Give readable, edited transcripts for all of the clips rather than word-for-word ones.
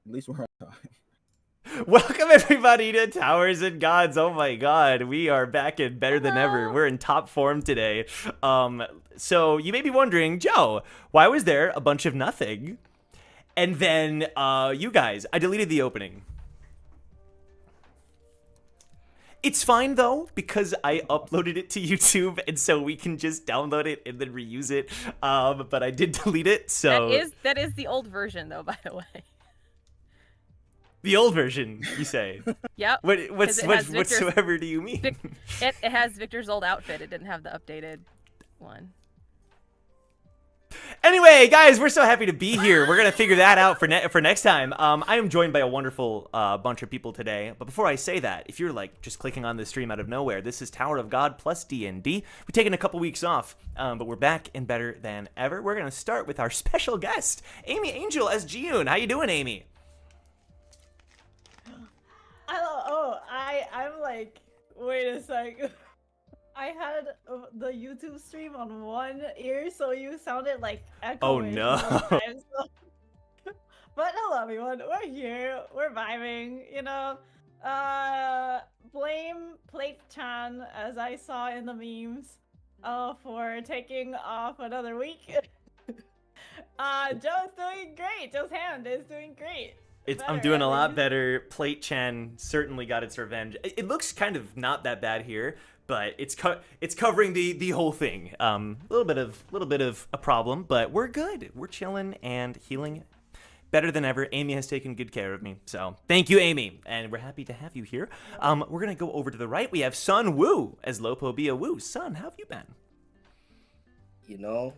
At least we're on time. Welcome everybody to Towers and Gods. Oh my god, we are back and better than ever. We're in top form today. So you may be wondering, Joe, why was there a bunch of nothing? And then you guys, I deleted the opening. It's fine though, because I uploaded it to YouTube, and so we can just download it and then reuse it. But I did delete it, so that is the old version though, by the way. The old version, you say? Yep. Whatsoever do you mean? It has Victor's old outfit. It didn't have the updated one. Anyway, guys, we're so happy to be here. We're gonna figure that out for next time. I am joined by a wonderful bunch of people today. But before I say that, if you're like just clicking on this stream out of nowhere, this is Tower of God plus D&D. We've taken a couple weeks off, but we're back and better than ever. We're gonna start with our special guest, Amy Angel as Jiyun. How you doing, Amy? I'm like, wait a sec. I had the YouTube stream on one ear, so you sounded like echoing. Oh no. But hello everyone, we're here, we're vibing, you know. Blame Plate-chan, as I saw in the memes, for taking off another week. Joe's doing great, Joe's hand is doing great. I'm doing a lot better. Plate-chan certainly got its revenge. It looks kind of not that bad here, but it's covering the whole thing. A little bit of a problem, but we're good. We're chilling and healing better than ever. Amy has taken good care of me, so thank you, Amy, and we're happy to have you here. We're gonna go over to the right. We have Sun Wu as Lopobia Wu. Sun, how have you been? You know,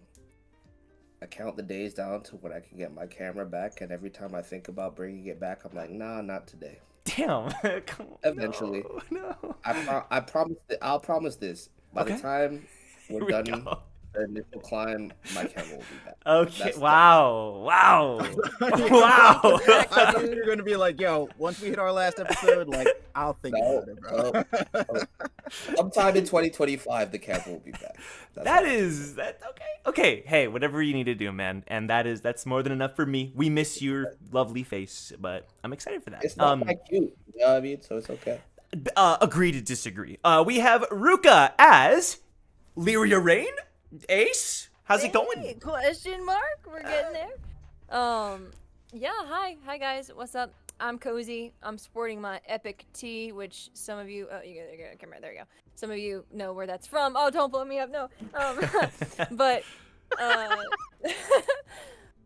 I count the days down to when I can get my camera back, and every time I think about bringing it back, I'm like, nah, not today. Damn. Come on. Eventually. No. I promise. I'll promise this. By the time we're done go. the initial climb, my camera will be back. Okay. Wow. Wow. Wow. I thought you were gonna be like, yo, once we hit our last episode, like, I'll think about it, bro. Sometime in 2025, the camera will be back. That's okay. Okay. Hey, whatever you need to do, man. And that's more than enough for me. We miss your lovely face, but I'm excited for that. It's not that cute. You know what I mean? So it's okay. Agree to disagree. We have Ruka as Lyria Rain. Ace, how's it going? Question mark? We're getting there. Yeah, hi guys. What's up? I'm cozy. I'm sporting my epic tee, which some of you, you got a camera. There you go. Some of you know where that's from. Oh, don't blow me up. No. But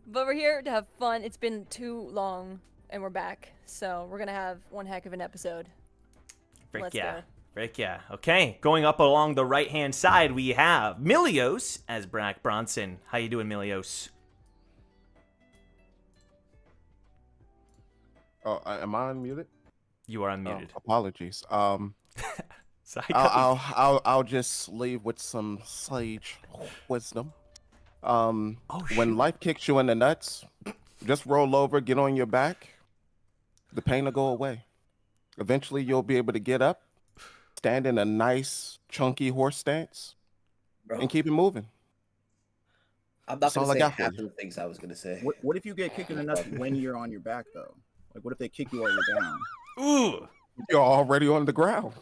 but we're here to have fun. It's been too long, and we're back. So we're gonna have one heck of an episode. Let's go. Frick yeah. Okay, going up along the right-hand side, we have Milios as Brack Bronson. How you doing, Milios? Oh, am I unmuted? You are unmuted. Oh, apologies. Sorry, I'll just leave with some sage wisdom. When life kicks you in the nuts, just roll over, get on your back. The pain will go away. Eventually, you'll be able to get up, stand in a nice, chunky horse stance, and keep it moving. I'm not going to say half of the things I was going to say. What if you get kicked in the nuts when you're on your back, though? Like, what if they kick you while you're down? Ooh. You're already on the ground.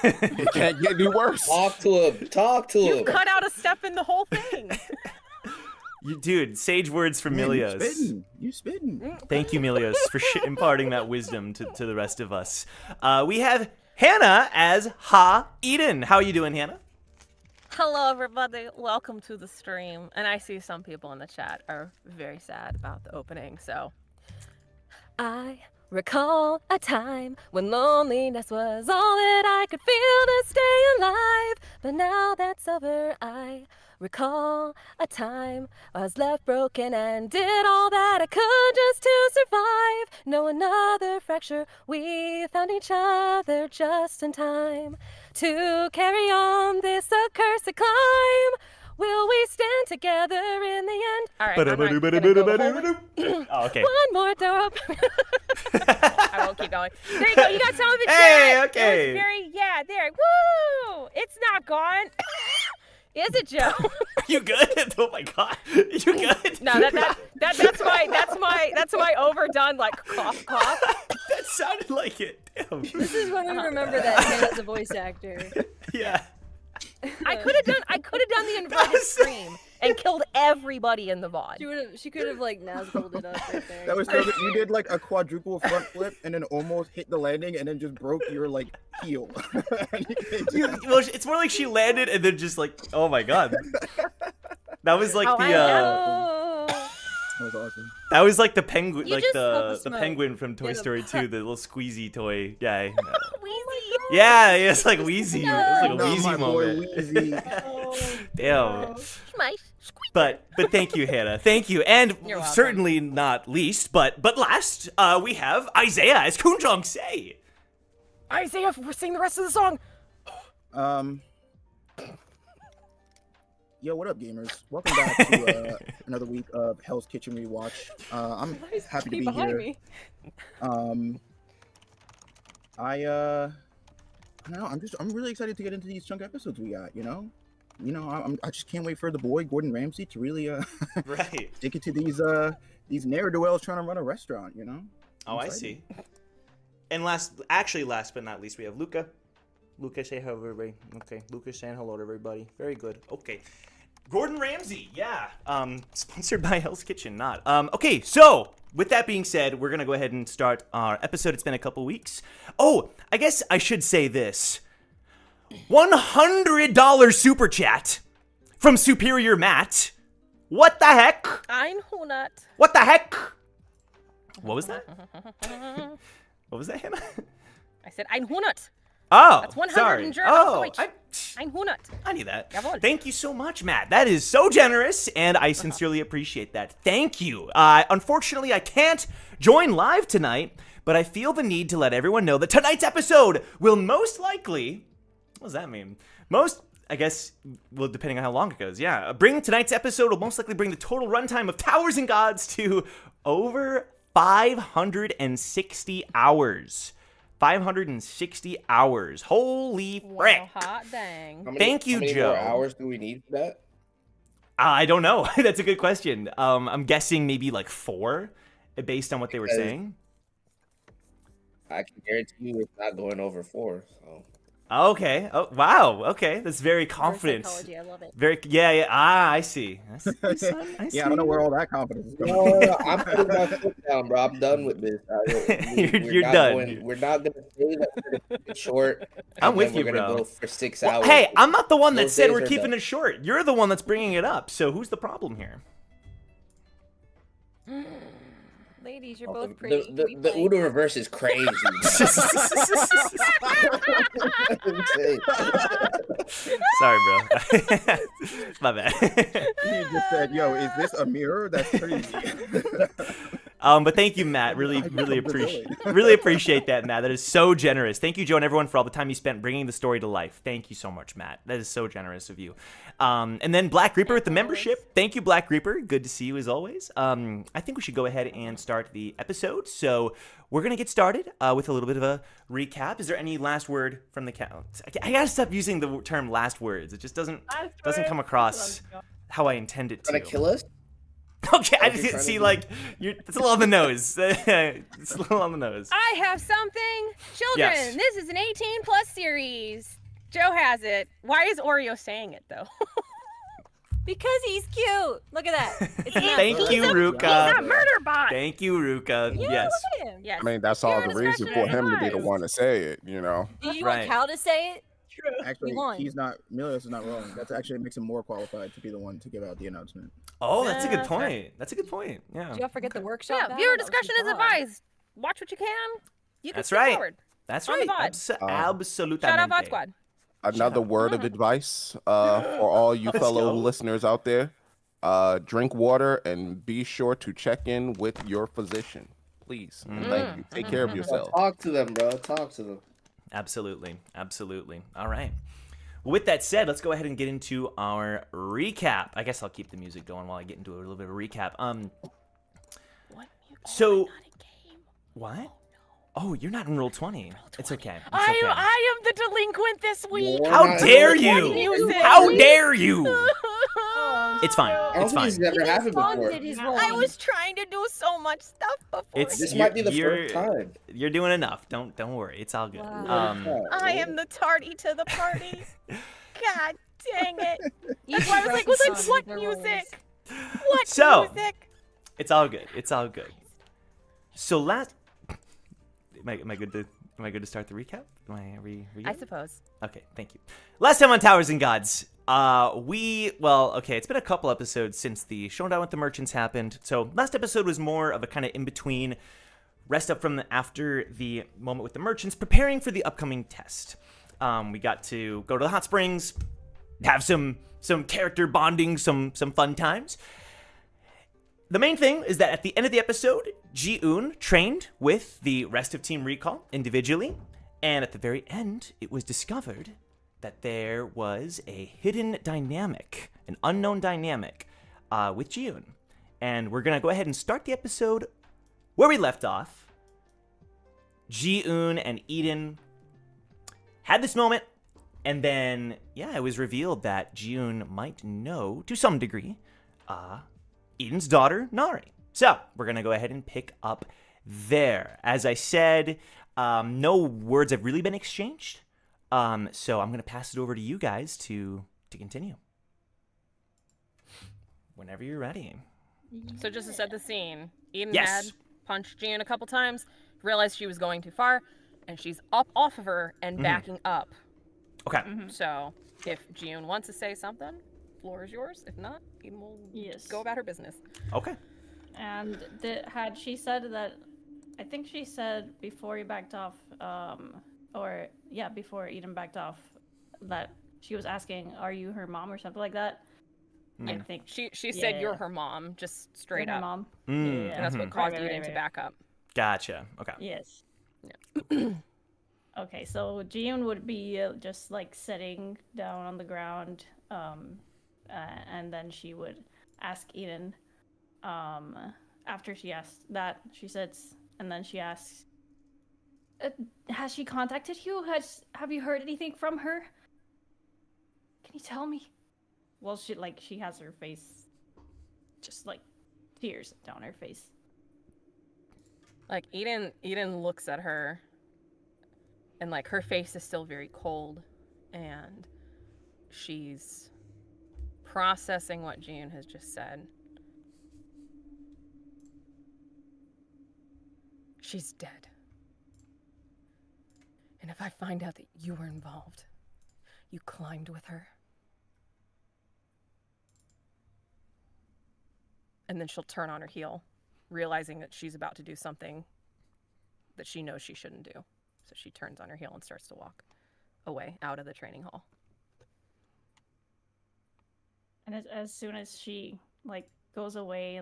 It can't get any worse. Talk to him. You've cut out a step in the whole thing. Dude, sage words from Milios. You spitting. Thank you, Milios, for imparting that wisdom to the rest of us. We have Hannah as Ha Eden. How are you doing, Hannah? Hello, everybody. Welcome to the stream. And I see some people in the chat are very sad about the opening, so. I recall a time when loneliness was all that I could feel to stay alive. But now that's over, I recall a time I was left broken and did all that I could just to survive. No another fracture, we found each other just in time to carry on this accursed climb. Will we stand together in the end? All right, I'm not gonna go Oh, okay. One more door open. I won't keep going. There you go. You got some of it. Hey, Jared. okay. It was there. Woo! It's not gone. Is it Joe? Are you good? Oh my god. You good? No, that's my overdone like cough. That sounded like it. Damn. This is when we remember that Hannah's a voice actor. Yeah. I could have done the inverted scream and killed everybody in the VOD. She could have like Nazgul'd it up right there. That was so good. You did like a quadruple front flip and then almost hit the landing and then just broke your like heel. Well, it's more like she landed and then just like, oh my god. That was like That was awesome. that was like the penguin, You like just the smoke. penguin from Toy Yeah, the- Story 2, the little squeezy toy. Yeah. Wheezy. Yeah, it's like Wheezy. It's like a Not Wheezy my boy, moment. Wheezy. Damn. My But thank you, Hannah. Thank you. And You're welcome. certainly not least, but last, we have Isaiah as Kunjong Say. Isaiah, we're singing the rest of the song. Yo, what up, gamers? Welcome back to another week of Hell's Kitchen rewatch. I'm happy to be behind here. me. I don't know. I'm really excited to get into these chunk episodes we got. I just can't wait for the boy Gordon Ramsay to really Right. stick it to these ne'er-do-wells trying to run a restaurant. Oh, I see. And last but not least, we have Luca. Luca, say hello, everybody. Okay, Luca saying hello to everybody. Very good. Okay. Gordon Ramsay, yeah. Sponsored by Hell's Kitchen, not. Okay, so with that being said, we're gonna go ahead and start our episode. It's been a couple weeks. Oh, I guess I should say this. $100 super chat from Superior Matt. What the heck? Ein Hunert. What the heck? What was that? What was that, Hannah? I said Ein Hunert. Oh, That's 100 sorry. in German Oh, Deutsch. Ein Hunert. I knew that. Jawohl. Thank you so much, Matt. That is so generous, and I sincerely appreciate that. Thank you. Unfortunately, I can't join live tonight, but I feel the need to let everyone know that tonight's episode will most likely... What does that mean? I guess, well, depending on how long it goes, yeah. Tonight's episode will most likely bring the total runtime of Towers and Gods to over 560 hours. 560 hours. Holy frick. Wow, hot dang. Thank you, how many Joe. more hours do we need for that? I don't know. That's a good question. I'm guessing maybe like 4, based on what they were saying. I can guarantee you it's not going over 4. So. Okay. Oh, wow. Okay. That's very confident. Psychology, I love it. Very, yeah. I see. I see. I see. Yeah, I don't know where all that confidence is coming No, I'm putting my foot down, bro. I'm done with this. You're done. We're not gonna say that we're gonna keep it short. I'm and with then you, we're gonna bro. go for 6 Well, hours. hey, I'm not the one that Those said days we're are keeping done. it short. You're the one that's bringing it up. So who's the problem here? Ladies, you're both pretty. The We play. Uno reverse is crazy. Sorry, bro. My bad. He just said, "Yo, is this a mirror? That's crazy." But thank you, Matt. Really appreciate that, Matt. That is so generous. Thank you, Joe, and everyone for all the time you spent bringing the story to life. Thank you so much, Matt. That is so generous of you. And then Black Reaper with the membership. Thank you, Black Reaper. Good to see you as always. I think we should go ahead and start the episode. So we're gonna get started with a little bit of a recap. Is there any last word from the count? I gotta stop using the term last words. It just doesn't come across how I intend it to. Gonna kill us? Okay, I What you're just trying see to like it's a little on the nose. It's a little on the nose. I have something. Children, Yes. this is an 18 plus series. Joe has it. Why is Oreo saying it though? Because he's cute. Look at that. It's not Thank fun. you, He's a Ruka. murder bot. Thank you, Ruka. Yeah, Yes. look at him. Yes. I mean, that's all Your the reason discretion for him to be the advised. one to say it. Did you Right. want Cal to say it? Actually, won. Milios is not wrong. That's actually makes him more qualified to be the one to give out the announcement. Oh, that's a good That's right. point. That's a good point. Yeah. Did y'all forget the workshop? Yeah, battle? viewer That was discussion is fun. advised. Watch what you can. You can That's skip right. forward. That's On the right. VOD. Absolutely. Shout out VOD Squad. Another word of advice for all you Let's fellow go. listeners out there. Drink water and be sure to check in with your physician. Please. Thank you. Take care of yourself. Talk to them, bro. Talk to them. Absolutely. All right. Well, with that said, let's go ahead and get into our recap. I guess I'll keep the music going while I get into a little bit of a recap. What? So- Not a game. What? Oh, you're not in roll 20. It's okay. It's I okay. am the delinquent this week. You're How not dare in you? Music. How dare you? Oh, It's fine. I don't It's think fine. this has ever happened before. I was trying to do so much stuff before. This might be the first time. You're doing enough. Don't worry. It's all good. Wow. I am the tardy to the party. God dang it. That's why I was like, what music? What So- music? It's all good. It's all good. So last, am I good to start the recap? Are we I suppose. Okay, thank you. Last time on Towers and Gods, it's been a couple episodes since the showdown with the merchants happened. So last episode was more of a kind of in between, rest up from after the moment with the merchants, preparing for the upcoming test. We got to go to the hot springs, have some character bonding, some fun times. The main thing is that at the end of the episode, Ji-un trained with the rest of Team Recall individually, and at the very end, it was discovered that there was a hidden dynamic, an unknown dynamic, with Ji-un. And we're gonna go ahead and start the episode where we left off. Ji-un and Eden had this moment, and then, it was revealed that Ji-un might know, to some degree, Eden's daughter, Nari. So, we're going to go ahead and pick up there. As I said, no words have really been exchanged. So, I'm going to pass it over to you guys to continue. Whenever you're ready. So just to set the scene, Eden Yes. had punched Jean a couple times, realized she was going too far, and she's up off of her and backing up. Okay. So if Jean wants to say something, floor is yours. If not, Eden will go about her business. Okay. And had she said that? I think she said before he backed off, before Eden backed off, that she was asking, "Are you her mom?" or something like that. I think She said you're her mom, just straight her up. mom. Mm. And that's what Right, caused right, Eden right, to right. back up. Gotcha. Okay. Yes. Okay, so Jiun would be just like sitting down on the ground, and then she would ask Eden. After she asked that, she sits, and then she asks, "Has she contacted you? Have you heard anything from her? Can you tell me?" Well, she has her face, just like tears down her face. Like Eden looks at her, and like her face is still very cold, and she's processing what June has just said. She's dead. And if I find out that you were involved, you climbed with her. And then she'll turn on her heel, realizing that she's about to do something that she knows she shouldn't do. So she turns on her heel and starts to walk away out of the training hall. And as soon as she goes away,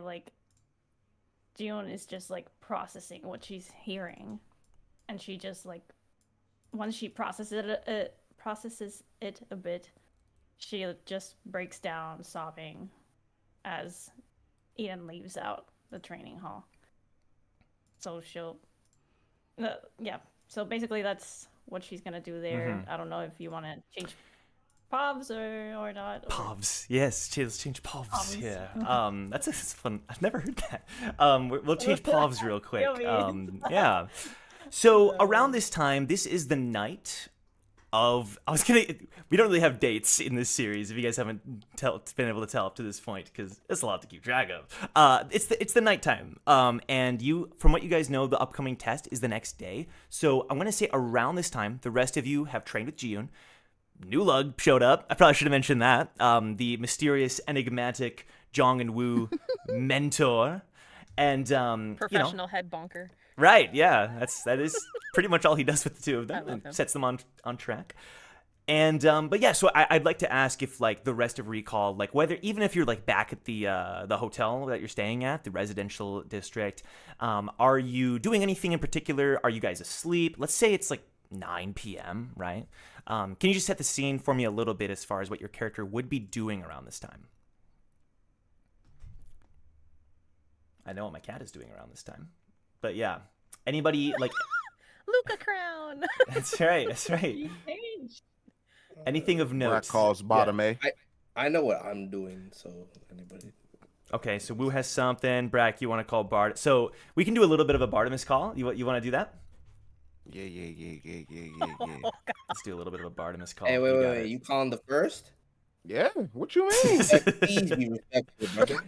Jion is just processing what she's hearing, and she just once she processes it a bit, she just breaks down sobbing as Ian leaves out the training hall. So she'll, So basically, that's what she's gonna do there. Mm-hmm. I don't know if you want to change povs or not. Povs, yes. Let's change povs. Povs. Yeah. That's fun. I've never heard that. We'll change povs real quick. Yeah. So around this time, this is the night of. We don't really have dates in this series. If you guys haven't been able to tell up to this point, because it's a lot to keep track of. It's the nighttime. And from what you guys know, the upcoming test is the next day. So I'm gonna say around this time, the rest of you have trained with Jiun. New Lug showed up. I probably should have mentioned that. The mysterious, enigmatic Jong and Woo mentor, and Professional head bonker. Right? Yeah, that is pretty much all he does with the two of them, I love and him. sets them on track. And but yeah, so I'd like to ask if the rest of Recall, whether even if you're back at the hotel that you're staying at, the residential district, are you doing anything in particular? Are you guys asleep? Let's say it's 9 p.m., right? Can you just set the scene for me a little bit as far as what your character would be doing around this time? I know what my cat is doing around this time. But yeah, anybody Luca crown. That's right. That's right. You changed. Anything of note? Brack calls bottom A. I know what I'm doing, so anybody. Okay, so Wu has something. Brack, you want to call Bard? So we can do a little bit of a Bartimus call. You want to do that? Yeah. Let's do a little bit of a Bartimus call. Hey, You wait. got it. You calling the first? Yeah, what you mean? Please be respectful, brother.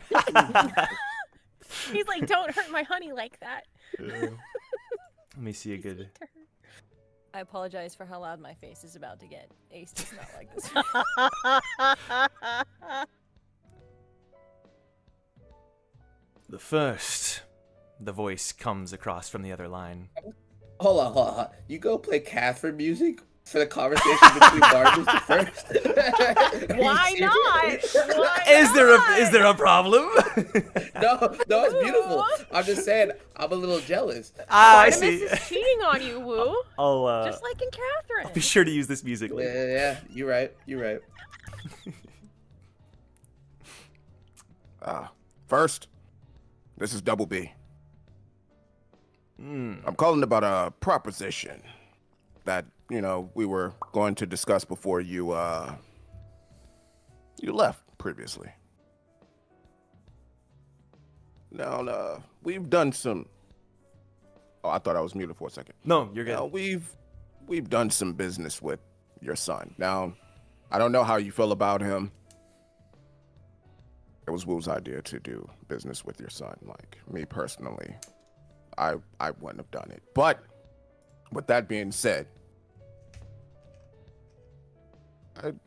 He's like, don't hurt my honey like that. Let me see a good. I apologize for how loud my face is about to get. Ace does not like this. The first, the voice comes across from the other line. Hold on. You go play Catherine music for the conversation between Bartimus first? Why not? Why Is not? there a problem? No, it's beautiful. I'm just saying, I'm a little jealous. I Bartimus see. is cheating on you, Woo. I'll Just like in Catherine. be sure to use this music later. Yeah, you're right. First, this is Double B. Hmm. I'm calling about a proposition that, we were going to discuss before you left previously. Now, we've done some... Oh, I thought I was muted for a second. No, you're good. Now, we've done some business with your son. Now, I don't know how you feel about him. It was Wu's idea to do business with your son. Like, me personally, I wouldn't have done it. But with that being said, I'd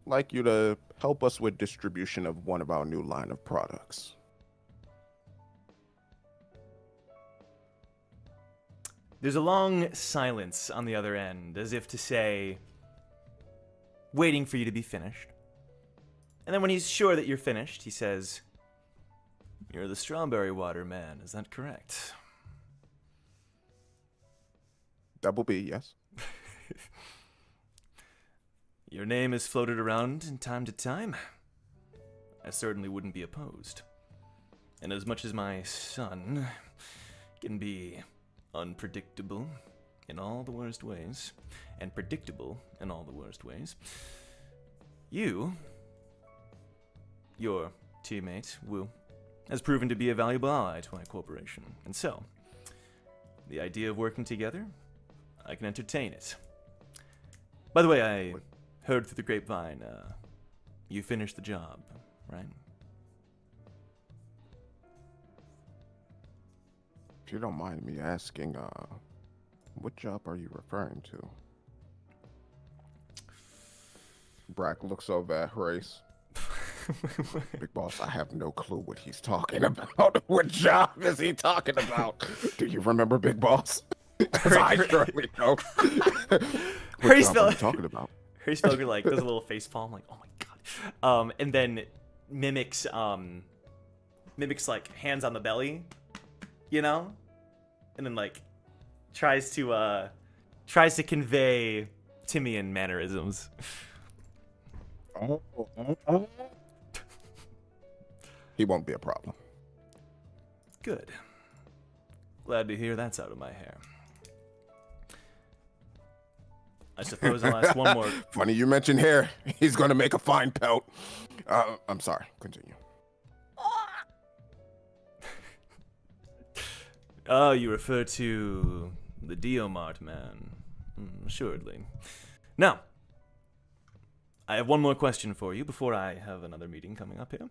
like you to help us with distribution of one of our new line of products. There's a long silence on the other end, as if to say, waiting for you to be finished. And then when he's sure that you're finished, he says, "You're the strawberry water man, is that correct?" Double B, yes. Your name is floated around in time to time. I certainly wouldn't be opposed. And as much as my son can be unpredictable in all the worst ways, and predictable in all the worst ways, your teammate, Wu, has proven to be a valuable ally to my corporation. And so, the idea of working together, I can entertain it. By the way, I heard through the grapevine, you finished the job, right? If you don't mind me asking, what job are you referring to? Brack looks over at Grace. Big boss, I have no clue what he's talking about. What job is he talking about? Do you remember, Big Boss? 'Cause I surely don't. What Grace job are you talking about? Harry Spelker like does a little face palm, like, oh my god, and then mimics like hands on the belly, and then like tries to convey Timian mannerisms. He won't be a problem. Good. Glad to hear that's out of my hair. I suppose I'll ask one more. Funny you mentioned hair. He's gonna make a fine pelt. I'm sorry. Continue. Oh, you refer to the Diomart man. Assuredly. Now, I have one more question for you before I have another meeting coming up here.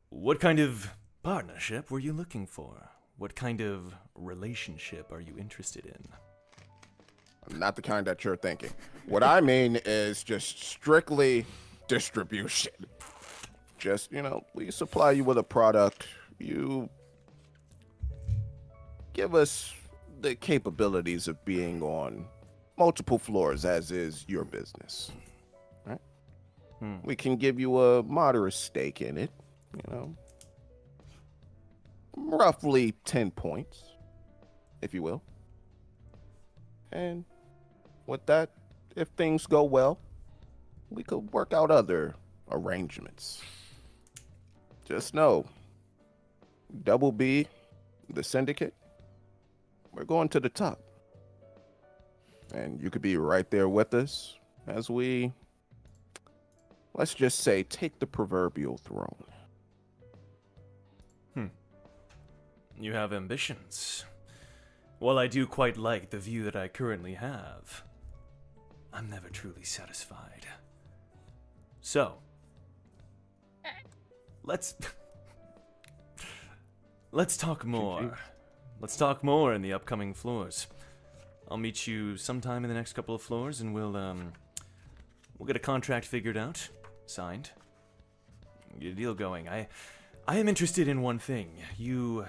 What kind of partnership were you looking for? What kind of relationship are you interested in? Not the kind that you're thinking. What I mean is just strictly distribution. Just, we supply you with a product. You give us the capabilities of being on multiple floors, as is your business. Right? We can give you a moderate stake in it, roughly 10 points, if you will. And with that, if things go well, we could work out other arrangements. Just know, Double B, the syndicate, we're going to the top. And you could be right there with us as we, let's just say, take the proverbial throne. You have ambitions. While I do quite like the view that I currently have, I'm never truly satisfied. So, let's talk more. Let's talk more in the upcoming floors. I'll meet you sometime in the next couple of floors, and we'll get a contract figured out, signed, get a deal going. I am interested in one thing. You,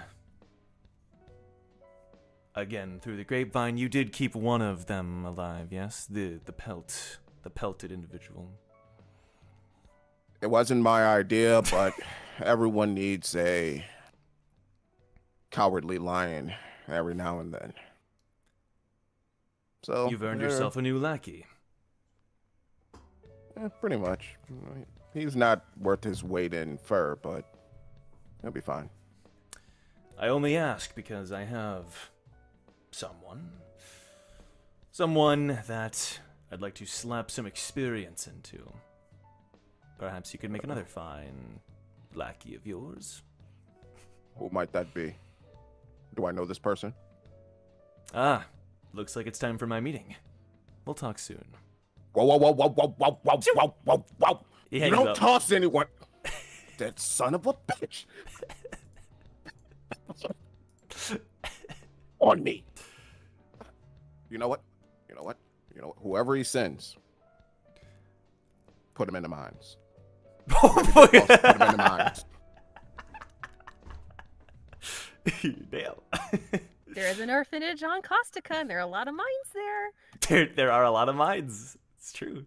again, through the grapevine, you did keep one of them alive, yes? The pelted individual. It wasn't my idea, but everyone needs a cowardly lion every now and then. So You've earned yourself a new lackey. Pretty much. He's not worth his weight in fur, but he'll be fine. I only ask because I have someone that I'd like to slap some experience into. Perhaps you could make another fine lackey of yours. Who might that be? Do I know this person? Ah, looks like it's time for my meeting. We'll talk soon. Whoa, whoa, whoa, whoa, whoa, whoa, whoa, whoa, whoa, whoa. He You don't up. toss anyone. That son of a bitch. On me. You know what? Whoever he sends, put him in the mines. Put him in the mines. Damn. There is an orphanage on Costica, and there are a lot of mines there. There are a lot of mines. It's true.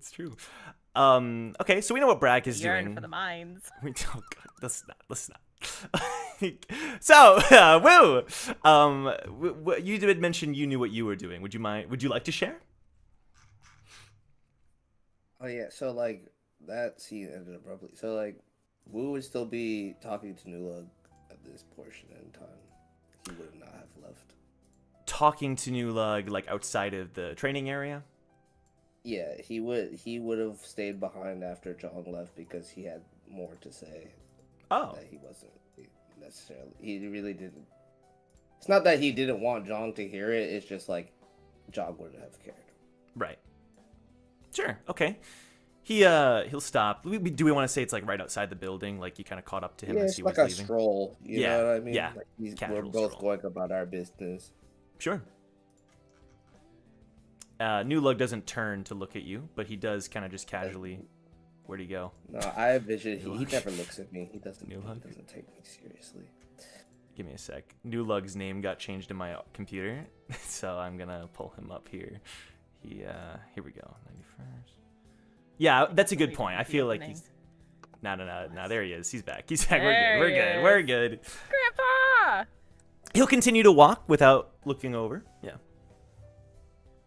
Okay, so we know what Brack is Yearn doing. for the mines. Oh God, let's not. So, Woo, you did mention you knew what you were doing. Would you like to share? Oh yeah, so like that scene ended abruptly. So like Wu would still be talking to Nulug at this portion in time. He would not have left. Talking to Nulug like outside of the training area? Yeah, he would have stayed behind after Zhang left because he had more to say. Oh. That he wasn't necessarily. He really didn't. It's not that he didn't want Zhang to hear it. It's just like Zhang wouldn't have cared. Right. Sure. Okay. He'll stop. Do we want to say it's like right outside the building, like you kind of caught up to him Yeah, as it's he like was a leaving? stroll. You Yeah, know what I mean? yeah, Like we're casual both stroll. going about our business. Sure. New Lug doesn't turn to look at you, but he does kind of just casually. Where'd he go? No, I have vision. He Nulug. never looks at me. He doesn't. He Nulug? doesn't take me seriously. Give me a sec. New Lug's name got changed in my computer, so I'm gonna pull him up here. Here we go. 91st. Yeah, that's a good point. I feel like he's. No. There he is. He's back. He's back. We're good. Grandpa! He'll continue to walk without looking over. Yeah.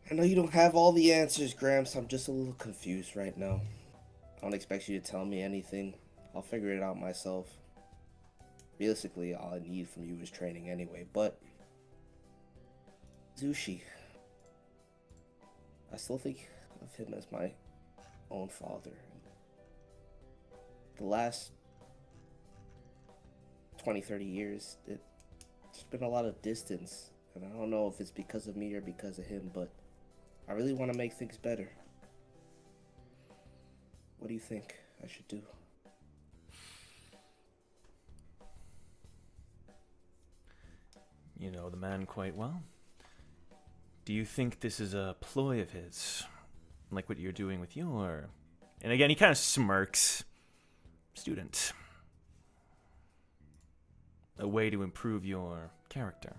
I know you don't have all the answers, Gramps. I'm just a little confused right now. I don't expect you to tell me anything. I'll figure it out myself. Realistically, all I need from you is training anyway, but... Zushi. I still think of him as my own father. The last 20, 30 years, there's been a lot of distance. And I don't know if it's because of me or because of him, but I really want to make things better. What do you think I should do? You know the man quite well. Do you think this is a ploy of his? Like what you're doing with your... And again, he kind of smirks. Student. A way to improve your character.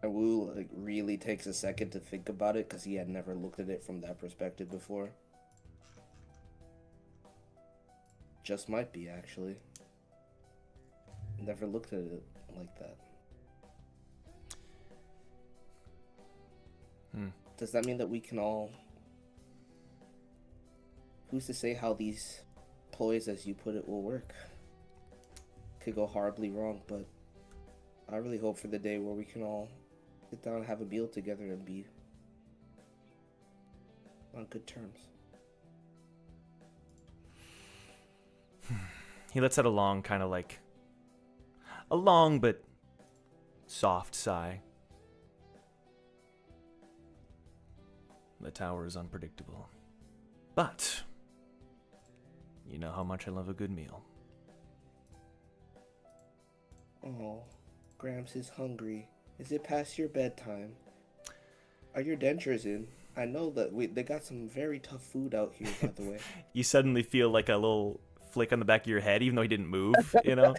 And Wu like really takes a second to think about it because he had never looked at it from that perspective before. Just might be, actually. Never looked at it like that. Does that mean that we can all... Who's to say how these ploys, as you put it, will work? Could go horribly wrong, but I really hope for the day where we can all sit down and have a meal together and be on good terms. He lets out a long, kind of like a long but soft sigh. The tower is unpredictable, but you know how much I love a good meal. Oh, Gramps is hungry. Is it past your bedtime? Are your dentures in? I know that they got some very tough food out here, by the way. You suddenly feel like a little flick on the back of your head, even though he didn't move, you know?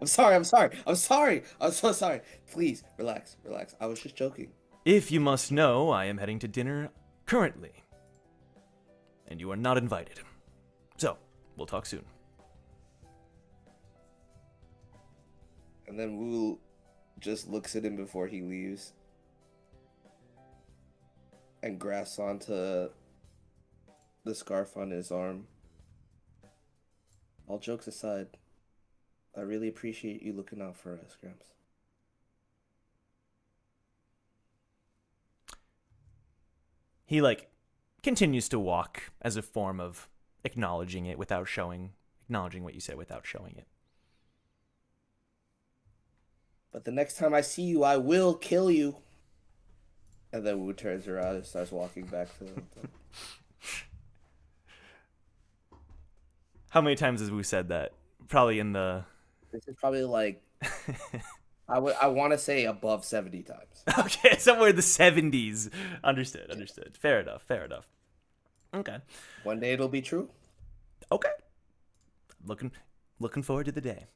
I'm sorry. I'm so sorry. Please, relax. I was just joking. If you must know, I am heading to dinner currently, and you are not invited. So, we'll talk soon. And then Wu just looks at him before he leaves and grasps onto the scarf on his arm. All jokes aside, I really appreciate you looking out for us, Gramps. He, continues to walk as a form of acknowledging it without acknowledging what you said without showing it. But the next time I see you, I will kill you. And then Wu turns around and starts walking back to the hotel. How many times has Wu said that? Probably in the... This is probably like... I want to say above 70 times. Okay, somewhere in the 70s. Understood. Fair enough. Okay. One day it'll be true. Okay. Looking forward to the day.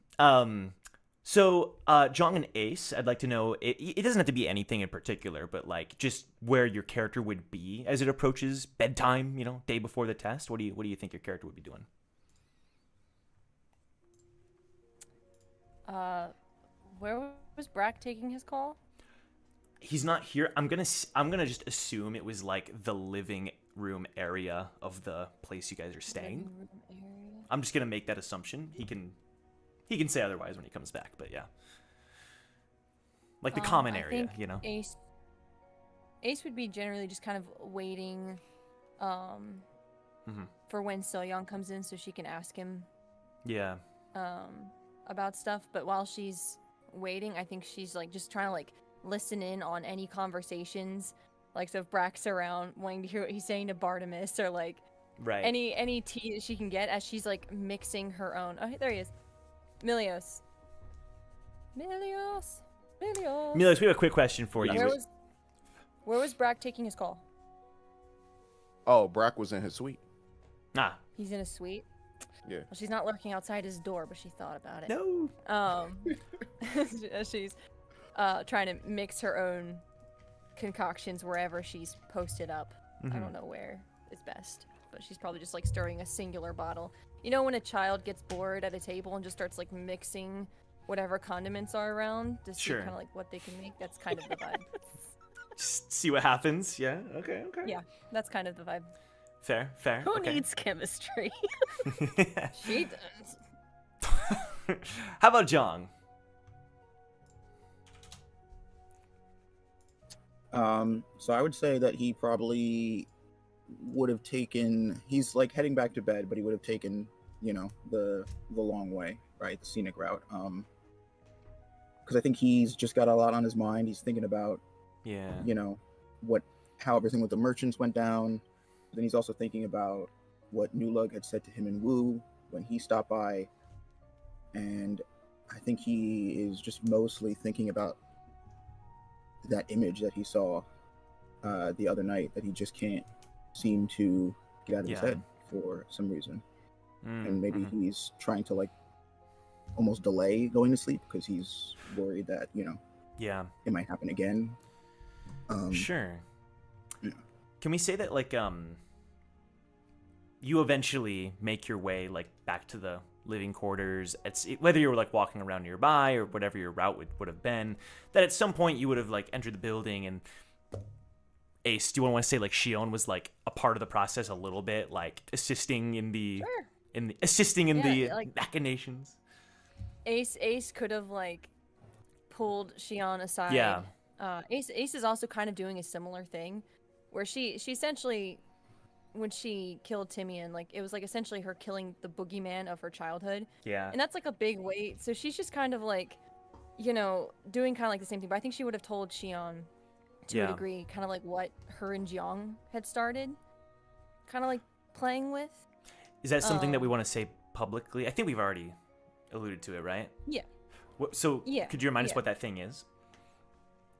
So, Jong and Ace, I'd like to know, it doesn't have to be anything in particular, but just where your character would be as it approaches bedtime, day before the test. What do you think your character would be doing? Where was Brack taking his call? He's not here. I'm gonna just assume it was the living room area of the place you guys are staying. Living room area? I'm just gonna make that assumption. He can say otherwise when he comes back, but yeah. The common I area, think Ace would be generally just kind of waiting for when So-young comes in so she can ask him Yeah. about stuff. But while she's waiting, I think she's just trying to listen in on any conversations. So if Brack's around, wanting to hear what he's saying to Bartimus or Right. any tea that she can get as she's mixing her own. Oh, there he is. Milios, we have a quick question for you. Where was Brack taking his call? Oh, Brack was in his suite. Ah. He's in a suite. Yeah. Well, she's not lurking outside his door, but she thought about it. No. She's trying to mix her own concoctions wherever she's posted up. I don't know where is best, but she's probably just stirring a singular bottle. You know when a child gets bored at a table and just starts mixing whatever condiments are around to see Sure. kind of what they can make? That's kind of the vibe. Just see what happens. Yeah. Okay. Yeah, that's kind of the vibe. Fair. Who okay. needs chemistry? She does. How about Jong? So I would say that he probably would have taken, he's heading back to bed, but he would have taken, the long way, right? The scenic route. Because I think he's just got a lot on his mind. He's thinking about, Yeah. how everything with the merchants went down. Then he's also thinking about what Nulug had said to him and Wu when he stopped by. And I think he is just mostly thinking about that image that he saw the other night that he just can't seem to get out of his head for some reason. And maybe he's trying to almost delay going to sleep because he's worried that, Yeah. it might happen again. Sure. Yeah. Can we say that you eventually make your way back to the living quarters? Whether you were walking around nearby or whatever your route would have been, that at some point you would have entered the building. And Ace, do you want to say Shion was a part of the process a little bit, assisting in the Sure. the machinations? Ace could have pulled Shion aside. Yeah. Ace is also kind of doing a similar thing, where she essentially, when she killed Timian, like it was like essentially her killing the boogeyman of her childhood. Yeah. And that's like a big weight. So she's just kind of like, you know, doing kind of like the same thing. But I think she would have told Shion to a degree, kind of like what her and Jiang had started, kind of like playing with. Is that something that we want to say publicly? I think we've already alluded to it, right? Yeah. So Yeah. could you remind us what that thing is?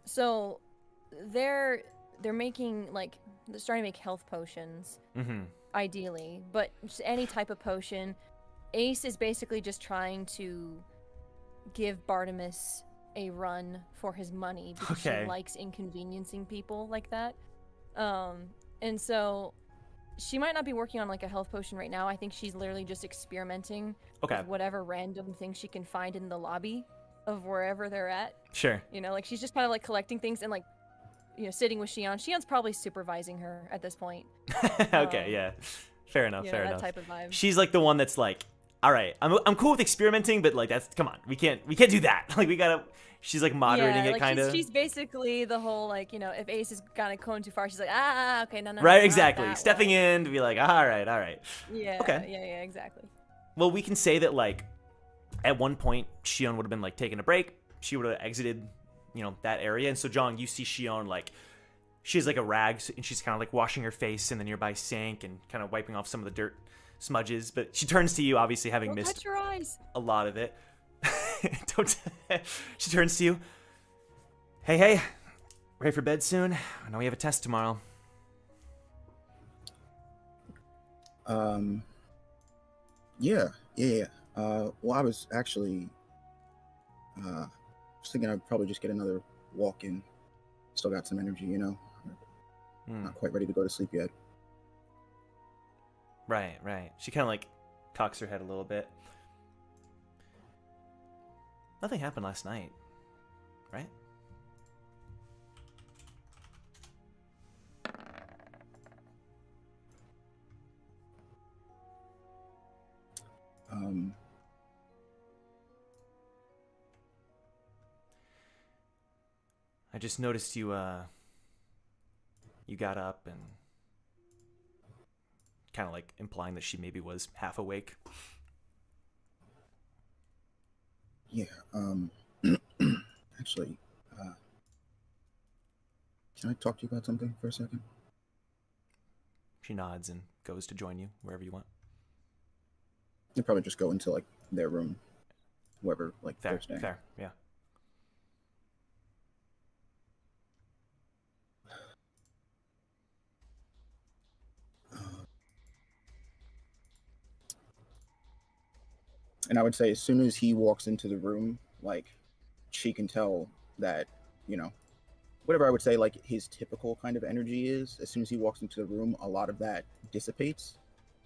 So they're making like they're starting to make health potions, ideally, but just any type of potion. Ace is basically just trying to give Bartimus a run for his money because she likes inconveniencing people like that. And so she might not be working on like a health potion right now. I think she's literally just experimenting with whatever random thing she can find in the lobby of wherever they're at. Sure. You know, like she's just kind of like collecting things and like, you know, sitting with Shion. Shion's probably supervising her at this point. Okay, yeah. Fair enough, you fair know, enough. that type of vibe. She's like the one that's like, all right, I'm cool with experimenting, but like that's, come on, we can't do that. Like we gotta, she's like moderating it kind of. She's basically the whole like, you know, if Ace is kind of going too far, she's like, okay, no. Right, exactly. Stepping in to be like, all right. Yeah. Okay. Yeah, exactly. Well, we can say that like, at one point, Shion would have been like taking a break. She would have exited, you know, that area. And so, John, you see Shion like, she has like a rag and she's kind of like washing her face in the nearby sink and kind of wiping off some of the dirt smudges. But she turns to you, obviously having missed touch your eyes. A lot of it. She turns to you. Hey, ready for bed soon? I know we have a test tomorrow. Yeah. Well, I was actually thinking I'd probably just get another walk in. Still got some energy, you know. Not quite ready to go to sleep yet. Right. She kind of like cocks her head a little bit. Nothing happened last night, right? I just noticed you got up and kind of like implying that she maybe was half awake. Yeah, actually, can I talk to you about something for a second? She nods and goes to join you wherever you want. They'll probably just go into like their room, whoever like Fair, yeah. And I would say as soon as he walks into the room, like she can tell that, you know, whatever I would say like his typical kind of energy is, as soon as he walks into the room, a lot of that dissipates.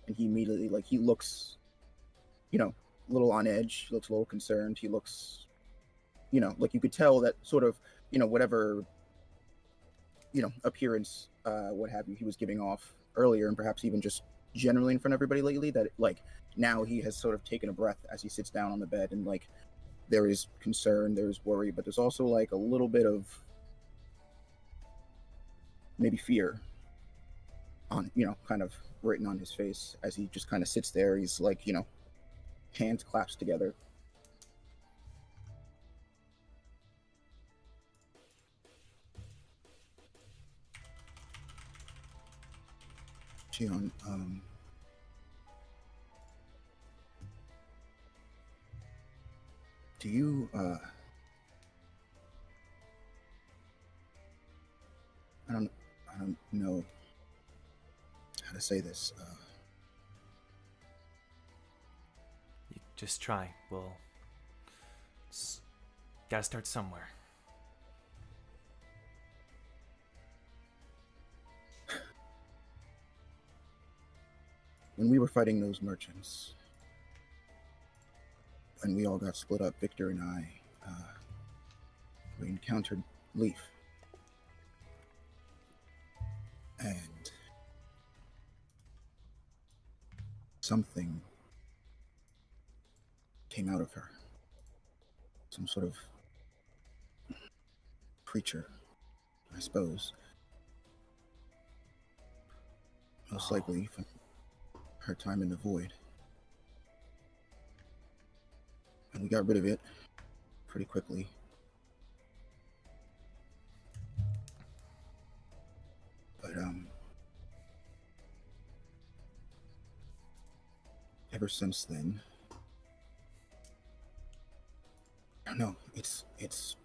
And he immediately, like, he looks, you know, a little on edge, he looks a little concerned. He looks, you know, like you could tell that sort of, you know, whatever, you know, appearance, what have you, he was giving off earlier, and perhaps even just generally in front of everybody lately, that like now he has sort of taken a breath as he sits down on the bed, and like there is concern, there is worry, but there's also like a little bit of maybe fear on, you know, kind of written on his face as he just kind of sits there. He's like, you know, hands clasped together. Jion, do you, I don't know how to say this. You just try. We'll gotta start somewhere. When we were fighting those merchants, when we all got split up, Victor and I, we encountered Leaf. And something came out of her. Some sort of creature, I suppose. Most likely from her time in the void. And we got rid of it pretty quickly. But ever since then, I don't know, it's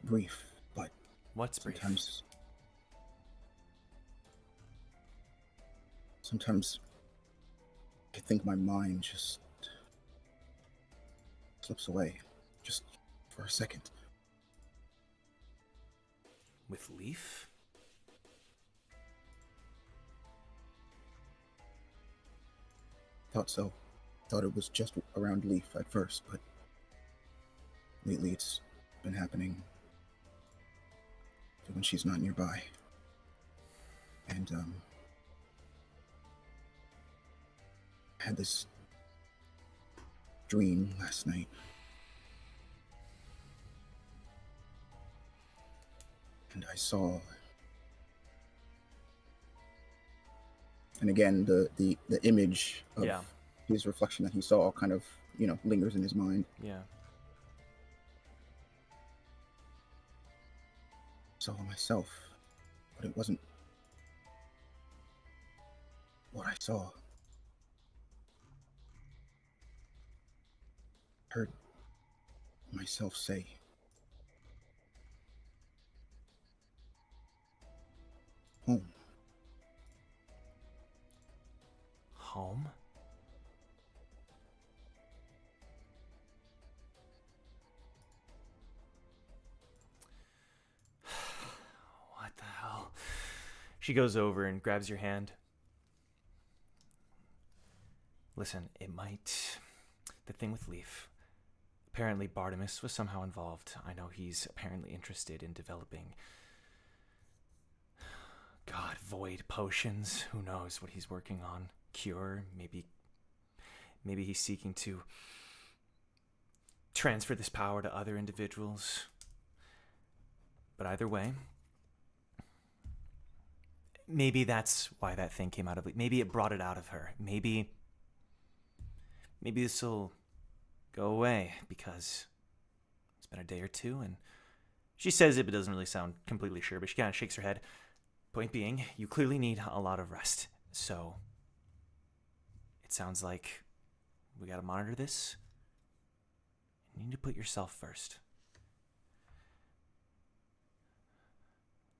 brief, but What's brief? Sometimes I think my mind just slips away, just for a second. With Leaf? Thought so. Thought it was just around Leaf at first, but lately it's been happening when she's not nearby. And I had this dream last night. And I saw, and again, the image of his reflection that he saw kind of, lingers in his mind. Yeah. Saw myself, but it wasn't what I saw. Heard myself say, home. Home? What the hell? She goes over and grabs your hand. Listen, it might... The thing with Leaf. Apparently Bartimus was somehow involved. I know he's apparently interested in developing... God, void potions. Who knows what he's working on? Cure? Maybe he's seeking to transfer this power to other individuals. But either way, maybe that's why that thing came out of it. Maybe it brought it out of her. Maybe this will go away because it's been a day or two, and she says it but doesn't really sound completely sure, but she kind of shakes her head. Point being, you clearly need a lot of rest, so it sounds like we gotta monitor this. You need to put yourself first.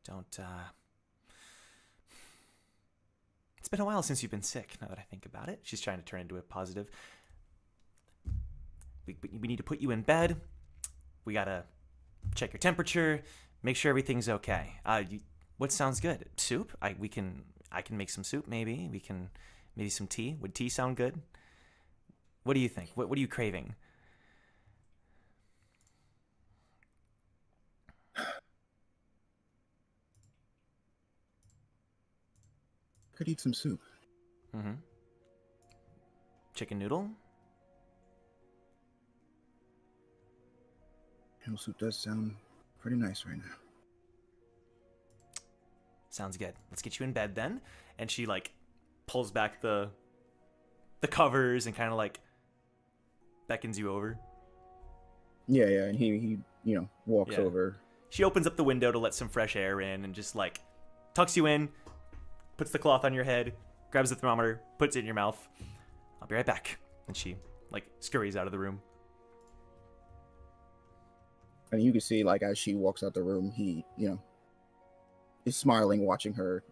Don't, It's been a while since you've been sick, now that I think about it. She's trying to turn into a positive. We need to put you in bed. We gotta check your temperature, make sure everything's okay. What sounds good? Soup? I can make some soup, maybe. Maybe some tea. Would tea sound good? What do you think? What are you craving? Could eat some soup. Mm-hmm. Chicken noodle? Noodle soup does sound pretty nice right now. Sounds good. Let's get you in bed then. And she pulls back the covers and kind of beckons you over. Yeah, and he walks over. She opens up the window to let some fresh air in and just tucks you in, puts the cloth on your head, grabs the thermometer, puts it in your mouth. I'll be right back. And she scurries out of the room. And you can see as she walks out the room, he is smiling, watching her,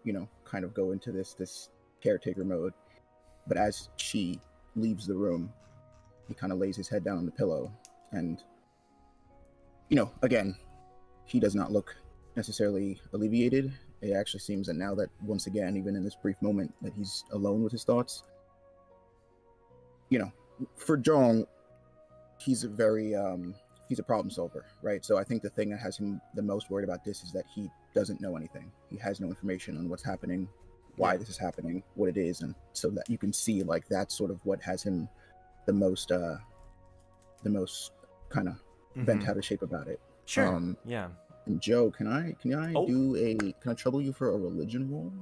kind of go into this caretaker mode. But as she leaves the room, he kind of lays his head down on the pillow. And, again, he does not look necessarily alleviated. It actually seems that now that, once again, even in this brief moment, that he's alone with his thoughts. For Jong, he's a very, he's a problem solver, right? So I think the thing that has him the most worried about this is that he doesn't know anything. He has no information on what's happening, why this is happening, what it is, and so that you can see that's sort of what has him the most kind of bent out of shape about it. Sure. Um, Yeah. and Joe, can I Oh. can I trouble you for a religion roll?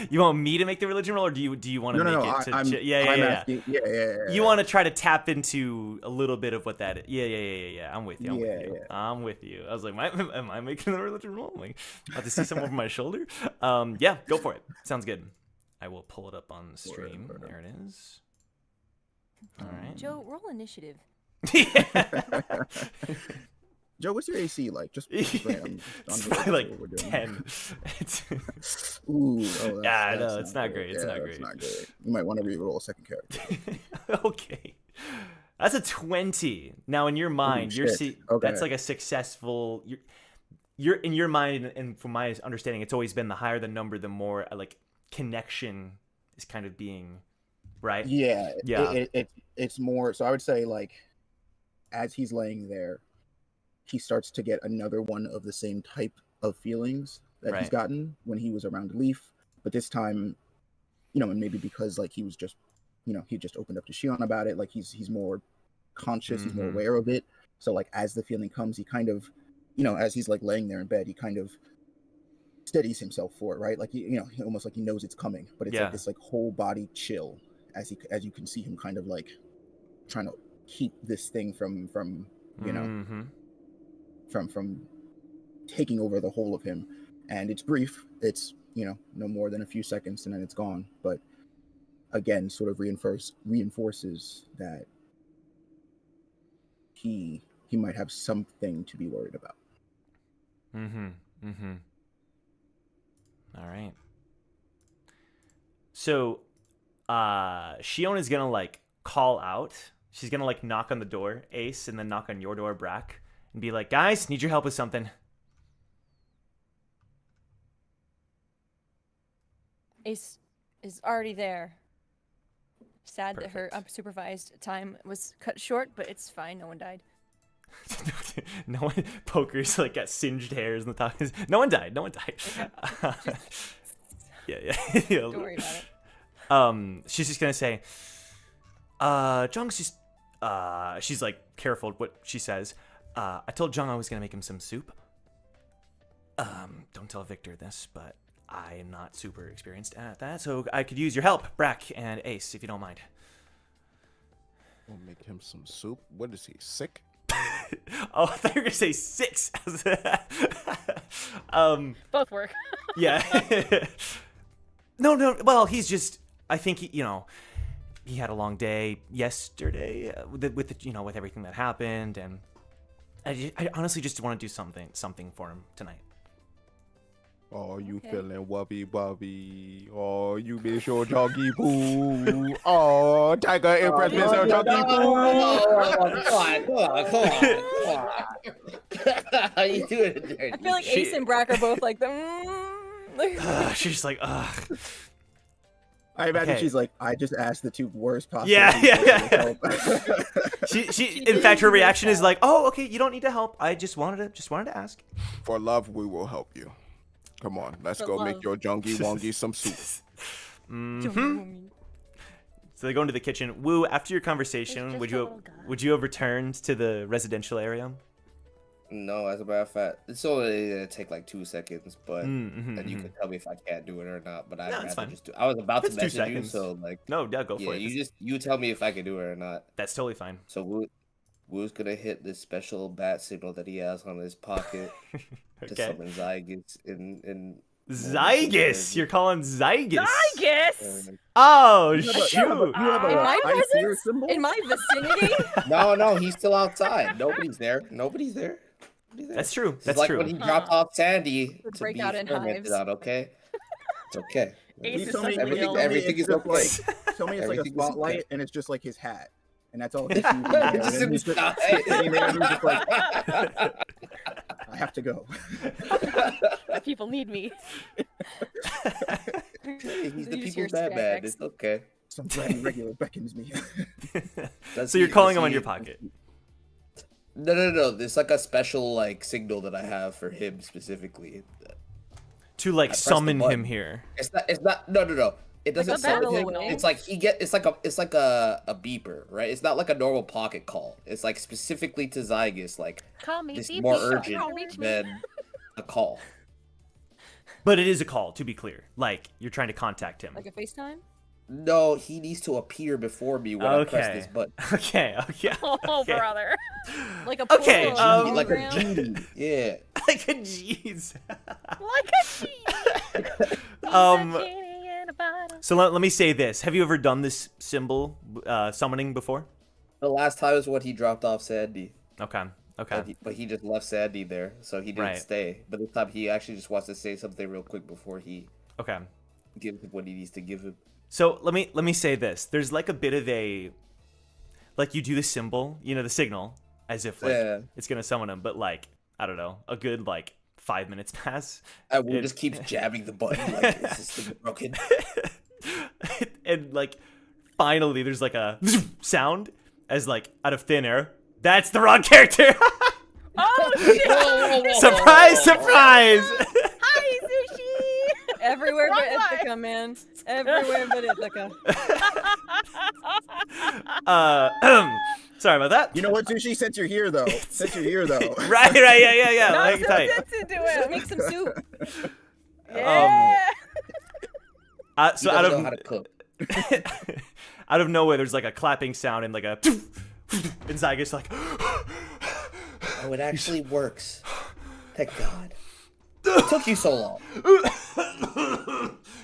You want me to make the religion roll, or do you want to No, make no, it to? I'm Yeah. asking. Yeah. You want to try to tap into a little bit of what that is. Yeah. I'm with you. Yeah. I'm with you. I was like, am I making the religion roll? I'm like, about to see someone over my shoulder. Yeah, go for it. Sounds good. I will pull it up on the stream. There it is. All right. Joe, roll initiative. Yeah. Joe, what's your AC like? Just random. It's probably like 10. Ooh, Yeah, no, it's not great. It's not great. It's not great. You might want to re-roll a second character. Okay. That's a 20. Now in your mind, you're shit. Okay. that's like a successful you're in your mind, and from my understanding, it's always been the higher the number, the more like connection is kind of being right. Yeah. Yeah. It's more. So I would say like, as he's laying there, he starts to get another one of the same type of feelings that he's gotten when he was around Leaf, but this time, and maybe because like he was just, he just opened up to Shion about it. Like he's more conscious, he's more aware of it. So like as the feeling comes, he kind of, as he's like laying there in bed, he kind of steadies himself for it, right? Like he almost like he knows it's coming, but it's like this like whole body chill as you can see him kind of like trying to keep this thing from from taking over the whole of him. And it's brief. It's no more than a few seconds, and then it's gone. But again, sort of reinforces that he might have something to be worried about. All right. So Shion is gonna like call out. She's gonna like knock on the door, Ace, and then knock on your door, Brack, and be like, guys, need your help with something. Ace is already there. Sad that her Perfect. unsupervised time was cut short, but it's fine. No one died. No one. Poker's like got singed hairs in the top. No one died. Yeah. Don't worry about it. She's just gonna say, Jung's just, she's like careful what she says. I told Jung I was gonna make him some soup. Don't tell Victor this, but I am not super experienced at that, so I could use your help, Brack and Ace, if you don't mind. We'll make him some soup. What is he, sick? Oh, I thought you were gonna say 6. Both work. Yeah. No. Well, he's just. I think he had a long day yesterday with everything that happened, and I honestly just want to do something for him tonight. Oh, you feeling wubby? Oh, you miss your doggy poo. Oh, Tiger Empress miss her doggy poo. Come on. How you doing it there? I feel like Ace and Brack are both like She's just like, ugh. I imagine Okay. she's like, I just asked the two worst possible. Yeah. She in fact, her reaction is like, oh, okay, you don't need to help. I just wanted to ask. For love, we will help you. Come on, let's For go love. make your jungie wongy some soup. So they go into the kitchen. Woo, after your conversation, It's would just a you little guy. would you have returned to the residential area? No, as a matter of fact, it's only gonna take like 2 seconds, but Mm-hmm, and you can tell me if I can't do it or not. But I'd No, it's rather fine. just do. I was about It's to 2 message you, seconds. so like, No, yeah, go for yeah, it. you tell me if I can do it or not. That's totally fine. So Woo's gonna hit this special bat signal that he has on his pocket to Okay. summon Zygus in Zygus, you're calling Zygus. I guess. Oh You have a- shoot! you have a In my ice ear presence? symbol? In my vicinity? No, he's still outside. Nobody's there. Nobody's there. That's true. It's That's like true. when he dropped off Sandy Would to break be out in experimented hives. on. Okay, it's okay. Ace You is tell me, such a everything- real- everything it's is just okay. like, tell me it's like a Everything is spotlight, okay. and it's just like his hat, and that's all. He's using there. And Just then in he's the just sky. sitting there, and he's just like, I have to go. People need me. Hey, he's the Use your people's bad man. stacks. It's okay. Some bloody regular beckons me. Does So you're he- calling does him on he- your pocket. No. There's like a special like signal that I have for him specifically. To like pressed the summon him button. here. It's not. No. It doesn't Like a bat sound like signal. it's like it's like a beeper, right? It's not like a normal pocket call. It's like specifically to Zygus, like Call me, this beep, more beep, urgent don't reach me. than a call. But it is a call, to be clear. Like, you're trying to contact him. Like a FaceTime? No, he needs to appear before me when I press this button. Okay. Oh, Okay. brother. Like a Okay, portal, Like a hologram? genie. Yeah. Like a jeez. Like a sheep. So let me say this. Have you ever done this symbol summoning before? The last time was when he dropped off Sandy. Okay. But he just left Sandy there, so he didn't Right. stay. But this time he actually just wants to say something real quick before he Okay. gives him what he needs to give him. So let me say this. There's like a bit of a, like, you do the symbol, the signal, as if like Yeah. it's gonna summon him, but like, I don't know, a good like 5 minutes pass. And we It- just keeps jabbing the button like, is this thing broken? And like, finally, there's like a sound as like out of thin air. That's the wrong character. Oh, shit. Surprise! Surprise! Hi, Sushi. Everywhere but Wrong way. Ithaca, man. Everywhere but Ithaca. Sorry about that. You know what, Sushi? Since you're here, though. Right, yeah. Not Hang so tight. sense into it. Make some soup. Yeah. So He out doesn't of know how to cook. out of nowhere, there's like a clapping sound and like a, and Zygus like, Oh, it actually works. Thank God. It took you so long.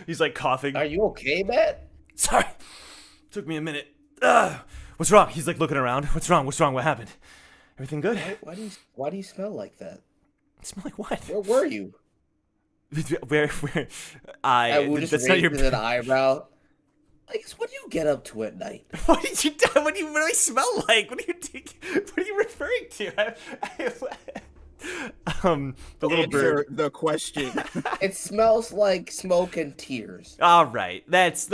he's like coughing. Are you okay, man? Sorry, took me a minute. What's wrong? He's like looking around. What's wrong? What happened? Everything good? Why do you smell like that? Smell like what? Where were you? Where? And we just That's not your. raised an eyebrow. Like, what do you get up to at night? What did you do? What do I smell like? What are you referring to? The little bird. Answer the question. It smells like smoke and tears. All right, that's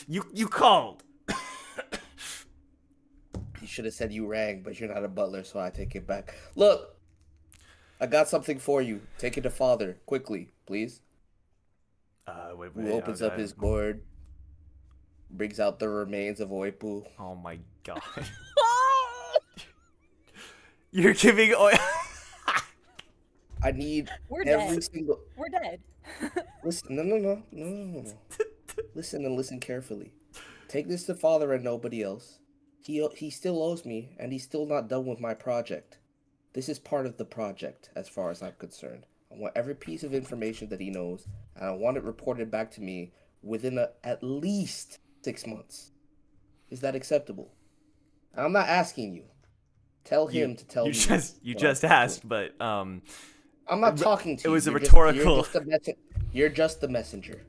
you called. You should have said you rang, but you're not a butler, so I take it back. Look, I got something for you. Take it to Father, quickly, please. Wait, Who opens up his gourd, brings out the remains of Oipu. Oh my god. You're giving oil. I need We're every dead. single. We're dead. Listen, no. Listen and listen carefully. Take this to Father and nobody else. He still owes me, and he's still not done with my project. This is part of the project, as far as I'm concerned. I want every piece of information that he knows, and I want it reported back to me within at least 6 months. Is that acceptable? And I'm not asking you. Tell him to tell me. You what just I'm asked, doing. but I'm not talking to you. it was a You're rhetorical- You're just the messenger.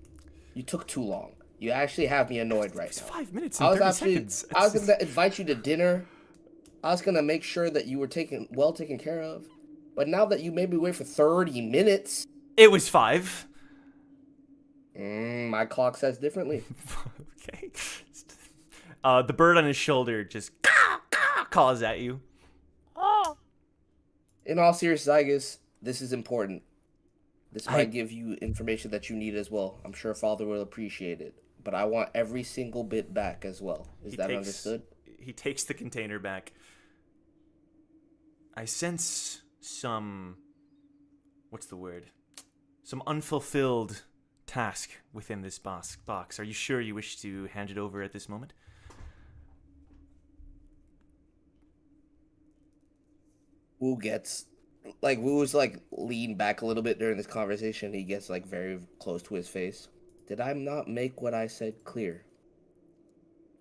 You took too long. You actually have me annoyed right it's now. 5 minutes I and was 30 actually, seconds. I was gonna invite you to dinner. I was gonna make sure that you were well taken care of. But now that you made me wait for 30 minutes, It was 5. my clock says differently. Okay. The bird on his shoulder just calls at you. Oh. In all seriousness, I guess this is important. This might give you information that you need as well. I'm sure Father will appreciate it. But I want every single bit back as well. Is that understood? He takes the container back. I sense some, what's the word? Some unfulfilled task within this box. Are you sure you wish to hand it over at this moment? Wu's lean back a little bit during this conversation. He gets very close to his face. Did I not make what I said clear?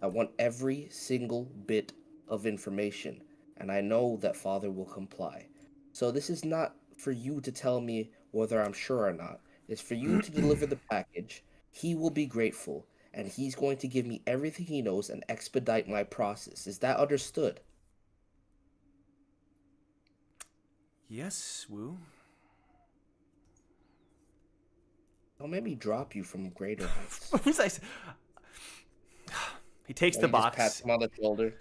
I want every single bit of information, and I know that Father will comply. So this is not for you to tell me whether I'm sure or not. It's for you to deliver the package. He will be grateful, and he's going to give me everything he knows and expedite my process. Is that understood? Yes, Wu. Don't make me drop you from greater heights. What was I? He takes the He just box. pats him on the shoulder.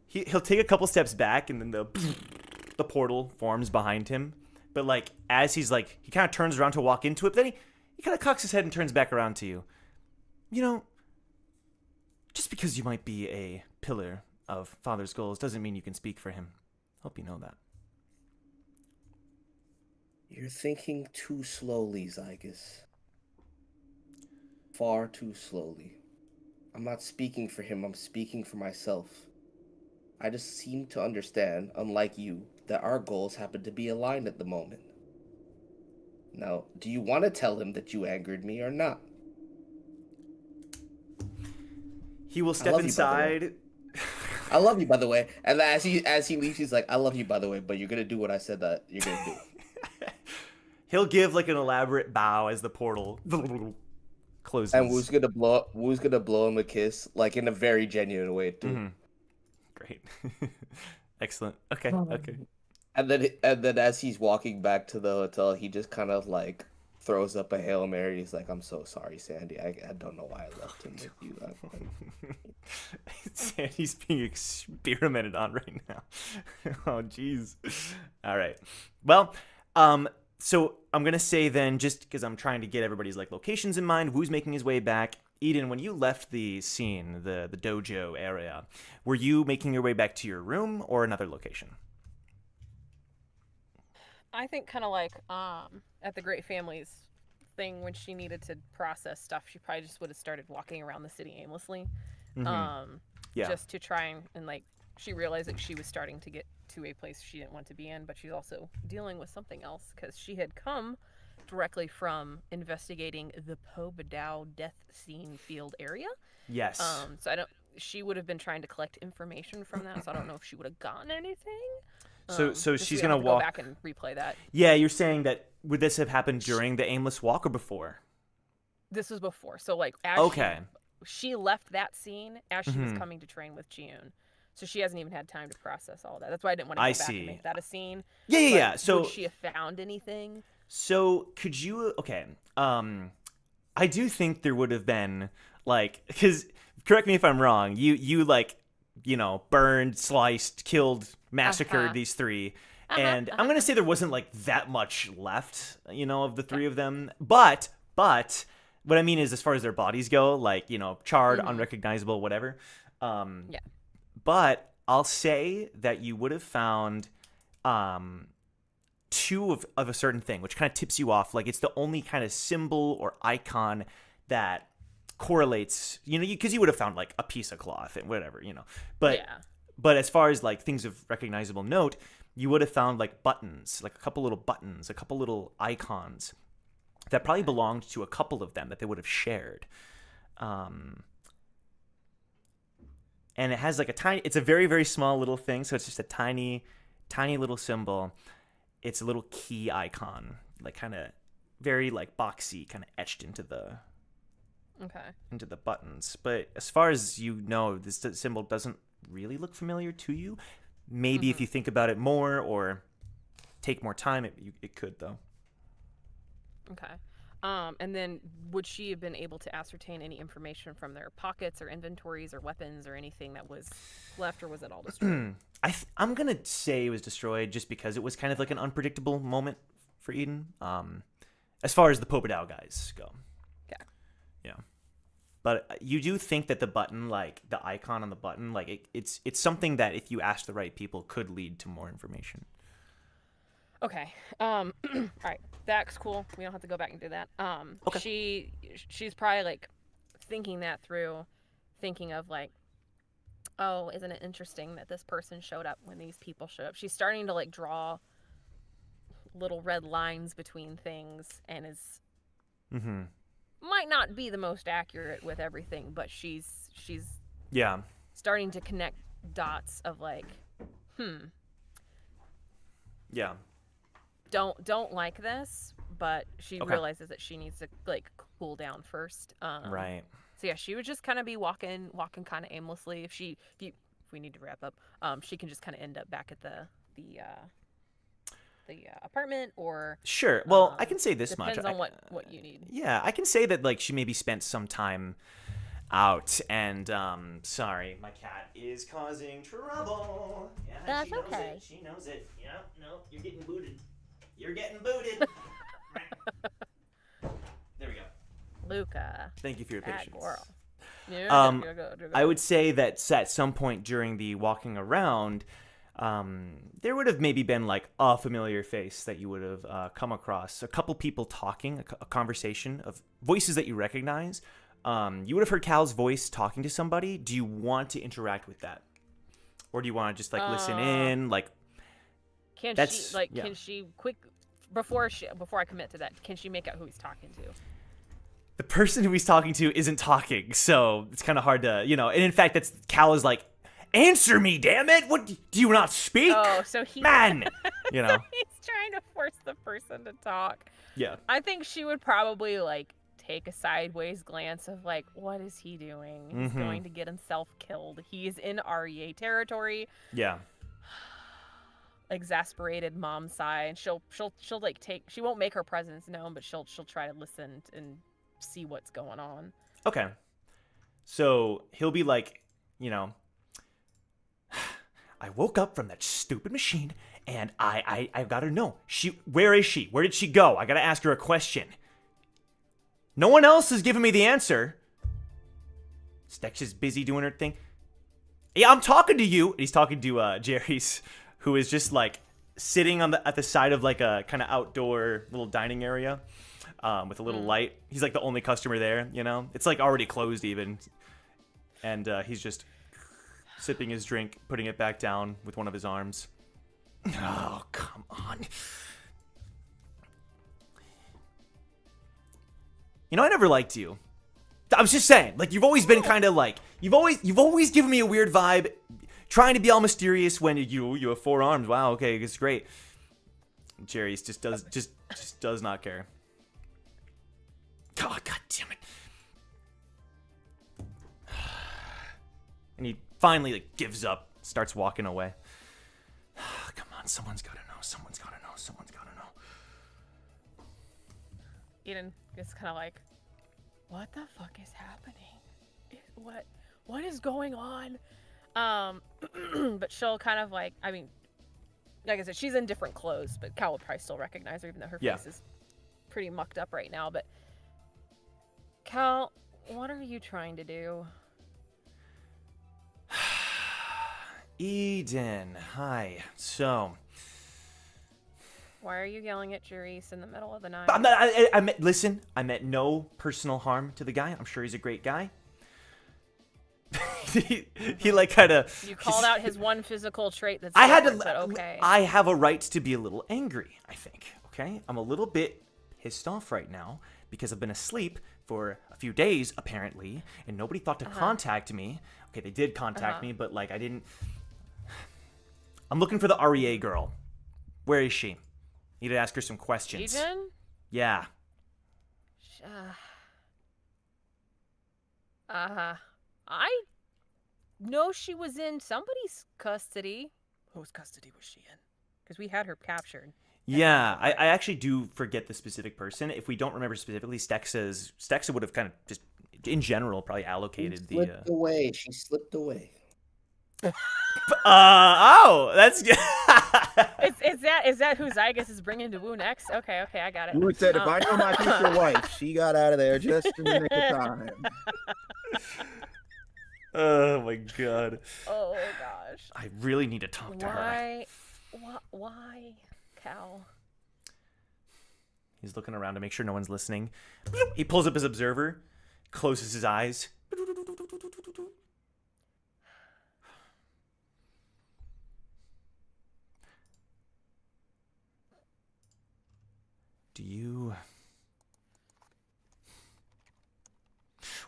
He'll take a couple steps back, and then the portal forms behind him. But as he's he kind of turns around to walk into it, but then he kind of cocks his head and turns back around to you. You know, just because you might be a pillar of Father's goals doesn't mean you can speak for him. Hope you know that. You're thinking too slowly, Zygus. Far too slowly. I'm not speaking for him, I'm speaking for myself. I just seem to understand, unlike you, that our goals happen to be aligned at the moment. Now, do you want to tell him that you angered me or not? He will step inside. I love you, by the way. And as he leaves, he's like, I love you, by the way, but you're gonna do what I said that you're gonna do. He'll give like an elaborate bow as the portal closes. And Wu's gonna blow him a kiss, like in a very genuine way too. Mm-hmm. Great. Excellent. Okay. Okay. And then as he's walking back to the hotel, he just kind of like throws up a Hail Mary. He's like, I'm so sorry, Sandy. I don't know why I left him with you. Sandy's being experimented on right now. Oh, jeez. All right. Well, so I'm going to say then, just because I'm trying to get everybody's like locations in mind, Wu's making his way back. Eden, when you left the scene, the dojo area, were you making your way back to your room or another location? I think kind of like at the Great Families thing, when she needed to process stuff, she probably just would have started walking around the city aimlessly. Mm-hmm. Yeah. Just to try and like, she realized that she was starting to get to a place she didn't want to be in, but she's also dealing with something else because she had come directly from investigating the Pobadao death scene field area. Yes. So she would have been trying to collect information from that, so I don't know if she would have gotten anything. So she's gonna go back and replay that. Yeah, you're saying that would this have happened during the aimless walk or before? This was before. So like, she left that scene as she was coming to train with June. So she hasn't even had time to process all that. That's why I didn't want to go back and make that a scene. Yeah. So would she have found anything? So could you? Okay. I do think there would have been like, because correct me if I'm wrong. You like, burned, sliced, killed, massacred these three, and I'm gonna say there wasn't like that much left, of the three of them. But what I mean is, as far as their bodies go, like charred, unrecognizable, whatever. Yeah. But I'll say that you would have found two of a certain thing, which kind of tips you off. Like, it's the only kind of symbol or icon that correlates, because you would have found like a piece of cloth and whatever, but as far as like things of recognizable note, you would have found like buttons, like a couple little icons that probably belonged to a couple of them that they would have shared. And it has like it's a very, very small little thing. So it's just a tiny, tiny little symbol. It's a little key icon, like kind of very like boxy, kind of etched into the buttons. But as far as this symbol doesn't really look familiar to you. Maybe if you think about it more or take more time, it could though. Okay. And then would she have been able to ascertain any information from their pockets or inventories or weapons or anything that was left, or was it all destroyed? I'm going to say it was destroyed just because it was kind of like an unpredictable moment for Eden. As far as the Pobadao guys go. Okay. Yeah. But you do think that the button, like the icon on the button, like it's something that if you ask the right people could lead to more information. Okay. All right. That's cool. We don't have to go back and do that. Okay. She's probably like thinking that through, thinking of like, oh, isn't it interesting that this person showed up when these people showed up? She's starting to like draw little red lines between things and is might not be the most accurate with everything, but she's starting to connect dots of like, yeah. Don't like this, but she realizes that she needs to like cool down first. Right. So yeah, she would just kind of be walking kind of aimlessly. If we need to wrap up, she can just kind of end up back at the apartment or. Sure. Well, I can say this much. Depends on what you need. Yeah, I can say that like she maybe spent some time out and sorry, my cat is causing trouble. Yeah, that's okay. She knows it. Yeah, no, you're getting booted. You're getting booted. There we go. Luca. Thank you for your That patience. girl. I would say that at some point during the walking around, there would have maybe been like a familiar face that you would have come across. A couple people talking, a conversation of voices that you recognize. You would have heard Cal's voice talking to somebody. Do you want to interact with that? Or do you want to just like listen in? Like, can she quick before I commit to that, can she make out who he's talking to? The person who he's talking to isn't talking, so it's kind of hard to, and in fact, that's Cal is like, answer me, damn it! What do you not speak? Oh, so man, so he's trying to force the person to talk. Yeah, I think she would probably like take a sideways glance of like, what is he doing? He's going to get himself killed. He is in REA territory. Yeah. Exasperated mom sigh, and she'll like she won't make her presence known, but she'll try to listen and see what's going on. Okay. So he'll be like, I woke up from that stupid machine and I've got to know. Where is she? Where did she go? I got to ask her a question. No one else has given me the answer. Stex is busy doing her thing. Yeah, I'm talking to you. He's talking to Jerry's, who is just like sitting at the side of like a kind of outdoor little dining area. With a little light. He's like the only customer there, It's like already closed even. And he's just sipping his drink, putting it back down with one of his arms. Oh, come on. I never liked you. I was just saying, like, you've always been kind of like, you've always given me a weird vibe, trying to be all mysterious when you have 4 arms. Wow, okay, it's great. Jerry just does not care. Oh, God damn it. And he finally like gives up, starts walking away. Come on, someone's got to know. Someone's got to know. Someone's got to know. Eden is kind of like, what the fuck is happening? What is going on? But she'll kind of like, I mean, like I said, she's in different clothes, but Cal would probably still recognize her, even though her face is pretty mucked up right now. But Cal, what are you trying to do? Eden, hi. So, why are you yelling at Jerice in the middle of the night? Listen, I meant no personal harm to the guy. I'm sure he's a great guy. he like kind of. You called out his one physical trait that's. Okay. I have a right to be a little angry. I think. Okay, I'm a little bit pissed off right now because I've been asleep for a few days apparently, and nobody thought to contact me. Okay, they did contact me, but like I didn't. I'm looking for the REA girl. Where is she? Need to ask her some questions. Eden? Yeah. I know she was in somebody's custody. Whose custody was she in? Because we had her captured. Yeah, I actually do forget the specific person. If we don't remember specifically, Stexa would have kind of just, in general, probably allocated She slipped away. She slipped away. That's good. Is that who Zygus is bringing to Woo next? Okay, I got it. Woo said, if I know my future wife, she got out of there just in the nick of time. Oh my god. Oh gosh. I really need to talk to her. Why, Cal? He's looking around to make sure no one's listening. He pulls up his observer, closes his eyes.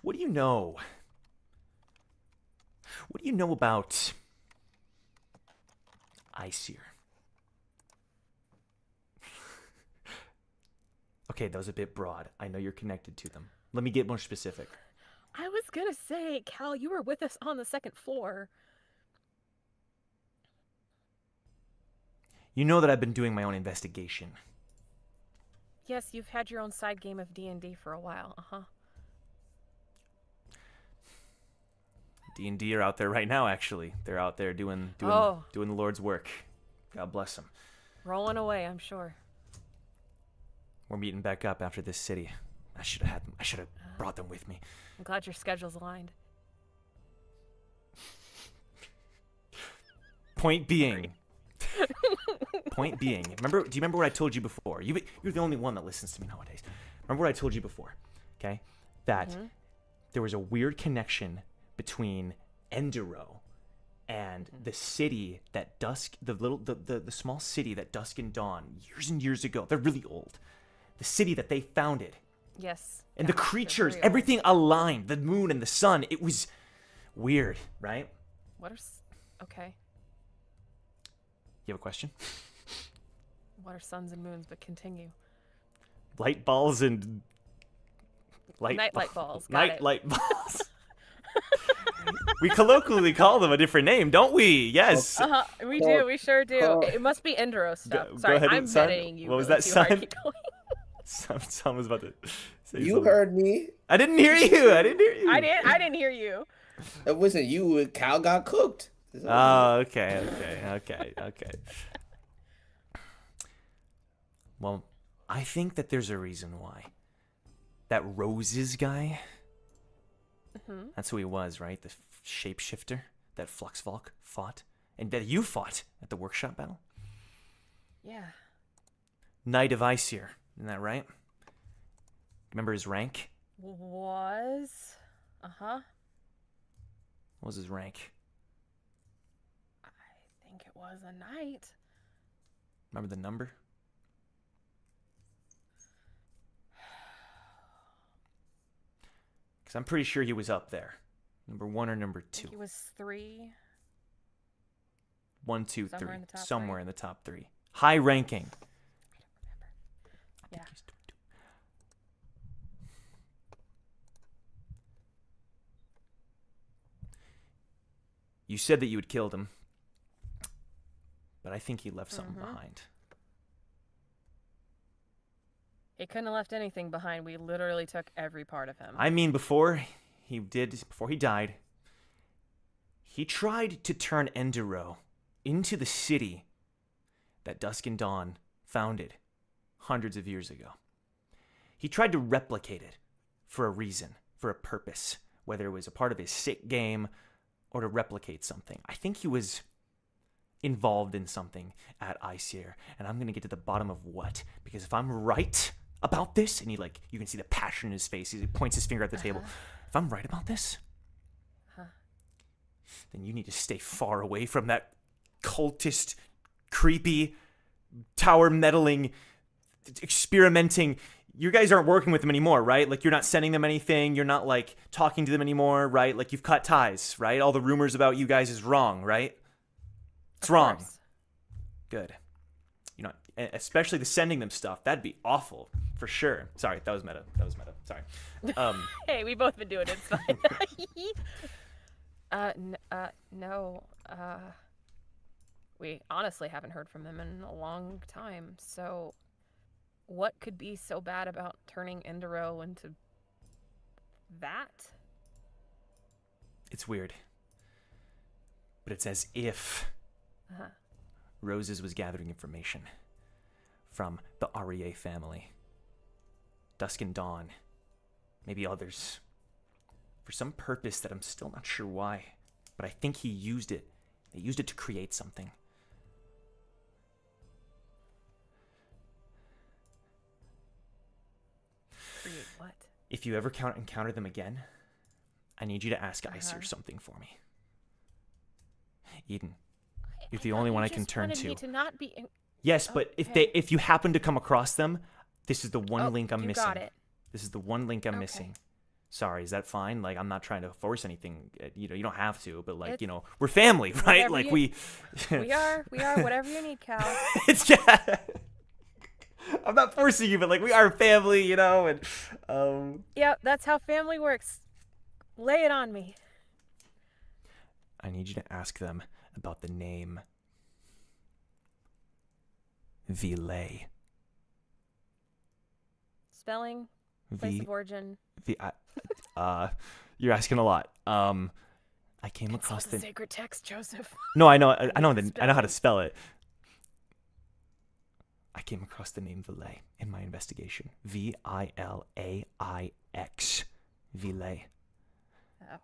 What do you know? What do you know about Iceer? Okay, that was a bit broad. I know you're connected to them. Let me get more specific. I was gonna say, Cal, you were with us on the second floor. You know that I've been doing my own investigation. Yes, you've had your own side game of D&D for a while. D&D are out there right now, actually. They're out there doing the Lord's work. God bless them. Rolling away, I'm sure. We're meeting back up after this city. I should have had them. brought them with me. I'm glad your schedule's aligned. Point being. Point being. Do you remember what I told you before? You're the only one that listens to me nowadays. Remember what I told you before, okay? That there was a weird connection between Enduro and the city that the small city that Dusk and Dawn years and years ago. They're really old. The city that they founded. Yes. And the creatures, everything aligned. The moon and the sun. It was weird, right? Okay. You have a question? What are suns and moons? But continue. Light balls and Night light balls. Light balls. We colloquially call them a different name, don't we? Yes. We do. We sure do. It must be Enduro stuff. Sorry, ahead, I'm son. betting you. What was really that, too hard. son? Keep going. Son was about to say You something. heard me. I didn't hear you. I didn't hear you. It wasn't you. Cal got cooked. Oh, okay. Well, I think that there's a reason why. That Roses guy, that's who he was, right? The shapeshifter that Fluxvolk fought, and that you fought at the workshop battle. Yeah. Knight of Aesir, isn't that right? Remember his rank? Was. What was his rank? I think it was a knight. Remember the number? Because I'm pretty sure he was up there. Number 1 or number 2? He was 3. 1, 2, 3. Somewhere in the top Somewhere 3. in the top 3. High ranking. Yeah. You said that you had killed him, but I think he left something behind. He couldn't have left anything behind. We literally took every part of him. I mean, before he died, he tried to turn Enduro into the city that Dusk and Dawn founded hundreds of years ago. He tried to replicate it for a reason, for a purpose, whether it was a part of his sick game or to replicate something. I think he was involved in something at Aesir, and I'm going to get to the bottom of what. Because if I'm right about this, and you can see the passion in his face, he points his finger at the table. If I'm right about this, then you need to stay far away from that cultist, creepy, tower meddling, experimenting. You guys aren't working with them anymore, right? Like, you're not sending them anything. You're not, talking to them anymore, right? Like, you've cut ties, right? All the rumors about you guys is wrong, right? It's wrong. Good. Especially the sending them stuff. That'd be awful, for sure. Sorry, that was meta. Sorry. Hey, we both been doing it. It's fine. No. We honestly haven't heard from him in a long time. So, what could be so bad about turning Enduro into that? It's weird. But it's as if Roses was gathering information from the REA family, Dusk and Dawn, maybe others, for some purpose that I'm still not sure why. But I think he used it. They used it to create something. Create what? If you ever encounter them again, I need you to ask Aesir something for me. Eden, you're the only one I can turn to. Me to not be. Yes, but if you happen to come across them, this is the one link I'm missing. Got it. This is the one link I'm missing. Sorry, is that fine? I'm not trying to force anything. You don't have to, but we're family, right? We are whatever you need, Cal. I'm not forcing you, but we are family, and Yeah, that's how family works. Lay it on me. I need you to ask them about the name Viole. Spelling, place of origin. You're asking a lot. I came across the sacred text, Joseph. No, I know how to spell it. I came across the name Viole in my investigation. Vilaix. Viole. Oh.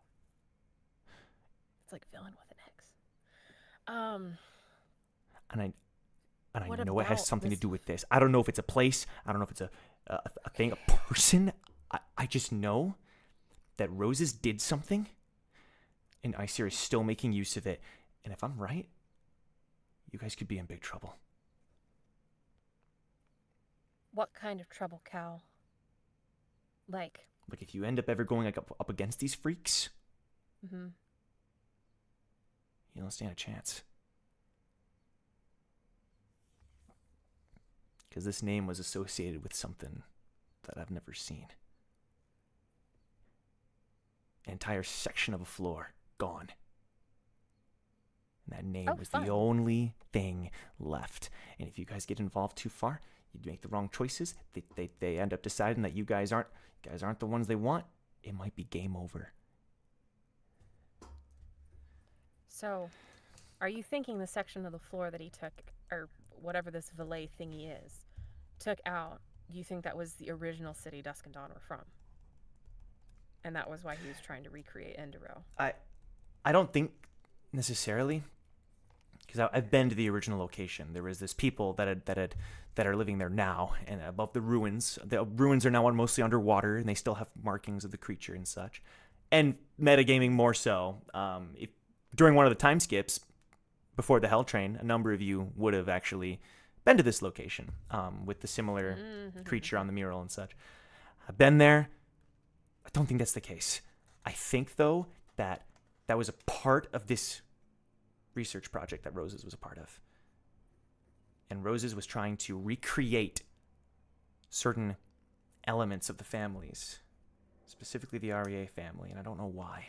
It's like villain with an X. And I What know it has about something to this- do with this. I don't know if it's a place. I don't know if it's a thing, a person. I just know that Roses did something, and Icer is still making use of it. And if I'm right, you guys could be in big trouble. What kind of trouble, Cal? Like, Like if you end up ever going like up against these freaks, mm-hmm. you don't stand a chance. Because this name was associated with something that I've never seen. An entire section of a floor gone. And that name was fun. the only thing left. And if you guys get involved too far, you make the wrong choices. They end up deciding that you guys aren't the ones they want. It might be game over. So, are you thinking the section of the floor that he took, or whatever this valet thingy is, took out, you think that was the original city Dusk and Dawn were from? And that was why he was trying to recreate Endero? I don't think necessarily, because I've been to the original location. There was this people that are living there now, and above the ruins. The ruins are now mostly underwater, and they still have markings of the creature and such. And metagaming more so. During one of the time skips before the Hell Train, a number of you would have actually been to this location with the similar creature on the mural and such. I've been there. I don't think that's the case. I think, though, that was a part of this research project that Roses was a part of. And Roses was trying to recreate certain elements of the families, specifically the REA family, and I don't know why.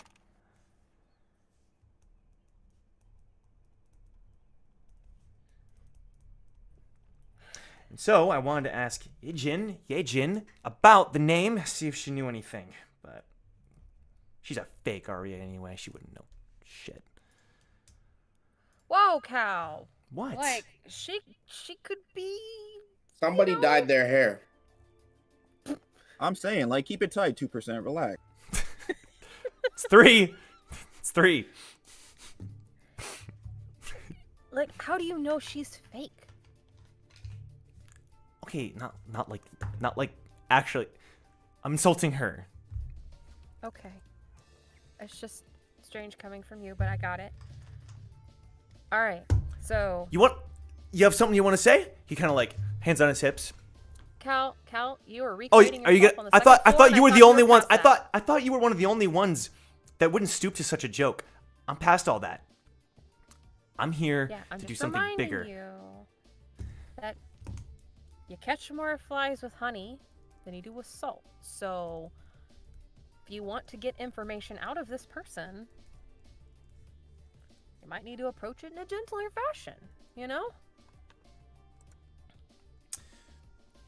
And so I wanted to ask Yejin about the name, see if she knew anything. But she's a fake REA anyway. She wouldn't know shit. Whoa, Cal! What? Like, she could be... Somebody dyed their hair. I'm saying, like, keep it tight, 2%. Relax. It's 3. It's 3. Like, how do you know she's fake? Okay, not like actually. I'm insulting her. Okay. It's just strange coming from you, but I got it. Alright, so... You have something you want to say? He kind of like hands on his hips. Cal, you were Oh, recreating are you yourself gonna? on the I second floor, thought and you were the only ones. past that. I thought you were one of the only ones that wouldn't stoop to such a joke. I'm past all that. I'm here Yeah, I'm to just do something reminding bigger. you that you catch more flies with honey than you do with salt. So, if you want to get information out of this person, you might need to approach it in a gentler fashion, you know?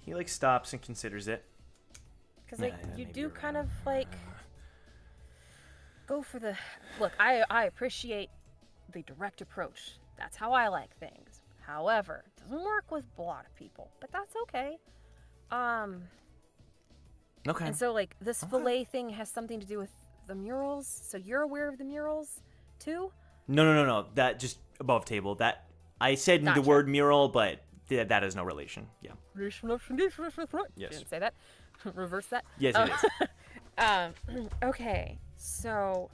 He like stops and considers it. Because like Yeah, you maybe do you're kind right. of like go for the look. I appreciate the direct approach. That's how I like things. However, it doesn't work with a lot of people, but that's okay. Okay. And so like this fillet thing has something to do with the murals. So you're aware of the murals too? No. That just above table. That I said Gotcha. the word mural, but that has no relation. Yeah. Yes. Didn't say that. Reverse that. Yes, it is. Okay, so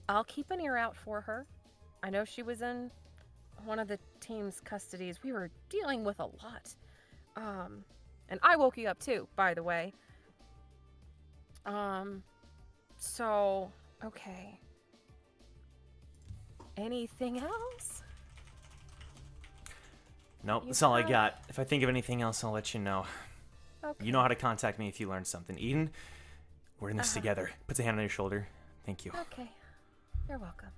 I'll keep an ear out for her. I know she was in one of the team's custodies. We were dealing with a lot. And I woke you up too, by the way. So, okay. Anything else? Nope, You that's all I have- got. If I think of anything else, I'll let you know. Okay. You know how to contact me if you learn something. Eden, we're in this together. Puts a hand on your shoulder. Thank you. Okay. You're welcome.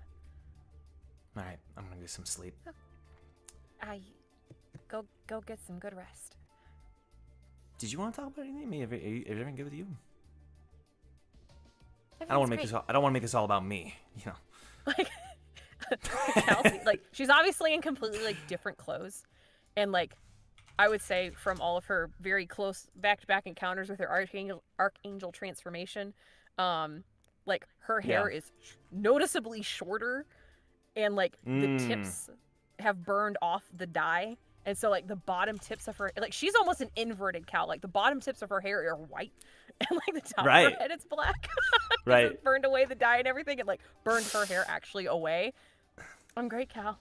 All right, I'm gonna get some sleep. Go get some good rest. Did you want to talk about anything? Is everything good with you? I Everything's don't want to make great. this. I don't want to make this all about me. You know. Like Kelsey, like she's obviously in completely like different clothes, and like I would say from all of her very close back-to-back encounters with her archangel transformation, Like her hair is noticeably shorter, and like the tips have burned off the dye, and so like the bottom tips of her, like she's almost an inverted cow. Like the bottom tips of her hair are white, and like the top of her head is black. Right. It burned away the dye and everything, and like burned her hair actually away. I'm great, Cal.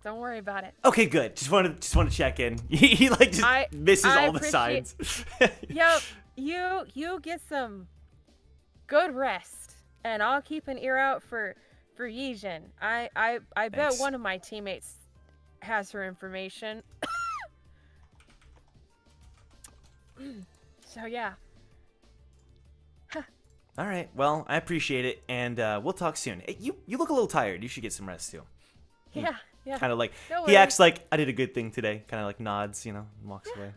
Don't worry about it. Okay, good. Just want to check in. He like just misses all the signs. Yep. You get some good rest, and I'll keep an ear out for Yijin. I bet Thanks. one of my teammates has her information. So yeah. All right. Well, I appreciate it, and we'll talk soon. Hey, you look a little tired. You should get some rest too. Yeah. Kind of like No he worries. acts like I did a good thing today. Kind of like nods, and walks away.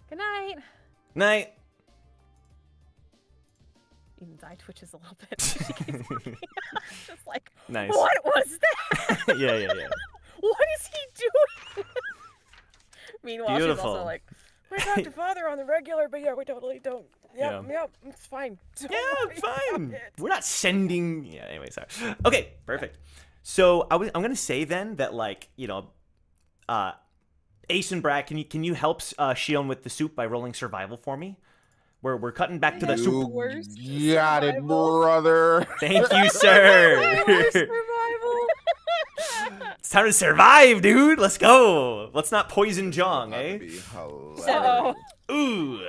Good night. Night. Eden's eye twitches a little bit. She keeps looking. Just like, Nice. what was that? yeah. What is he doing? Meanwhile, she's also like, we talk to father on the regular, but yeah, we totally don't. Yep, it's fine. Don't worry It's about fine. it. We're not sending. Yeah. Anyway, sorry. Okay. Perfect. So I'm gonna say then that Ace and Brad, can you help Shion with the soup by rolling survival for me? We're cutting back to the soup. You got it, brother. Thank you, sir. It's time to survive, dude. Let's go. Let's not poison Jong, eh? So, Ooh.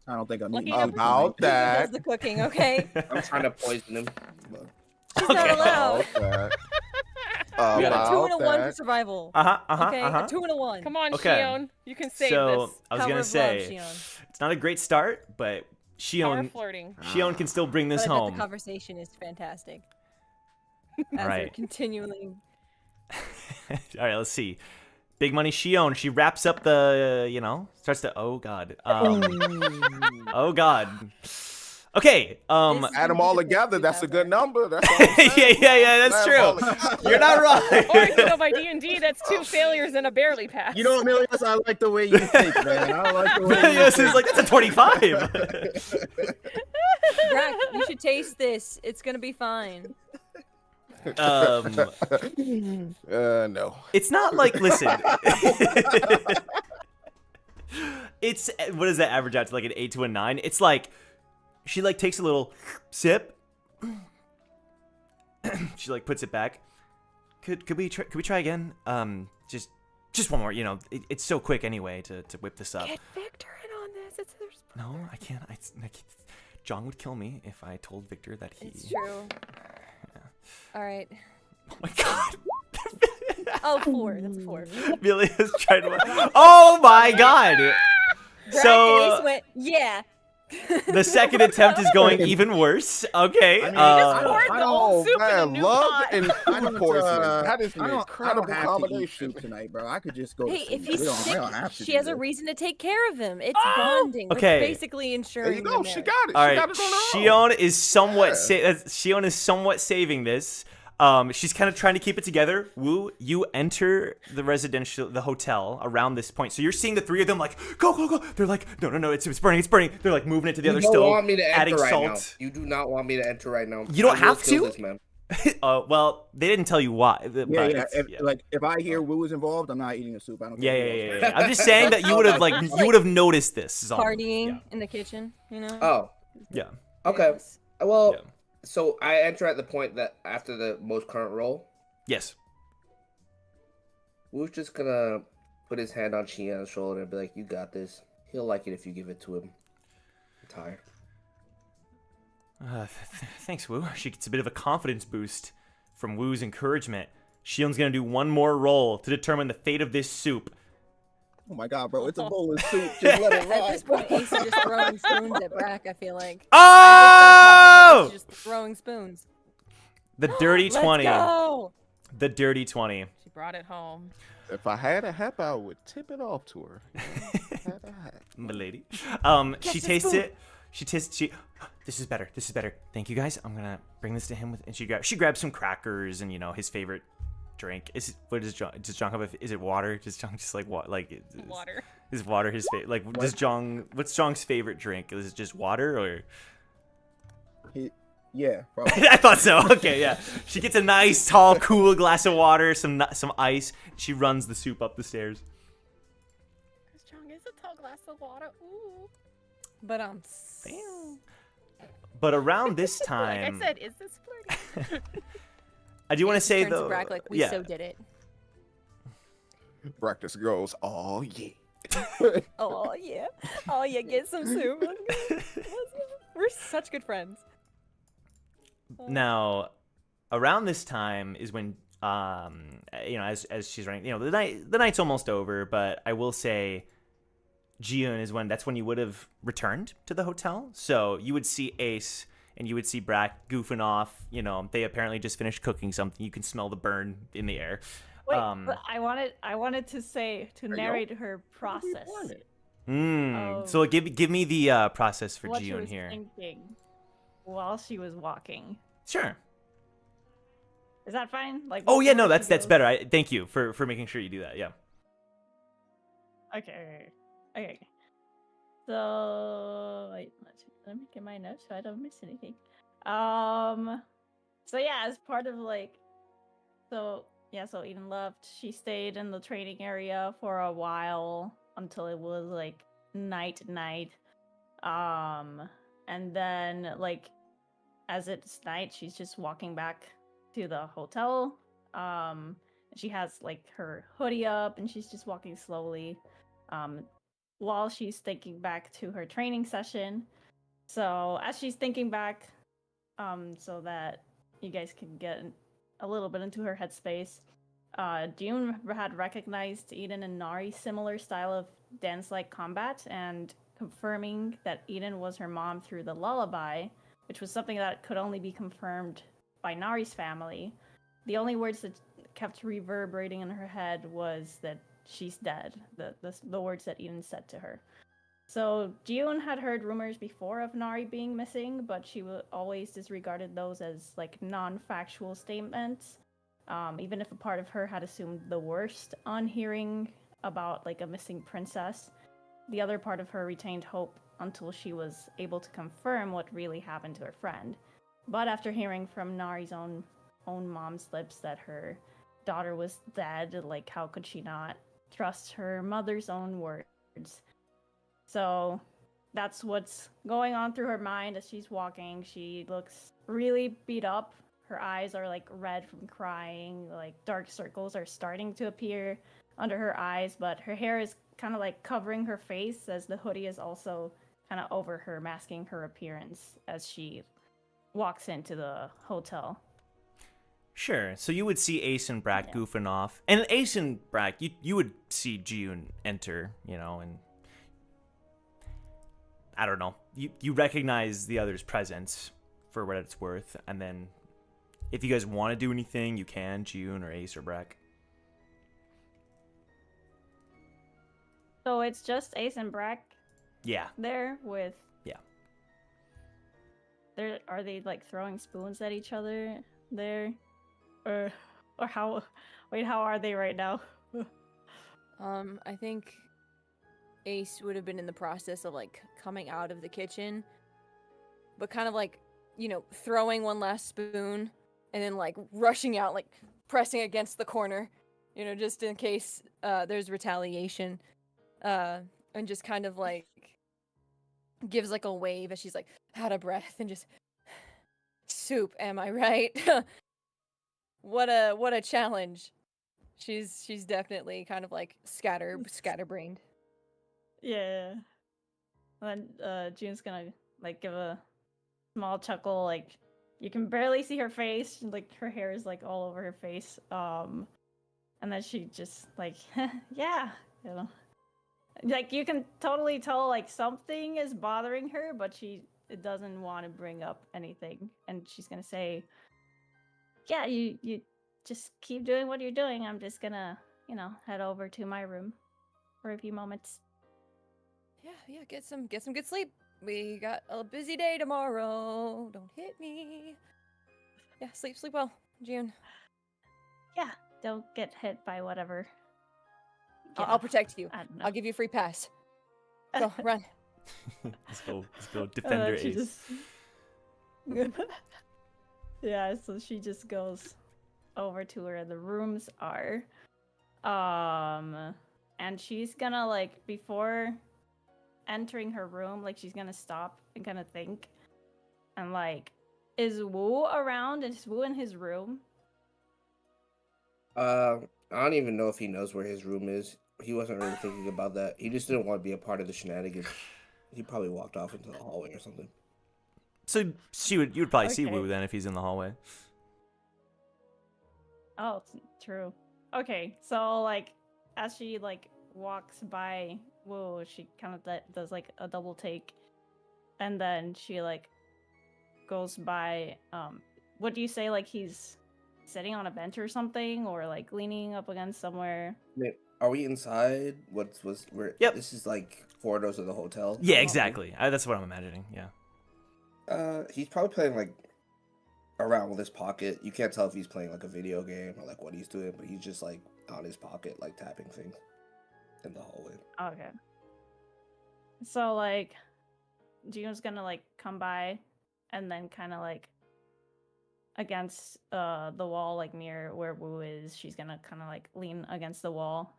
I don't think I'm Looking eating up- About Who does that. the cooking, okay? I'm trying to poison him. She's not allowed. About that. We got a 2 and a 1 for that. survival. Okay. A 2 and a 1. come on, Okay. Shion. You can save So this. I was Power gonna of say love, Shion. it's not a great start, but Power Shion flirting. can still bring this But I bet home. the conversation is fantastic. As Right. they're continually. All right, let's see. Big Money Shion. She wraps up the, starts to. Oh God. Oh God. Okay. This- Add them all together. That's a good number. That's all I'm saying. yeah. That's Add 'em all true. together. You're not wrong. Or if you go by D&D, that's 2 failures and a barely pass. You know what, Milius? I like the way you think, man. I like the way you This think. is like that's a 25. Brack, you should taste this. It's gonna be fine. No. It's not like listen. It's what does that average out to, like an 8 to a 9? It's like she like takes a little sip. She like puts it back. Could we try again? Just one more. It's so quick anyway to whip this up. Get Victor in on this. No, I can't. John would kill me if I told Victor that he. It's true. All right. Oh my God. Oh, 4. That's a 4. Billy is trying to. Oh my God. Brack and So Ace went, yeah. the second attempt is going even worse. Okay. I mean, just poured the old soup in a man, new love pot. and I food don't, poisoning. That is an I don't incredible have to eat combination. soup tonight, bro. I could just go. Hey, to if sleep. he's I sick, don't have to she do has a this. reason to take care of him. It's bonding. Okay. We're basically ensuring There you go. the She marriage. got it. All She right. got it on her own. Shion is somewhat saving this. She's kind of trying to keep it together. Woo, you enter the hotel around this point. So you're seeing the 3 of them like, go. They're like, no, it's burning. They're like moving it to the other You don't stove, want me to enter adding right salt. now. You do not want me to enter right now. You don't I will have kill to? This, man. Well, they didn't tell you why. But Yeah. it's- Like if I hear Woo is involved, I'm not eating a soup. I don't. Yeah. care who else. I'm just saying that you would have noticed this. is all. Partying in the kitchen, you know? Oh, Yeah. okay. Yes. Well, Yeah. so I enter at the point that after the most current roll, Yes. Woo's just gonna put his hand on Shian's shoulder and be like, "You got this. He'll like it if you give it to him." I'm tired. Thanks, Woo. She gets a bit of a confidence boost from Woo's encouragement. Shion's gonna do one more roll to determine the fate of this soup. Oh my god, bro! It's a bowl of soup. Just let it At ride. this point, Ace is just throwing spoons at Brack, I feel like. Oh! Ace is just throwing spoons. The dirty 20. Let's go! The dirty 20. She brought it home. If I had a hat, I would tip it off to her. Had a hat. Milady. Get She the tastes spoon. it. This is better. Thank you guys. I'm gonna bring this to him and she grabs some crackers and his favorite drink. Does John have is it water? Does John just like what Water. Is water his favorite? Like what's John's favorite drink? Is it just water or Yeah, probably. I thought so. Okay, yeah. She gets a nice, tall, cool glass of water, some ice. She runs the soup up the stairs. As strong as a tall glass of water. Ooh. But But around this Like I time, said, is this flirty? I do want to Ace say turns to though, Brack like we yeah, so did it. Practice goes, oh yeah. Oh yeah, get some soup. We're such good friends. Now, around this time is when, as she's running, the night's almost over. But I will say, June is that's when you would have returned to the hotel. So you would see Ace and you would see Brack goofing off. They apparently just finished cooking something. You can smell the burn in the air. Wait, but I wanted to narrate her process. So give me the process for what she June was here. thinking while she was walking. Sure. Is that fine? Like. Oh yeah, no, before she that's goes- better. Thank you for making sure you do that. Yeah. Okay. So wait, let me get my notes so I don't miss anything. So yeah, as part of so Eden left. She stayed in the training area for a while until it was night. And then as it's night, she's just walking back to the hotel. She has her hoodie up and she's just walking slowly. While she's thinking back to her training session. So as she's thinking back, so that you guys can get a little bit into her headspace, June had recognized Eden and Nari's similar style of dance-like combat, and confirming that Eden was her mom through the lullaby, which was something that could only be confirmed by Nari's family. The only words that kept reverberating in her head was that she's dead, the words that Eden said to her. So June had heard rumors before of Nari being missing, but she always disregarded those as non-factual statements. Even if a part of her had assumed the worst on hearing about a missing princess, the other part of her retained hope until she was able to confirm what really happened to her friend. But after hearing from Nari's own mom's lips that her daughter was dead, how could she not trust her mother's own words? So that's what's going on through her mind as she's walking. She looks really beat up. Her eyes are red from crying. Dark circles are starting to appear under her eyes, but her hair is kind of covering her face, as the hoodie is also kind of over her, masking her appearance as she walks into the hotel. Sure. So you would see Ace and Brack goofing off, and Ace and Brack, you would see June enter, and I don't know. You recognize the other's presence for what it's worth, and then if you guys want to do anything, you can, June or Ace or Brack. So it's just Ace and Brack Yeah. there with. Yeah. Are they throwing spoons at each other there, or how? Wait, how are they right now? I think Ace would have been in the process of coming out of the kitchen, but kind of throwing one last spoon and then rushing out, pressing against the corner, just in case there's retaliation, and just kind of gives a wave as she's out of breath and just soup. Am I right? What a challenge. She's definitely kind of scatterbrained. Yeah. And June's gonna give a small chuckle. You can barely see her face. Her hair is all over her face. And then she just yeah, you can totally tell something is bothering her, but she doesn't want to bring up anything. And she's gonna say, yeah, you just keep doing what you're doing. I'm just gonna head over to my room for a few moments. Yeah, get some good sleep. We got a busy day tomorrow. Don't hit me. Yeah, sleep well, June. Yeah, don't get hit by whatever. I'll protect you. I don't know. I'll give you a free pass. Go, run. Let's go defender She Ace. just- Yeah, so she just goes over to where the rooms are. And she's gonna, like, before entering her room, like, she's gonna stop and kind of think. And, like, is Wu around? Is Wu in his room? I don't even know if he knows where his room is. He wasn't really thinking about that. He just didn't want to be a part of the shenanigans. He probably walked off into the hallway or something. So you would probably see Okay. Wu then if he's in the hallway. Oh, true. Okay, so, like, as she, like, walks by Wu, she kind of does, like, a double take. And then she, like, goes by, what do you say, like, he's sitting on a bench or something, or, like, leaning up against somewhere? Wait, are we inside? Where? Yep. This is like corridors of the hotel. Yeah, Oh. exactly. That's what I'm imagining. Yeah. He's probably playing like around with his pocket. You can't tell if he's playing like a video game or like what he's doing, but he's just like on his pocket, like tapping things in the hallway. Okay. So, like, Gino's gonna, like, come by and then kind of, like, against the wall, like, near where Wu is. She's gonna kind of, like, lean against the wall.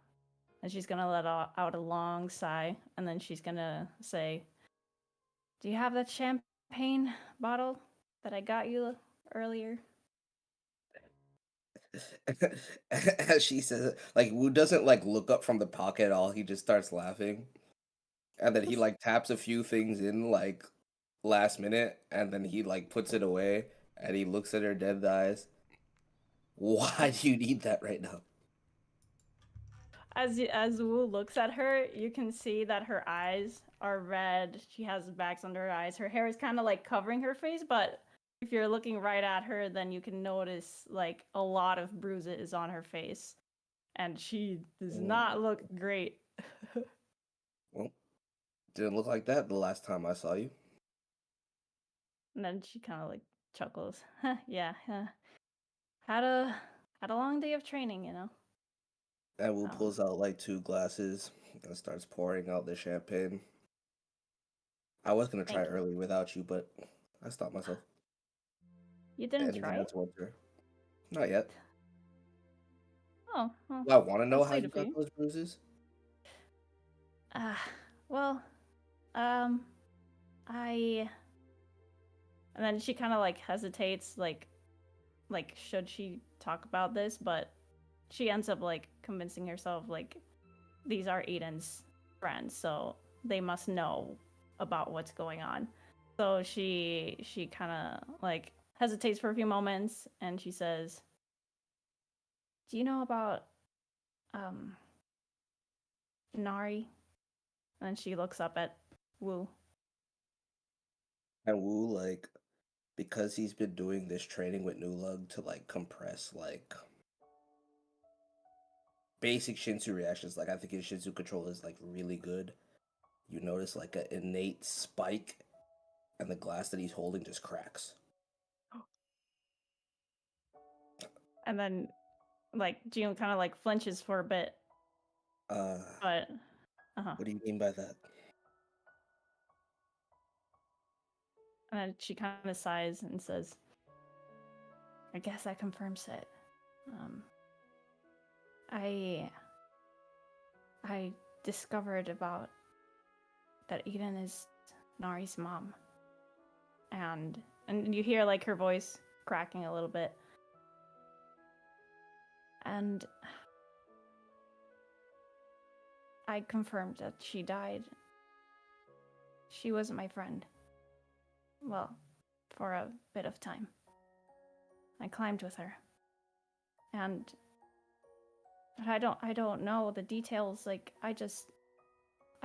And she's gonna let out a long sigh. And then she's gonna say, "Do you have that champagne bottle that I got you earlier?" As she says it, like Wu doesn't like look up from the pocket at all. He just starts laughing, and then he like taps a few things in like last minute, and then he like puts it away, and he looks at her dead in the eyes. Why do you need that right now? As Wu looks at her, you can see that her eyes are red. She has bags under her eyes. Her hair is kind of like covering her face, but if you're looking right at her, then you can notice like a lot of bruises on her face. And she does not look great. Well, didn't look like that the last time I saw you. And then she kind of like chuckles. Yeah, had a long day of training, you know. And Wu pulls out like 2 glasses and starts pouring out the champagne. I was gonna try Thank you. early without you, but I stopped myself. You didn't And try then it? towards her. Not yet. Oh, well, I want to know that's how sweet you of got you. those bruises. Well, um, I. And then she kind of like hesitates, like should she talk about this? But she ends up like convincing herself like these are Aiden's friends, so they must know about what's going on. So she kind of like hesitates for a few moments, and she says, "Do you know about Nari?" And then she looks up at Wu. And Wu, like, because he's been doing this training with Nulug to like compress like basic Shinsu reactions, like I think his Shinsu control is like really good. You notice like an innate spike, and the glass that he's holding just cracks. And then like Gino kind of like flinches for a bit, but What do you mean by that? and then she kind of sighs and says, "I guess that confirms it. I discovered about that Eden is Nari's mom." And you hear like her voice cracking a little bit. And I confirmed that she died. She was my friend. Well, for a bit of time. I climbed with her. And I don't know the details. Like, I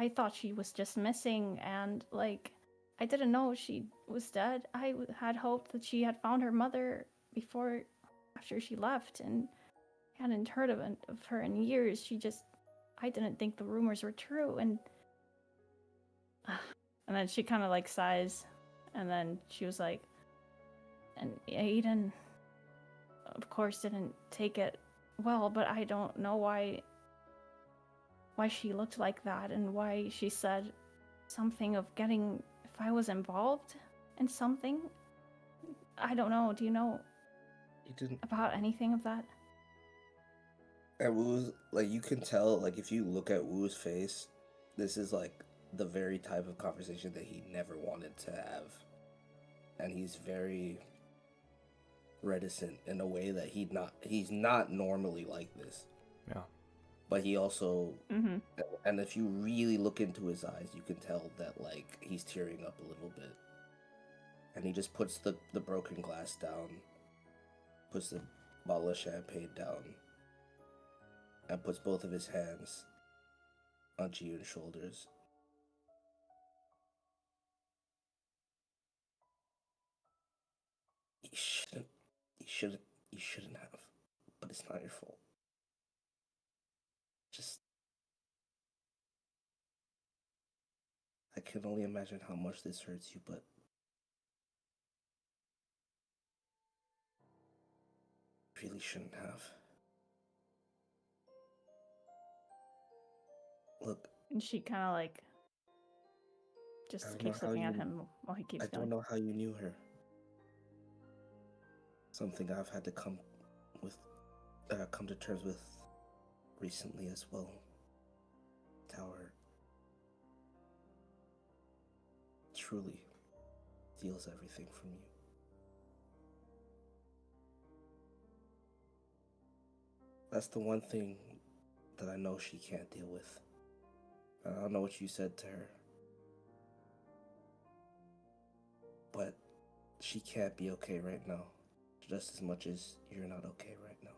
thought she was just missing, and like I didn't know she was dead. I had hoped that she had found her mother after she left, and hadn't heard of her in years. I didn't think the rumors were true, and then she kind of like sighs, and then she was like, and Aiden, of course, didn't take it well, but I don't know why she looked like that, and why she said something of getting, if I was involved in something. I don't know. Do you know You didn't. about anything of that? And Wu's, like, you can tell, like, if you look at Wu's face, this is, like, the very type of conversation that he never wanted to have. And he's very reticent in a way that he's not normally like this. Yeah. But he also, Mm-hmm. and if you really look into his eyes, you can tell that, like, he's tearing up a little bit. And he just puts the broken glass down, puts the bottle of champagne down, and puts both of his hands on Jiyoon's shoulders. You shouldn't have. But it's not your fault. Just, I can only imagine how much this hurts you, but really shouldn't have. Look, And she kind of like I just don't know keeps how looking at you- him while he keeps I going. don't know how you knew her. Something I've had to come to terms with recently as well. Tower truly steals everything from you. That's the one thing that I know she can't deal with. I don't know what you said to her, but she can't be okay right now, just as much as you're not okay right now.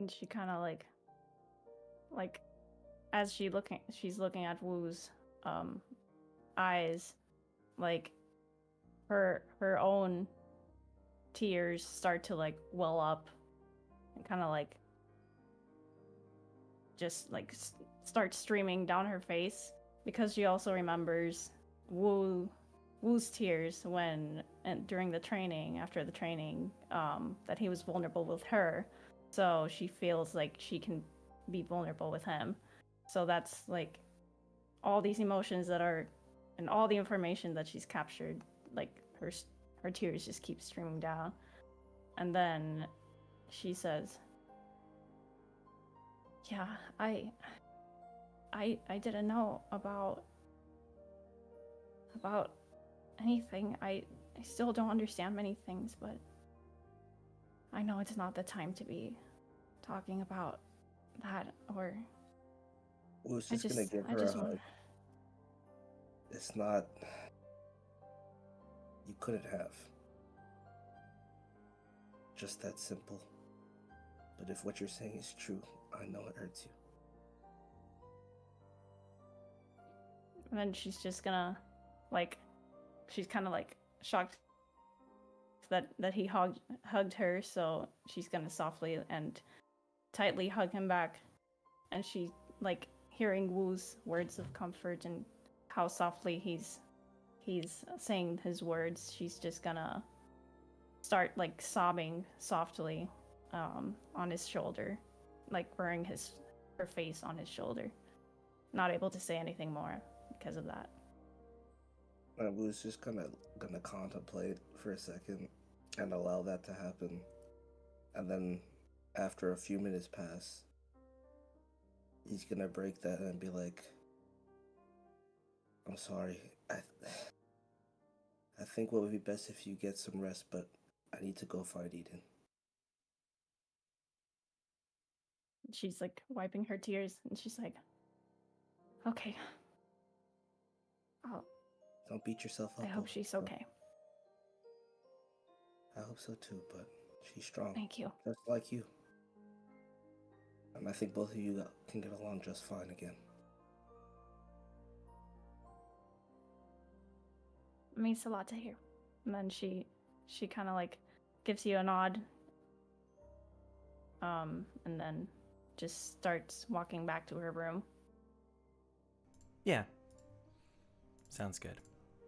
And she kind of like as she's looking at Wu's eyes, like her own tears start to like well up and kind of like just like start streaming down her face, because she also remembers Wu's tears during the training, after the training, that he was vulnerable with her. So she feels like she can be vulnerable with him. So that's like all these emotions that are, and all the information that she's captured, like her tears just keep streaming down. And then she says, "Yeah, I didn't know about anything. I still don't understand many things, but I know it's not the time to be talking about that, or Wu's I just gonna just give I her just a want hug. It's not. You couldn't have. Just that simple. But if what you're saying is true, I know it hurts you. And then she's just gonna, like, she's kind of like shocked that he hugged her, so she's gonna softly and tightly hug him back. And she, like, hearing Wu's words of comfort and how softly he's saying his words, she's just gonna start like sobbing softly on his shoulder, like burying her face on his shoulder, not able to say anything more because of that. I was just gonna contemplate for a second and allow that to happen, and then after a few minutes pass, he's gonna break that and be like, "I'm sorry. I think what would be best if you get some rest, but I need to go find Eden." She's like wiping her tears, and she's like, "Okay, Don't beat yourself up. I hope over she's it, okay. I hope so too, but she's strong. Thank you." Just like you. And I think both of you can get along just fine again. It means a lot to hear. And then she kind of like gives you a nod, and then just starts walking back to her room. Yeah. Sounds good.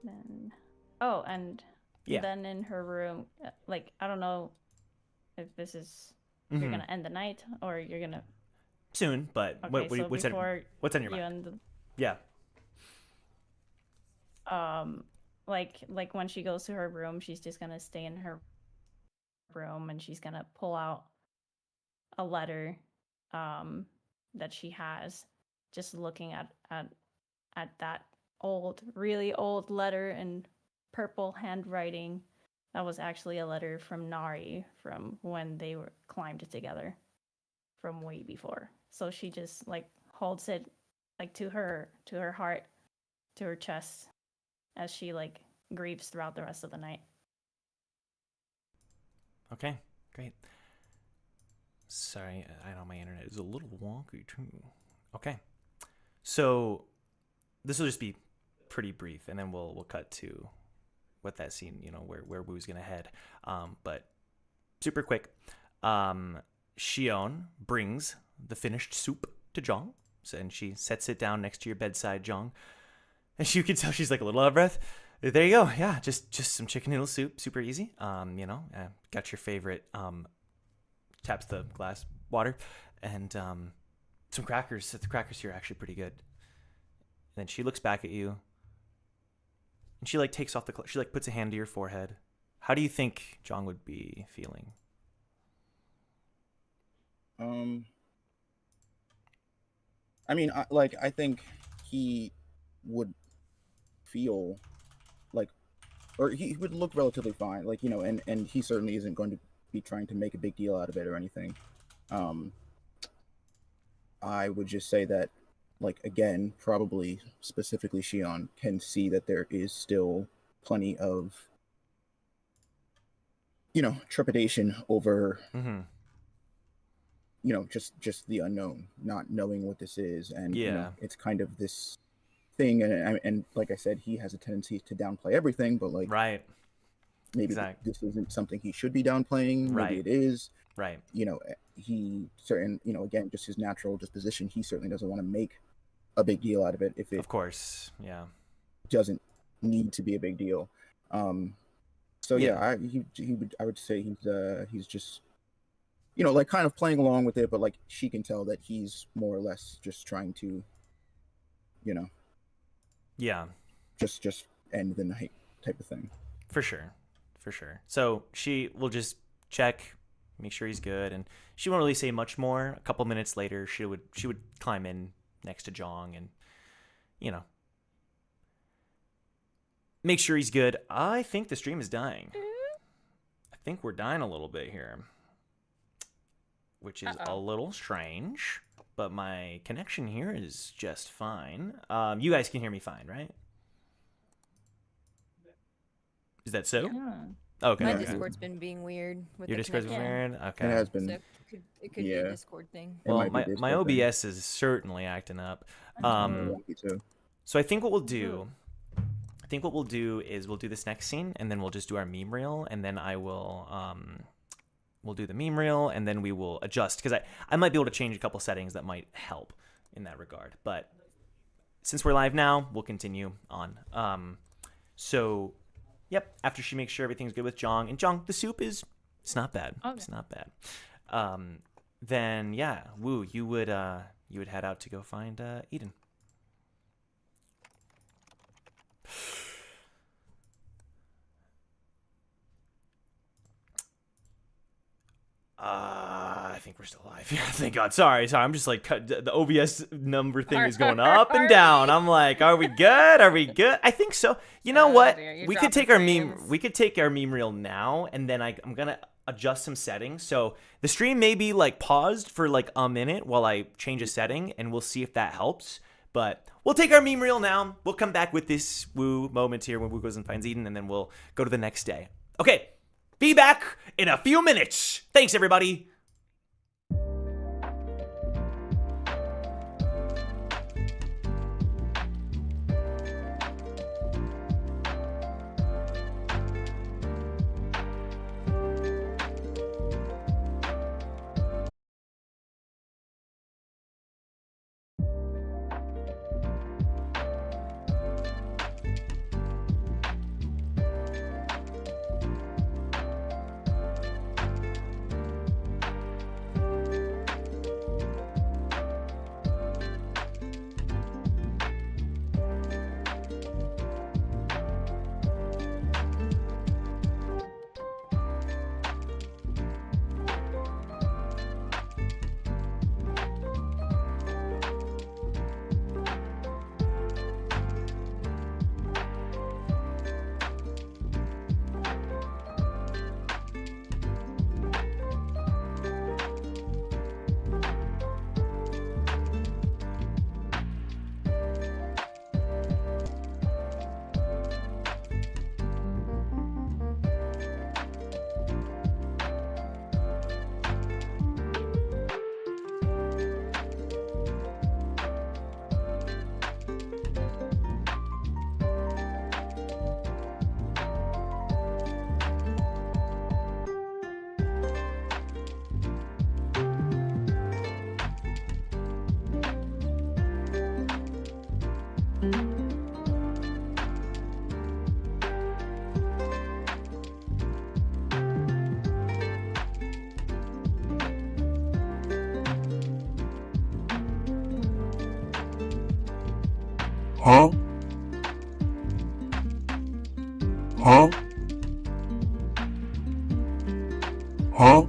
And Yeah. then in her room, like, I don't know if this is you're Mhm. gonna end the night or you're gonna. Soon, but Okay, so what's before on your you mind? end the, Yeah. like when she goes to her room, she's just gonna stay in her room and she's gonna pull out a letter that she has, just looking at that really old letter in purple handwriting. That was actually a letter from Nari from when they were climbed together from way before. So she just like holds it like to her heart, to her chest, as she like grieves throughout the rest of the night. Okay, great. Sorry, I know my internet is a little wonky too. Okay, so this will just be pretty brief, and then we'll cut to what that scene, where Wu's gonna head. But super quick. Shion brings the finished soup to Jong, and she sets it down next to your bedside, Jong. And you can tell she's like a little out of breath. There you go. Yeah, just some chicken noodle soup, super easy. Got your favorite. Taps the glass water, and some crackers. The crackers here are actually pretty good. And then she looks back at you, and she like takes off she like puts a hand to your forehead. How do you think Jong would be feeling? I mean, I think he would feel like, or he would look relatively fine, like, and he certainly isn't going to be trying to make a big deal out of it or anything. I would just say that, like, again, probably specifically Shion can see that there is still plenty of, trepidation over, just the unknown, not knowing what this is. And, it's kind of this thing. And like I said, he has a tendency to downplay everything, but like, right. Maybe this isn't something he should be downplaying. Maybe it is. Right. He certain, again, just his natural disposition. He certainly doesn't want to make a big deal out of it. If it, of course, yeah, doesn't need to be a big deal. So yeah, I would say he's just, like kind of playing along with it, but like she can tell that he's more or less just trying to, just end the night type of thing. For sure. So she will just check, make sure he's good, and she won't really say much more. A couple minutes later, she would climb in next to Jong and, make sure he's good. I think the stream is dying. I think we're dying a little bit here, which is a little strange, but my connection here is just fine. You guys can hear me fine, right? Is that so? Yeah. Okay. My Discord's been being weird. With Your Discord's been weird? Okay. It has been. So it could be a Discord thing. Well, my OBS is certainly acting up. So I think what we'll do, is we'll do this next scene, and then we'll just do our meme reel, and then I will, we'll do the meme reel, and then we will adjust, because I might be able to change a couple settings that might help in that regard. But since we're live now, we'll continue on. So... Yep. After she makes sure everything's good with Jong, and Jong, the soup it's not bad. Okay. It's not bad. Then yeah, Wu, you would head out to go find Eden. I think we're still alive. Yeah, thank God. Sorry. I'm just like, the OBS number thing is going up and down. I'm like, are we good? I think so. You know what? We could take our meme reel now, and then I'm gonna adjust some settings. So the stream may be like paused for like a minute while I change a setting, and we'll see if that helps. But we'll take our meme reel now. We'll come back with this Wu moment here when Wu goes and finds Eden, and then we'll go to the next day. Okay. Be back in a few minutes. Thanks, everybody. Huh? Huh? Huh?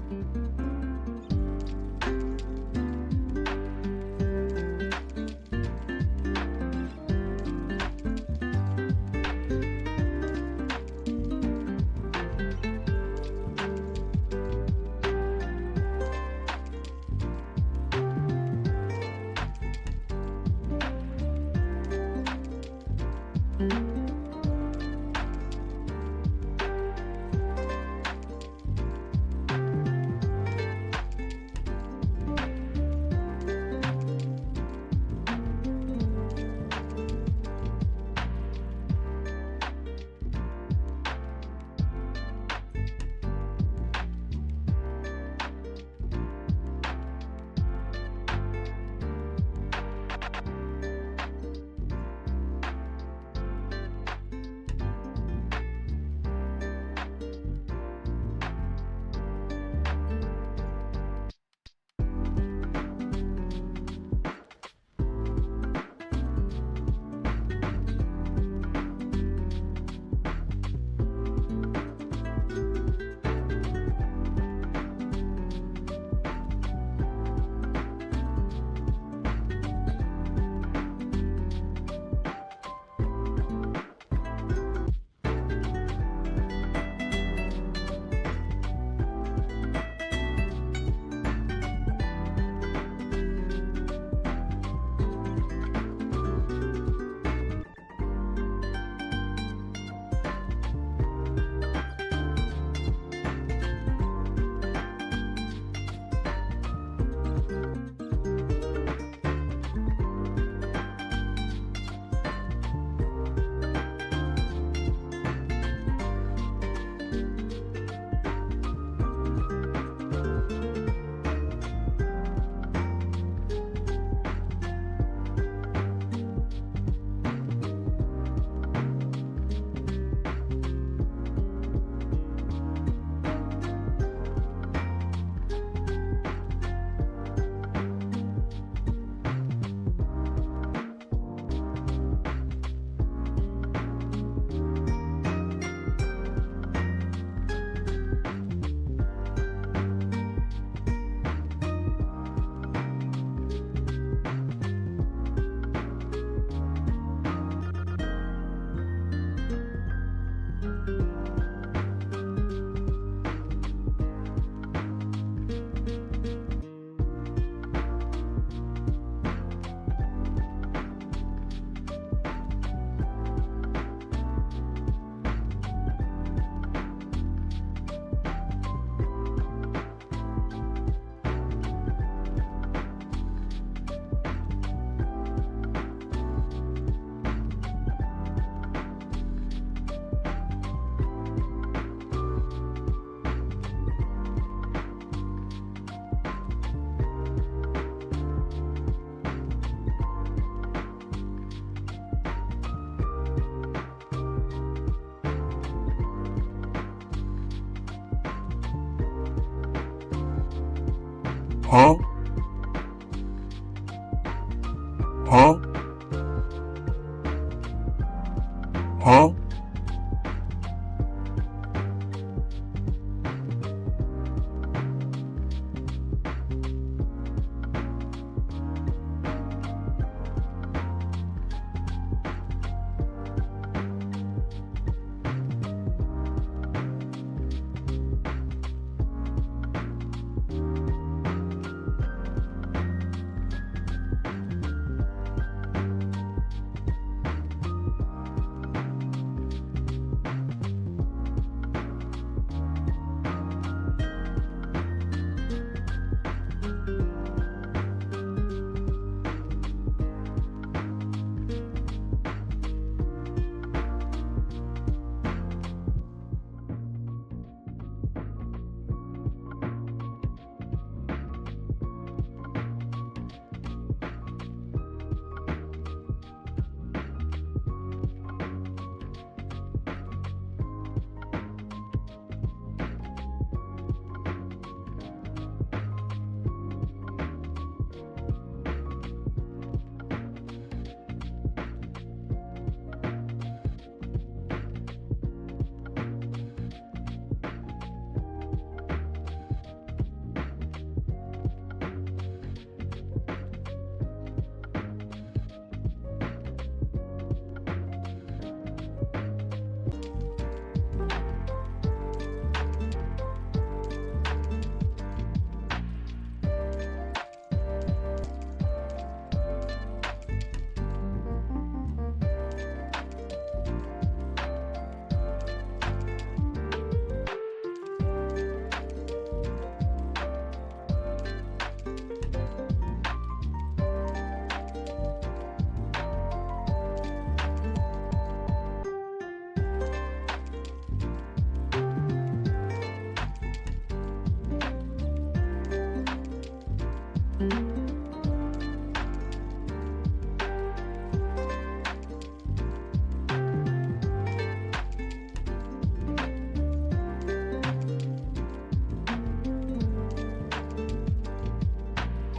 Huh? Huh? Huh?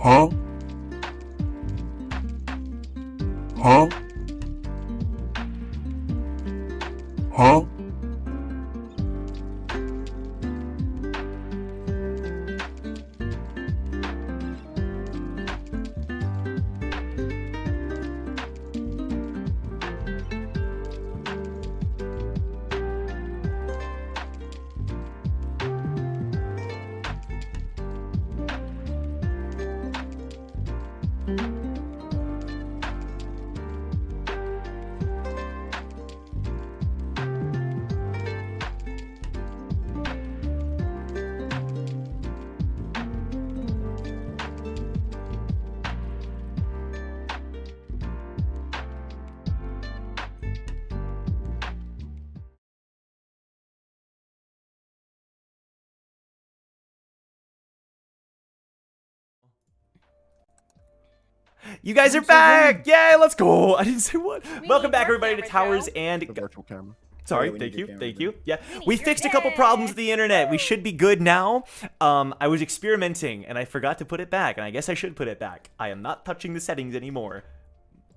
Huh? Huh? Huh? You guys are back! Yay, let's go! I didn't say what. We Welcome need back, your everybody, to camera, Towers Joe. and... The virtual camera. Sorry, Yeah, we thank need you, your thank camera, you. Yeah, We need we your fixed a couple problems with camera. the internet. We should be good now. I was experimenting, and I forgot to put it back, and I guess I should put it back. I am not touching the settings anymore.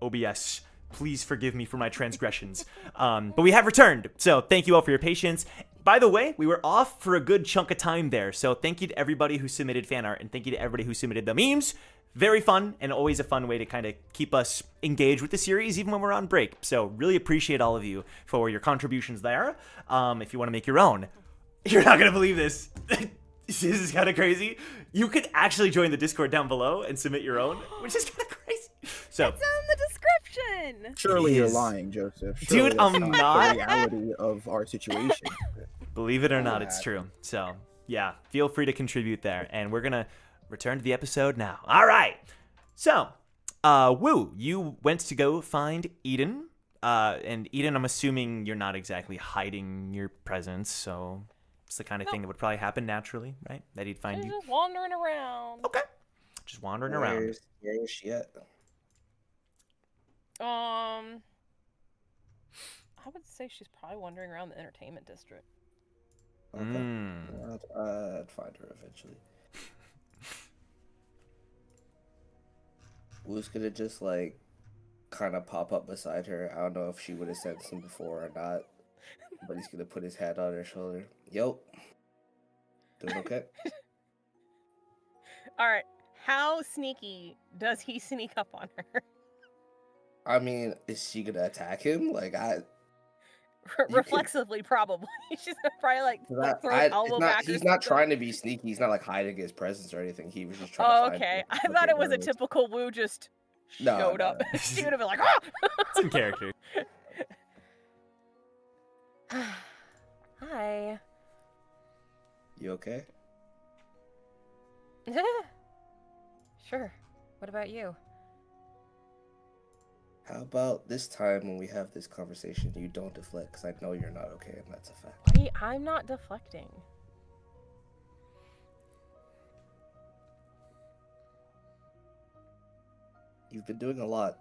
OBS, please forgive me for my transgressions. But we have returned, so thank you all for your patience. By the way, we were off for a good chunk of time there, so thank you to everybody who submitted fan art, and thank you to everybody who submitted the memes. Very fun, and always a fun way to kind of keep us engaged with the series, even when we're on break. So really appreciate all of you for your contributions there. If you want to make your own, you're not going to believe this. This is kind of crazy. You could actually join the Discord down below and submit your own, which is kind of crazy. So, It's on the description. Surely you're Is- lying, Joseph. Dude, Surely that's I'm not. the reality of our situation. believe it or not, it's true. So, yeah, feel free to contribute there. And we're going to return to the episode now. All right. So, Woo, you went to go find Eden. And Eden, I'm assuming you're not exactly hiding your presence, so it's the kind of thing that would probably happen naturally, right? That he'd find She's you. just wandering around. Okay. Just wandering around. Where is she at? I would say she's probably wandering around the entertainment district. Okay. I'd find her eventually. Who's gonna just like kind of pop up beside her? I don't know if she would have sensed him before or not, but he's gonna put his hand on her shoulder. Yo, doing okay? All right. How sneaky does he sneak up on her? I mean, is she gonna attack him? Like Reflexively, probably. She's gonna probably like throw his elbow back. He's or not something. trying to be sneaky. He's not like hiding his presence or anything. He was just trying to Oh, find okay. her. I thought it was a typical Woo just No, showed no, up. no. She would have been like, ah! It's in character. Hi. You okay? Sure. What about you? How about this time when we have this conversation, you don't deflect, because I know you're not okay, and that's a fact. Buddy, I'm not deflecting. You've been doing a lot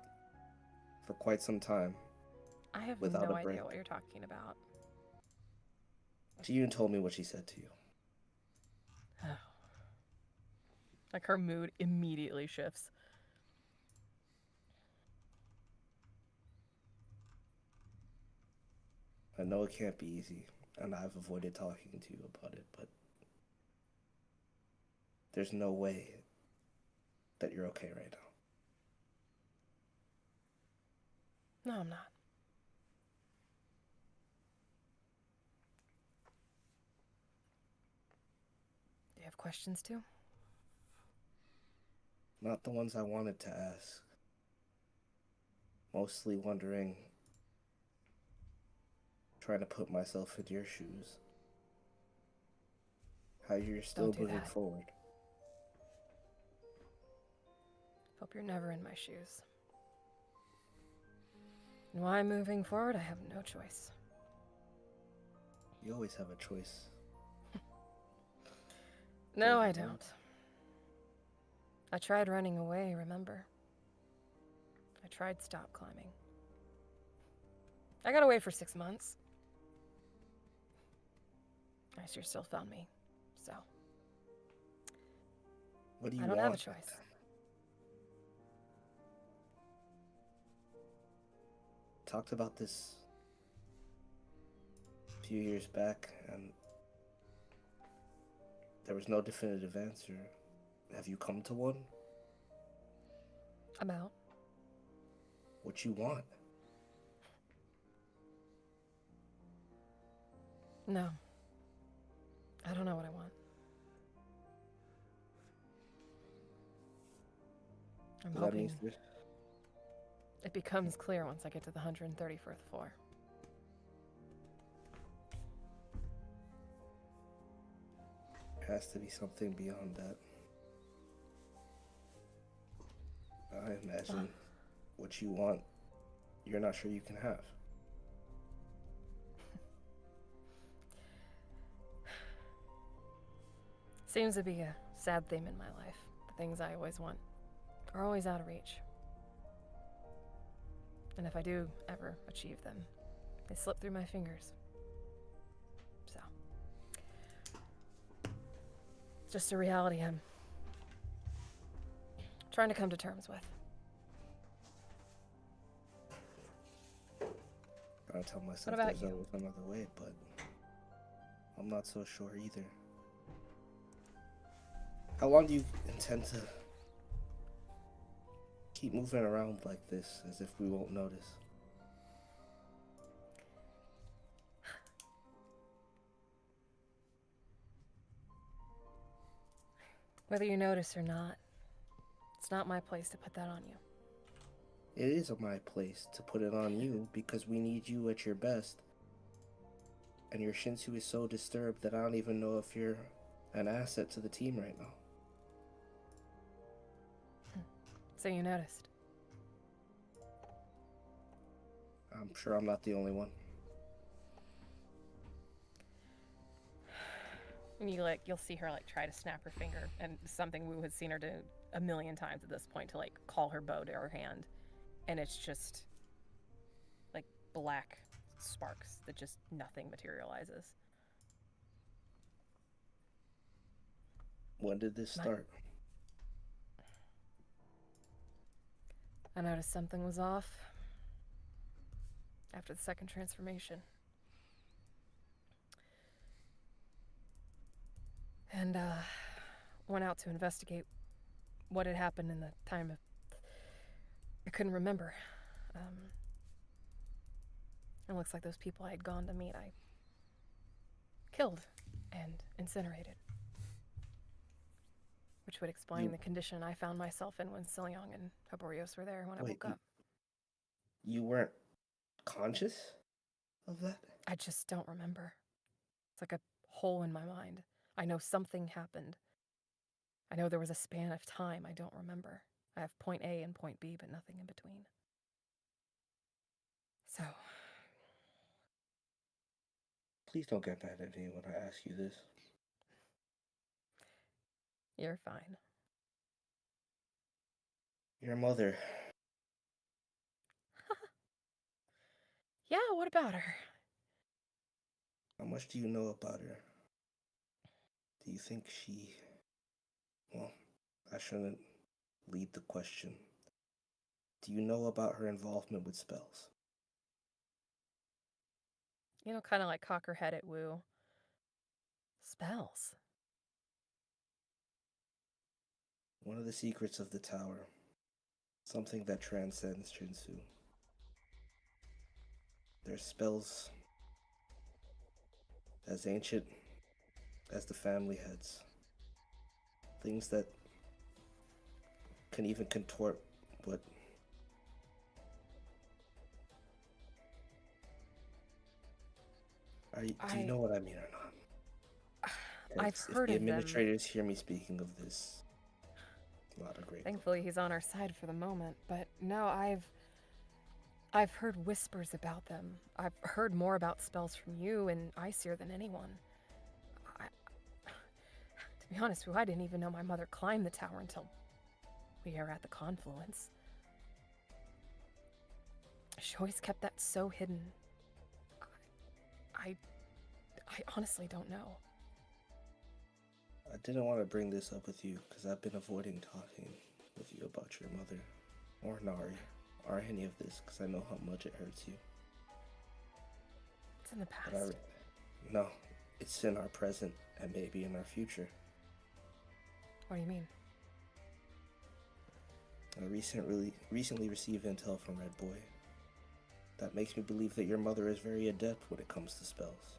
for quite some time. I have Without no a break. idea what you're talking about. She even told me what she said to you. Like her mood immediately shifts. I know it can't be easy, and I've avoided talking to you about it, but there's no way that you're okay right now. No, I'm not. Do you have questions too? Not the ones I wanted to ask. Mostly wondering, trying to put myself in your shoes. How you're still Don't do moving that. forward. Hope you're never in my shoes. And why I'm moving forward, I have no choice. You always have a choice. No, I don't. I tried running away, remember? I tried stop climbing. I got away for 6 months. I sure still found me, so. What do you I don't have a want? choice. from them? talked about this a few years back, and there was no definitive answer. Have you come to one? About. What you want? No. I don't know what I want. I'm So that hoping means that it becomes clear once I get to the 131st floor. there has to be something beyond that. I imagine what you want, you're not sure you can have. Seems to be a sad theme in my life. The things I always want are always out of reach. And if I do ever achieve them, they slip through my fingers. So, it's just a reality I'm trying to come to terms with. I tell myself What about there's you? always another way, but I'm not so sure either. How long do you intend to keep moving around like this as if we won't notice? Whether you notice or not, it's not my place to put that on you. It is my place to put it on you because we need you at your best. And your Shinsu is so disturbed that I don't even know if you're an asset to the team right now. So you noticed. I'm sure I'm not the only one. And you'll see her try to snap her finger, and something Wu has seen her do a million times at this point, to call her bow to her hand, and it's just black sparks that just nothing materializes. When did this start? I noticed something was off after the second transformation. And went out to investigate what had happened in the time of... I couldn't remember. It looks like those people I had gone to meet, I killed and incinerated. Which would explain the condition I found myself in when Silyong and Hoborios were there when I woke up. You weren't conscious of that? I just don't remember. It's like a hole in my mind. I know something happened. I know there was a span of time I don't remember. I have point A and point B, but nothing in between. So... Please don't get mad at me when I ask you this. You're fine. Your mother. Yeah, what about her? How much do you know about her? Do you think she... Well, I shouldn't lead the question. Do you know about her involvement with spells? Kind of cock her head at Wu. Spells. One of the secrets of the tower. Something that transcends Shinsu. There's spells as ancient as the family heads. Things that can even contort what... Do you know what I mean or not? I've heard if of the them. administrators hear me speaking of this, it's not a great... Thankfully, he's on our side for the moment. But no, I've heard whispers about them. I've heard more about spells from you and Aesir than anyone. To be honest, I didn't even know my mother climbed the tower until we were at the confluence. She always kept that so hidden. I honestly don't know. I didn't want to bring this up with you because I've been avoiding talking with you about your mother or Nari or any of this because I know how much it hurts you. It's in the But past. no, it's in our present and maybe in our future. What do you mean? I recently received intel from Red Boy that makes me believe that your mother is very adept when it comes to spells.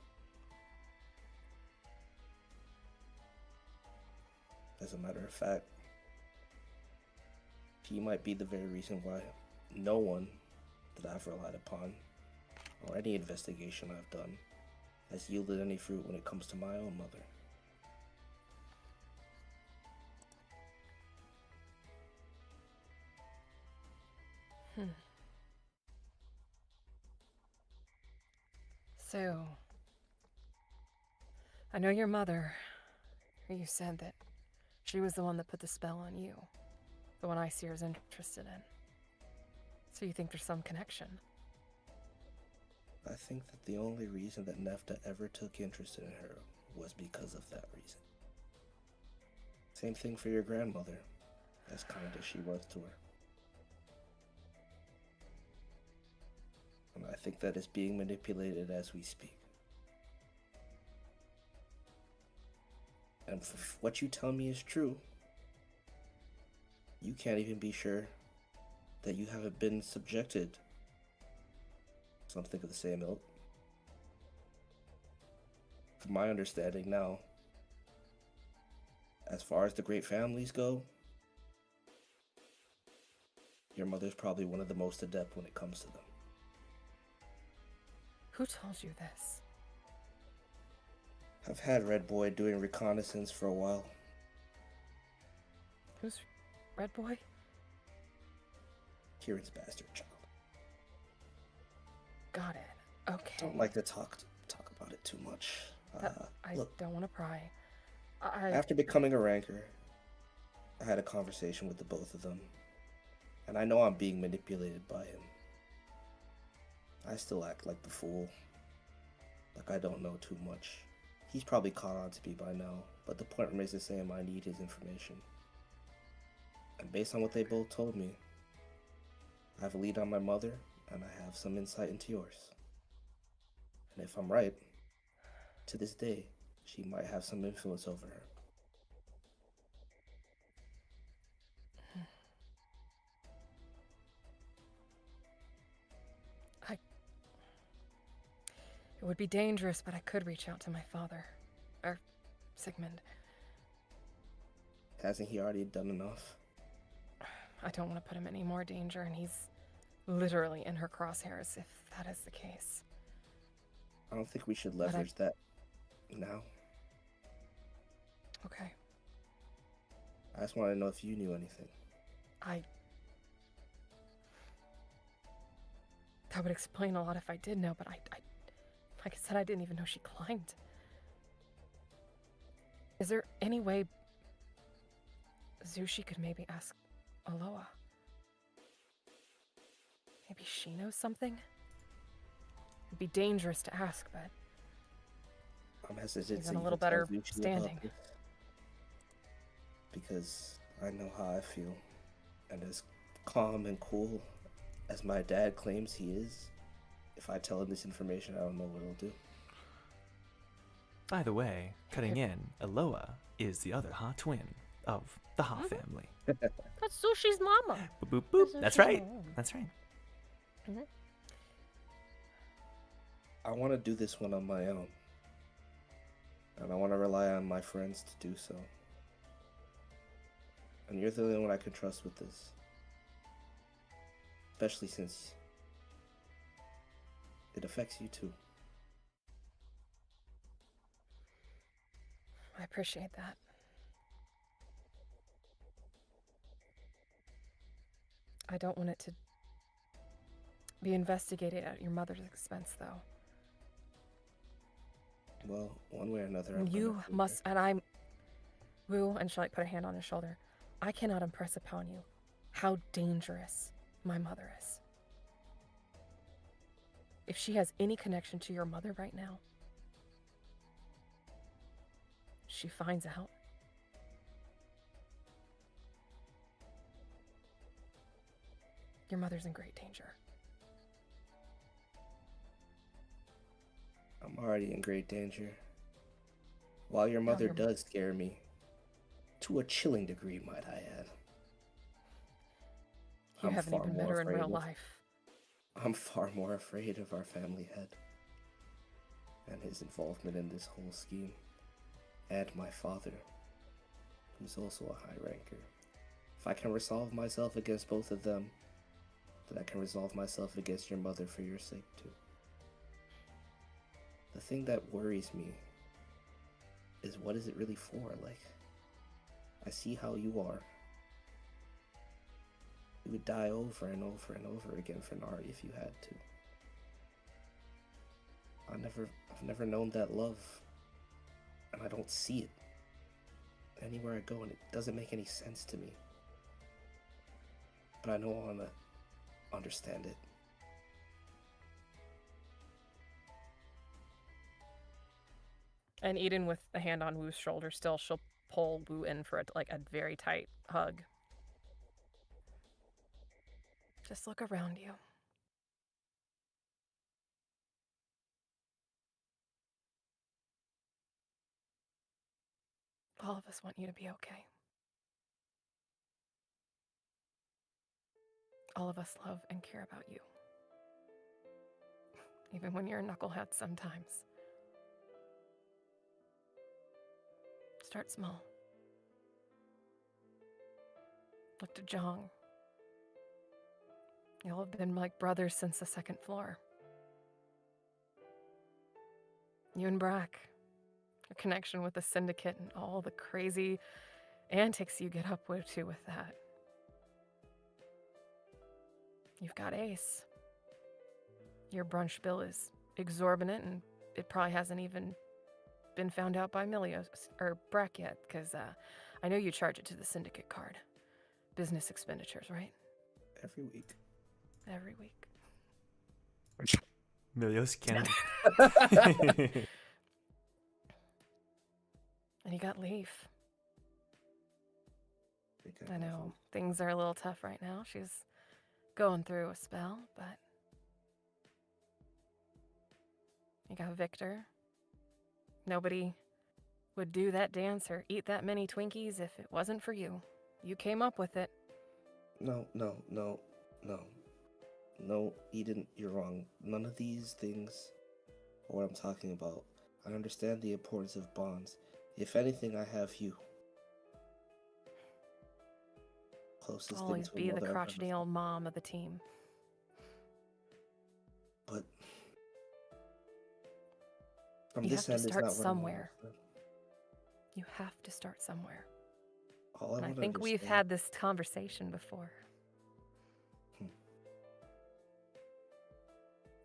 As a matter of fact, she might be the very reason why no one that I've relied upon, or any investigation I've done, has yielded any fruit when it comes to my own mother. So, I know your mother. You said that she was the one that put the spell on you. The one I see her is interested in. So you think there's some connection? I think that the only reason that Nefta ever took interest in her was because of that reason. Same thing for your grandmother, as kind as she was to her. And I think that is being manipulated as we speak. And if what you tell me is true, you can't even be sure that you haven't been subjected to something of the same ilk. From my understanding now, as far as the great families go, your mother's probably one of the most adept when it comes to them. Who told you this? I've had Red Boy doing reconnaissance for a while. Who's Red Boy? Kieran's bastard child. Got it. Okay. Don't like to talk about it too much. I Look, don't want to pry. after becoming a ranker, I had a conversation with the both of them, and I know I'm being manipulated by him. I still act like the fool, like I don't know too much. He's probably caught on to me by now, but the point remains the same. I need his information. And based on what they both told me, I have a lead on my mother, and I have some insight into yours. And if I'm right, to this day, she might have some influence over her. It would be dangerous, but I could reach out to my father. Or Sigmund. Hasn't he already done enough? I don't want to put him in any more danger, and he's literally in her crosshairs if that is the case. I don't think we should leverage that now. Okay. I just wanted to know if you knew anything. That would explain a lot if I did know, but I like I said, I didn't even know she climbed. Is there any way Zushi could maybe ask Aloha? Maybe she knows something? It'd be dangerous to ask, but I'm hesitant she's to in a even little tell better Zuchi about standing. this, because I know how I feel, and as calm and cool as my dad claims he is, if I tell him this information, I don't know what he'll do. By the way, cutting in, Aloha is the other Ha twin of the Ha family. That's Sushi's mama. Boop, boop, boop. That's That's Sushi's right. mom. That's right. I want to do this one on my own, and I want to rely on my friends to do so. And you're the only one I can trust with this, especially since it affects you too. I appreciate that. I don't want it to be investigated at your mother's expense, though. Well, one way or another, And I'm you gonna prove must, and I'm, Wu, and she'll like put a hand on his shoulder. I cannot impress upon you how dangerous my mother is. If she has any connection to your mother right now, she finds out. Your mother's in great danger. I'm already in great danger. While your mother does scare me, to a chilling degree, might I add. You haven't even met her in real life. I'm far more afraid of our family head and his involvement in this whole scheme, and my father, who's also a high ranker. If I can resolve myself against both of them, then I can resolve myself against your mother for your sake too. The thing that worries me is, what is it really for? Like, I see how you are. You would die over and over and over again for Nari if you had to. I've never known that love, and I don't see it anywhere I go, and it doesn't make any sense to me. But I know I want to understand it. And Eden, with a hand on Wu's shoulder still, she'll pull Wu in for a very tight hug. Just look around you. All of us want you to be okay. All of us love and care about you. Even when you're a knucklehead sometimes. Start small. Look to Jong. Y'all have been like brothers since the second floor. You and Brack. Your connection with the syndicate and all the crazy antics you get up to with that. You've got Ace. Your brunch bill is exorbitant, and it probably hasn't even been found out by Milios or Brack yet, because I know you charge it to the syndicate card. Business expenditures, right? Every week. Every week. Milios can't. And you got Leaf. I know things are a little tough right now. She's going through a spell, but you got Victor. Nobody would do that dance or eat that many Twinkies if it wasn't for you. You came up with it. No, Eden, you're wrong. None of these things are what I'm talking about. I understand the importance of bonds. If anything, I have you. Closest Always thing to be the a mother I've crotchety ever old mom of the team. But from You this have to end, it's start not what I somewhere. want. You have to start somewhere. All I And I want to think we've understand- had this conversation before.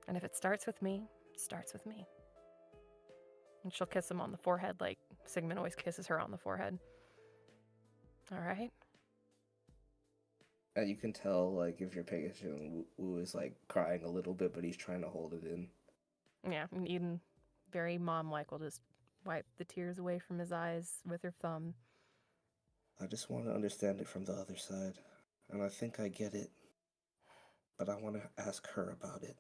And if it starts with me, it starts with me. And she'll kiss him on the forehead like Sigmund always kisses her on the forehead. All right? And you can tell, like, if you're paying attention, Wu is, like, crying a little bit, but he's trying to hold it in. Yeah, and Eden, very mom-like, will just wipe the tears away from his eyes with her thumb. I just want to understand it from the other side. And I think I get it. But I want to ask her about it.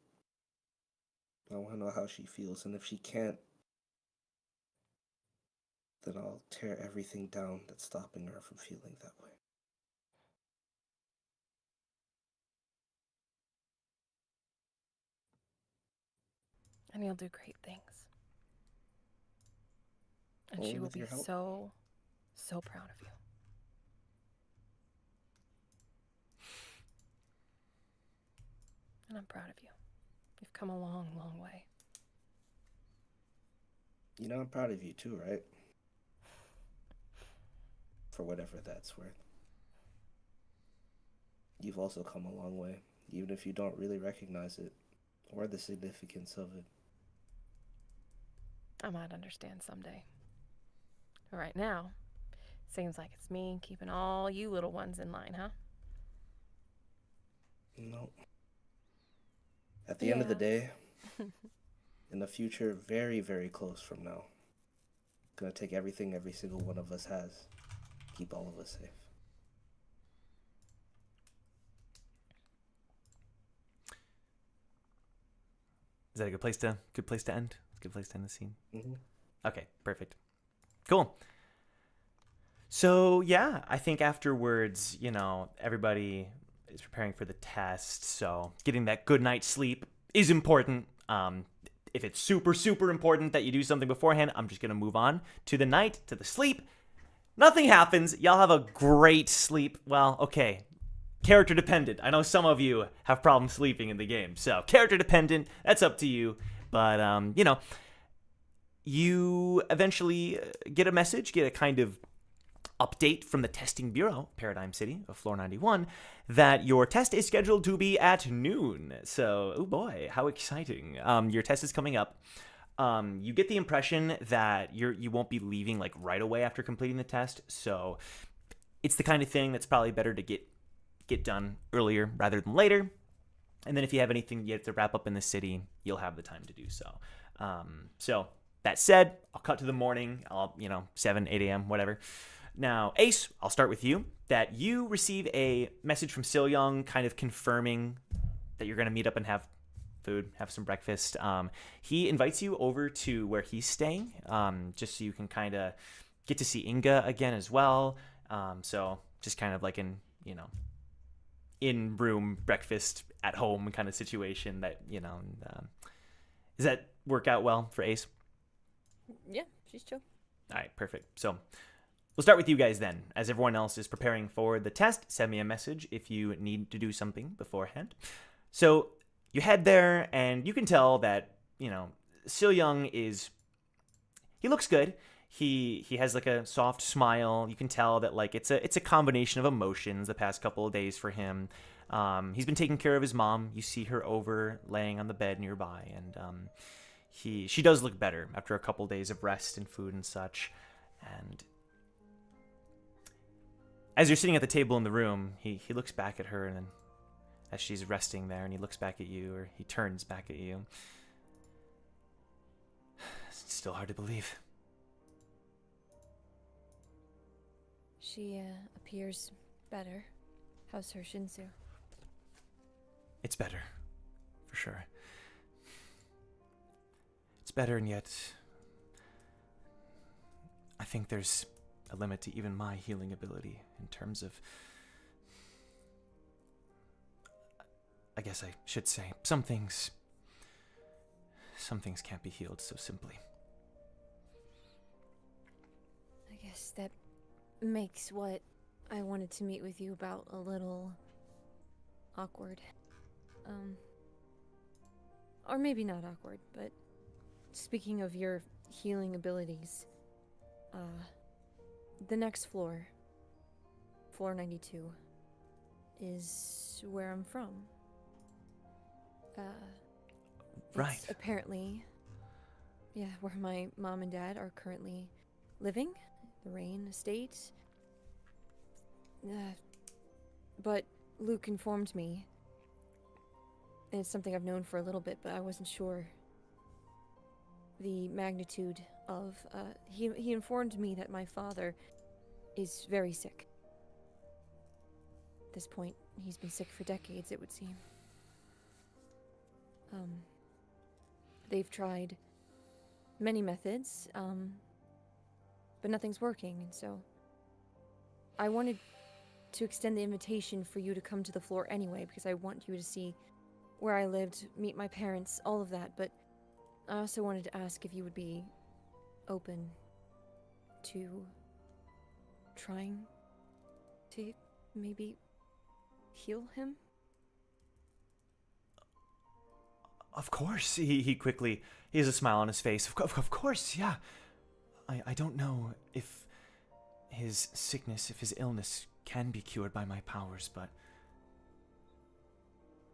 I want to know how she feels, and if she can't, then I'll tear everything down that's stopping her from feeling that way. And you'll do great things. And Only she will with be your help. so, so proud of you. And I'm proud of you. You've come a long, long way. You know, I'm proud of you too, right? For whatever that's worth. You've also come a long way, even if you don't really recognize it or the significance of it. I might understand someday. But right now, seems like it's me keeping all you little ones in line, huh? No. At the end of the day, in the future, very, very close from now, gonna take everything every single one of us has, keep all of us safe. Is that a good place to end? Good place to end the scene. Mm-hmm. Okay, perfect. Cool. So yeah, I think afterwards, everybody is preparing for the test. So getting that good night's sleep is important. If it's super, super important that you do something beforehand, I'm just going to move on to the night, to the sleep. Nothing happens. Y'all have a great sleep. Well, okay. Character dependent. I know some of you have problems sleeping in the game. So character dependent, that's up to you. But, you eventually get a message, get a kind of update from the testing bureau, Paradigm City of Floor 91, that your test is scheduled to be at noon. So, oh boy, how exciting. Your test is coming up. You get the impression that you won't be leaving like right away after completing the test. So it's the kind of thing that's probably better to get done earlier rather than later. And then if you have anything you have to wrap up in the city, you'll have the time to do so. So that said, I'll cut to the morning. 7, 8 a.m., whatever. Now, Ace, I'll start with you. That you receive a message from Sil Young kind of confirming that you're going to meet up and have food, have some breakfast. He invites you over to where he's staying, just so you can kind of get to see Inga again as well. So just kind of like in-room breakfast at home kind of situation that, does that work out well for Ace? Yeah, she's chill. All right, perfect. So we'll start with you guys then. As everyone else is preparing for the test, send me a message if you need to do something beforehand. So you head there, and you can tell that, Sil Young he looks good. He has like a soft smile. You can tell that like it's a combination of emotions the past couple of days for him. He's been taking care of his mom. You see her over laying on the bed nearby, and she does look better after a couple days of rest and food and such. And as you're sitting at the table in the room, he looks back at her, and then as she's resting there, and he looks back at you, or he turns back at you. It's still hard to believe. She appears better. How's her Shinsu? It's better, for sure. It's better, and yet I think there's a limit to even my healing ability in terms of, I guess I should say, some things can't be healed so simply. I guess that makes what I wanted to meet with you about a little awkward. Or maybe not awkward, but speaking of your healing abilities, the next floor, floor 92, is where I'm from. Right. It's apparently, where my mom and dad are currently living, the Rain estate. But Luke informed me, and it's something I've known for a little bit, but I wasn't sure the magnitude of, he informed me that my father is very sick. At this point, he's been sick for decades, it would seem. They've tried many methods, but nothing's working, and so I wanted to extend the invitation for you to come to the floor anyway, because I want you to see where I lived, meet my parents, all of that, but I also wanted to ask if you would be open to trying to maybe heal him? Of course. He has a smile on his face. Of course, yeah. I don't know if his sickness, if his illness can be cured by my powers, but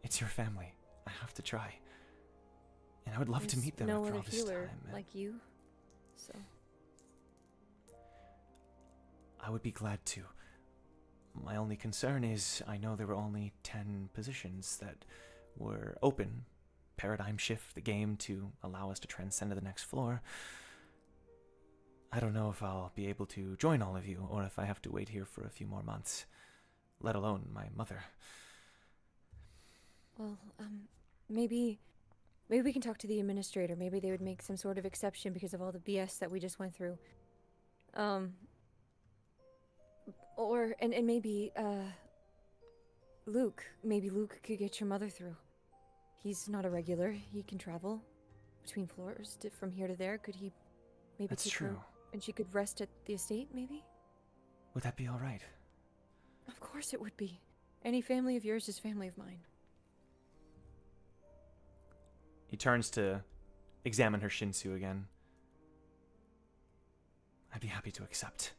it's your family. I have to try. And I would love to meet them no after all other this healer time. like you, so I would be glad to. My only concern is I know there were only 10 positions that were open. Paradigm shift the game to allow us to transcend to the next floor. I don't know if I'll be able to join all of you, or if I have to wait here for a few more months, let alone my mother. well, maybe Maybe we can talk to the administrator. Maybe they would make some sort of exception because of all the BS that we just went through. And maybe, Luke. Maybe Luke could get your mother through. He's not a regular. He can travel between floors from here to there. Could he maybe That's take true. her and she could rest at the estate, maybe? Would that be all right? Of course it would be. Any family of yours is family of mine. He turns to examine her Shinsu again. I'd be happy to accept.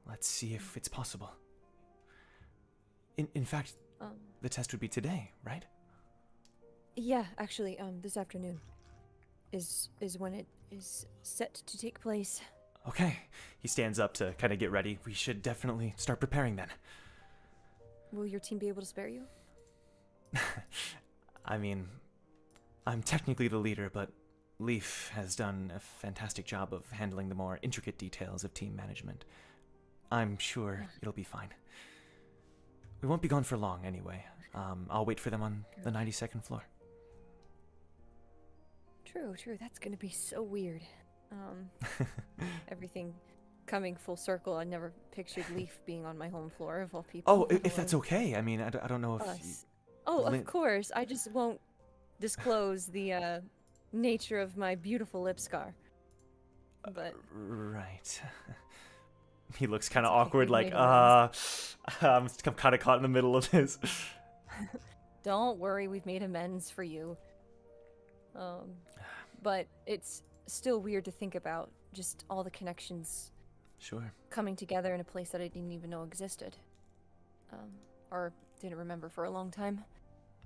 Let's see if it's possible. In fact, the test would be today, right? Yeah, actually, this afternoon is when it is set to take place. Okay. He stands up to kind of get ready. We should definitely start preparing then. Will your team be able to spare you? I mean, I'm technically the leader, but Leaf has done a fantastic job of handling the more intricate details of team management. I'm sure it'll be fine. We won't be gone for long anyway. I'll wait for them on the 92nd floor. True. That's gonna be so weird. Everything coming full circle. I never pictured Leaf being on my home floor of all people. Oh, if that's okay. I mean, I don't know if... Of course. I just won't disclose the nature of my beautiful lip scar. But... Right. He looks kind of okay, awkward, we've like, made I'm kind of caught in the middle of this. Don't worry, we've made amends for you. But it's still weird to think about, just all the connections Sure. coming together in a place that I didn't even know existed. Or didn't remember for a long time.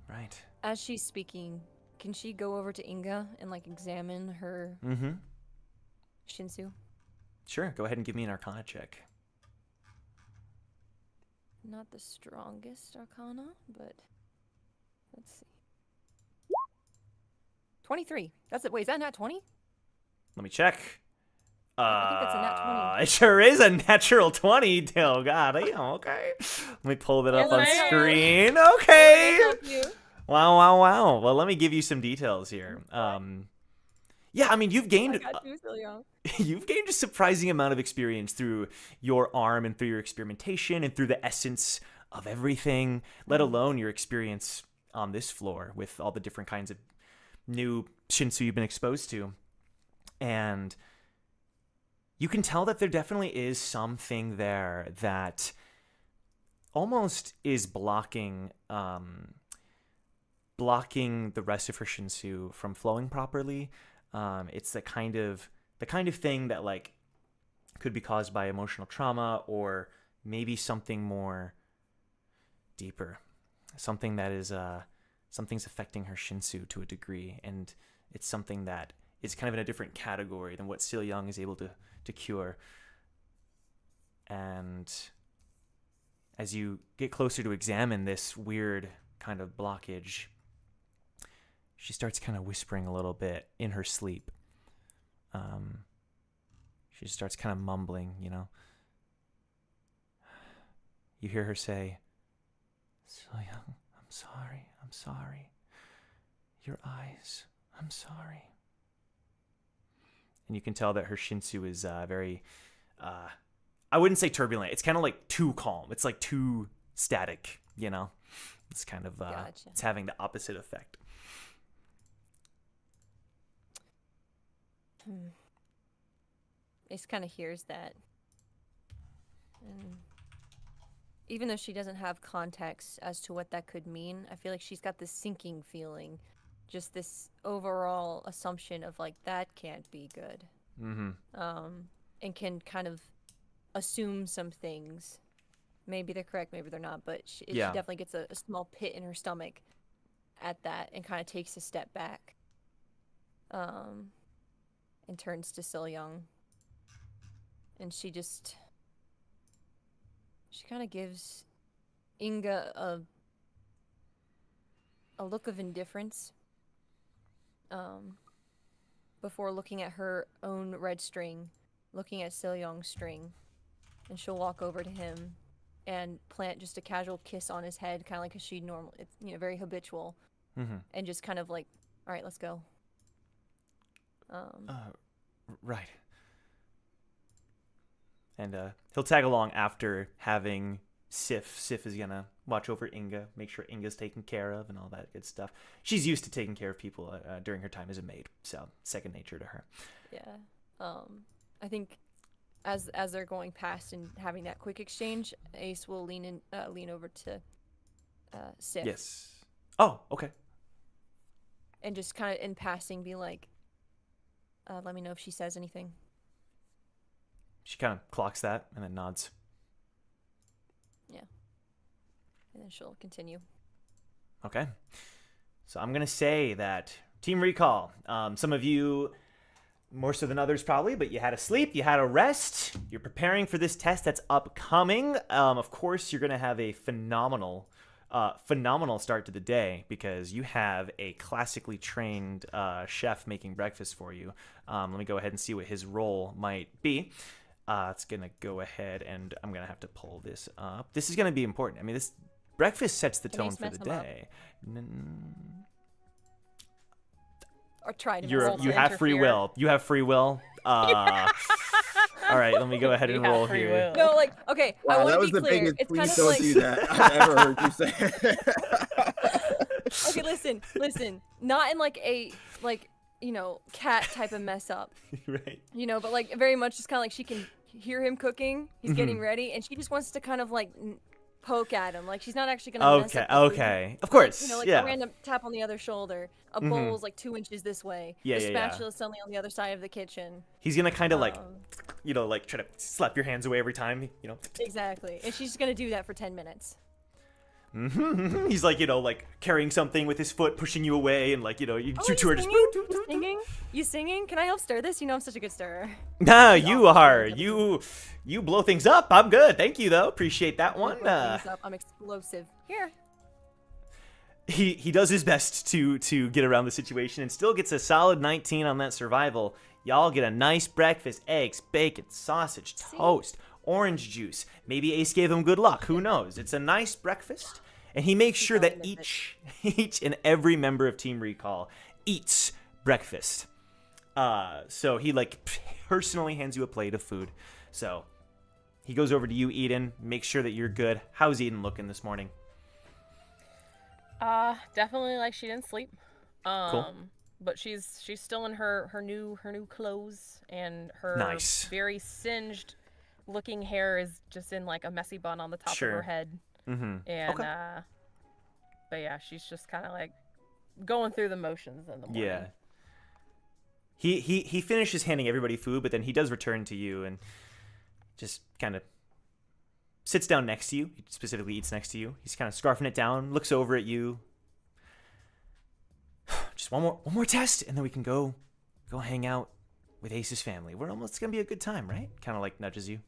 Right. As she's speaking, can she go over to Inga and, like, examine her Shinsu? Sure, go ahead and give me an Arcana check. Not the strongest Arcana, but let's see. 23. That's it. Wait, is that nat 20? Let me check. I think that's a nat 20. It sure is a natural 20. Oh, God. Okay. Let me pull that up on Yes, screen. Okay. Help you. Wow. Well, let me give you some details here. Yeah, I mean, you've gained... I got you so young. You've gained a surprising amount of experience through your arm and through your experimentation and through the essence of everything, let alone your experience on this floor with all the different kinds of new Shinsu you've been exposed to. And you can tell that there definitely is something there that almost is blocking the rest of her Shinsu from flowing properly. It's the kind of thing that, like, could be caused by emotional trauma, or maybe something more deeper, something that is something's affecting her Shinsu to a degree, and it's something that is kind of in a different category than what Seal Young is able to cure. And as you get closer to examine this weird kind of blockage, she starts kind of whispering a little bit in her sleep. She starts kind of mumbling, you know. You hear her say, "So young, I'm sorry. Your eyes, I'm sorry." And you can tell that her Shinsu is very, I wouldn't say turbulent. It's kind of like too calm. It's like too static, you know. It's kind of, Gotcha. It's having the opposite effect. Ace kind of hears that. And even though she doesn't have context as to what that could mean, I feel like she's got this sinking feeling. Just this overall assumption of, like, that can't be good. And can kind of assume some things. Maybe they're correct, maybe they're not, but she definitely gets a small pit in her stomach at that and kind of takes a step back. And turns to Sil Young. And she kind of gives Inga a look of indifference before looking at her own red string, looking at Sil Young's string, and she'll walk over to him and plant just a casual kiss on his head, kind of like she normally, it's, you know, very habitual, and just kind of like, all right, let's go. Right. And he'll tag along after having Sif. Sif is gonna watch over Inga, make sure Inga's taken care of and all that good stuff. She's used to taking care of people during her time as a maid, so second nature to her. Yeah. I think as they're going past and having that quick exchange, Ace will lean over to Sif. Yes. Oh, okay. And just kind of in passing be like, let me know if she says anything. She kind of clocks that and then nods. Yeah. And then she'll continue. Okay. So I'm going to say that Team Recall, some of you more so than others probably, but you had a sleep, you had a rest, you're preparing for this test that's upcoming. Of course, you're going to have a phenomenal start to the day because you have a classically trained chef making breakfast for you. Let me go ahead and see what his role might be. It's going to go ahead and I'm going to have to pull this up. This is going to be important. I mean, this breakfast sets the tone for the day. Or try to. You have free will. You have free will. All right, let me go ahead and roll here. No, like, okay, Wow, I want that to was be the clear. biggest It's please kind of don't like, do that I've ever heard you say. okay, listen, not in like a cat type of mess up, Right. But like very much just kind of like she can hear him cooking, he's getting ready, and she just wants to kind of like poke at him, like she's not actually gonna mess up the food. Okay, of course, like yeah. a random tap on the other shoulder, a bowl's like 2 inches this way, Yeah, the yeah, yeah. spatula's suddenly on the other side of the kitchen. He's gonna kind of like try to slap your hands away every time, Exactly, and she's just gonna do that for 10 minutes. He's like, like carrying something with his foot, pushing you away, and like, you two are just. You singing? You singing? Can I help stir this? I'm such a good stirrer. Nah, you are. You blow things up. I'm good. Thank you, though. Appreciate that one. I'm explosive. Here. He does his best to get around the situation and still gets a solid 19 on that survival. Y'all get a nice breakfast: eggs, bacon, sausage, toast, orange juice. Maybe Ace gave him good luck. Who knows? It's a nice breakfast. And he makes sure that each and every member of Team Recall eats breakfast. So he personally hands you a plate of food. So he goes over to you, Eden, makes sure that you're good. How's Eden looking this morning? Definitely like she didn't sleep. Cool. But she's still in her new clothes, and her nice. Very singed looking hair is just in like a messy bun on the top of her head. Mm-hmm. And okay. But yeah, she's just kind of like going through the motions in the morning. Yeah. He finishes handing everybody food, but then he does return to you and just kind of sits down next to you. He specifically eats next to you. He's kind of scarfing it down, looks over at you. Just one more test, and then we can go hang out with Ace's family. It's gonna be a good time, right? Kind of like nudges you.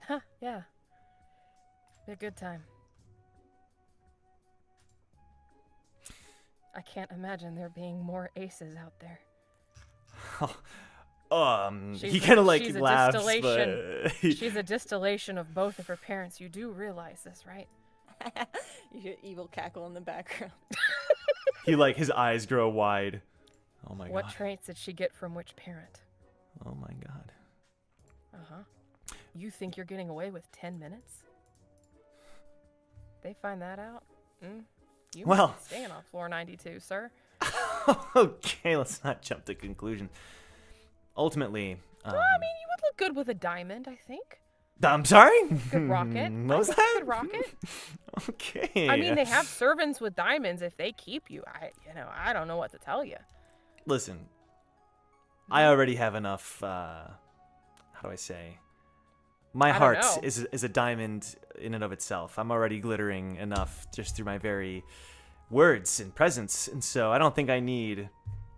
Huh? Yeah. Be a good time. I can't imagine there being more Aces out there. He kind of like laughs, but she's a distillation of both of her parents. You do realize this, right? You hear evil cackle in the background. His eyes grow wide. Oh my god. What traits did she get from which parent? Oh my god. Uh-huh. You think you're getting away with 10 minutes? They find that out? You might be staying on floor 92, sir. Okay, let's not jump to conclusions. Ultimately, well, I mean, you would look good with a diamond, I think. I'm sorry? Good rocket. What was that? Good rocket. Okay. I mean, they have servants with diamonds if they keep you. I don't know what to tell you. Listen, I already have enough, how do I say? My heart is a diamond in and of itself. I'm already glittering enough just through my very words and presence. And so I don't think I need,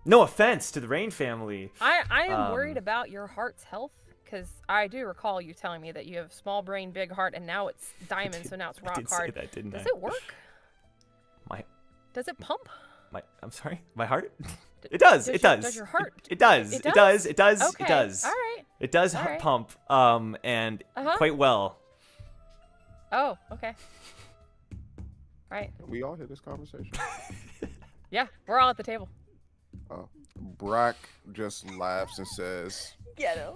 no offense to the Rain family. I am worried about your heart's health. Because I do recall you telling me that you have small brain, big heart, and now it's diamond, so now it's rock hard. I did say that, didn't I? Does it work? Does it pump? I'm sorry? My heart? It does. It does. Does your heart? It does. It does. It does. Okay. It does. All right. It does pump, and quite well. Oh, okay. Right. We all hear this conversation. Yeah, we're all at the table. Brack just laughs and says, Get him.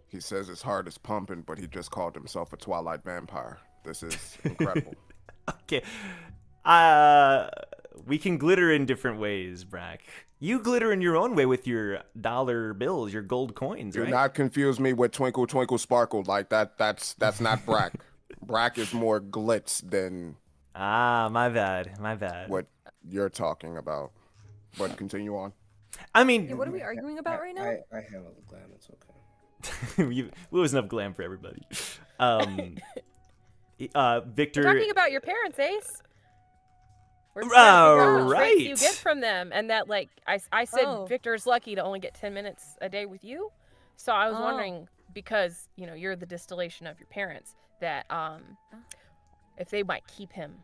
he says his heart is pumping, but he just called himself a Twilight vampire. This is incredible. Okay. We can glitter in different ways, Brack. You glitter in your own way with your dollar bills, your gold coins, Do right? not confuse me with Twinkle Twinkle Sparkle like that. That's not Brack. Brack is more glitz than My bad. what you're talking about. But continue on. I mean, Yeah, what are we arguing about right now? I handle the glam. It's okay. it was enough glam for everybody. Victor. We're talking about your parents, Ace. We're trying to figure out what traits you right. get from them, and that like I said, Oh. Victor's lucky to only get 10 minutes a day with you. So I was wondering, because you're the distillation of your parents, that if they might keep him,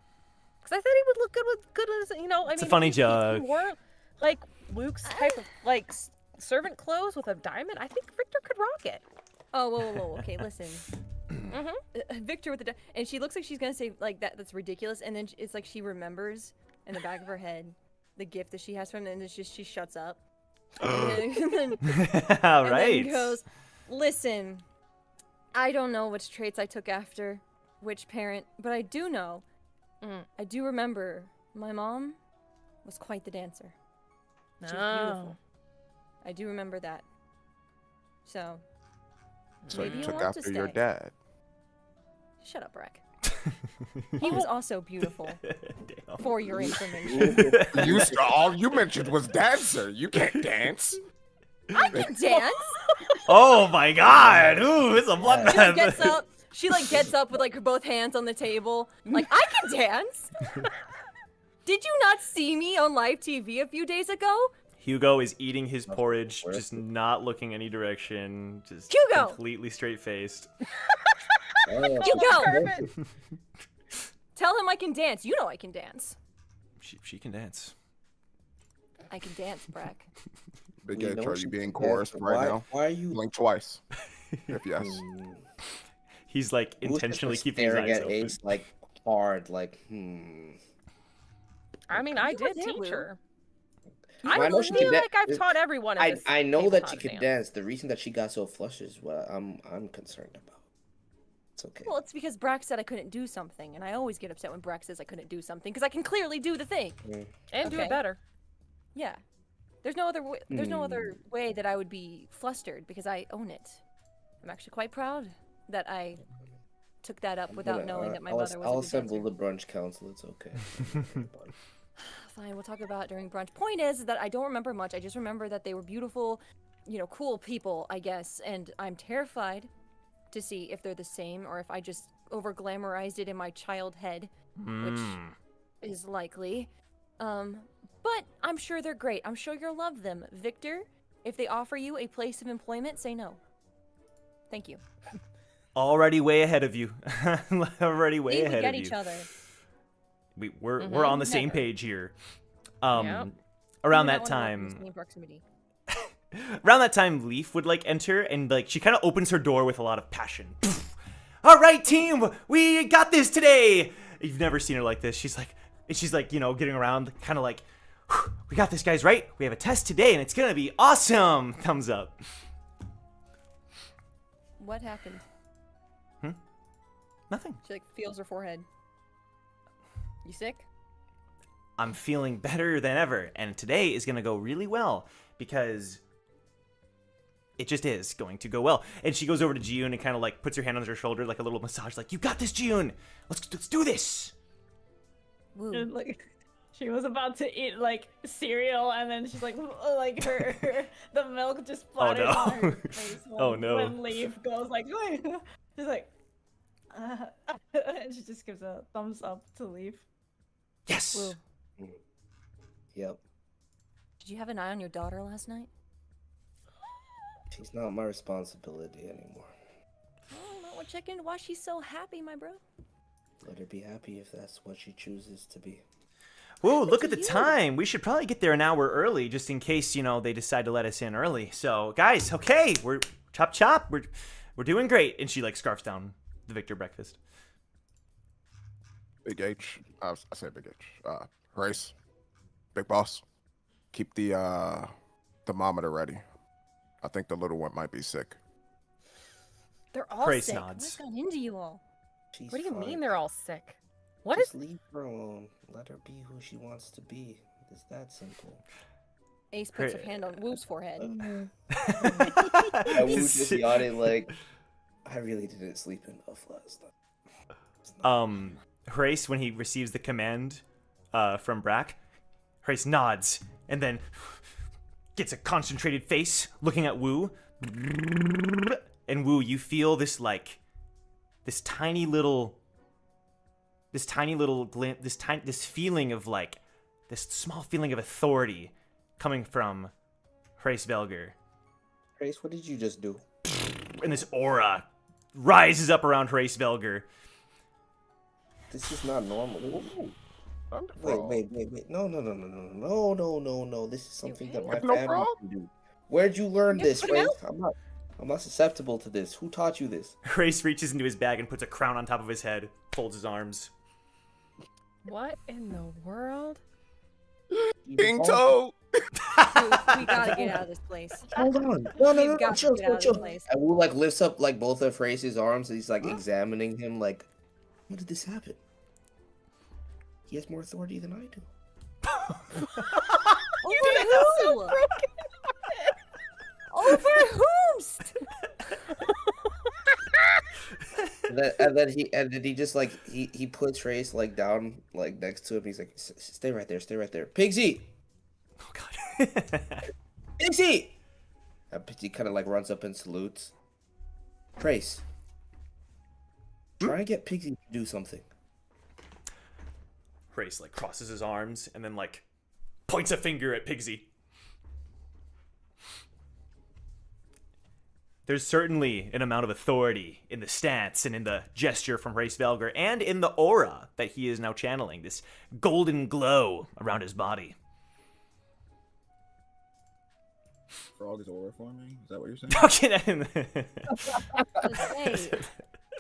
because I said he would look good as It's a funny if joke. he wore like Luke's type of like servant clothes with a diamond, I think Victor could rock it. Oh, whoa. Okay, listen. Victor with the and she looks like she's gonna say like that's ridiculous, and then it's like she remembers in the back of her head the gift that she has from him, and it's just she shuts up. and then, All and right. then goes, listen, I don't know which traits I took after which parent, but I do know, I do remember my mom was quite the dancer. She was beautiful. I do remember that. So maybe you you took want to after your stay. dad. Shut up, Brack. He was also beautiful, Damn. for your information. All you mentioned was dancer. You can't dance. I can dance. Oh my God! Ooh, it's a She like bloodbath. gets up. She like gets up with like her both hands on the table. Like, I can dance. Did you not see me on live TV a few days ago? Hugo is eating his porridge, just not looking any direction, just Hugo! completely straight faced. Hugo! Tell him I can dance. You know I can dance. She can dance. I can dance, Brack. Big You Ed, know are she you being can dance, coerced but right why- now? Why are you Blink twice. If yes. He's like Who's just intentionally keeping his staring eyes at open. Ace like hard, like I mean, I You did were there, teach Will. her. Well, I know she feel can like I've taught everyone. At this I know table that how she to could dance. The reason that she got so flushed is what I'm concerned about. It's okay. Well, it's because Brack said I couldn't do something, and I always get upset when Brack says I couldn't do something because I can clearly do the thing. And do it Okay. better. Yeah. There's no other way, there's no other way that I would be flustered because I own it. I'm actually quite proud that I took that up without knowing that my mother was I'll a good assemble dancer. the brunch council. It's okay. Fine, we'll talk about it during brunch. Point is that I don't remember much. I just remember that they were beautiful, cool people, I guess, and I'm terrified to see if they're the same or if I just over glamorized it in my child head, which is likely. But I'm sure they're great. I'm sure you'll love them. Victor, if they offer you a place of employment, say no. Thank you. Already way ahead of you. Already way See, we ahead get of each you. other. We're on the same Never. page here. Yep. Around You that don't wanna work in the time, same proximity. around that time, Leaf would like enter and like she kind of opens her door with a lot of passion. All right, team, we got this today. You've never seen her like this. She's like, getting around, kind of like, we got this, guys. Right? We have a test today, and it's gonna be awesome. Thumbs up. What happened? Nothing. She like feels her forehead. You sick? I'm feeling better than ever, and today is gonna go really well because it just is going to go well. And she goes over to Jiyun and kind of like puts her hand on her shoulder, like a little massage, like, "You got this, Jiyun. Let's do this." Woo. And, like, she was about to eat like cereal, and then she's like her the milk just splatters no. on her face. Oh, no. When Leaf goes like, she's like, and she just gives a thumbs up to Leaf. Yes. Woo. Yep. Did you have an eye on your daughter last night? She's not my responsibility anymore. Oh, we're checking why she's so happy, my bro. Let her be happy if that's what she chooses to be. Whoa, look at to the you. time. We should probably get there an hour early just in case, they decide to let us in early. So, guys, okay, we're chop. We're doing great. And she like scarfs down the Victor breakfast. Big H. I say Big H. Race. Big boss. Keep the thermometer ready. I think the little one might be sick. They're all Grace sick. nods. What's gone into you all? She's What do you fine. mean they're all sick? What Just is? leave her alone. Let her be who she wants to be. It's that simple. Ace puts her hand on Woo's forehead. I was just yawning like, I really didn't sleep enough last night. Grace, when he receives the command from Brack, Grace nods and then gets a concentrated face looking at Woo. And Woo, you feel this like this tiny little glint, this feeling of like this small feeling of authority coming from Grace Velger. Grace, what did you just do? And this aura rises up around Grace Velger. This is not normal. Ooh. Thunderfrog. Wait. No. This is something that my Okay. No family frog? can do. Where'd you learn Yeah, this, put him Grace? I'm not susceptible to this. Who taught you this? Grace reaches into his bag and puts a crown on top of his head, folds his arms. What in the world? King Toad. Woo, we gotta get out of this place. Hold on. No. We've got to get out of this place. And Wu like lifts up like both of Grace's arms and he's like examining him like, when did this happen? He has more authority than I do. Over who? Over whomst? And then he just like he puts Grace like down like next to him. He's like, stay right there, Pigsy, Oh god. Pigsy. And Pigsy kind of like runs up and salutes. Grace, try and get Pigsy to do something. Grace like crosses his arms and then like points a finger at Pigsy. There's certainly an amount of authority in the stance and in the gesture from Grace Velger and in the aura that he is now channeling, this golden glow around his body. Frog is aura forming? Is that what you're saying? Okay. Just say,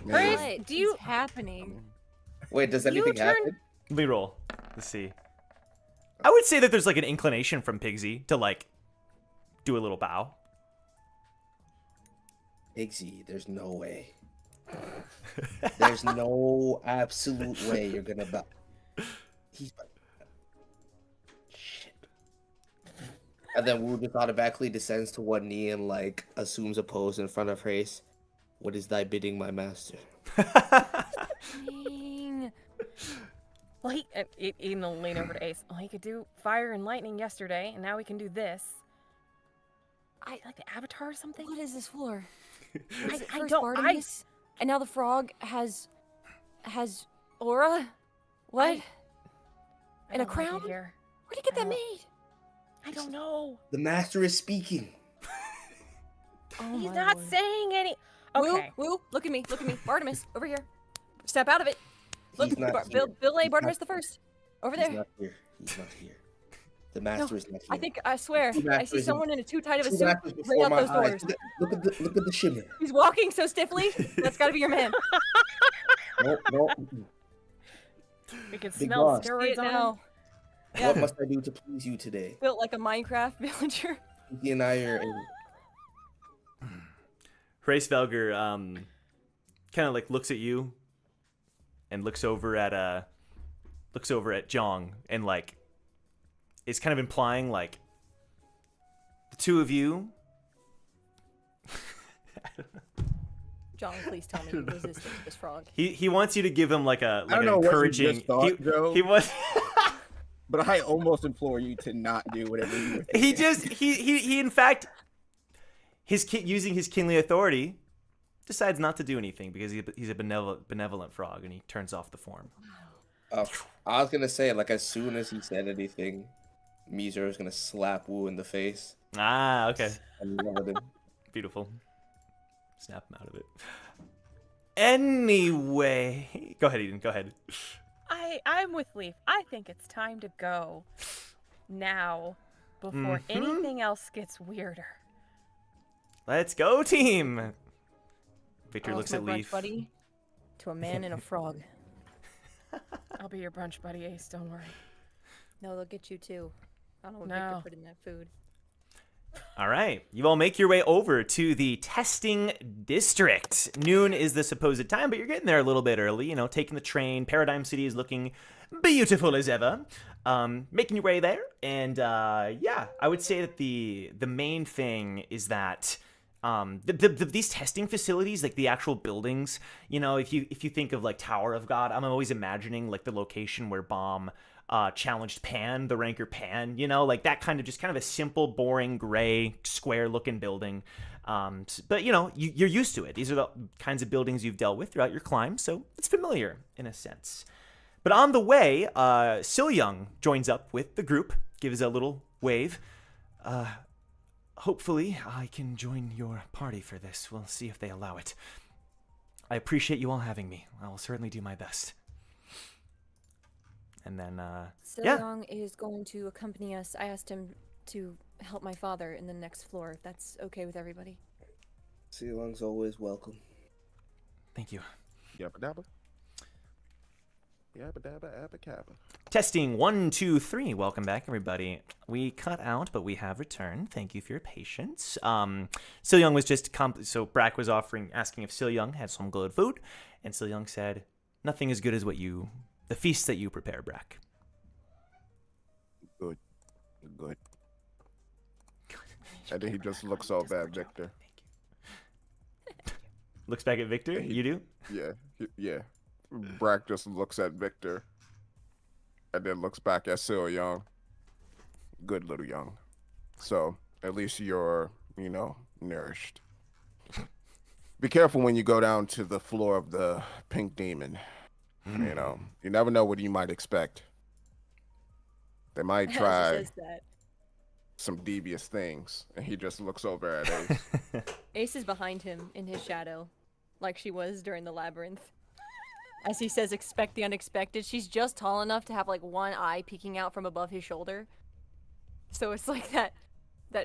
Grace, what do you- is happening? Wait, does anything happen? Let me roll. Let's see. I would say that there's like an inclination from Pigsy to like do a little bow. Pigsy, there's no way. There's no absolute way you're gonna bow. He's shit. And then Wu just automatically descends to one knee and like assumes a pose in front of Grace. What is thy bidding, my master? Dang. Well, Eden will lean over to Ace. Well, he could do fire and lightning yesterday, and now he can do this. I like the Avatar or something. What is this for? Was it I first don't- Bartimaeus? And now the frog has aura? What? I And a don't like it crown? here. Where'd he get I that don't- made? I don't know. The master is speaking. Oh He's my not lord. saying any. Okay. Woo, look at me. Bartimaeus, over here. Step out of it. Look, He's not here. Bill A. He's Bartimaeus not- the first. Over He's there. not here. He's not here. The master is not here. I swear, Two I masters see in- someone in a too tight of a Two suit. masters Bring before up my those eyes. doors. Look at the shimmer. He's walking so stiffly. That's got to be your man. No. We can Big smell boss. See steroids it on him. now. What must I do to please you today? Built like a Minecraft villager. He and I are. Grace Velger kind of like looks at you and looks over at Jong and like is kind of implying like the two of you. John, please tell me you resisted this frog. He wants you to give him like a I don't an know what you encouraging. just thought, Joe. He wants. But I almost implore you to not do whatever you were thinking. He just he in fact using his kingly authority decides not to do anything because he's a benevolent frog and he turns off the form. I was gonna say like as soon as he said anything, Mizo was gonna slap Wu in the face Ah, okay. and love him. Beautiful. Snap him out of it. Anyway, go ahead, Eden. Go ahead. I'm with Leaf. I think it's time to go now before anything else gets weirder. Let's go, team. Victor I looks lost at my brunch Leaf. buddy to a man and a frog. I'll be your brunch buddy, Ace. Don't worry. No, they'll get you too. I don't know what No. Victor put in that food. All right, you all make your way over to the testing district. Noon is the supposed time, but you're getting there a little bit early. You know, taking the train. Paradigm City is looking beautiful as ever. Making your way there, and yeah, I would say that the main thing is that these testing facilities, like the actual buildings, you know, if you think of like Tower of God, I'm always imagining like the location where Bomb challenged Pan, the ranker Pan, you know, like that kind of just kind of a simple, boring, gray, square-looking building. But you know, you're used to it. These are the kinds of buildings you've dealt with throughout your climb, so it's familiar in a sense. But on the way, Sil Young joins up with the group, gives a little wave. Hopefully, I can join your party for this. We'll see if they allow it. I appreciate you all having me. I will certainly do my best. And then, yeah. Young is going to accompany us. I asked him to help my father in the next floor, if that's okay with everybody. Sealong's always welcome. Thank you. Yabba dabba. Yabba dabba abba cabba. Testing 1, 2, 3. Welcome back, everybody. We cut out, but we have returned. Thank you for your patience. Sil Young was just so Brack was asking if Sil Young had some good food, and Sil Young said, "Nothing as good as the feast that you prepare, Brack." Good. And then he just looks over at Victor. Looks back at Victor. You do? Yeah. Brack just looks at Victor, and then looks back at Sil Young. Good little Young. So at least you're, nourished. Be careful when you go down to the floor of the Pink Demon. You never know what you might expect. They might try some devious things, and he just looks over at Ace. Ace is behind him in his shadow, like she was during the labyrinth. As he says, expect the unexpected. She's just tall enough to have like one eye peeking out from above his shoulder. So it's like that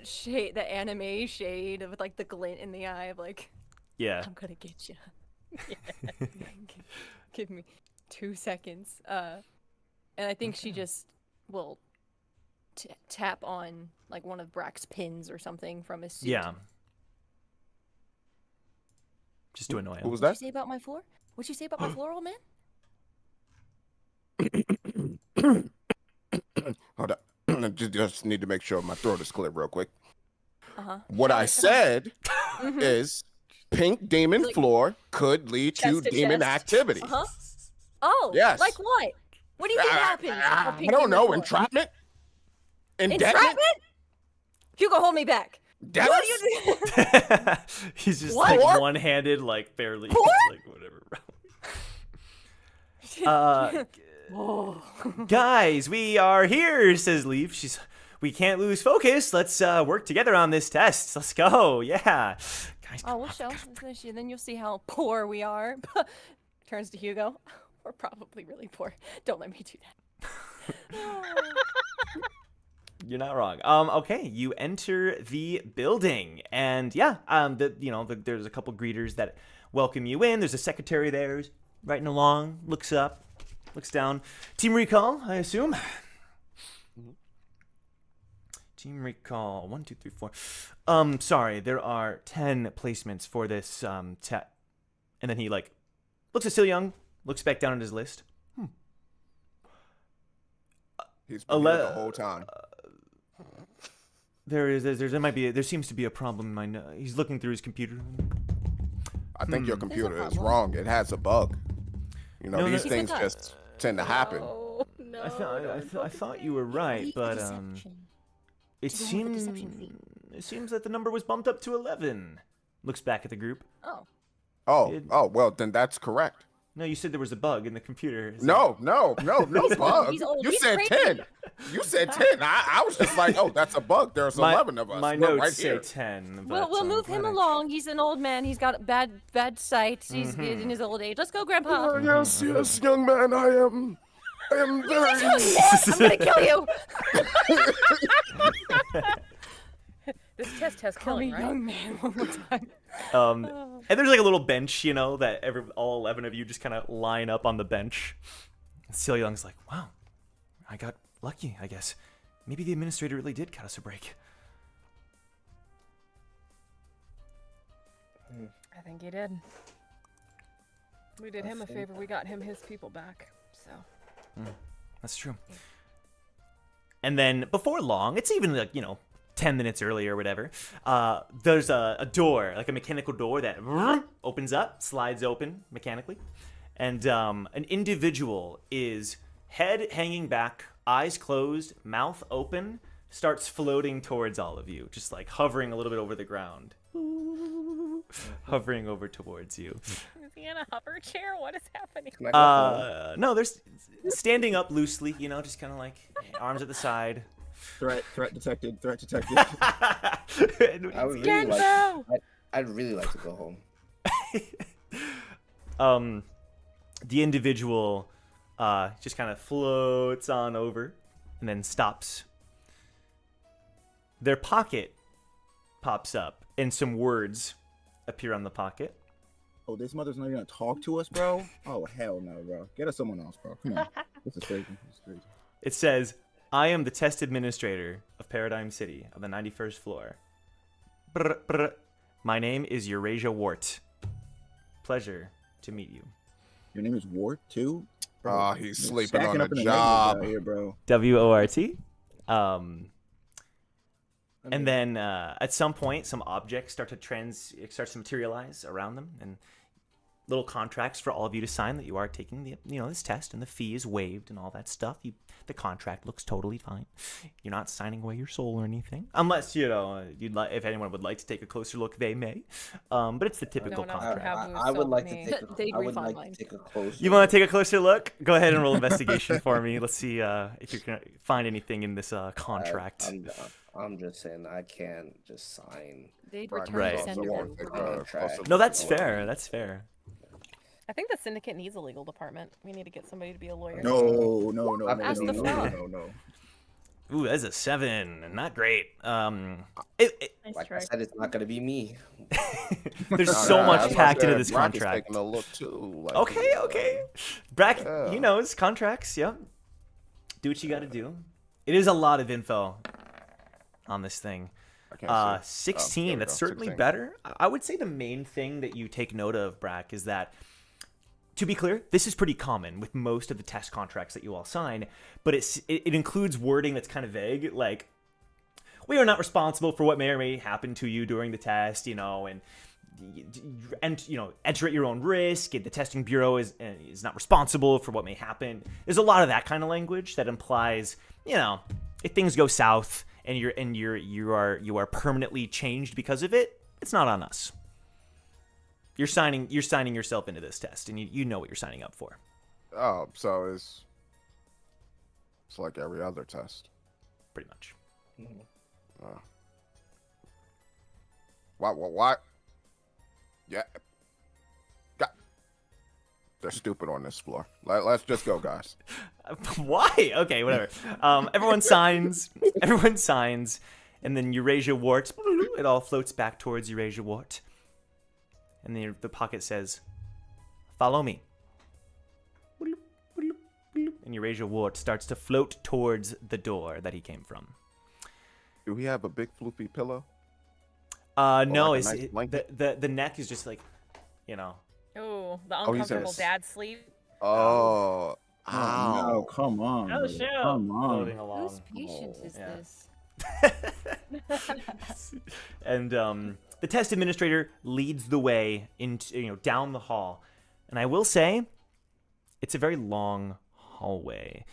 shade, that anime shade with like the glint in the eye of like, yeah, I'm gonna get you. Give me 2 seconds. And I think she just will tap on like one of Brack's pins or something from his suit. Yeah. Just to annoy him. Who was What'd that? you say about my floor? What'd you say about my floor, old man? Hold on. Just need to make sure my throat is clear real quick. What I said is Pink Demon floor could lead to demon activity. Oh, yes. Like what? What do you think happens? I don't know. Entrapment? Entrapment? Hugo, hold me back. Dallas? What do you do? He's just What? like one-handed, like barely, like whatever. Guys, we are here, says Leaf. We can't lose focus. Let's work together on this test. Let's go. Yeah. Guys, Oh, we'll show. Then you'll see how poor we are. Turns to Hugo. We're probably really poor. Don't let me do that. You're not wrong. Okay, you enter the building, and yeah, there's a couple greeters that welcome you in. There's a secretary there who's writing along, looks up, looks down. Team recall, I assume. Team recall 1, 2, 3, 4. Sorry, there are 10 placements for this and then he like looks at Sil Young, looks back down at his list. He's been here the whole time. There seems to be a problem in my he's looking through his computer. I think your computer is wrong. It has a bug. These things just tend to happen. Oh, no. I thought you were right, but it seems that the number was bumped up to 11. Looks back at the group. Oh, well, then that's correct. No, you said there was a bug in the computer. No bug. He's old. You He's said crazy. 10. You said 10. I was just like, oh, that's a bug. There's 11 of us. My We're notes right say here. 10. But, We'll move him along. He's an old man. He's got bad sight. He's in his old age. Let's go, Grandpa. Oh, yes, young man. I am very... I'm gonna kill you. This test has Call me killing, right? young man one more time. And there's like a little bench, that all 11 of you just kind of line up on the bench. Seal Young's like, wow, I got lucky, I guess. Maybe the administrator really did cut us a break. I think he did. We did him a favor. We got him his people back. So. That's true. And then before long, it's even like, 10 minutes earlier or whatever, there's a door, like a mechanical door that opens up, slides open mechanically. And an individual is head hanging back, eyes closed, mouth open, starts floating towards all of you, just like hovering a little bit over the ground. Hovering over towards you. Is he in a hover chair? What is happening? Can I go home? No, there's standing up loosely, just kind of like arms at the side. Threat detected. Threat detected. I would really I'd really like to go home. The individual just kind of floats on over and then stops. Their pocket pops up and some words appear on the pocket. Oh, this mother's not even gonna talk to us, bro? Oh, hell no, bro. Get us someone else, bro. Come on. This is crazy. It says, I am the test administrator of Paradigm City of the 91st floor. Brr, brr. My name is Eurasia Wart. Pleasure to meet you. Your name is Wart, too? Ah, he's sleeping Stacking on up in the the job. negatives out here, bro. W-O-R-T. And then at some point, some objects start to materialize around them, and little contracts for all of you to sign that you are taking the this test, and the fee is waived and all that stuff. The contract looks totally fine. You're not signing away your soul or anything, unless if anyone would like to take a closer look, they may. But it's the typical contract. I would like to take They I would refund like mine. to take a close. You want to take a closer look? Go ahead and roll investigation for me. Let's see if you can find anything in this contract. I'm just saying I can't just sign. They'd Right. return Right. the sender. Won't take a Contract. closer No, that's look. fair. That's fair. I think the syndicate needs a legal department. We need to get somebody to be a lawyer. No. Ask the fella. No. Ooh, that's a 7. Not great. Nice Like try. I said, it's not gonna be me. There's so much That's packed why I into said this Brock is contract. taking a look too. Like, Okay. Brack, Yeah. he knows contracts. Yep. Do what you got to do. It is a lot of info on this thing. I can't see. 16. Oh, there we That's go, certainly 16. better. I would say the main thing that you take note of, Brack, is that, to be clear, this is pretty common with most of the test contracts that you all sign, but it includes wording that's kind of vague, like, we are not responsible for what may or may happen to you during the test, and enter at your own risk. The testing bureau is not responsible for what may happen. There's a lot of that kind of language that implies, if things go south and you are permanently changed because of it, it's not on us. You're signing yourself into this test, and you know what you're signing up for. Oh, so it's like every other test. Pretty much. What? Yeah. They're stupid on this floor. Let's just go, guys. Why? Okay, whatever. Everyone signs, and then Eurasia Wart, it all floats back towards Eurasia Wart. And then the pocket says, follow me. And Eurasia Wart starts to float towards the door that he came from. Do we have a big floopy pillow? No, like a it's nice blanket? the neck is just like, Ooh, the Oh, he's in uncomfortable a- dad sleep. Oh, Oh, ow. no, come on. Oh, bro. shoot. Come on. floating along. Whose patient is yeah. this? And the test administrator leads the way into down the hall, and I will say, it's a very long hallway.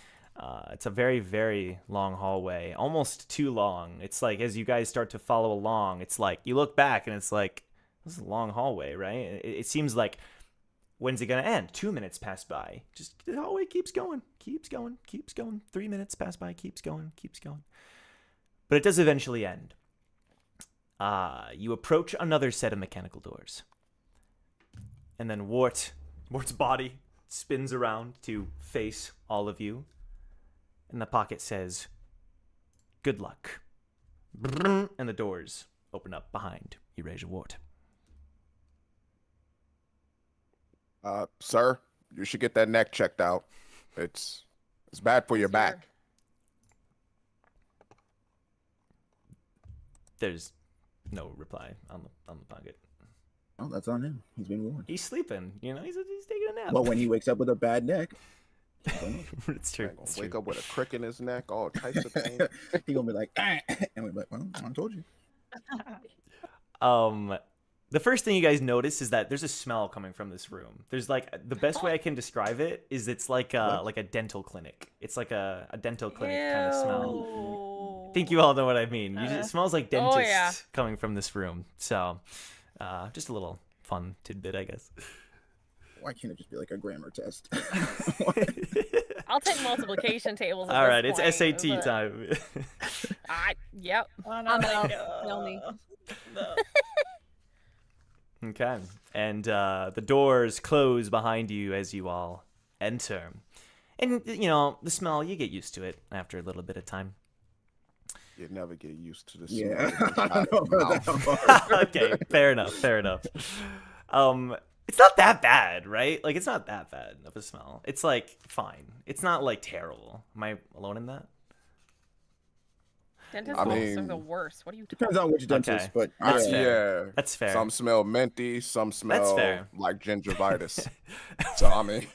It's a very, very long hallway, almost too long. It's like as you guys start to follow along, it's like you look back and it's like this is a long hallway, right? It seems like when's it gonna end? 2 minutes pass by. Just the hallway keeps going. 3 minutes pass by, keeps going. But it does eventually end. You approach another set of mechanical doors. And then Wart's body spins around to face all of you. And the pocket says, good luck. And the doors open up behind Eurasia Wart. Sir, you should get that neck checked out. It's bad for your Sir. back. There's no reply on the pocket. Oh, that's on him. He's been warned. He's sleeping. You know, he's taking a nap. Well, when he wakes up with a bad neck, It's true. Man gonna It's wake true. up with a crick in his neck, all types of pain. he gonna be like, ah, and we're like, well, I told you. The first thing you guys notice is that there's a smell coming from this room. There's like the best way I can describe it is it's like a dental clinic. It's like a dental clinic kind of smell. I think you all know what I mean. It smells like dentist yeah. coming from this room. So, just a little fun tidbit, I guess. Why can't it just be like a grammar test? I'll take multiplication tables. At All this right, it's point, SAT but- time. Yep. Oh, no, I'm out. no. Tell me. Okay, and the doors close behind you as you all enter. And, you know, the smell, you get used to it after a little bit of time. You never get used to the Yeah, smell. I don't know about that part. Okay, fair enough. It's not that bad, right? Like, it's not that bad of a smell. It's, like, fine. It's not, like, terrible. Am I alone in that? Dentist I offices are mean- the worst. What are you talking Depends on which dentist, Okay. but That's yeah. fair. Yeah. That's fair. Some smell minty, some smell fair. like gingivitis. So I mean,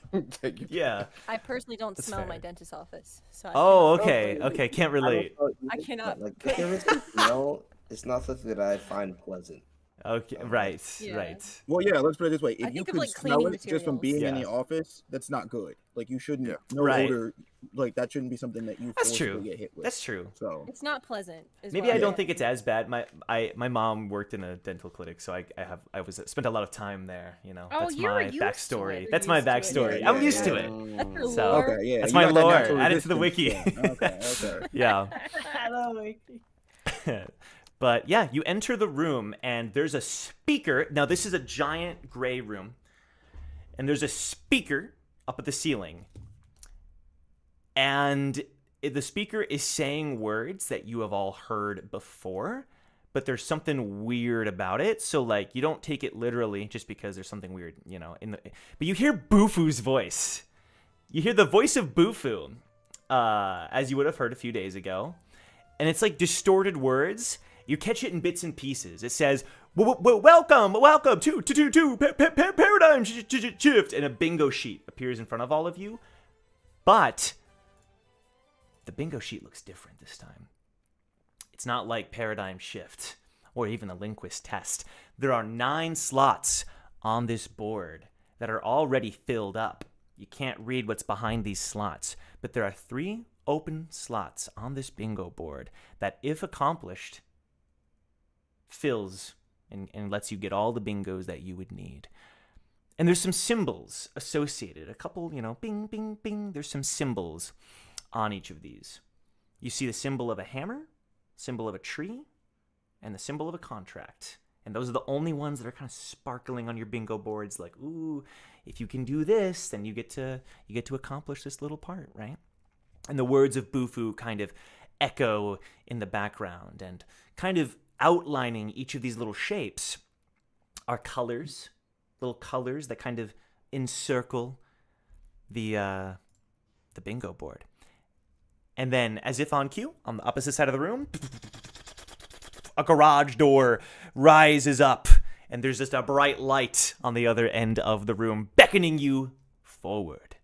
take it. Yeah. I personally don't That's smell fair. my dentist's office. So Oh, cannot- okay. Okay, can't relate. I cannot. Like, if there is a smell, it's not something that I find pleasant. Okay, right, Yeah. right. Well, yeah, let's put it this way. I If you think of, could like, smell cleaning it just from being in the Yeah. office, that's not good. Like, you shouldn't, Yeah. no Right. odor, like, that shouldn't be something that you That's forcibly true. get hit with. That's true. So, It's not pleasant. Is Maybe what I I'm don't saying. think it's as bad. My mom worked in a dental clinic, so I spent a lot of time there. You know, Oh, that's you're my used to backstory. it. That's You're my used to it. backstory. Yeah, I'm yeah, used to yeah. it. That's your So- lore. okay, yeah. That's you my got that lore. natural Add it to the resistance, wiki. so, okay. Yeah. Hello. But yeah, you enter the room and there's a speaker. Now this is a giant gray room, and there's a speaker up at the ceiling, and the speaker is saying words that you have all heard before, but there's something weird about it. So like, you don't take it literally just because there's something weird, you know. But you hear Bufu's voice. You hear the voice of Bufu, as you would have heard a few days ago, and it's like distorted words. You catch it in bits and pieces. It says, welcome to paradigm shift, and a bingo sheet appears in front of all of you. But the bingo sheet looks different this time. It's not like paradigm shift or even the linguist test. There are 9 slots on this board that are already filled up. You can't read what's behind these slots, but there are 3 open slots on this bingo board that, if accomplished, fills and lets you get all the bingos that you would need. And there's some symbols associated. A couple, you know, bing, bing, bing. There's some symbols on each of these. You see the symbol of a hammer, symbol of a tree, and the symbol of a contract. And those are the only ones that are kind of sparkling on your bingo boards. Like, ooh, if you can do this, then you get to accomplish this little part, right? And the words of Bufu kind of echo in the background, and kind of outlining each of these little shapes are colors, little colors that kind of encircle the bingo board. And then, as if on cue, on the opposite side of the room, a garage door rises up, and there's just a bright light on the other end of the room, beckoning you forward.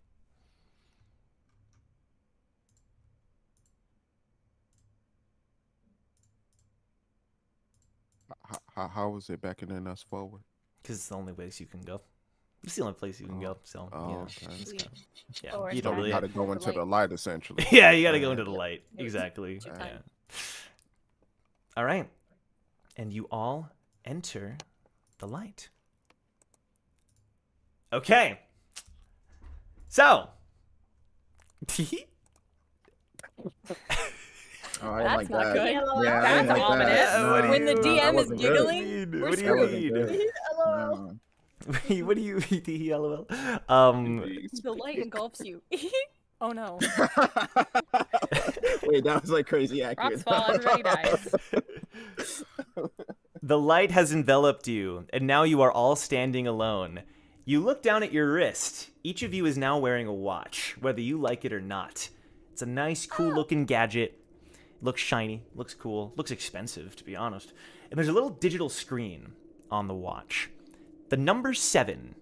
How is it beckoning us forward? Because it's the only place you can go. It's the only place you can go, so, Oh, you know, okay. Sweet. yeah, Forward you So don't we really... gotta go The into light. the light, essentially. Yeah, you gotta go into the light. Exactly. It's your Yeah. time. All right. And you all enter the light. Okay. So. Oh, I didn't like That's not that. good. Yeah, I didn't That's like ominous. that. No, When the no, that DM is wasn't good. giggling, we're What do That you wasn't mean? good. Hello. No. What do you LOL? the light engulfs you. Oh no. Wait, that was like crazy Rocks accurate. fall, everybody dies. The light has enveloped you, and now you are all standing alone. You look down at your wrist. Each of you is now wearing a watch, whether you like it or not. It's a nice, cool-looking gadget. It looks shiny, looks cool, looks expensive, to be honest. And there's a little digital screen on the watch. The number 7.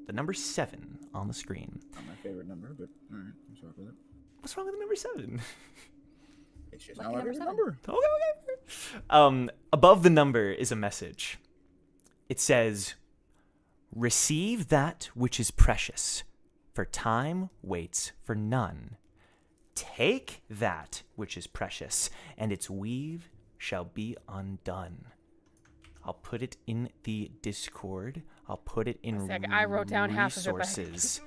The number 7 on the screen. Not my favorite number, but all right, I'm sorry for that. What's wrong with the number 7? It's just Lucky not my number favorite 7. number. Okay. Above the number is a message. It says, "Receive that which is precious, for time waits for none. Take that which is precious, and its weave shall be undone." I'll put it in the Discord. I'll put it in I wrote down half of it, but I resources.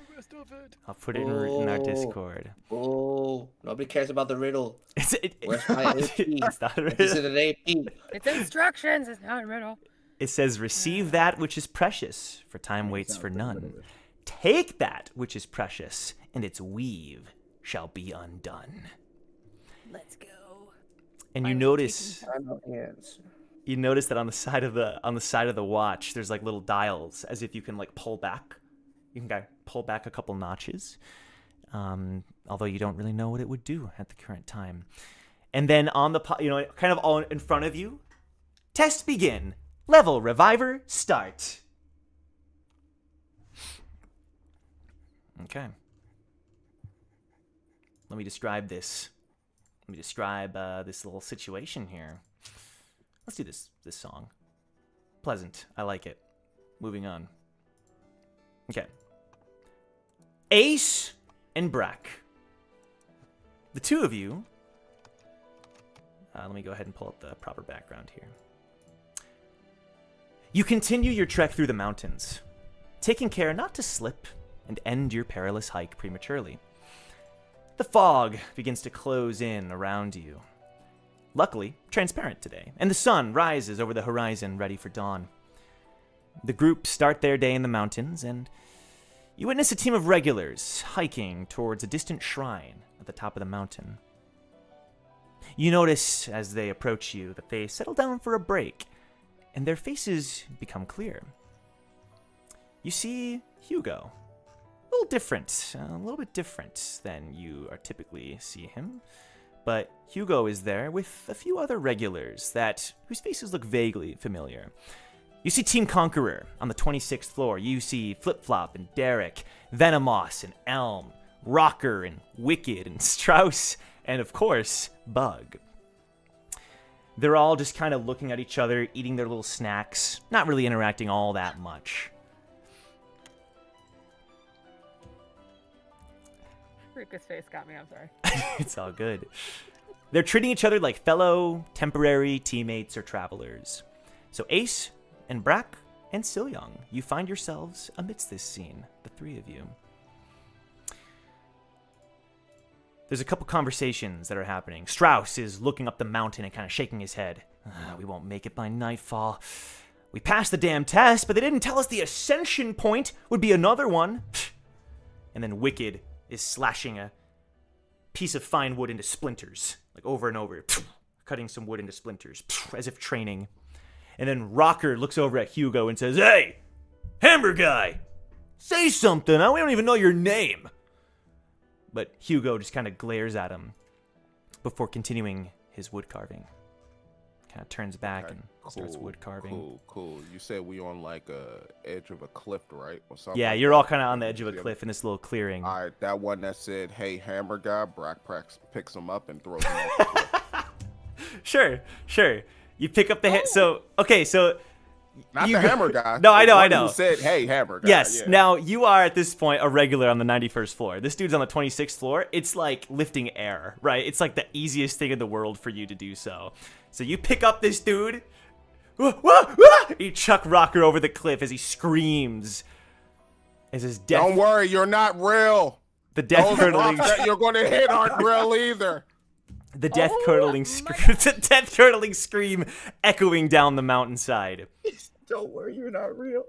I'll put it in our Discord. Oh, nobody cares about the riddle. Where's my AP? It's not a Is riddle. it an AP? It's instructions. It's not a riddle. It says, "Receive that which is precious, for time waits for none. Take that which is precious, and its weave shall be undone." Let's go. And you Finally notice, I know the answer. you notice that on the side of the watch, there's like little dials, as if you can like pull back. You can kind of pull back a couple notches, although you don't really know what it would do at the current time. And then on the kind of all in front of you, test begin. Level reviver start. Okay. Let me describe this. Let me describe this little situation here. Let's do this song. Pleasant. I like it. Moving on. Okay. Ace and Brack. The two of you. Let me go ahead and pull up the proper background here. You continue your trek through the mountains, taking care not to slip and end your perilous hike prematurely. The fog begins to close in around you. Luckily, transparent today, and the sun rises over the horizon ready for dawn. The group start their day in the mountains, and you witness a team of regulars hiking towards a distant shrine at the top of the mountain. You notice as they approach you that they settle down for a break, and their faces become clear. You see Hugo. A little bit different than you are typically see him. But Hugo is there with a few other regulars whose faces look vaguely familiar. You see Team Conqueror on the 26th floor. You see Flip-Flop and Derek, Venomos and Elm, Rocker and Wicked and Strauss, and of course, Bug. They're all just kind of looking at each other, eating their little snacks, not really interacting all that much. Ruka's face got me. I'm sorry. It's all good. They're treating each other like fellow, temporary teammates or travelers. So Ace and Brack and Silyong, you find yourselves amidst this scene, the three of you. There's a couple conversations that are happening. Strauss is looking up the mountain and kind of shaking his head. We won't make it by nightfall. We passed the damn test, but they didn't tell us the ascension point would be another one. And then Wicked is slashing a piece of fine wood into splinters, like over and over, cutting some wood into splinters, as if training. And then Rocker looks over at Hugo and says, "Hey, hammer guy, say something. We don't even know your name." But Hugo just kind of glares at him before continuing his wood carving. Kind of turns back and starts wood carving. Cool. You said we on like a edge of a cliff, right? Or something. Yeah, you're all kind of on the edge of a cliff in this little clearing. All right, that one that said, "Hey, hammer guy," Brack picks him up and throws him off the cliff. Sure. You pick up the so Not you the hammer guy. No, I The one know. Who said, "Hey, hammer guy." Yes. Yeah. Now you are at this point a regular on the 91st floor. This dude's on the 26th floor. It's like lifting air, right? It's like the easiest thing in the world for you to do so. So you pick up this dude. You chuck Rocker over the cliff as he screams. As his death. Don't worry, you're not real. The death Those curdling. rocks that you're going to hit aren't real either. The death curdling scream echoing down the mountainside. Don't worry, you're not real.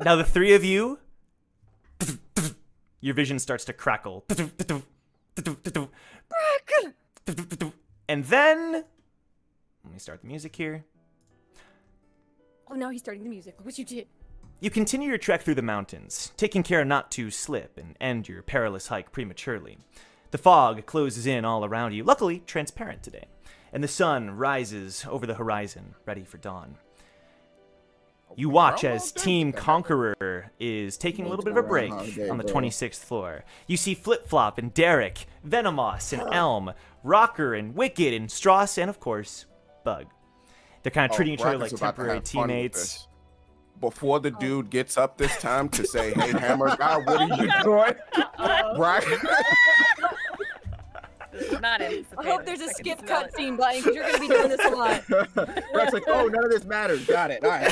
Now the three of you, your vision starts to crackle. And then, let me start the music here. Oh, now he's starting the music. Look what you did. You continue your trek through the mountains, taking care not to slip and end your perilous hike prematurely. The fog closes in all around you, luckily transparent today, and the sun rises over the horizon, ready for dawn. You watch as Team Conqueror is taking a little bit of a break on the 26th floor. You see Flip Flop and Derek, Venomos and Elm, Rocker and Wicked and Strauss, and of course, Bug. They're kind of treating each other like temporary teammates. Before the dude gets up this time to say, "Hey, Hammer guy, what are you doing?" Brack. Not I hope there's a skip cutscene button because you're going to be doing this a lot. Brack's like, "Oh, none of this matters. Got it. All right."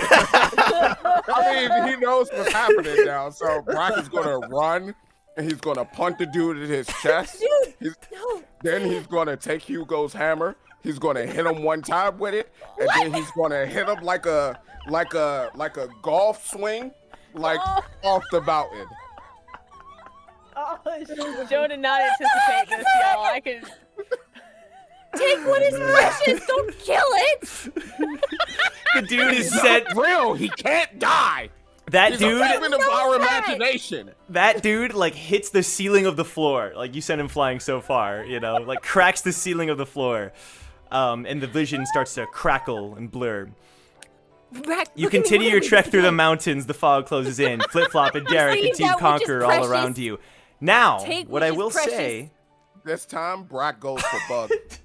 I mean, he knows what's happening now, so Brack is going to run, and he's going to punt the dude in his chest. Dude, no. Then he's going to take Hugo's hammer. He's going to hit him one time with it, and then he's going to hit him like a golf swing, off the mountain. Oh, Joe did not anticipate this, y'all. I could take what is precious. Don't kill it. The dude is set. Real. He can't die. That dude. A figment of our imagination. That dude hits the ceiling of the floor. You sent him flying so far, cracks the ceiling of the floor, and the vision starts to crackle and blur. You continue your trek through the mountains. The fog closes in. Flip Flop and Derek and Team Conqueror all around you. Now, what I will say. This time, Brack goes for Bug. Ace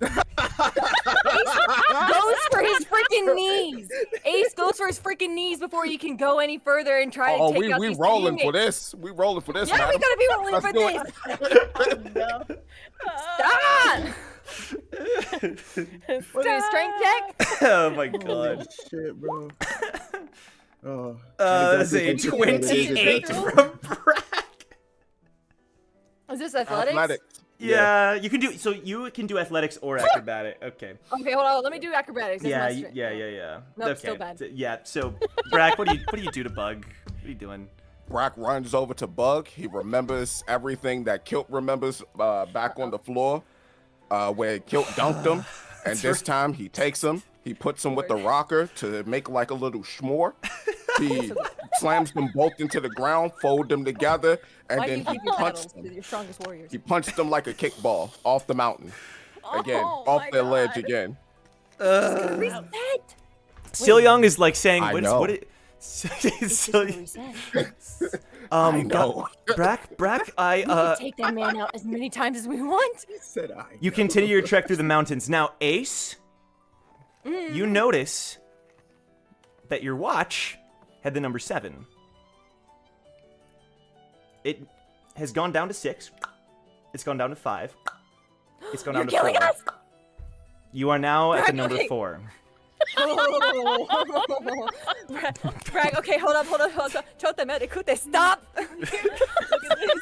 goes for his freaking knees. Ace goes for his freaking knees before you can go any further and try to take out these rolling teammates. for this. We rolling for this, Yeah, madam. we gotta be rolling for this. Stop! What is strength check? Oh my god. Holy shit, bro. Oh. That's a 28 from Brack. Is this athletics? Yeah, you can do athletics or acrobatic. Okay. Okay, hold on. Let me do acrobatics. That's my strength. Yeah. Nope, okay. still bad. Yeah. So, Brack, what do you do to Bug? What are you doing? Brack runs over to Bug. He remembers everything that Kilt remembers back on the floor where Kilt dunked him. And this time he takes him. He puts him with the rocker to make like a little s'more. He slams them both into the ground, fold them together, and then he punched them. Your strongest warriors. He punched them like a kickball off the mountain. Again, off the ledge again. Reset. Sil Young is saying, I know. I know. Brack, We can take that man out as many times as we want. Said I. You continue your trek through the mountains. Now, Ace, you notice that your watch had the number 7. It has gone down to 6. It's gone down to 5. It's gone down to 4. Killing us. You are now at the number 4. Brag, okay, hold up. Stop. Look at this.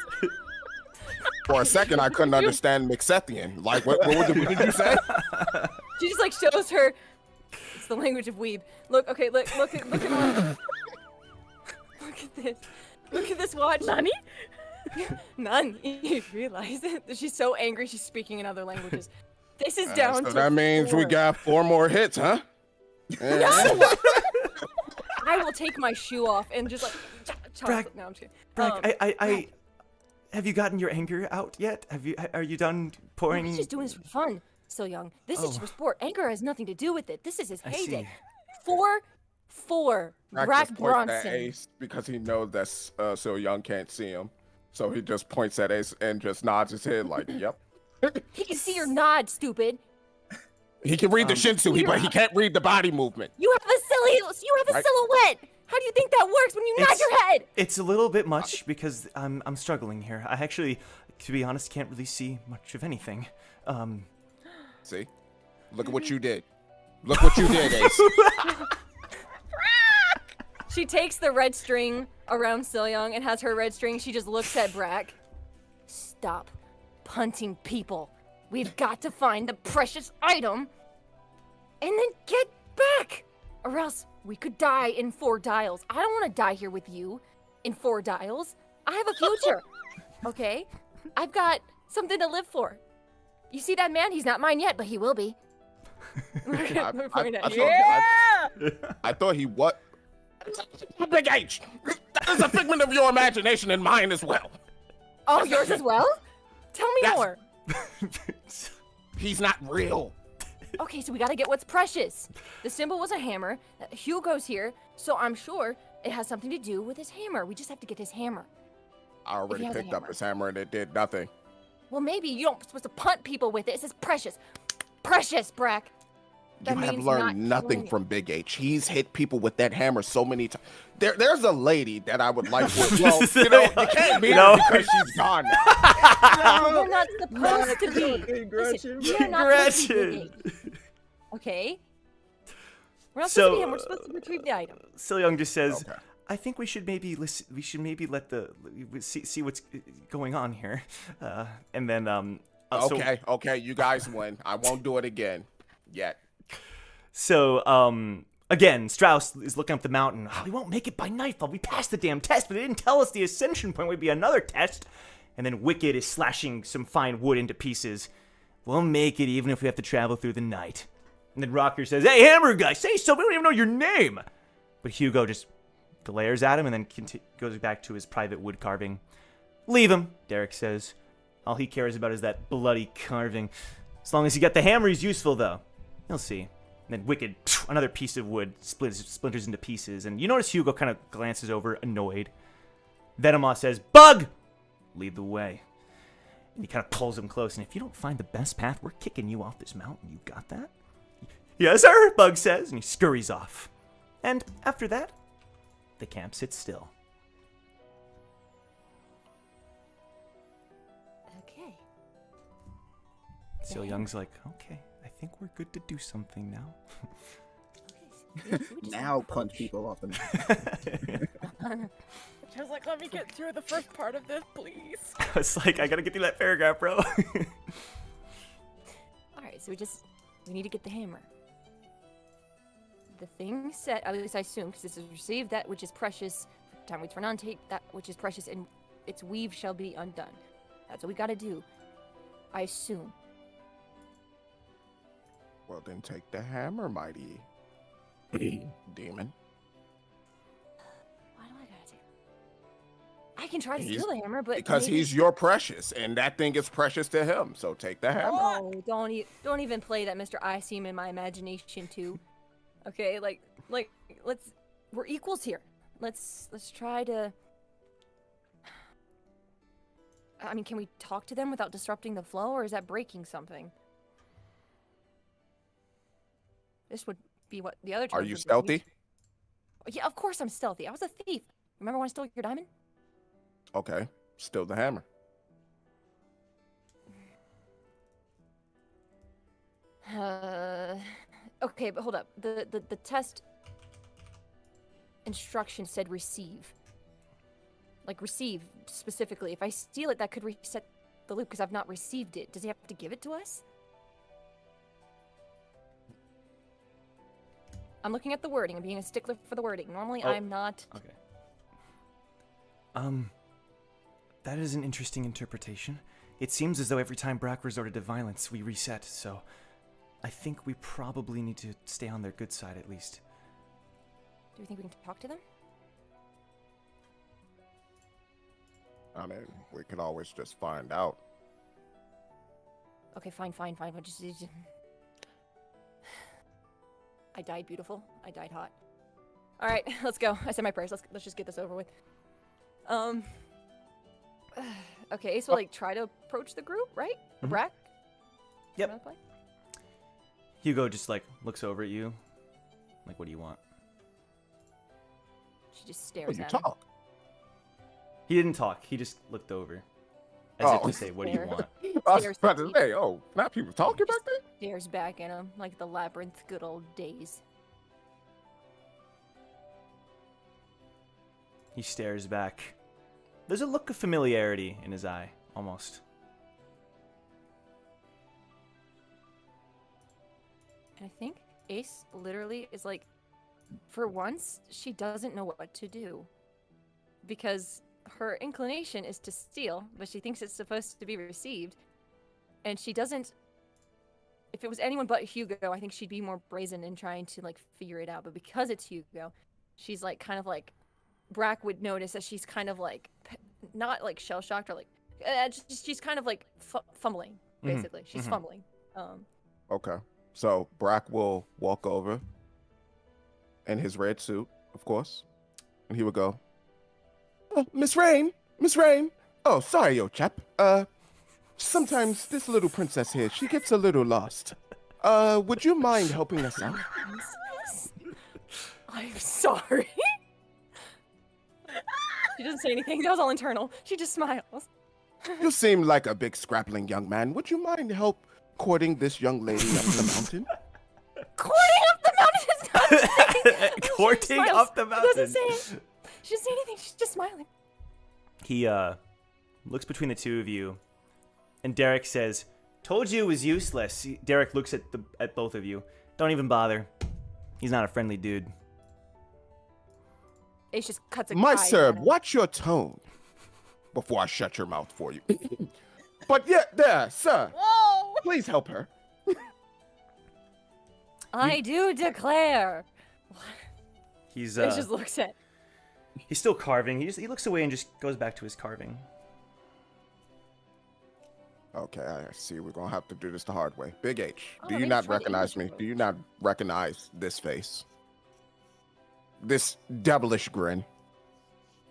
For a second, I couldn't understand Mixethian. What did you say? She just shows her. It's the language of weeb. Look at look at this. Look at this watch. Nani? Nani. You realize it? She's so angry. She's speaking in other languages. This is down to. So that means 4. We got 4 more hits, huh? No! I will take my shoe off and just Brack, no, I'm just kidding. Brack, have you gotten your anger out yet? Are you done pouring? He's just doing this for fun. Still young. This is for sport. Anger has nothing to do with it. This is his heyday. 4-4. Brack Bronson. Ace because he knows that so Young can't see him, so he just points at Ace and just nods his head yep. He can see your nod, stupid. He can read the Shinsu, but he can't read the body movement. You have a silhouette. How do you think that works when you nod your head? It's a little bit much because I'm struggling here. I actually, to be honest, can't really see much of anything. See? Look at what you did. Look what you did, Ace. She takes the red string around Silyoung and has her red string. She just looks at Brack. Stop punting people. We've got to find the precious item and then get back. Or else we could die in 4 dials. I don't want to die here with you in 4 dials. I have a future. Okay? I've got something to live for. You see that man? He's not mine yet, but he will be. I thought he what? Big H. That is a figment of your imagination and mine as well. Oh, yours as well? Tell me Yes. more. He's not real. Okay, so we gotta get what's precious. The symbol was a hammer. Hugo's here, so I'm sure it has something to do with his hammer. We just have to get his hammer. I already has a picked up hammer. his hammer and it did nothing. Well, maybe you don't supposed to punt people with it. It says precious. Precious, Brack. That You have means learned not nothing killing it. from Big H. He's hit people with that hammer so many times. There's a lady that I would like to. Well, you can't be No. her because she's gone now. No, we're not supposed to be. Gretchen. Listen, we're not supposed to be Gretchen. Big H. Okay? We're not supposed So, to be him. We're supposed to retrieve the item. Young just says, Okay. I think we should maybe listen. We should maybe let the see what's going on here, and then so- Okay, you guys win. I won't do it again. Yet. So, again, Strauss is looking up the mountain. Oh, we won't make it by nightfall. We passed the damn test, but they didn't tell us the ascension point would be another test. And then Wicked is slashing some fine wood into pieces. We'll make it even if we have to travel through the night. And then Rocker says, hey, Hammer Guy, say so. We don't even know your name. But Hugo just glares at him and then goes back to his private wood carving. Leave him, Derek says. All he cares about is that bloody carving. As long as he got the hammer, he's useful, though. He'll see. And then Wicked, another piece of wood splinters into pieces. And you notice Hugo kind of glances over, annoyed. Venomoth says, Bug! Lead the way. And he kind of pulls him close. And if you don't find the best path, we're kicking you off this mountain. You got that? Yes, sir, Bug says. And he scurries off. And after that, the camp sits still. Okay. So Young's like, okay, I think we're good to do something now. Now punch people off the map. I was like, let me get through the first part of this, please. I was like, I gotta get through that paragraph, bro. Alright, so we need to get the hammer. The thing said, at least I assume, because this is received, that which is precious. Time waits for none, take that which is precious, and its weave shall be undone. That's what we gotta do. I assume. Well, then take the hammer, mighty demon. Why do I gotta do? I can try to He's- steal the hammer, but Because maybe... he's your precious, and that thing is precious to him. So take the hammer. Oh, don't even play that, Mr. I see him in my imagination too. Okay, like we're equals here. Let's try to. I mean, can we talk to them without disrupting the flow, or is that breaking something? This would be what the other. Are terms you would be. stealthy? Yeah, of course I'm stealthy. I was a thief. Remember when I stole your diamond? Okay, still the hammer. Okay, but hold up. The test instruction said receive. Like receive specifically. If I steal it, that could reset the loop because I've not received it. Does he have to give it to us? I'm looking at the wording. I'm being a stickler for the wording. Normally, Oh, I'm not. Okay. That is an interesting interpretation. It seems as though every time Brack resorted to violence, we reset, so I think we probably need to stay on their good side at least. Do you think we can talk to them? I mean, we could always just find out. Okay, fine. But just... I died beautiful. I died hot. All right, let's go. I said my prayers. Let's just get this over with. Okay, so like try to approach the group, right? Mhm. Brack? Yep. Another play? Hugo just like looks over at you. Like, what do you want? She just Oh, stares you at him. talk. He didn't talk. He just looked over. As if Oh. to say, what do you Fair. want? I was Stares about at to you. say, oh, not people talking back there? Stares back at him like the labyrinth good old days. He stares back. There's a look of familiarity in his eye, almost. And I think Ace literally is like, for once, she doesn't know what to do. Because her inclination is to steal, but she thinks it's supposed to be received. And she doesn't... If it was anyone but Hugo, I think she'd be more brazen in trying to, like, figure it out. But because it's Hugo, she's like kind of like Brack would notice that she's kind of like not like shell shocked or like she's kind of like fumbling basically. She's fumbling. Okay. So Brack will walk over in his red suit, of course, and he would go, "Oh, Miss Rain. Oh, sorry, yo chap. Sometimes this little princess here, she gets a little lost. Would you mind helping us out?" I'm sorry. She doesn't say anything. That was all internal. She just smiles. "You seem like a big scrappling young man. Would you mind help courting this young lady up the mountain?" Courting up the mountain is not Courting up the mountain. She doesn't say it. She doesn't say anything. She's just smiling. He looks between the two of you, and Derek says, "Told you it was useless." Derek looks at both of you. "Don't even bother. He's not a friendly dude." Ace just cuts a "My eye sir, at him. watch your tone before I shut your mouth for you." "But yeah, there, sir. Whoa! Please help her." I do declare. He's Ace just looks at. he's still carving. He looks away and just goes back to his carving. Okay, I see. We're gonna have to do this the hard way. Big H, Oh, do I you think not it's right recognize me? English. Do you not recognize this face? This devilish grin,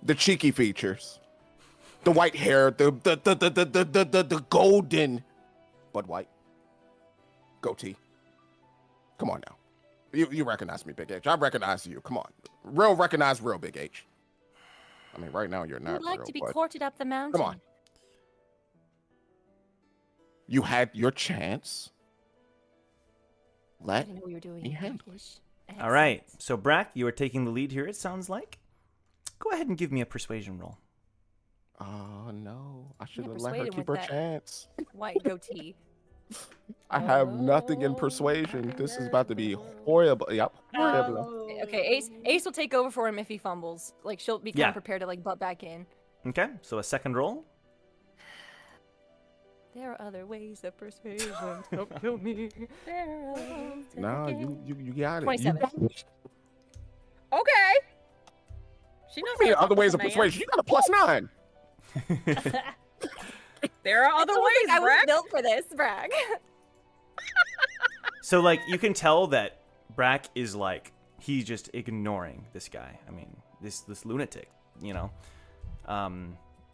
the cheeky features, the white hair, the golden, but white goatee. Come on now, you recognize me, Big H. I recognize you. Come on, recognize real, Big H. I mean, right now you're not Would like real, to be but courted up the mountain. come on. You had your chance. I Let didn't know we were doing me it. handle English. All right. So Brack, you are taking the lead here. It sounds like. Go ahead and give me a persuasion roll. Oh no, I should have let persuade her him keep with her that. chance. White goatee. I have nothing in persuasion. This is about to be horrible. Yep, horrible. Okay, Ace will take over for him if he fumbles. Like she'll be kind Yeah. of prepared to like butt back in. Okay. So a second roll. There are other ways of persuasion. Don't kill me. There are others to No, the you game. got it. 27. Okay. She knows how to Other talk ways to of man. persuasion. You got a +9. There are other ways, I was Brack. built for this, Bragg. So like you can tell that Brack is like he's just ignoring this guy. I mean this lunatic, you know.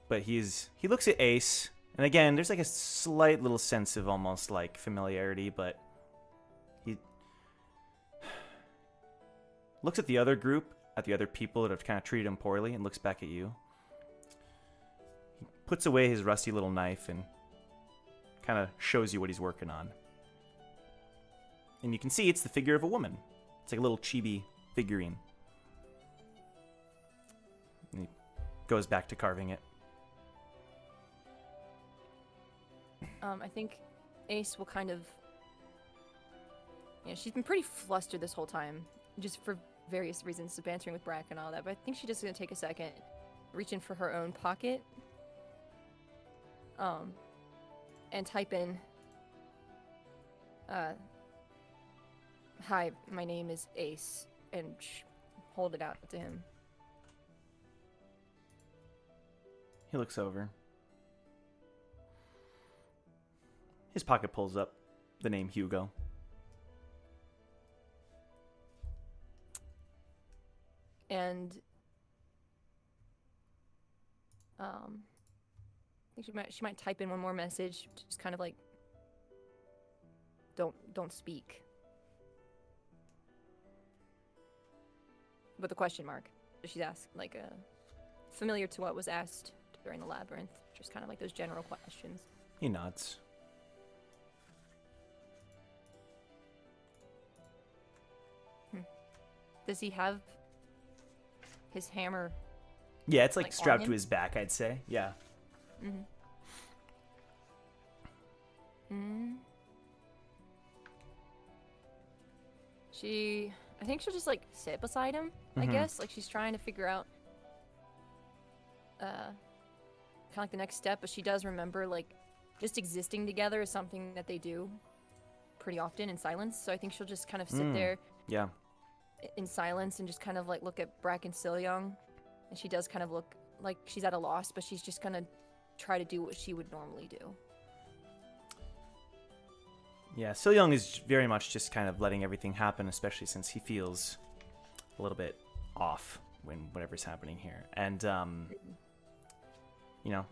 But he looks at Ace, and again there's like a slight little sense of almost like familiarity, but he looks at the other group, at the other people that have kind of treated him poorly, and looks back at you. He puts away his rusty little knife and kind of shows you what he's working on. And you can see it's the figure of a woman. It's like a little chibi figurine. And he goes back to carving it. I think Ace will kind of. Yeah, she's been pretty flustered this whole time, just for various reasons, bantering with Brack and all that. But I think she's just gonna take a second, reach in for her own pocket, and type in. Hi, my name is Ace, and hold it out to him. He looks over. His pocket pulls up the name Hugo. And I think she might type in one more message, just kind of like don't speak. With a question mark. She's asked like familiar to what was asked during the labyrinth, just kind of like those general questions. He nods. Does he have his hammer? Yeah, it's like Like, on strapped to him? his back, I'd say. Yeah. I think she'll just like sit beside him, I Mhm. guess. Like she's trying to figure out kind of like the next step, but she does remember like just existing together is something that they do pretty often in silence. So I think she'll just kind of sit there Yeah. in silence and just kind of like look at Brack and Silyoung. And she does kind of look like she's at a loss, but she's just gonna try to do what she would normally do. Yeah, Silyoung is very much just kind of letting everything happen, especially since he feels a little bit off when whatever's happening here. And,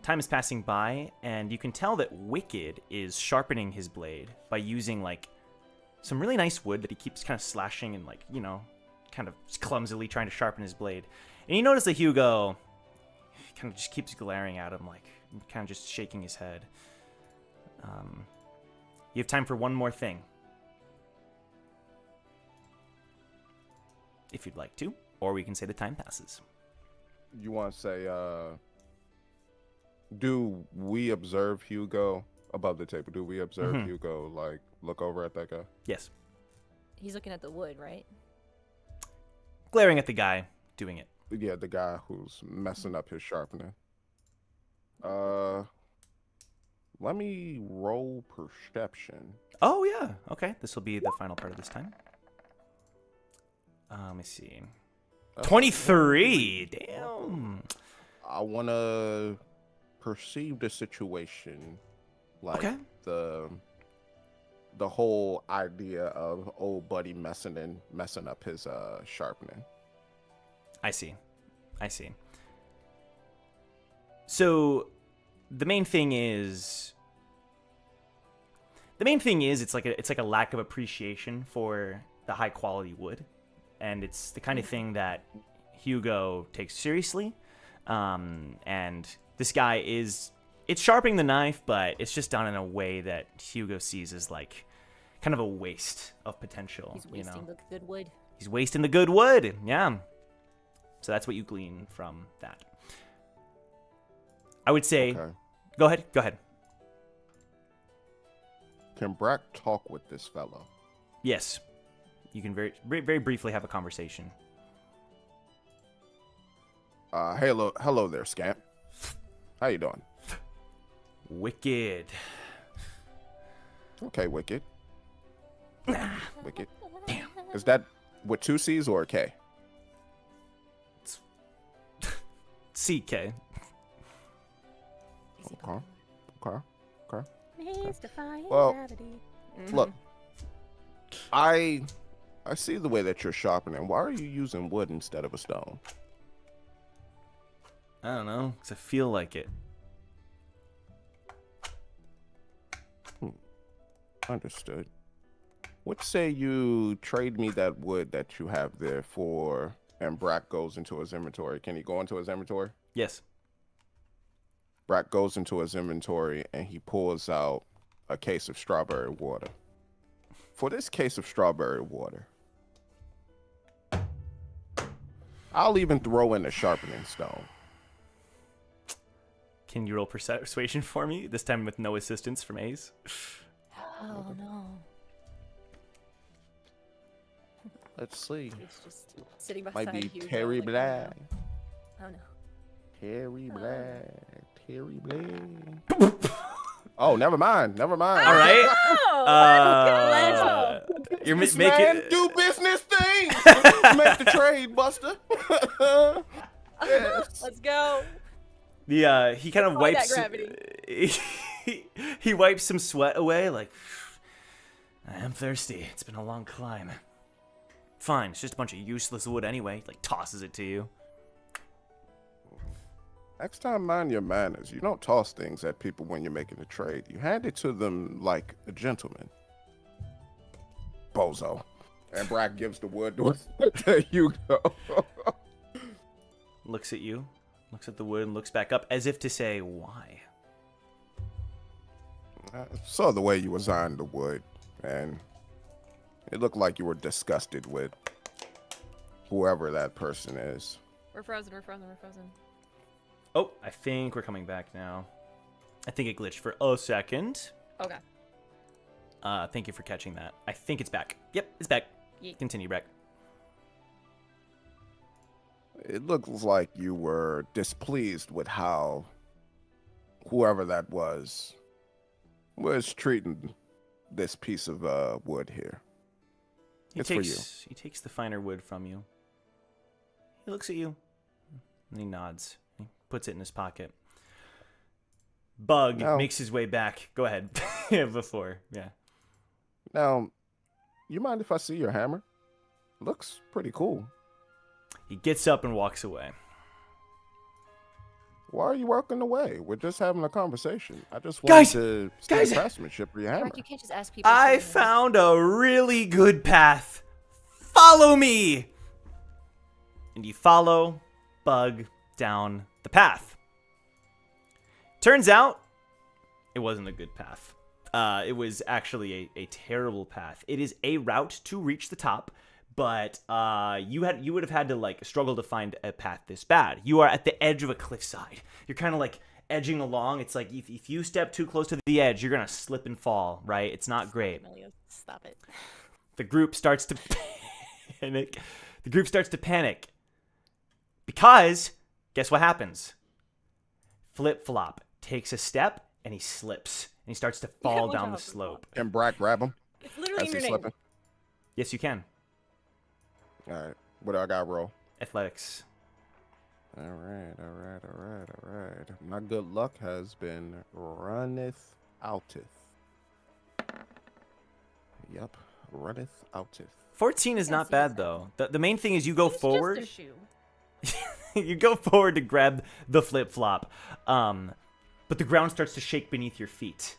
time is passing by, and you can tell that Wicked is sharpening his blade by using, like, some really nice wood that he keeps kind of slashing and, like, kind of clumsily trying to sharpen his blade. And you notice that Hugo kind of just keeps glaring at him, like, kind of just shaking his head. You have time for one more thing. If you'd like to, or we can say the time passes. You want to say, do we observe Hugo above the table? Do we observe Hugo, like, look over at that guy? Yes. He's looking at the wood, right? Glaring at the guy doing it. Yeah, the guy who's messing up his sharpening. Let me roll perception. Oh, yeah. Okay, this will be the final part of this time. Let me see. 23! Damn! I want to perceive the situation like the whole idea of old buddy messing up his sharpening. I see. So the main thing is it's like a lack of appreciation for the high quality wood, and it's the kind of thing that Hugo takes seriously. And this guy it's sharpening the knife, but it's just done in a way that Hugo sees as like kind of a waste of potential. He's wasting the good wood. He's wasting the good wood. Yeah. So that's what you glean from that. I would say, Okay. Go ahead. Can Brack talk with this fellow? Yes. You can very, very briefly have a conversation. Hello there, Scamp. How you doing? Wicked. Okay, Wicked. Wicked. Damn. Is that with 2 C's or a K? CK. Okay. He's defying Well, gravity. Look, I see the way that you're sharpening. Why are you using wood instead of a stone? I don't know, because I feel like it. Understood. What say you trade me that wood that you have there for, and Brack goes into his inventory. Can he go into his inventory? Yes. Brack goes into his inventory and he pulls out a case of strawberry water. For this case of strawberry water, I'll even throw in a sharpening stone. Can you roll persuasion for me? This time with no assistance from Ace. Oh no. Let's see. He's just sitting beside Might be Hugo, Terry like, Black. Oh no. Terry Black. Oh, never mind. All right. You're This making man do business things. Make the trade, Buster. Yes. Let's go. he kind of Apply that wipes gravity. he wipes some sweat away, like, I am thirsty. It's been a long climb. Fine, it's just a bunch of useless wood anyway. Like, tosses it to you. Next time, mind your manners. You don't toss things at people when you're making a trade. You hand it to them like a gentleman. Bozo. And Brack gives the wood to Hugo. Looks at you, looks at the wood, and looks back up as if to say, why? I saw the way you was eyeing the wood, and it looked like you were disgusted with whoever that person is. We're frozen. Oh, I think we're coming back now. I think it glitched for a second. Okay. Thank you for catching that. I think it's back. Yep, it's back. Yeet. Continue, Brack. It looks like you were displeased with how whoever that was treating this piece of wood here. It's for you. He takes the finer wood from you. He looks at you, and he nods. He puts it in his pocket. Bug makes his way back. Go ahead. Before, yeah. Now, you mind if I see your hammer? Looks pretty cool. He gets up and walks away. Why are you walking away? We're just having a conversation. I just wanted to see the craftsmanship of your hammer. You can't just ask people. I found a really good path. Follow me! And you follow Bug down the path. Turns out, it wasn't a good path. It was actually a terrible path. It is a route to reach the top, but you would have had to like struggle to find a path this bad. You are at the edge of a cliffside. You're kind of like edging along. It's like if you step too close to the edge, you're gonna slip and fall. Right? It's not great. Stop it. The group starts to panic. The group starts to panic because guess what happens? Flip Flop takes a step and he slips and he starts to fall down the slope. Can Brack grab him? It's literally as in he's your name. slipping? Yes, you can. All right. What do I got, roll? Athletics. All right. My good luck has been runneth outeth. Yep, runneth outeth. 14 is not bad though. The main thing is you go forward. Just a shoe. You go forward to grab the flip flop, but the ground starts to shake beneath your feet.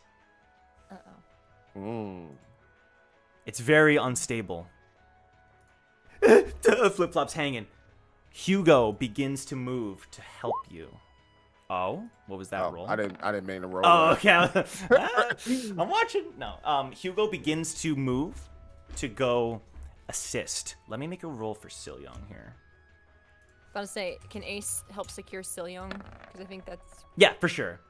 It's very unstable. The flip flop's hanging. Hugo begins to move to help you. Oh, what was that roll? I didn't mean to roll. Oh, okay. I'm watching. No. Hugo begins to move to go assist. Let me make a roll for Silyong here. I was about to say, can Ace help secure Silyong? Because I think that's Yeah, for sure.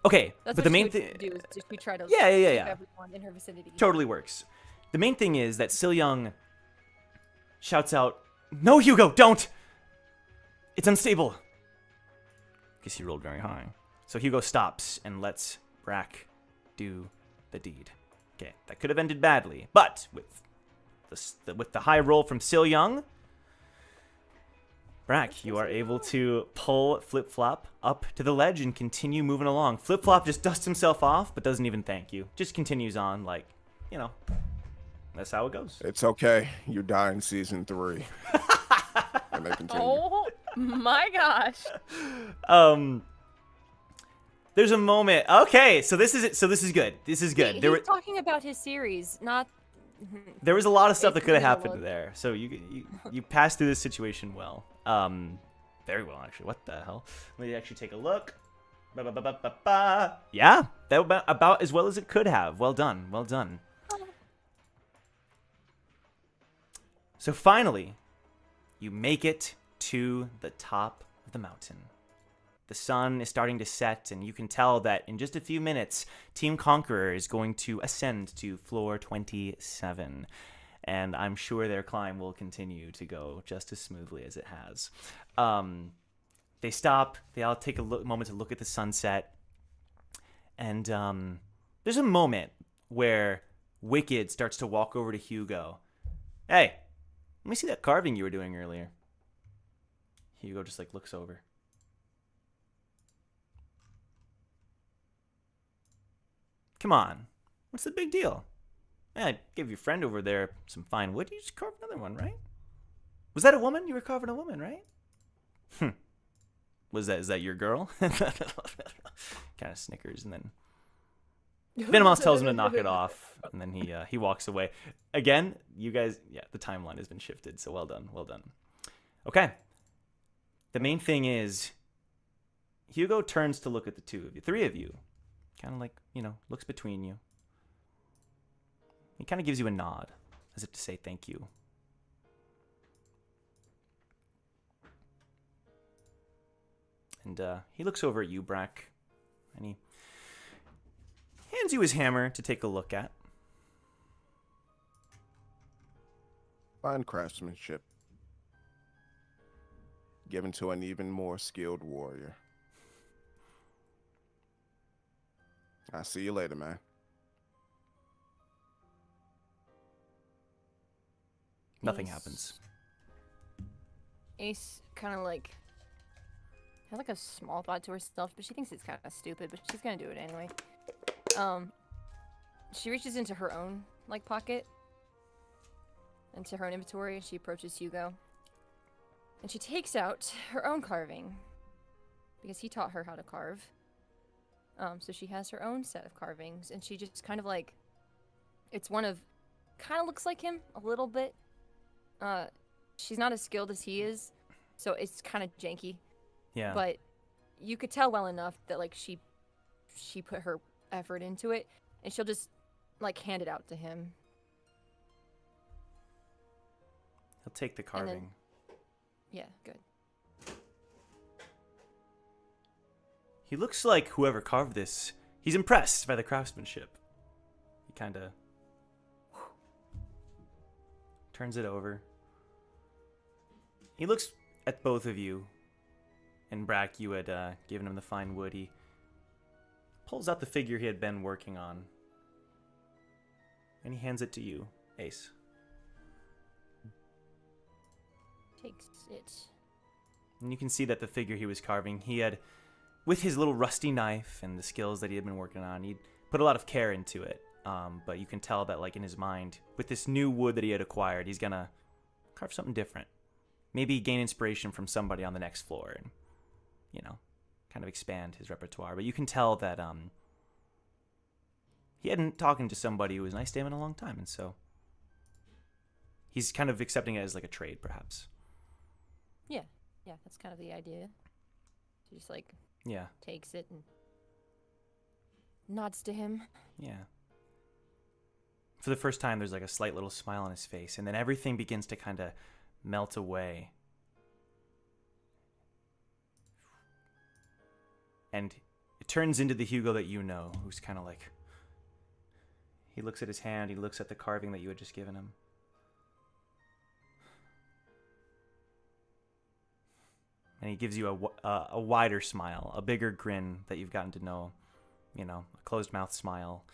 Okay, what but the main she thing would do is just we try to Yeah. keep everyone in her vicinity. Totally works. The main thing is that Silyong shouts out, "No, Hugo, don't! It's unstable." Guess he rolled very high. So Hugo stops and lets Brack do the deed. Okay, that could have ended badly, but with the high roll from Silyong, Brack, you are able to pull Flip Flop up to the ledge and continue moving along. Flip Flop just dusts himself off, but doesn't even thank you. Just continues on, like, that's how it goes. It's okay. You die in season 3. And they continue. Oh my gosh. There's a moment. Okay, so this is it. So this is good. This is good. He's talking about his series, not. There was a lot of stuff that could have It's happened there. So you passed through this situation well. Very well, actually. What the hell? Let me actually take a look. Yeah, that about as well as it could have. Well done. Well done. So finally, you make it to the top of the mountain. The sun is starting to set, and you can tell that in just a few minutes, Team Conqueror is going to ascend to floor 27. And I'm sure their climb will continue to go just as smoothly as it has. They stop. They all take a moment to look at the sunset. And there's a moment where Wicked starts to walk over to Hugo. "Hey, let me see that carving you were doing earlier." Hugo just looks over. "Come on, what's the big deal? I gave your friend over there some fine wood. You just carved another one, right? Was that a woman? You were carving a woman, right?" Is that your girl?" Kind of snickers, and then Venomouse tells him to knock it off, and then he walks away. Again, you guys, the timeline has been shifted, so well done. Okay. The main thing is, Hugo turns to look at the three of you, kind of looks between you. He kind of gives you a nod, as if to say thank you. And he looks over at you, Brack, and he hands you his hammer to take a look at. Fine craftsmanship. Given to an even more skilled warrior. I'll see you later, man. Nothing happens. Ace kind of like has like a small thought to herself, but she thinks it's kind of stupid, but she's gonna do it anyway. She reaches into her own like pocket, into her own inventory, and she approaches Hugo. And she takes out her own carving, because he taught her how to carve. So she has her own set of carvings, and she just kind of like, it's one of, kind of looks like him a little bit. She's not as skilled as he is, so it's kind of janky. Yeah. But you could tell well enough that like she put her effort into it, and she'll just like hand it out to him. He'll take the carving. Yeah, good. He looks like whoever carved this. He's impressed by the craftsmanship. He kind of turns it over. He looks at both of you. And Brack, you had given him the fine wood. He pulls out the figure he had been working on. And he hands it to you, Ace. Takes it. And you can see that the figure he was carving, he had, with his little rusty knife and the skills that he had been working on, he'd put a lot of care into it. But you can tell that, like, in his mind, with this new wood that he had acquired, he's gonna carve something different. Maybe gain inspiration from somebody on the next floor and, you know, kind of expand his repertoire. But you can tell that he hadn't talked to somebody who was nice to him in a long time, and so he's kind of accepting it as like a trade, perhaps. Yeah, that's kind of the idea. She just like takes it and nods to him. Yeah. For the first time, there's like a slight little smile on his face, and then everything begins to kind of melt away. And it turns into the Hugo that you know, who's kind of like, he looks at his hand, he looks at the carving that you had just given him. And he gives you a wider smile, a bigger grin that you've gotten to know, you know, a closed mouth smile.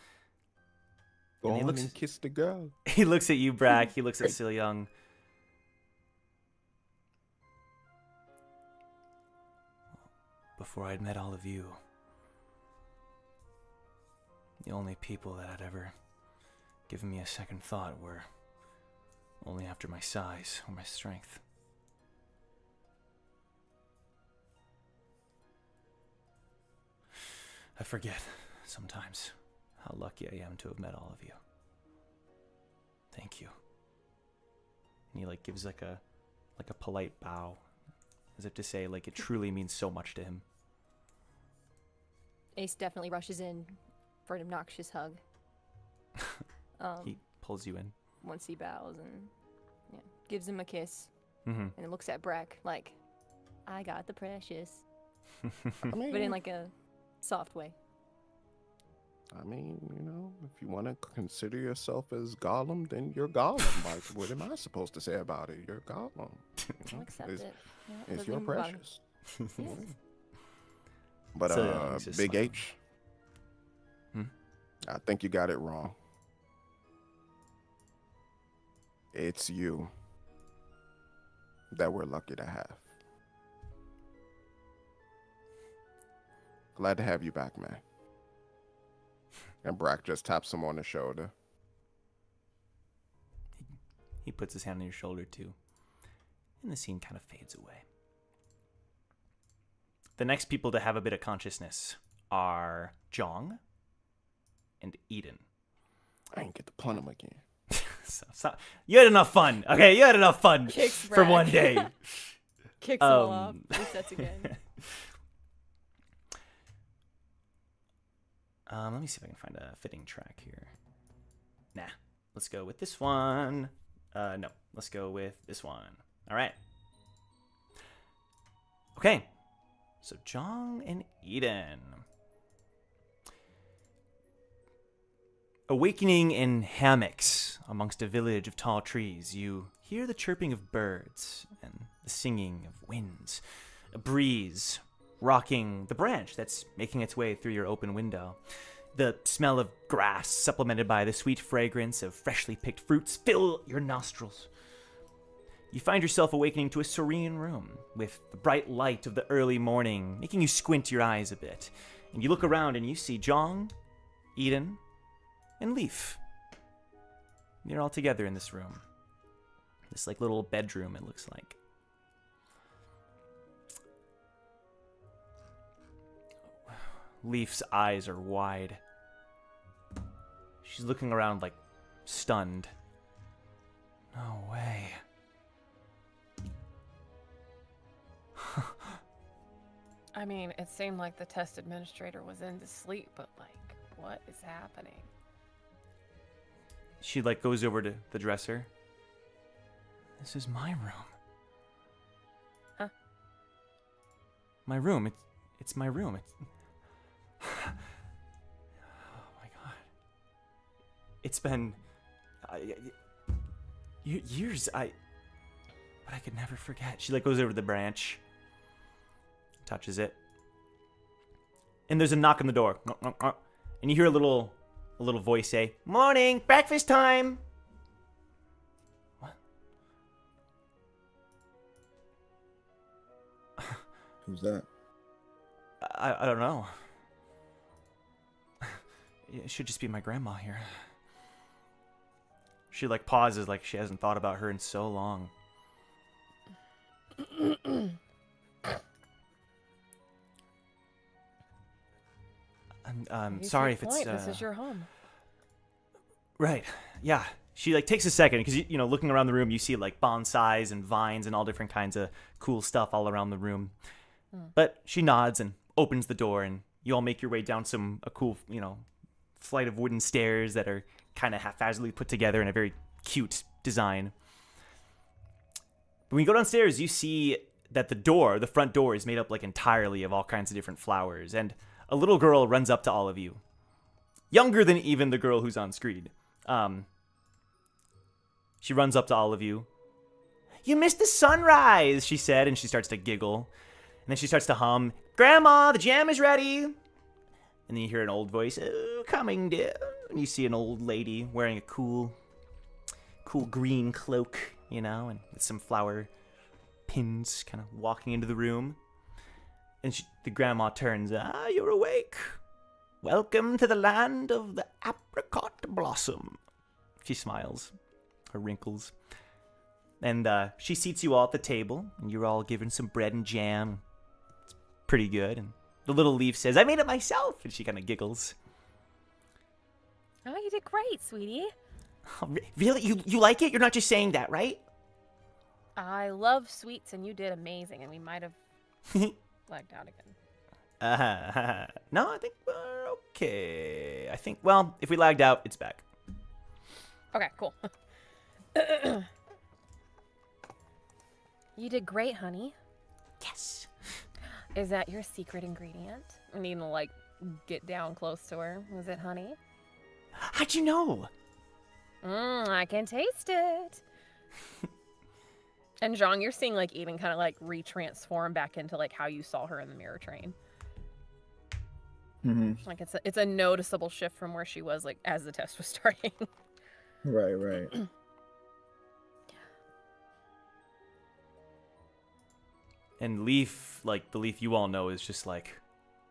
Go and on and kiss the girl. He looks at you, Brack. He looks at Sil Young. Before I'd met all of you, the only people that had ever given me a second thought were only after my size or my strength. I forget sometimes how lucky I am to have met all of you. Thank you. And he like gives like a polite bow, as if to say like it truly means so much to him. Ace definitely rushes in for an obnoxious hug. He pulls you in. Once he bows and gives him a kiss. Mm-hmm. And looks at Brack like, I got the precious. I mean, But in like a soft way. I mean, you know, if you want to consider yourself as Gollum, then you're Gollum. Like, what am I supposed to say about it? You're Gollum. I'll accept it. Yeah, It's doesn't your even bother me. precious. Yes. But So, he's just Big smiling. H, Hmm? I think you got it wrong. It's you that we're lucky to have. Glad to have you back, man. And Brack just taps him on the shoulder. He puts his hand on your shoulder too. And the scene kind of fades away. The next people to have a bit of consciousness are Jong and Eden. I ain't get to punt him again. You had enough fun. Okay, you had enough fun Kicks for Brack. one day. Kicks him off. Resets again. Let me see if I can find a fitting track here. Nah, let's go with this one. No, let's go with this one. All right. Okay. So Jong and Eden. Awakening in hammocks amongst a village of tall trees, you hear the chirping of birds and the singing of winds, a breeze rocking the branch that's making its way through your open window. The smell of grass, supplemented by the sweet fragrance of freshly picked fruits, fill your nostrils. You find yourself awakening to a serene room with the bright light of the early morning, making you squint your eyes a bit. And you look around and you see Jong, Eden, and Leaf. You're all together in this room. This like little bedroom, it looks like. Leaf's eyes are wide. She's looking around like stunned. No way. I mean, it seemed like the test administrator was into sleep, but like, what is happening? She like goes over to the dresser. This is my room. Huh? My room. It's my room. It's oh my god. It's been years. But I could never forget. She like goes over to the branch, touches it, and there's a knock on the door. And you hear a little voice say, "Morning, breakfast time." What? Who's that? I don't know. It should just be my grandma here. She like pauses like she hasn't thought about her in so long. I'm sorry if it's This is your home. right. Yeah. She like takes a second because you know, looking around the room, you see like bonsais and vines and all different kinds of cool stuff all around the room. But she nods and opens the door, and you all make your way down a cool, you know, flight of wooden stairs that are kind of haphazardly put together in a very cute design. When you go downstairs, you see that the front door is made up like entirely of all kinds of different flowers, and a little girl runs up to all of you. Younger than even the girl who's on screen. She runs up to all of you. "You missed the sunrise," she said, and she starts to giggle. And then she starts to hum, "Grandma, the jam is ready." And then you hear an old voice, "Oh, coming dear." And you see an old lady wearing a cool green cloak, you know, and with some flower pins kind of walking into the room. And the grandma turns, "Ah, you're awake. Welcome to the land of the apricot blossom." She smiles, her wrinkles. And she seats you all at the table, and you're all given some bread and jam. It's pretty good. And the little Leaf says, "I made it myself." And she kind of giggles. Oh, you did great, sweetie. Oh, really? You like it? You're not just saying that, right? I love sweets, and you did amazing, and we might have lagged out again. No, I think we're okay. I think, well, if we lagged out, it's back. Okay, cool. You did great, honey. Yes. Is that your secret ingredient? I need to like get down close to her. Was it honey? How'd you know? I can taste it. And Zhang, you're seeing like Eden kind of like retransform back into like how you saw her in the mirror train. Mm-hmm. Like it's a noticeable shift from where she was like as the test was starting. Right. And Leaf, like the Leaf you all know, is just like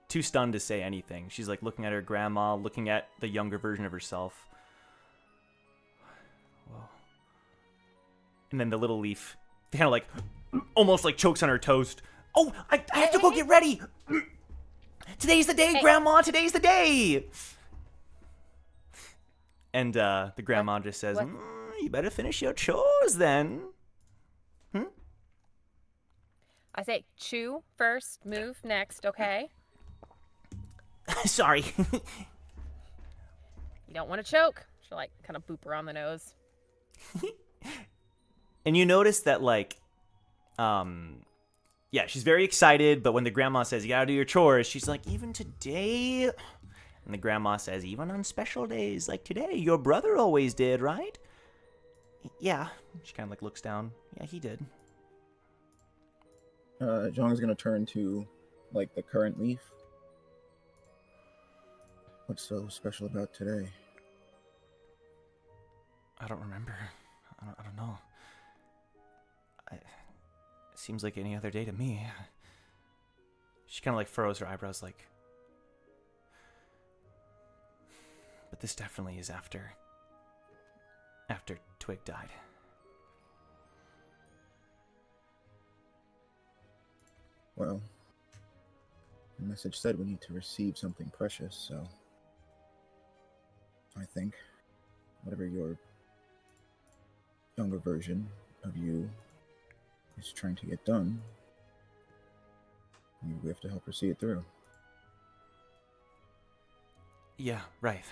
too stunned to say anything. She's like looking at her grandma, looking at the younger version of herself. Whoa. And then the little Leaf kind of like almost like chokes on her toast. "Oh, I have to go get ready. Today's the day, Grandma. Today's the day." And the grandma just says, "You better finish your chores then." I say chew first, move next, okay? Sorry. You don't want to choke. She'll like kind of boop her on the nose. And you notice that like, yeah, she's very excited, but when the grandma says, "You gotta do your chores," she's like, "Even today?" And the grandma says, "Even on special days like today, your brother always did, right?" "Yeah." She kind of like looks down. "Yeah, he did." Zhang is gonna turn to like the current Leaf. "What's so special about today?" I don't remember. I don't know. Seems like any other day to me. She kind of like furrows her eyebrows like... But this definitely is after Twig died. Well, the message said we need to receive something precious, so I think whatever your younger version of you is trying to get done, we have to help her see it through. Yeah, right.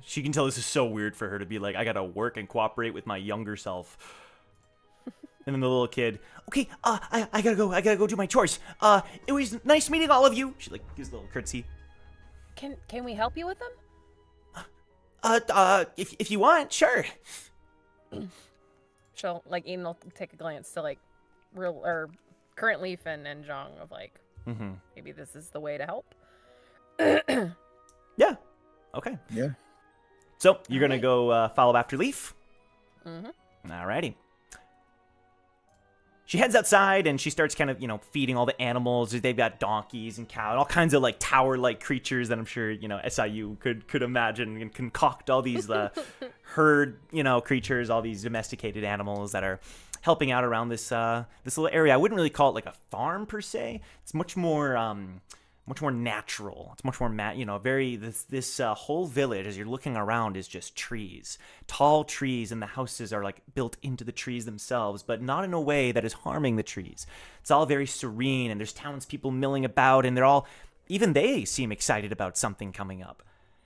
She can tell this is so weird for her to be like, I gotta work and cooperate with my younger self. And then the little kid, okay, I gotta go do my chores. It was nice meeting all of you. She like gives a little curtsy. Can we help you with them? If you want, sure. She'll like Eden will take a glance to like current Leaf and Zhang of like maybe this is the way to help. Yeah. Okay. Yeah. So you're gonna go follow after Leaf. Mm-hmm. Alrighty. She heads outside and she starts kind of, feeding all the animals. They've got donkeys and cows, all kinds of like tower-like creatures that I'm sure, SIU could imagine and concoct all these herd, creatures, all these domesticated animals that are helping out around this this little area. I wouldn't really call it like a farm per se. It's much more natural. It's much more this whole village as you're looking around is just trees, tall trees, and the houses are like built into the trees themselves, but not in a way that is harming the trees. It's all very serene, and there's townspeople milling about, and even they seem excited about something coming up.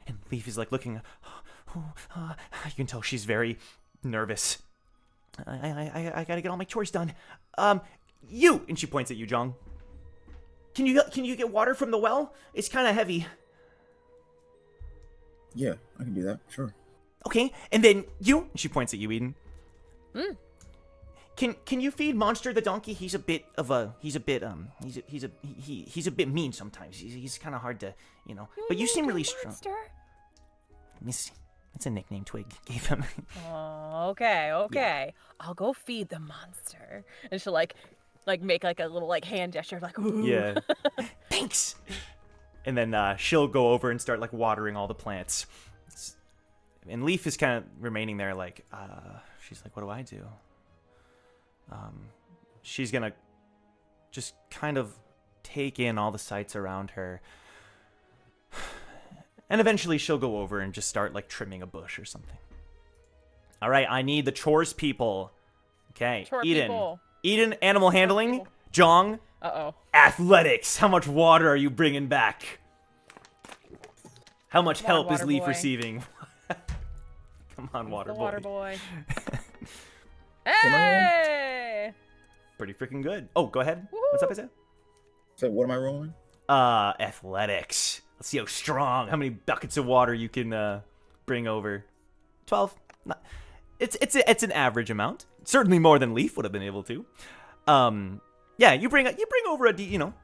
And Leaf is like looking, you can tell she's very nervous. I gotta get all my chores done. You, and she points at you, Zhang. Can you get water from the well? It's kind of heavy. Yeah, I can do that. Sure. Okay, and then you. And she points at you, Eden. Mm. Can you feed Monster the donkey? He's a bit mean sometimes. He's kind of hard to, But you seem really strong. Monster? That's a nickname Twig gave him. Oh, okay. Yeah. I'll go feed the monster, and she'll like make like a little like hand gesture like ooh. Yeah. Thanks. And then she'll go over and start like watering all the plants. And Leaf is kind of remaining there like she's like, what do I do? She's going to just kind of take in all the sights around her. And eventually she'll go over and just start like trimming a bush or something. All right, I need the chores people. Okay, Chore Eden. people. Eden, animal handling. Zhang, Uh-oh. athletics. How much water are you bringing back? How much Come on, help is water Leaf boy. receiving? Come on, He's water the boy. water boy. Hey! Pretty freaking good. Oh, go ahead. What's up, Isaiah? So what am I rolling? Athletics. Let's see how strong, how many buckets of water you can bring over. 12. It's an average amount. Certainly more than Leaf would have been able to. Yeah, you bring over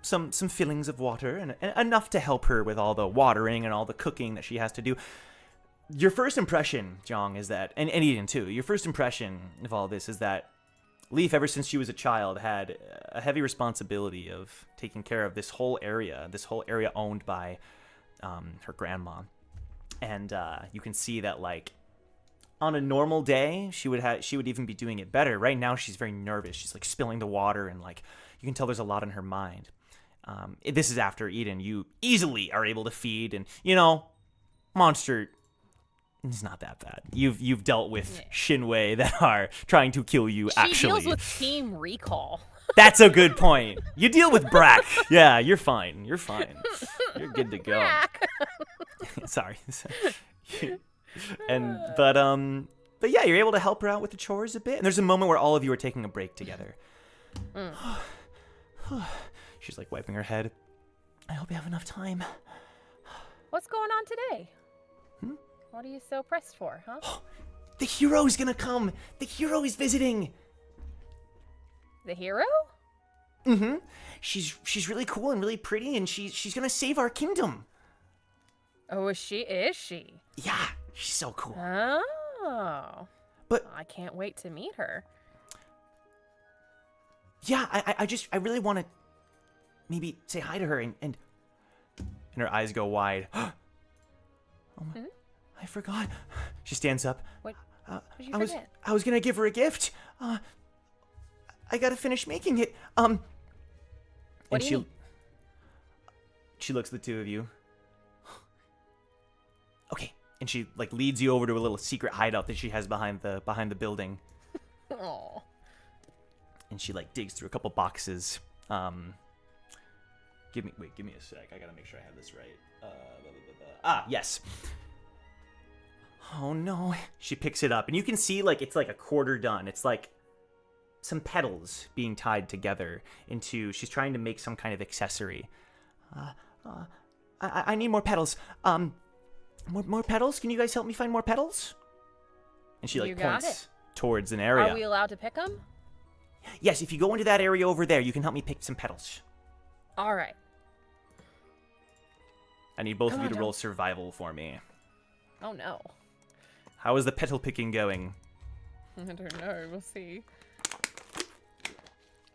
some fillings of water and enough to help her with all the watering and all the cooking that she has to do. Your first impression, Zhang, is that, and Eden too, your first impression of all this is that Leaf, ever since she was a child, had a heavy responsibility of taking care of this whole area owned by her grandma. And you can see that, like, on a normal day, she would even be doing it better. Right now, she's very nervous. She's, like, spilling the water, and, like, you can tell there's a lot on her mind. This is after Eden. You easily are able to feed, and, Monster... It's not that bad. You've dealt with Shinwei that are trying to kill you, actually. She deals with Team Recall. That's a good point. You deal with Brack. Yeah, you're fine. You're good to go. Sorry. But yeah, you're able to help her out with the chores a bit. And there's a moment where all of you are taking a break together. She's like wiping her head. I hope you have enough time. What's going on today? What are you so pressed for, huh? The hero's gonna come. The hero is visiting. The hero? Mm-hmm. She's really cool and really pretty, and she's gonna save our kingdom. Oh, is she? Yeah, she's so cool. Oh. But I can't wait to meet her. Yeah, I really want to maybe say hi to her and her eyes go wide. Oh my, I forgot. She stands up. What did you forget? I was gonna give her a gift. I gotta finish making it. What And do you need? she looks at the two of you. Okay, and she like leads you over to a little secret hideout that she has behind the building. Oh. And she like digs through a couple boxes. Give me a sec. I gotta make sure I have this right. Yes. Oh no. She picks it up, and you can see like it's like a quarter done. It's like some petals being tied together into. She's trying to make some kind of accessory. I need more petals. More petals. Can you guys help me find more petals? And she like You got points towards an area. Are we allowed to pick them? Yes, if you go into that area over there, you can help me pick some petals. All right. I need both Come of you on, to roll survival for me. Oh no. How is the petal picking going? I don't know. We'll see.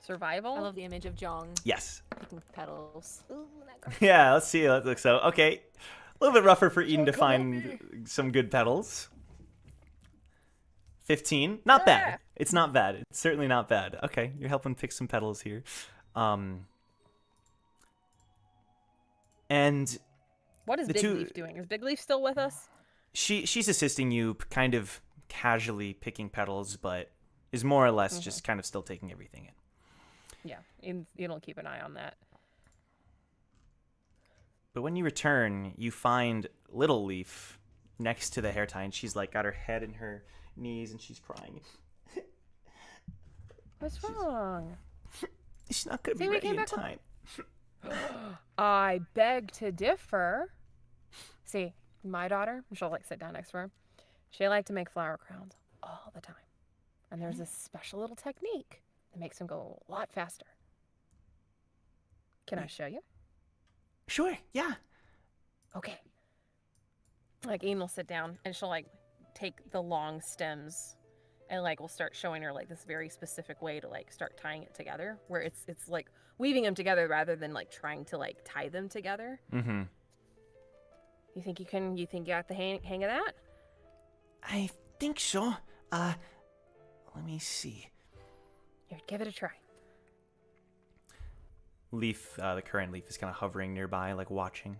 Survival? I love the image of Jong Yes. picking petals. Ooh, that girl. Yeah, let's see. Let's look. So, okay. A little bit rougher for Eden to find some good petals. 15. Not bad. It's not bad. It's certainly not bad. Okay, you're helping pick some petals here. And What is the Big two- Leaf doing? Is Big Leaf still with us? she's assisting you, kind of casually picking petals, but is more or less just kind of still taking everything in. Yeah. You don't keep an eye on that. But when you return, you find Little Leaf next to the hair tie, and she's like got her head in her knees, and she's crying. What's wrong? She's not gonna See, be we ready came in back with- time. I beg to differ. See, my daughter, she'll like sit down next to her. She liked to make flower crowns all the time. And there's this special little technique that makes them go a lot faster. Can I show you? Sure, yeah. Okay. Like Ian will sit down and she'll like take the long stems and like we'll start showing her like this very specific way to like start tying it together where it's like weaving them together rather than like trying to like tie them together. Mm-hmm. You think you got the hang of that? I think so. Let me see. Here, give it a try. Leaf, the current Leaf is kind of hovering nearby, like watching,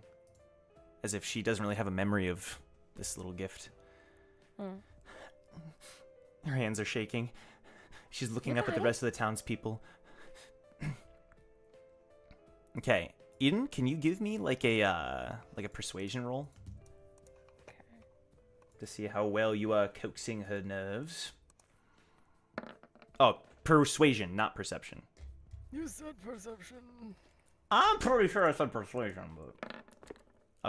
as if she doesn't really have a memory of this little gift. Her hands are shaking. She's looking up at the rest of the townspeople. Okay, Eden, can you give me like a persuasion roll? Okay. To see how well you are coaxing her nerves. Oh, persuasion, not perception. You said perception. I'm pretty sure I said persuasion, but...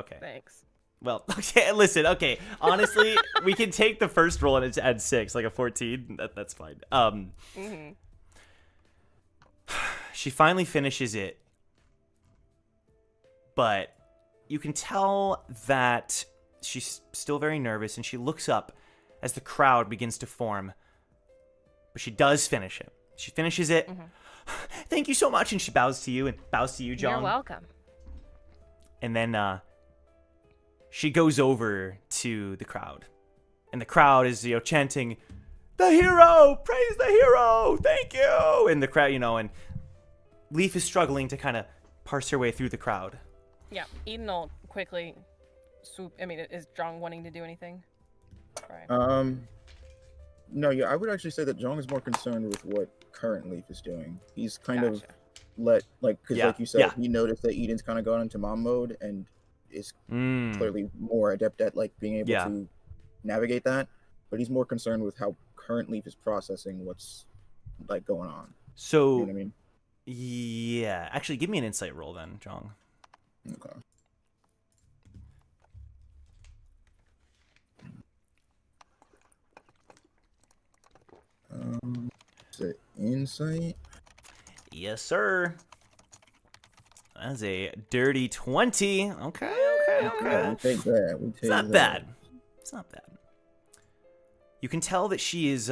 Okay. Thanks. Well, okay, listen, okay. Honestly, we can take the first roll and it's add 6, like a 14. That's fine. She finally finishes it. But you can tell that she's still very nervous, and she looks up as the crowd begins to form. But she does finish it. She finishes it. Thank you so much, and she bows to you, and bows to you, John. You're welcome. And then she goes over to the crowd, and the crowd is chanting, "The hero! Praise the hero! Thank you!" And the crowd, and Leaf is struggling to kind of parse her way through the crowd. Yeah, Eden will quickly swoop. I mean, is Jong wanting to do anything? Right. No, yeah, I would actually say that Jong is more concerned with what current Leaf is doing. He's kind of Gotcha. because Yeah, like you said, yeah. he noticed that Eden's kind of gone into mom mode and is clearly more adept at like being able to navigate that. But he's more concerned with how current Leaf is processing what's like going on. So, You know what I mean? yeah. Actually, give me an insight roll then, Jong. Okay. Is it insight? Yes, sir. That's a dirty 20. Okay. Yeah, we take that. We take It's not that. bad. It's not bad. You can tell that she is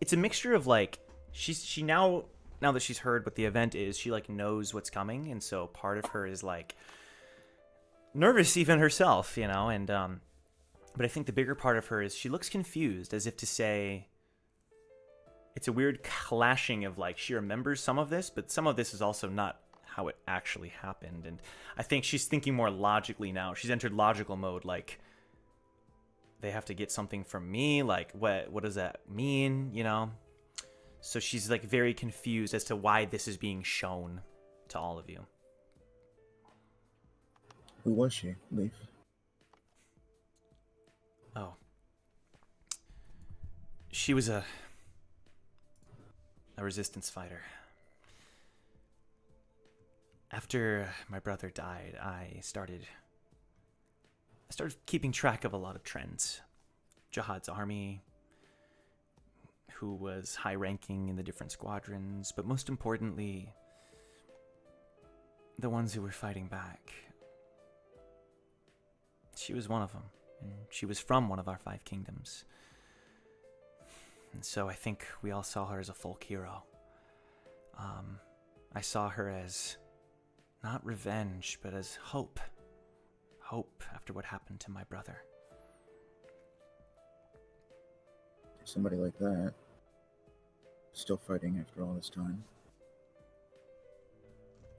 it's a mixture of like she now now that she's heard what the event is, she like knows what's coming, and so part of her is like nervous even herself, you know, and but I think the bigger part of her is she looks confused, as if to say, it's a weird clashing of like she remembers some of this, but some of this is also not how it actually happened. And I think she's thinking more logically now. She's entered logical mode, like they have to get something from me, like what does that mean, you know? So she's like very confused as to why this is being shown to all of you. Who was she, Leaf? Oh. She was a resistance fighter. After my brother died, I started keeping track of a lot of trends. Jahad's army, who was high-ranking in the different squadrons, but most importantly, the ones who were fighting back. She was one of them, and she was from one of our 5 kingdoms. And so I think we all saw her as a folk hero. I saw her as not revenge, but as hope. Hope after what happened to my brother. Somebody like that, still fighting after all this time.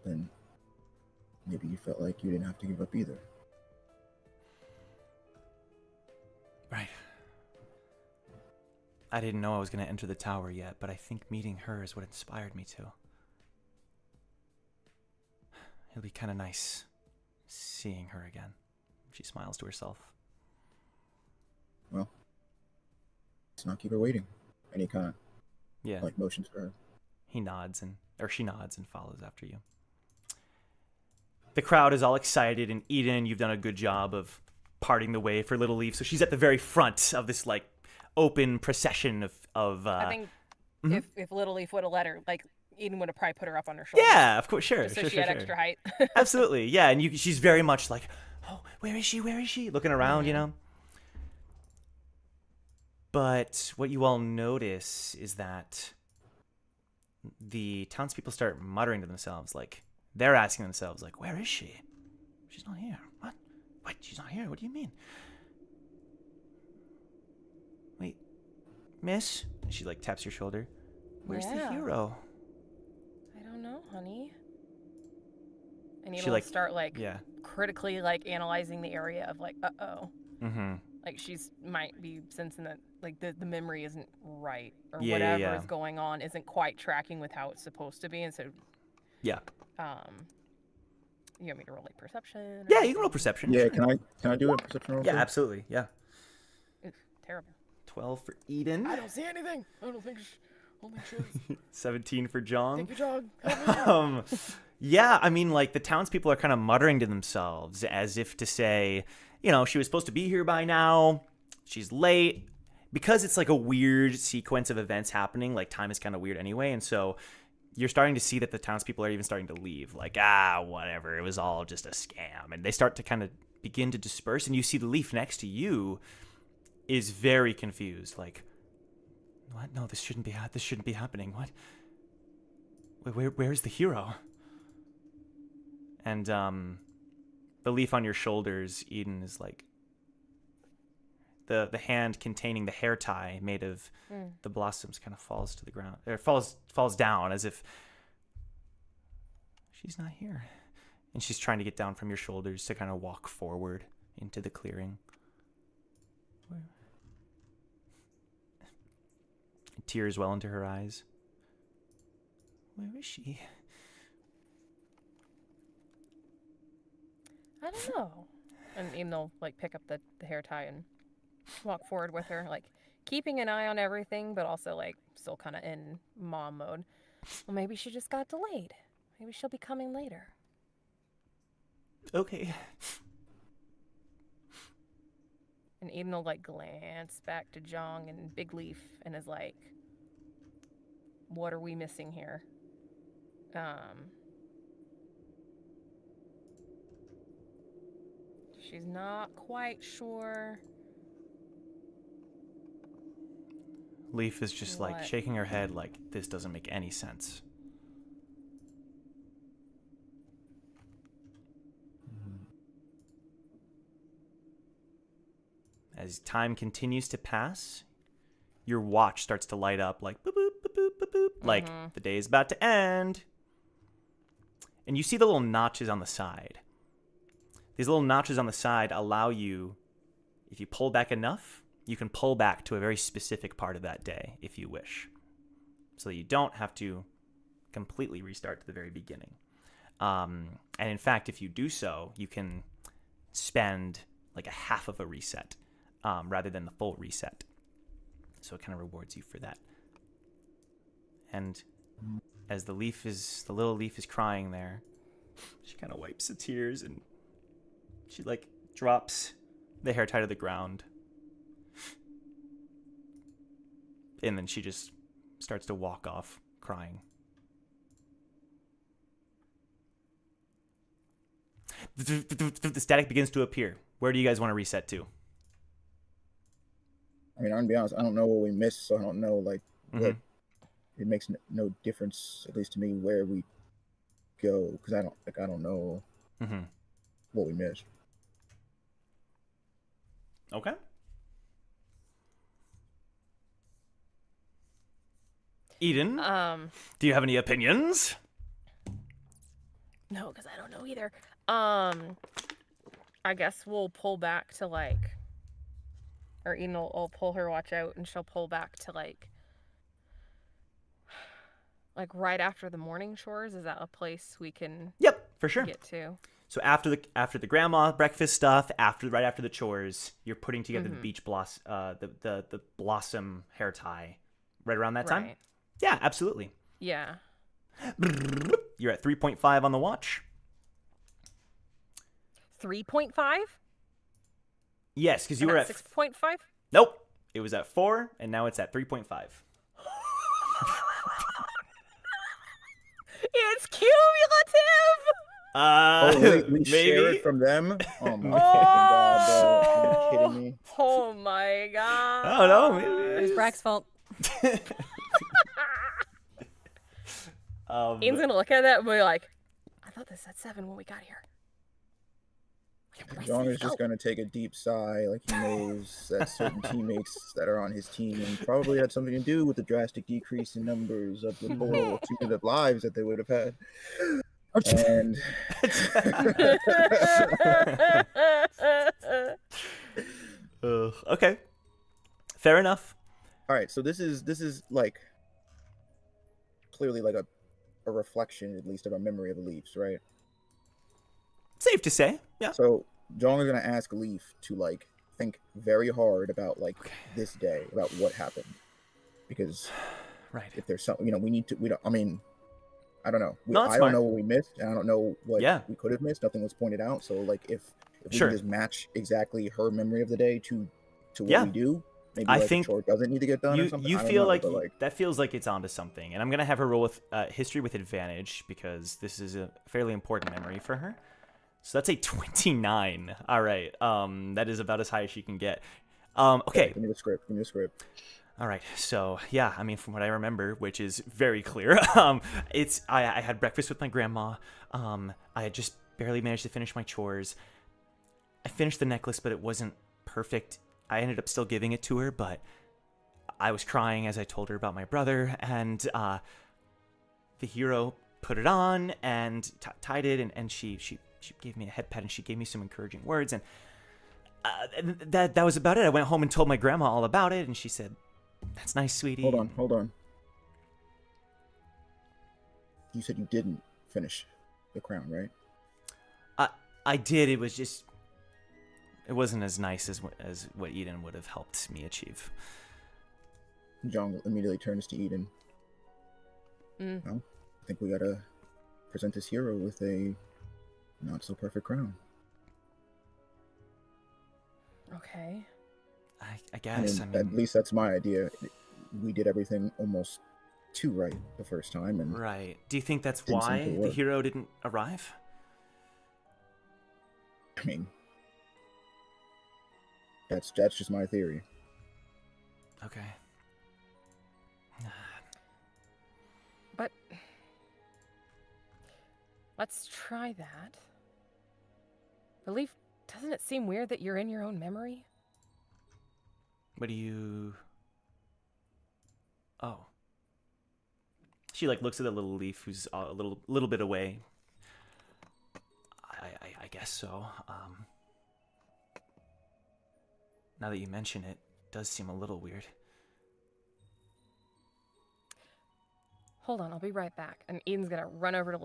Then maybe you felt like you didn't have to give up either. Right. I didn't know I was going to enter the tower yet, but I think meeting her is what inspired me to. It'll be kind of nice seeing her again. She smiles to herself. Well, let's not keep her waiting. Any kind of Yeah. like motions for her. She nods and follows after you. The crowd is all excited, and Eden, you've done a good job of parting the way for Little Leaf. So she's at the very front of this like open procession of I think mhm. if Little Leaf would have let her, like, Eden would have probably put her up on her shoulder. Yeah, of course, sure. Just so sure, she sure, had sure. extra height. Absolutely, yeah. And she's very much like, oh, where is she? Where is she? Looking around, you know. But what you all notice is that the townspeople start muttering to themselves, like they're asking themselves, like, where is she? She's not here. What? What? She's not here? What do you mean? Wait, miss? And she like taps your shoulder. Where's the Yeah. hero? I don't know, honey. And She, Eden like- will start like Yeah. critically like analyzing the area of like, uh-oh. Mm-hmm. Like she's might be sensing that like the memory isn't right, or Yeah, whatever yeah. is going on isn't quite tracking with how it's supposed to be, and so Yeah. you want me to roll like perception? Or Yeah, you can roll something? perception. Yeah, sure. can I do a perception roll? Yeah, too? absolutely. Yeah. Oof, terrible. 12 for Eden. I don't see anything. I don't think. Only shows. 17 for Jong. Thank you, Jog. Yeah, I mean, like, the townspeople are kind of muttering to themselves as if to say, you know, she was supposed to be here by now. She's late. Because it's like a weird sequence of events happening, like, time is kind of weird anyway. And so you're starting to see that the townspeople are even starting to leave. Like, whatever. It was all just a scam. And they start to kind of begin to disperse. And you see the Leaf next to you is very confused. Like, what? No, this shouldn't be happening. What? Where's the hero? And the Leaf on your shoulders, Eden, is like the hand containing the hair tie made of the blossoms kind of falls to the ground, or falls down as if she's not here. And she's trying to get down from your shoulders to kind of walk forward into the clearing. Tears well into her eyes. Where is she? I don't know. And Eden will like pick up the hair tie and walk forward with her, like keeping an eye on everything, but also like still kind of in mom mode. Well, maybe she just got delayed. Maybe she'll be coming later. Okay. And Eden will like glance back to Jong and Big Leaf and is like, what are we missing here? She's not quite sure. Leaf is just like What? shaking her head like this doesn't make any sense. As time continues to pass, your watch starts to light up like boop, boop, boop, boop, boop, boop, like the day is about to end. And you see the little notches on the side. These little notches on the side allow you, if you pull back enough, you can pull back to a very specific part of that day if you wish. So that you don't have to completely restart to the very beginning. And in fact, if you do so, you can spend like a half of a reset rather than the full reset. So it kind of rewards you for that. And as the little leaf is crying there, she kind of wipes the tears and she like drops the hair tie to the ground. And then she just starts to walk off crying. The static begins to appear. Where do you guys want to reset to? I mean, I'm gonna be honest. I don't know what we missed, so I don't know like what. It makes no difference, at least to me, where we go, because I don't know what we missed. Okay. Eden, do you have any opinions? No, because I don't know either. I guess we'll pull back to like, or Eden will pull her watch out, and she'll pull back to like right after the morning chores. Is that a place we can? Yep, for sure. Get to. So after the grandma breakfast stuff, right after the chores, you're putting together the beach blossom, the blossom hair tie, right around that time. Yeah, absolutely. Yeah. You're at 3.5 on the watch. 3.5? Yes, because you were at 6.5. Nope, it was at 4, and now it's at 3.5. It's cumulative. We maybe share it from them. Oh my god, bro! Are you kidding me? Oh my god! I don't know. Maybe It's Brack's fault. Ian's gonna look at that and be like, "I thought this said 7 when we got here." John is just gonna take a deep sigh, like he knows that certain teammates that are on his team probably had something to do with the drastic decrease in numbers of the total cumulative lives that they would have had. And okay, fair enough. All right, so this is like clearly like a reflection, at least, of a memory of the Leafs, right? Safe to say, yeah. So John is gonna ask Leaf to like think very hard about like this day, about what happened, because if there's something, I don't know. I don't know what we missed, and I don't know what we could have missed. Nothing was pointed out. So like if we can just match exactly her memory of the day to what we do, maybe I think the chore doesn't need to get done or something. You feel like that feels like it's onto something, and I'm gonna have her roll with history with advantage because this is a fairly important memory for her. So that's a 29. All right. That is about as high as she can get. Okay. Give me the script. All right. So yeah, I mean, from what I remember, which is very clear, I had breakfast with my grandma. I had just barely managed to finish my chores. I finished the necklace, but it wasn't perfect. I ended up still giving it to her, but I was crying as I told her about my brother, and the hero put it on and tied it, and she gave me a head pat, and she gave me some encouraging words, and that was about it. I went home and told my grandma all about it, and she said, "That's nice, sweetie." Hold on. You said you didn't finish the crown, right? I did. It wasn't as nice as what Eden would have helped me achieve. John immediately turns to Eden. Well, I think we gotta present this hero with a not so perfect crown. Okay. I guess. I mean, at least that's my idea. We did everything almost too right the first time, and right. Do you think that's why the hero didn't arrive? I mean, that's just my theory. Okay. But let's try that. Believe, doesn't it seem weird that you're in your own memory? What do you... Oh. She like looks at the little leaf who's a little bit away. I guess so. Now that you mention it, does seem a little weird. Hold on, I'll be right back. And Eden's gonna run over to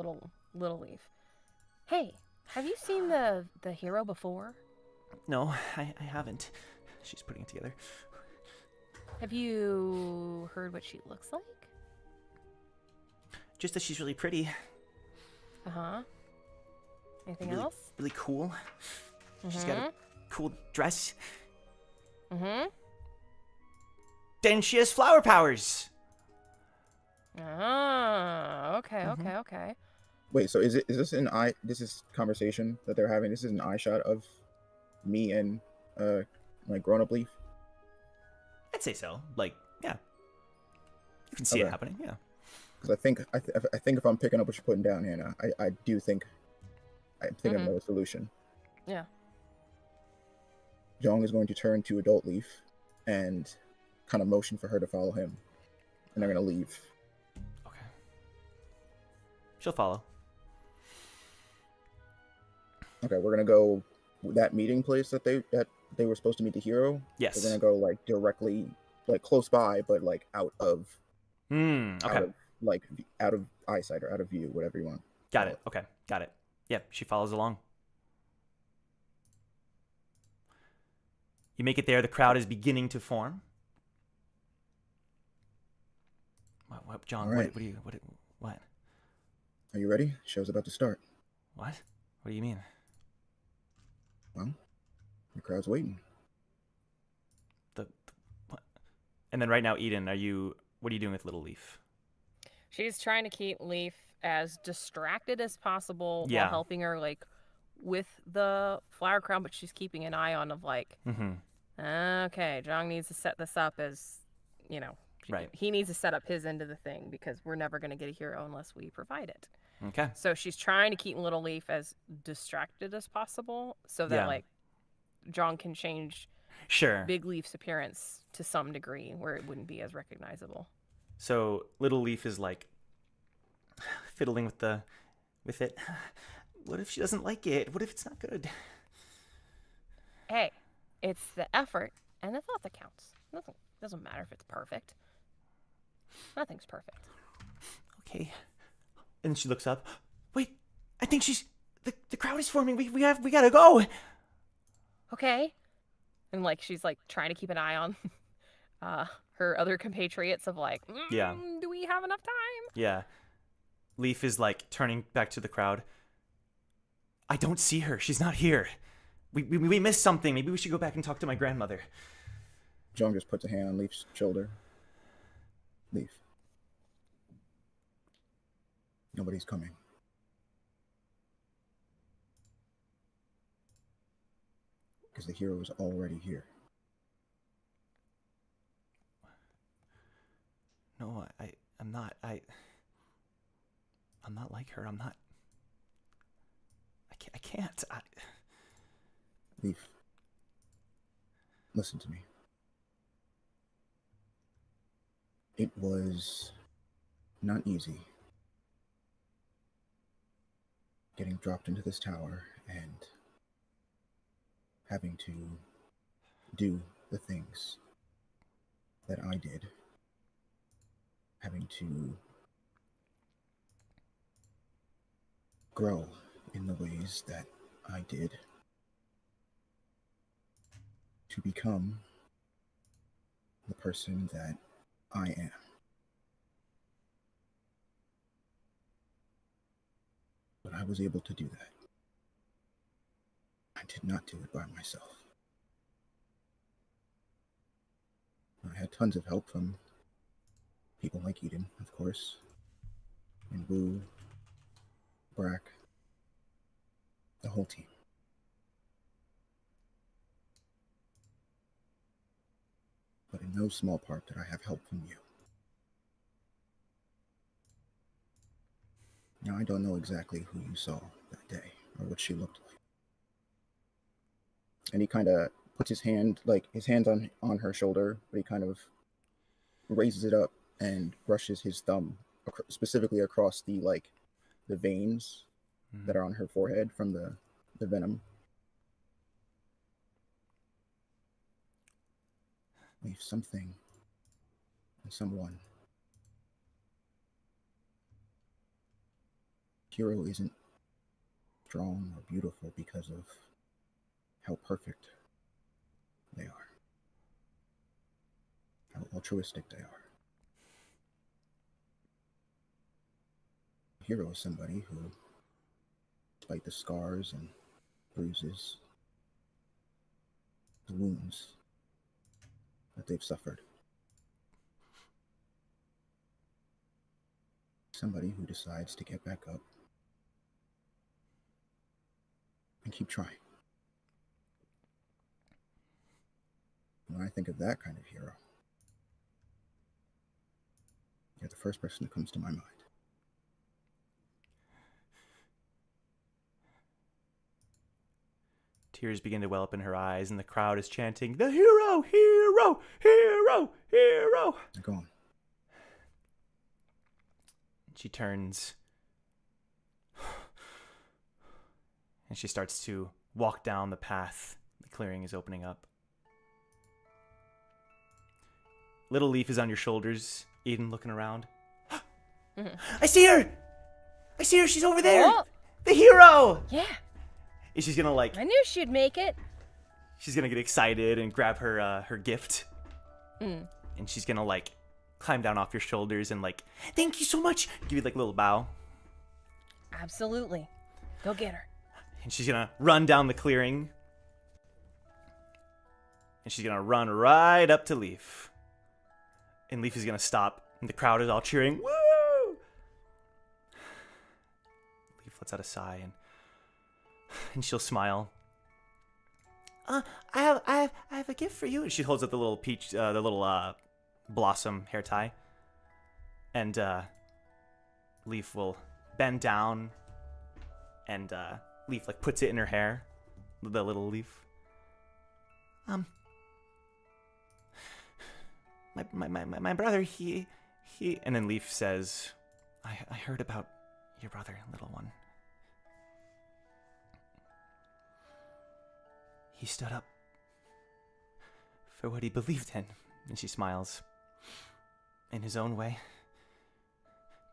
little leaf. Hey, have you seen the hero before? No, I haven't. She's putting it together. Have you heard what she looks like? Just that she's really pretty. Uh-huh. Anything really, else? Really cool. She's got a cool dress. Mm-hmm. Then she has flower powers. Ah, okay. Wait, so is this an eye? This is conversation that they're having. This is an eye shot of me and like grown up leaf. I'd say so. Like, yeah, you can see it happening. Yeah. Because I think if I'm picking up what you're putting down here now, I do think I think I know a solution. Yeah. Jong is going to turn to adult leaf and kind of motion for her to follow him, and they're gonna leave. Okay. She'll follow. Okay, we're gonna go that meeting place that they were supposed to meet the hero. Yes. We're gonna go like directly, like close by, but like out of. Okay. Out of eyesight or out of view, whatever you want. Got it. Okay. Got it. Yep. She follows along. You make it there. The crowd is beginning to form. What John? All right. What? Are you ready? Show's about to start. What? What do you mean? Well, the crowd's waiting. What? And then right now, Eden, what are you doing with Little Leaf? She's trying to keep Leaf as distracted as possible Yeah. while helping her like with the flower crown, but she's keeping an eye on of like, okay, Jong needs to set this up as, you know, right. He needs to set up his end of the thing because we're never going to get a hero unless we provide it. Okay. So she's trying to keep Little Leaf as distracted as possible so that like Jong can change Big Leaf's appearance to some degree where it wouldn't be as recognizable. So Little Leaf is like fiddling with it. What if she doesn't like it? What if it's not good? Hey, it's the effort and the thought that counts. Doesn't matter if it's perfect. Nothing's perfect. Okay. And then she looks up. Wait, I think the crowd is forming. We gotta go. Okay. And like she's like trying to keep an eye on her other compatriots of like, do we have enough time? Yeah. Leaf is like turning back to the crowd. I don't see her. She's not here. We missed something. Maybe we should go back and talk to my grandmother. Jong just puts a hand on Leaf's shoulder. Leaf. Nobody's coming. Because the hero is already here. No, I'm not. I'm not like her. I'm not. I can't. Leaf. Listen to me. It was not easy getting dropped into this tower and having to do the things that I did. Having to grow in the ways that I did to become the person that I am. But I was able to do that. I did not do it by myself. I had tons of help from people like Eden, of course, and Wu, Brack, the whole team. But in no small part did I have help from you. Now, I don't know exactly who you saw that day or what she looked like. And he kind of puts his hand, like his hands on her shoulder, but he kind of raises it up and brushes his thumb specifically across the veins that are on her forehead from the venom. Leave something and someone. Hero isn't strong or beautiful because of how perfect they are, how altruistic they are. Hero is somebody who, despite the scars and bruises, the wounds that they've suffered, somebody who decides to get back up and keep trying. When I think of that kind of hero, you're the first person that comes to my mind. Tears begin to well up in her eyes, and the crowd is chanting, "The hero! Hero! Hero! Hero!" Go on. She turns, and she starts to walk down the path. The clearing is opening up. Little Leaf is on your shoulders, Eden, looking around. I see her! I see her! She's over there! Oh. The hero! Yeah, And she's gonna I knew she'd make it. she's gonna get excited and grab her gift. Mm. And she's gonna climb down off your shoulders and thank you so much. Give you a little bow. Absolutely. Go get her. And she's gonna run down the clearing. And she's gonna run right up to Leaf. And Leaf is gonna stop, and the crowd is all cheering. Woo! Leaf lets out a sigh, and she'll smile. I have a gift for you. And she holds up the little peach, the little blossom hair tie. And Leaf will bend down, and Leaf puts it in her hair, the little Leaf. My brother, he, and then Leaf says, I heard about your brother, little one. He stood up for what he believed in, and she smiles. In his own way,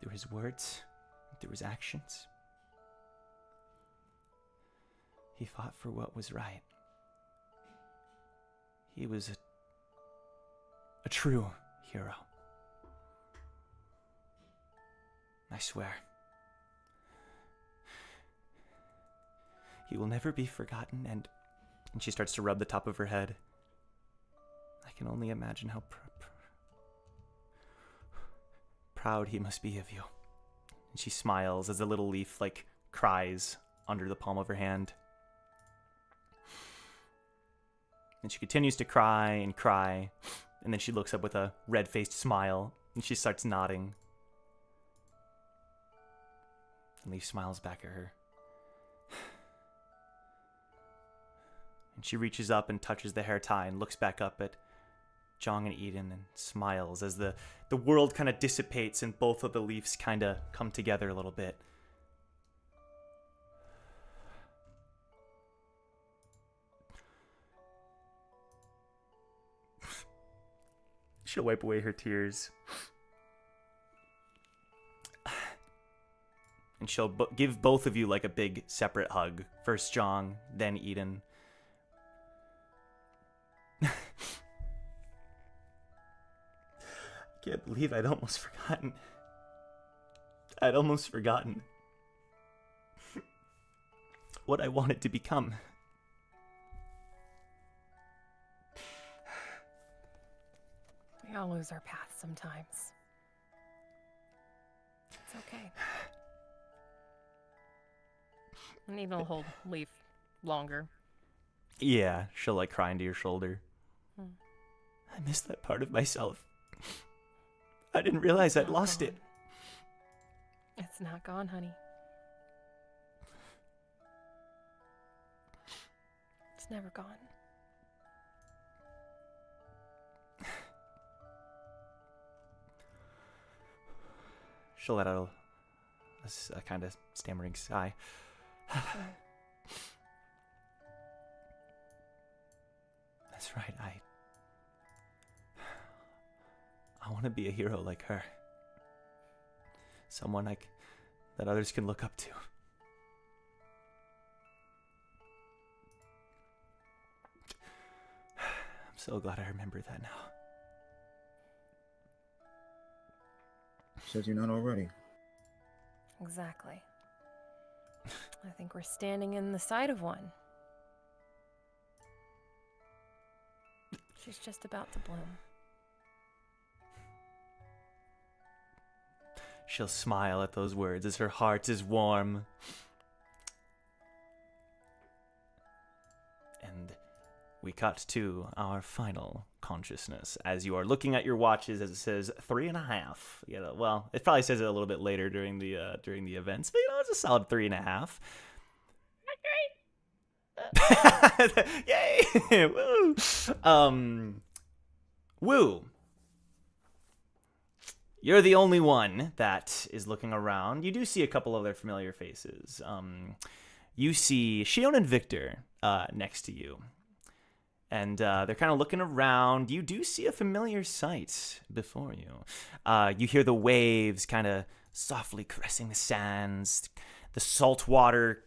through his words, through his actions. He fought for what was right. He was a true hero. I swear. He will never be forgotten, and she starts to rub the top of her head. I can only imagine how proud he must be of you. And she smiles as the little Leaf cries under the palm of her hand. And she continues to cry and cry. And then she looks up with a red-faced smile, and she starts nodding. And Leaf smiles back at her. And she reaches up and touches the hair tie and looks back up at Jong and Eden and smiles as the world kind of dissipates and both of the Leafs kind of come together a little bit. She'll wipe away her tears. And she'll give both of you a big separate hug. First Jong, then Eden. I can't believe I'd almost forgotten. What I wanted to become. We all lose our path sometimes. It's okay. And Eden will hold Leaf longer. Yeah, she'll cry into your shoulder. I missed that part of myself. I didn't realize I'd lost it. It's not gone, honey. It's never gone. She'll let out a kind of stammering sigh. That's right. I want to be a hero like her. Someone that others can look up to. I'm so glad I remember that now. Says you're not already. Exactly. I think we're standing in the side of one. She's just about to bloom. She'll smile at those words as her heart is warm. And we cut to our final consciousness as you are looking at your watches as it says 3.5. You know, well, it probably says it a little bit later during the events, but it's a solid 3.5. Yay! Woo! Woo. You're the only one that is looking around. You do see a couple other familiar faces. You see Shion and Victor next to you. And they're kind of looking around. You do see a familiar sight before you. You hear the waves kind of softly caressing the sands. The salt water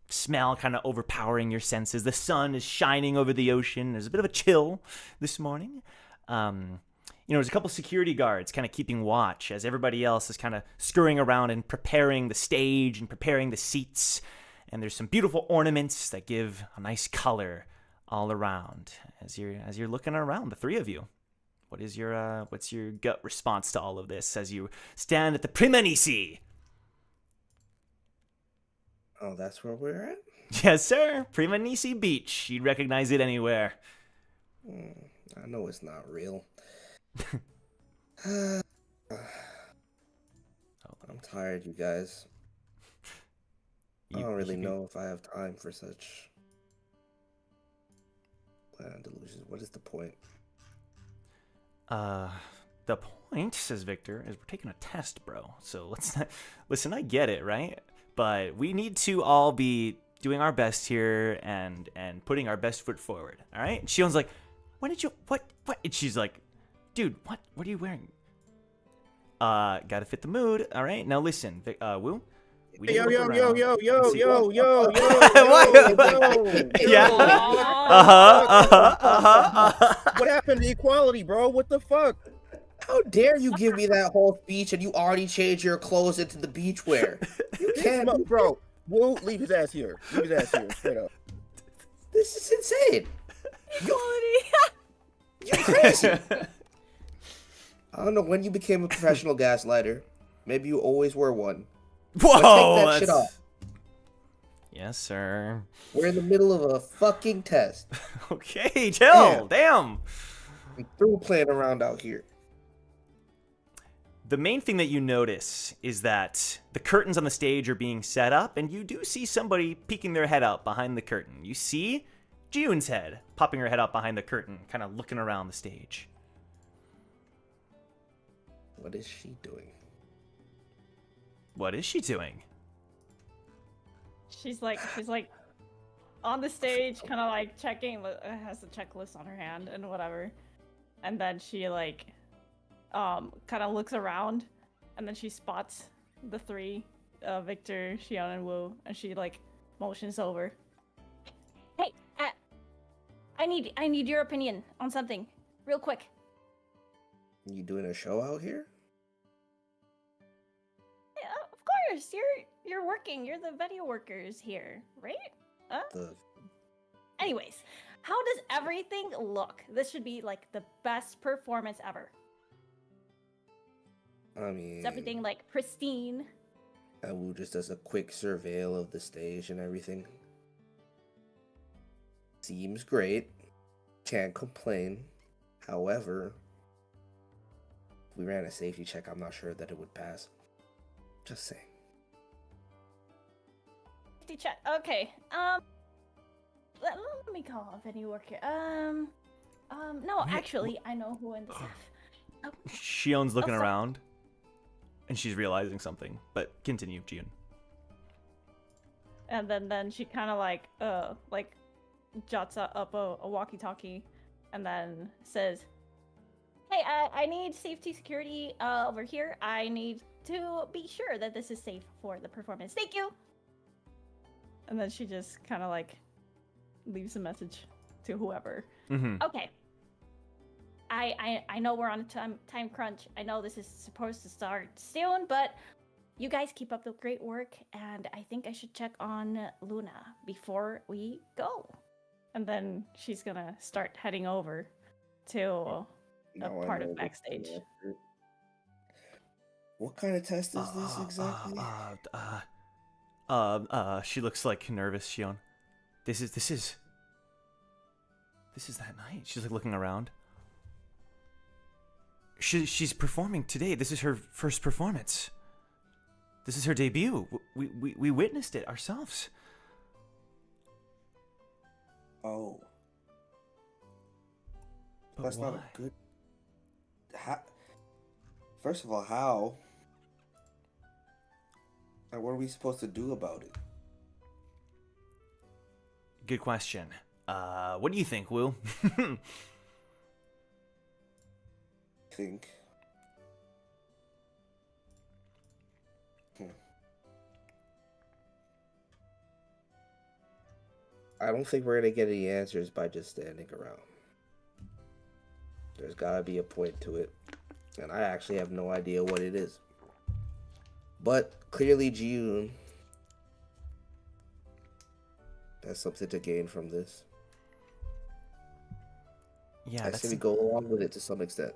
smell kind of overpowering your senses. The sun is shining over the ocean. There's a bit of a chill this morning. There's a couple security guards kind of keeping watch as everybody else is kind of scurrying around and preparing the stage and preparing the seats. And there's some beautiful ornaments that give a nice color all around as you're looking around, the three of you. What's your gut response to all of this as you stand at the Prima Nisi? Oh, that's where we're at? Yes, sir. Prima Nisi Beach. You'd recognize it anywhere. I know it's not real. I'm tired, you guys. I don't really know if I have time for such delusions. What is the point? The point, says Victor, is we're taking a test, bro. So let's not listen. I get it, right? But we need to all be doing our best here and putting our best foot forward. All right? And Shion's like, when did you what? And she's like, dude, what are you wearing? Gotta fit the mood. All right. Now listen, Woo. Yo. Yeah. What happened to equality, bro? What the fuck? How dare you give me that whole speech and you already changed your clothes into the beachwear? You can't, bro. Woo, leave his ass here. Leave his ass here, straight up. This is insane. Equality. You're crazy. I don't know when you became a professional gaslighter. Maybe you always were one. Whoa! Take that shit off. Yes, sir. We're in the middle of a fucking test. Okay, chill. Damn. I'm through playing around out here. The main thing that you notice is that the curtains on the stage are being set up, and you do see somebody peeking their head out behind the curtain. You see June's head popping her head out behind the curtain, kind of looking around the stage. What is she doing? What is she doing? She's like on the stage, kind of like checking, has a checklist on her hand and whatever. And then she kind of looks around, and then she spots the three, Victor, Shion, and Wu, and she motions over. Hey, I need your opinion on something, real quick. You doing a show out here? Yeah, of course. You're working. You're the video workers here, right? Anyways, how does everything look? This should be the best performance ever. I mean, Is everything pristine? Wu just does a quick surveil of the stage and everything. Seems great. Can't complain. However, if we ran a safety check, I'm not sure that it would pass. Just saying. Safety check. Okay. Let me call a video worker. No, actually, I know who in the staff. Shion's looking around, and she's realizing something. But continue, June. And then she kind of like jots up a walkie-talkie, and then says, "Hey, I need safety security over here. I need to be sure that this is safe for the performance. Thank you." And then she just kind of like leaves a message to whoever. Mm-hmm. Okay. I know we're on a time crunch. I know this is supposed to start soon, but you guys keep up the great work, and I think I should check on Luna before we go. And then she's gonna start heading over to a Now I part know of what backstage. to do. What kind of test is this exactly? She looks like nervous, Shion. This is that night. She's like looking around. She's performing today. This is her first performance. This is her debut. We witnessed it ourselves. Oh. But That's not why? a good... First of all, how? And what are we supposed to do about it? Good question. What do you think, Will? Think. I don't think we're gonna get any answers by just standing around. There's gotta be a point to it, and I actually have no idea what it is. But clearly, June has something to gain from this. Yeah, I say we go along with it to some extent.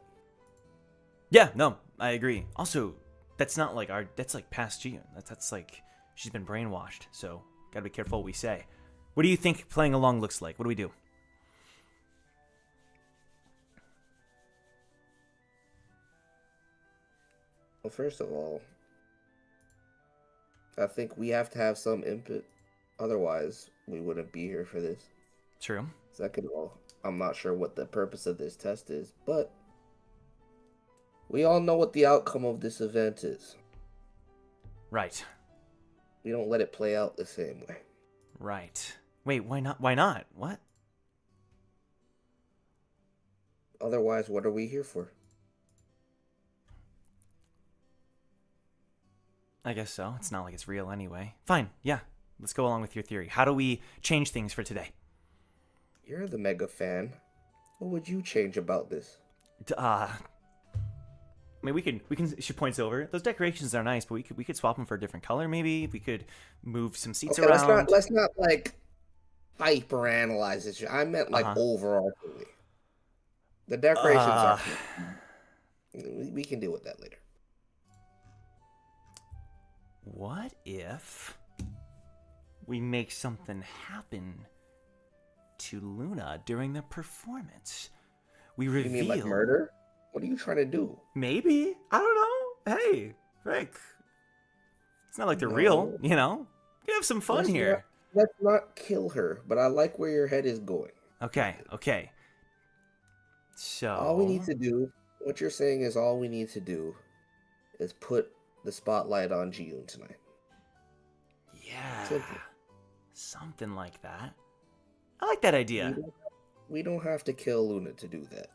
Yeah, no, I agree. Also, that's not like that's like past June. That's like she's been brainwashed. So gotta be careful what we say. What do you think playing along looks like? What do we do? Well, first of all, I think we have to have some input. Otherwise, we wouldn't be here for this. True. Second of all, I'm not sure what the purpose of this test is, but we all know what the outcome of this event is. Right. We don't let it play out the same way. Right. Wait, why not? Why not? What? Otherwise, what are we here for? I guess so. It's not like it's real anyway. Fine. Yeah. Let's go along with your theory. How do we change things for today? You're the mega fan. What would you change about this? I mean, we can. She points over. Those decorations are nice, but we could swap them for a different color. Maybe we could move some seats Okay, around. let's not like hyper analyze it. I meant like overarchingly. The decorations are. We can deal with that later. What if we make something happen to Luna during the performance? We reveal. You mean like murder? What are you trying to do? Maybe. I don't know. Hey, Rick. It's not like they're real, you know? You have some fun here. Let's not kill her, but I like where your head is going. Okay. So all we need to do, what you're saying is all we need to do is put the spotlight on June tonight. Yeah. Simple. Something like that. I like that idea. We don't have to kill Luna to do that.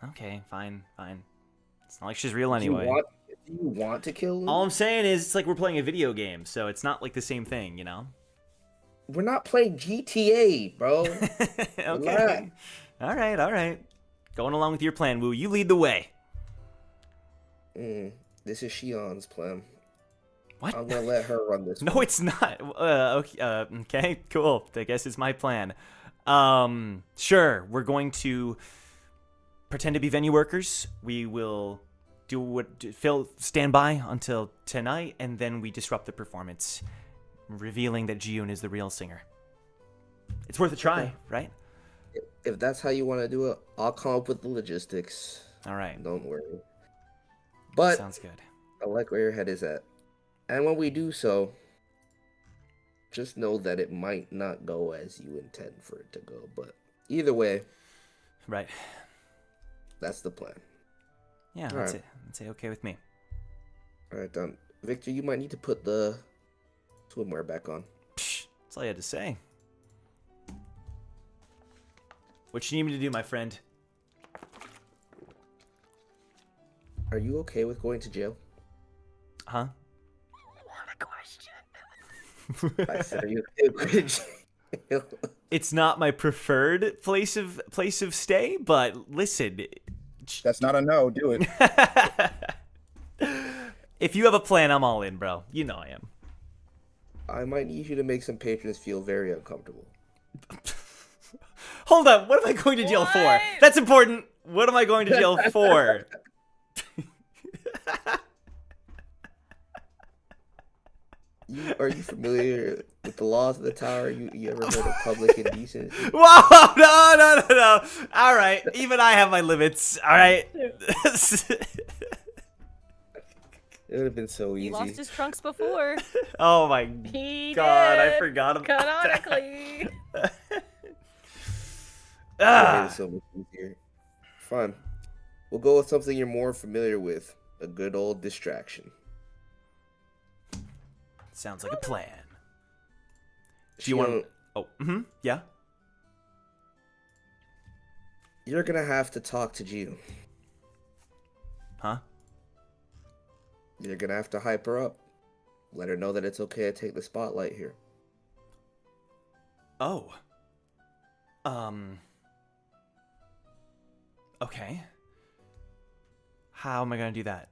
Okay, fine. It's not like she's real anyway. Do you want to kill Luna? All I'm saying is it's like we're playing a video game, so it's not like the same thing, you know? We're not playing GTA, bro. Okay. All right. Going along with your plan, Woo. You lead the way. This is Shion's plan. What? I'm gonna let her run this. No, it's not. Okay, cool. I guess it's my plan. Sure. We're going to pretend to be venue workers. We will stand by until tonight, and then we disrupt the performance, revealing that Jiyun is the real singer. It's worth a try, right? If that's how you want to do it, I'll come up with the logistics. All right. Don't worry. But sounds good. I like where your head is at. And when we do so, just know that it might not go as you intend for it to go. But either way, right. That's the plan. Yeah, that's it. That's okay with me. All right, done. Victor, you might need to put the swimwear back on. Psh, that's all you had to say. What you need me to do, my friend? Are you okay with going to jail? Huh? I said, are you okay with going to jail? It's not my preferred place of stay, but listen. That's not a no. Do it. If you have a plan, I'm all in, bro. You know I am. I might need you to make some patrons feel very uncomfortable. Hold up. What am I going to jail for? That's important. What am I going to jail for? Are you familiar with the laws of the tower? You ever heard of public indecency? Whoa! No. All right. Even I have my limits. All right. It would have been so easy. He lost his trunks before. Oh my He God! I did, forgot about canonically. that. It Ah. made it so much easier. Fine. We'll go with something you're more familiar with. A good old distraction. Sounds like a plan. Do you want? Oh, yeah. You're gonna have to talk to June. Huh? You're gonna have to hype her up. Let her know that it's okay to take the spotlight here. Oh. Okay. How am I gonna do that?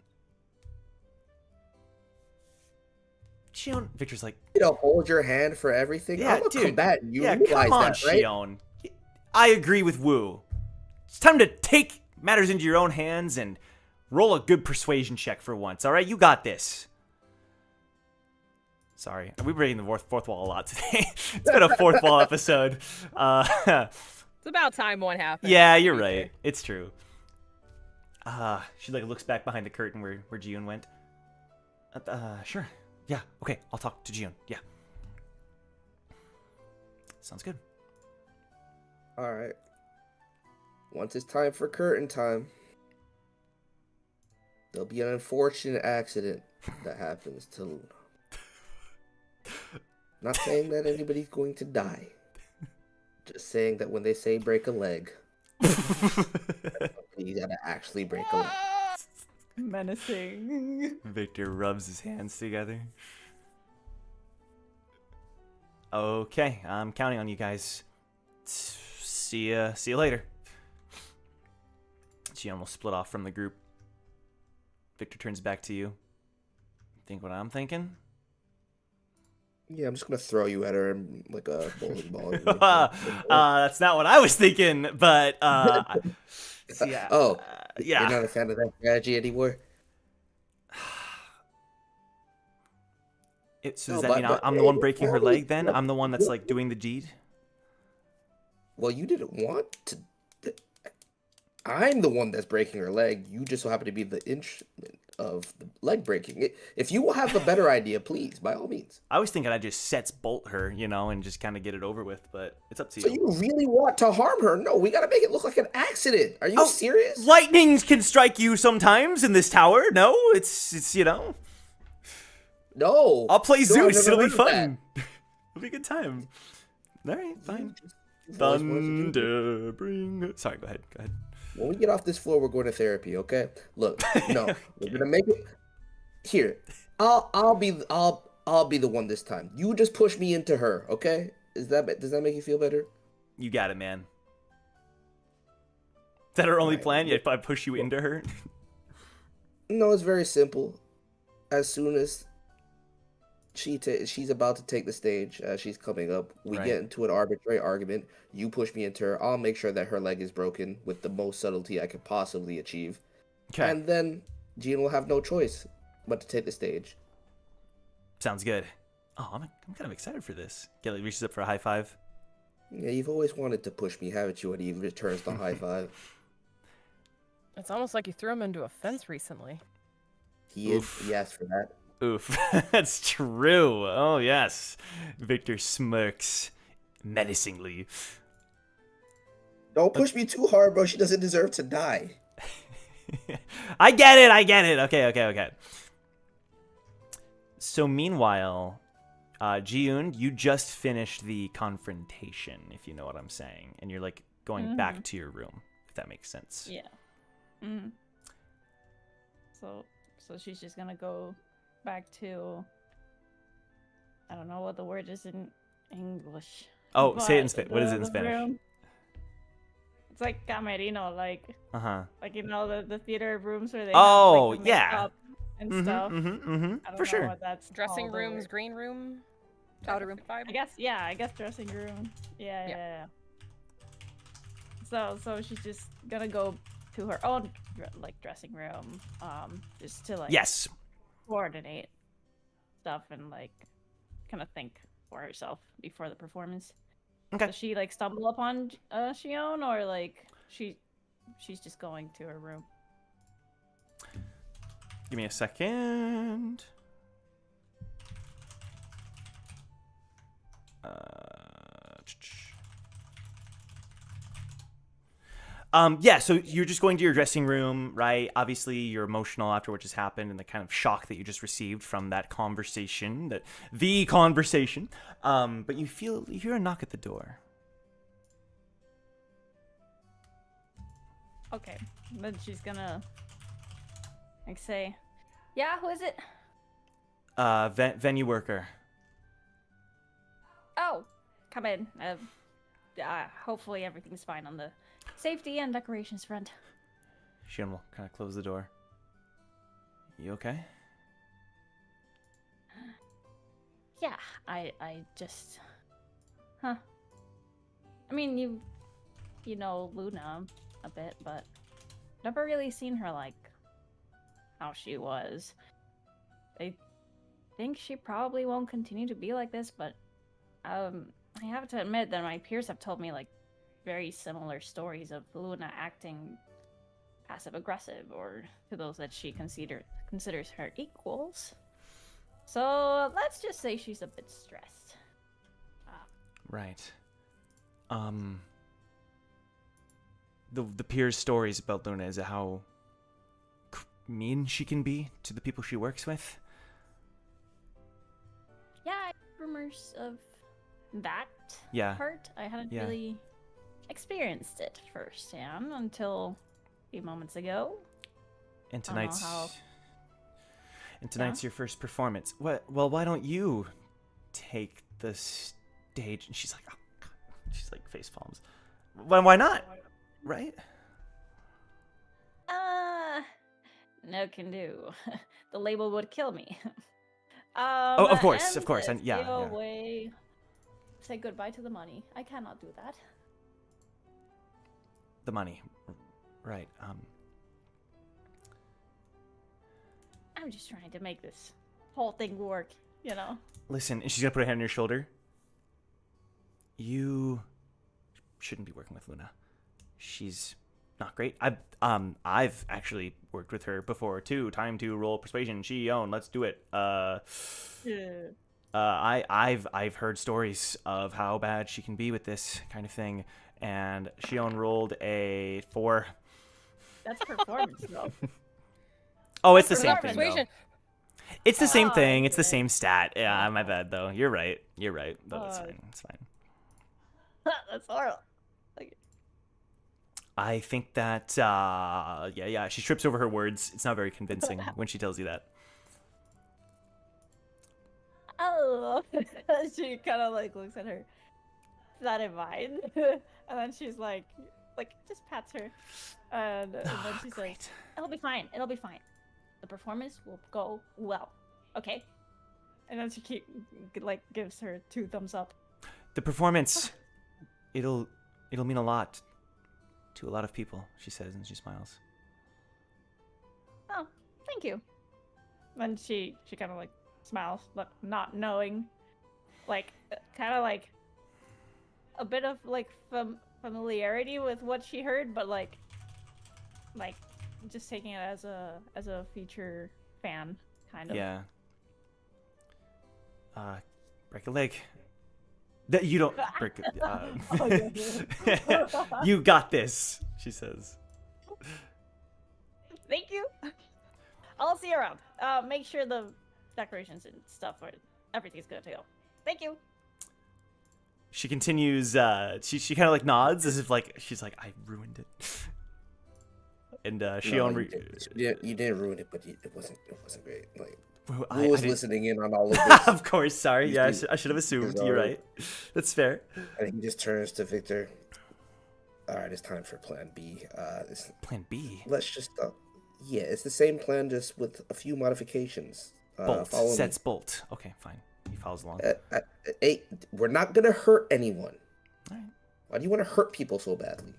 Victor's like, You know, hold your hand for everything. yeah, I'm a dude. combatant. You Yeah, realize come on, that, right? Shion. I agree with Wu. It's time to take matters into your own hands and roll a good persuasion check for once. All right, you got this. Sorry, we're breaking the fourth wall a lot today. It's been a fourth wall episode. It's about time one happened. Yeah, you're right. It's true. She like looks back behind the curtain where Jiun went. Sure. Yeah. Okay. I'll talk to Jiun. Yeah. Sounds good. All right. Once it's time for curtain time, there'll be an unfortunate accident that happens to Luna. Not saying that anybody's going to die. Just saying that when they say break a leg, you gotta actually break a leg. Menacing. Victor rubs his hands together. Okay, I'm counting on you guys. See you later. She almost split off from the group. Victor turns back to you. Think what I'm thinking? Yeah, I'm just gonna throw you at her like a bowling ball. That's not what I was thinking, but yeah. Oh, yeah. You're not a fan of that strategy anymore? So does that mean I'm the one breaking her leg then? I'm the one that's like doing the deed? Well, you didn't want to. I'm the one that's breaking her leg. You just so happen to be the instrument of the leg breaking. If you will have a better idea, please, by all means. I was thinking I'd just sets bolt her, and just kind of get it over with, but it's up to you. So you really want to harm her? No, we gotta make it look like an accident. Are you serious? Lightnings can strike you sometimes in this tower. No, it's No. I'll play No, Zeus. I've never It'll be heard of fun. It'll be a good time. All right, fine. You've always wanted to do Thunder, bring. Sorry, go ahead. When we get off this floor, we're going to therapy, okay? Look, no, we're gonna make it. Here, I'll be the one this time. You just push me into her, okay? Does that make you feel better? You got it, man. Is that our only plan? Yeah, if I push you into her. No, it's very simple. As soon as she's about to take the stage, she's coming up, we Right. get into an arbitrary argument. You push me into her. I'll make sure that her leg is broken with the most subtlety I could possibly achieve. Okay, And then Jean will have no choice but to take the stage. sounds good. Oh, I'm kind of excited for this. Kelly reaches up for a high five. Yeah, you've always wanted to push me, haven't you? And he returns the high five. It's almost like you threw him into a fence recently. He asked for that. Oof, that's true. Oh yes, Victor smirks menacingly. Don't push me too hard, bro. She doesn't deserve to die. I get it. Okay. So meanwhile, Ji-yoon, you just finished the confrontation, if you know what I'm saying, and you're like going back to your room, if that makes sense. Yeah. So she's just gonna go back to. I don't know what the word is in English. Oh, say it in but Spanish. What is it in the Spanish? room- It's like camerino, like like the theater rooms where they Oh, have, like, the yeah. makeup and stuff. I don't For know sure. what that's Dressing called or- rooms, green room, powder room vibe. I guess dressing room. Yeah. So she's just gonna go to her own dressing room, just to like Yes. coordinate stuff and like kind of think for herself before the performance. Okay. Does she like stumble upon Shion, or like she's just going to her room? Give me a second. Yeah, so you're just going to your dressing room, right? Obviously, you're emotional after what just happened and the kind of shock that you just received from that conversation, the conversation. But you hear a knock at the door. Okay, then she's gonna like say, "Yeah, who is it?" Venue worker. Oh, come in. Hopefully everything's fine on the safety and decorations front. Shion will kind of close the door. You okay? Yeah, I just, I mean, you know Luna a bit, but never really seen her like how she was. I think she probably won't continue to be like this, but I have to admit that my peers have told me like very similar stories of Luna acting passive aggressive or to those that she considers her equals. So let's just say she's a bit stressed. Right. The peers' stories about Luna is how mean she can be to the people she works with. Yeah, I heard rumors of that part. I hadn't Yeah. really experienced it firsthand until a few moments ago. And I don't know tonight's your first performance. Well, why don't you take the stage? And she's like, oh, God. She's like face palms. Why not? Right? No can do. The label would kill me. Oh, of course, and and yeah. Way say goodbye to the money. I cannot do that. The money, right? I'm just trying to make this whole thing work, you know. Listen, and she's gonna put her hand on your shoulder. You shouldn't be working with Luna. She's not great. I've actually worked with her before too. Time to roll persuasion. Shion, let's do it. I've heard stories of how bad she can be with this kind of thing, and Shion rolled a 4. That's performance, though. Oh, it's the same thing. Persuasion. Though. It's the same thing. It's the okay. same stat. Yeah, my bad though. You're right. But it's fine. It's fine. That's horrible. I think that, yeah, she trips over her words. It's not very convincing when she tells you that. Oh, she kind of like looks at her. Is that in mind? And then she's like just pats her, and then she says, "It'll be fine. It'll be fine. The performance will go well. Okay." And then she gives her 2 thumbs up. The performance, it'll mean a lot to a lot of people, she says, and she smiles. Oh, thank you. Then she kind of like smiles, but not knowing, like kind of like a bit of like familiarity with what she heard, but like just taking it as a feature fan kind of. Yeah. Break a leg. You don't break. You got this, she says. Thank you. I'll see you around. Make sure that decorations and stuff, or everything's good to go. Thank you. She continues. She kind of like nods as if like she's like, I ruined it. And Shion, you didn't ruin it, but it wasn't great. Like, I who was didn't- listening in on all of this? Of course, sorry. You Yeah, see- I should have assumed. because, You're right. That's fair. And he just turns to Victor. All right, it's time for Plan B. Plan B. Let's just yeah, it's the same plan, just with a few modifications. Bolt Follow me. sets bolt. Okay, fine. He follows along. Hey, we're not gonna hurt anyone. All right. Why do you want to hurt people so badly?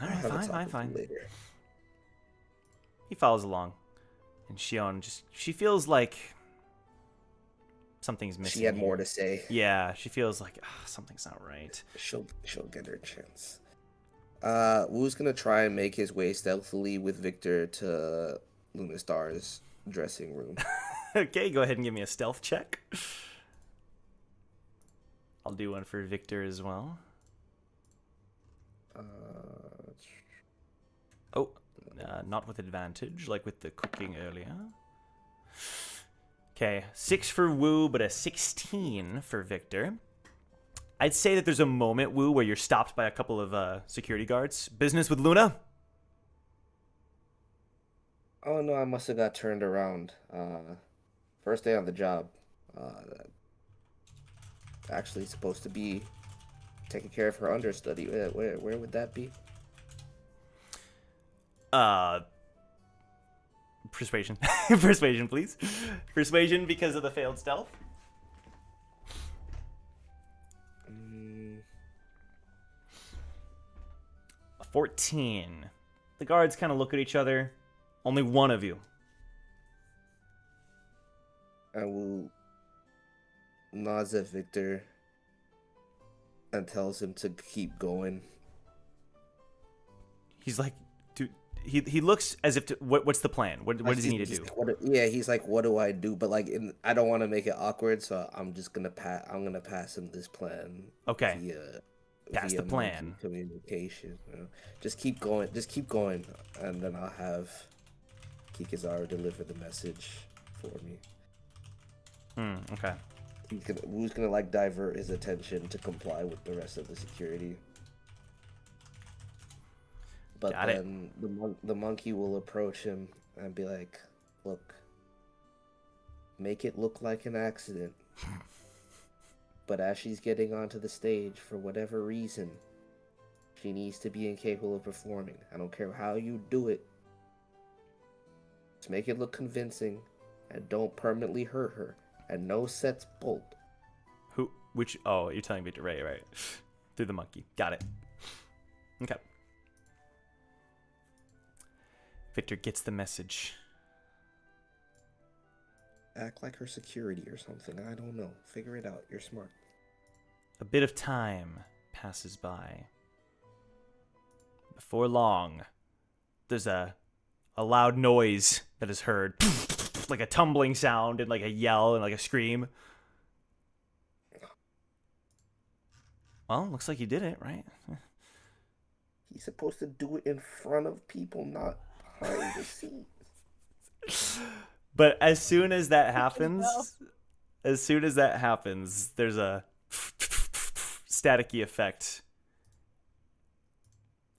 All I'll right, have a talk with you fine. later. He follows along, and Shion she feels like something's missing. She had more here. to say. Yeah, she feels like something's not right. She'll get her chance. Wu's gonna try and make his way stealthily with Victor to Luna Star's dressing room. Okay, go ahead and give me a stealth check. I'll do one for Victor as well. Not with advantage, like with the cooking earlier. Okay, 6 for Wu, but a 16 for Victor. I'd say that there's a moment, Wu, where you're stopped by a couple of security guards. Business with Luna? Oh no, I must have got turned around. First day on the job. Actually supposed to be taking care of her understudy. Where would that be? Persuasion. Persuasion, please. Persuasion because of the failed stealth. 14. The guards kind of look at each other. Only one of you. I will nods at Victor and tells him to keep going. He's like, dude. He looks as if to, what's the plan? What does he need to do? He's like, what do I do? But like, I don't want to make it awkward, so I'm just gonna pass him this plan. Okay. Pass the plan. Communication. You know? Just keep going, and then I'll have Kikazara deliver the message for me. Okay. Wu's gonna like divert his attention to comply with the rest of the security. But Got then the monkey will approach him and be like, "Look, make it look like an accident." But as she's getting onto the stage, for whatever reason, she needs to be incapable of performing. I don't care how you do it. Just make it look convincing, and don't permanently hurt her. And no sets bolt. Which? Oh, you're telling Victor, right. Through the monkey. Got it. Okay. Victor gets the message. Act like her security or something. I don't know. Figure it out. You're smart. A bit of time passes by. Before long, there's a loud noise that is heard. Like a tumbling sound and like a yell and like a scream. Well, looks like you did it, right? He's supposed to do it in front of people, not behind the scenes. But as soon as that happens, there's a staticky effect.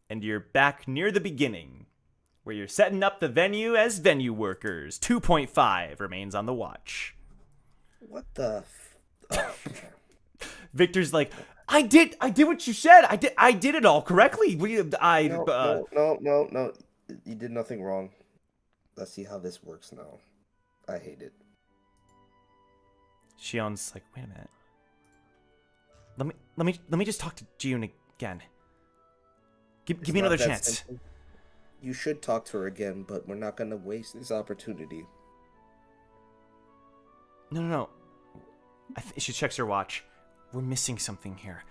And you're back near the beginning, where you're setting up the venue as venue workers. 2.5 remains on the watch. What the? Victor's like, I did what you said. I did it all correctly. No. You did nothing wrong. Let's see how this works now. I hate it. Shion's like, wait a minute. Let me just talk to June again. Give me another chance. Simple. You should talk to her again, but we're not gonna waste this opportunity. No. She checks her watch. We're missing something here.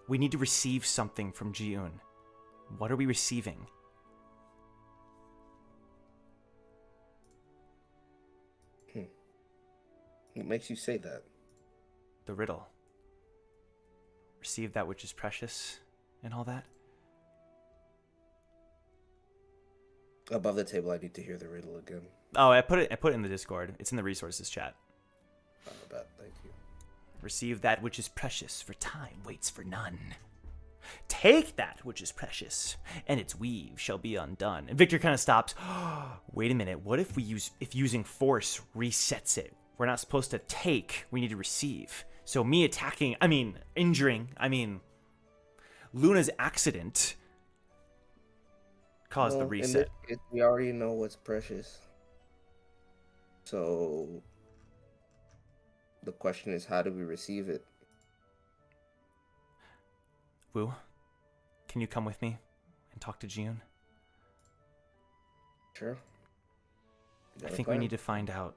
We need to receive something from Jiun. What are we receiving? What makes you say that? The riddle. Receive that which is precious and all that. Above the table, I need to hear the riddle again. Oh, I put it in the Discord. It's in the resources chat. Oh, bet. Thank you. Receive that which is precious, for time waits for none. Take that which is precious, and its weave shall be undone. And Victor kind of stops. Wait a minute. What if using force resets it? We're not supposed to take. We need to receive. So me injuring. Luna's accident caused the reset. In this case, we already know what's precious. So the question is, how do we receive it? Wu, can you come with me and talk to June? Sure. I think we need to find out.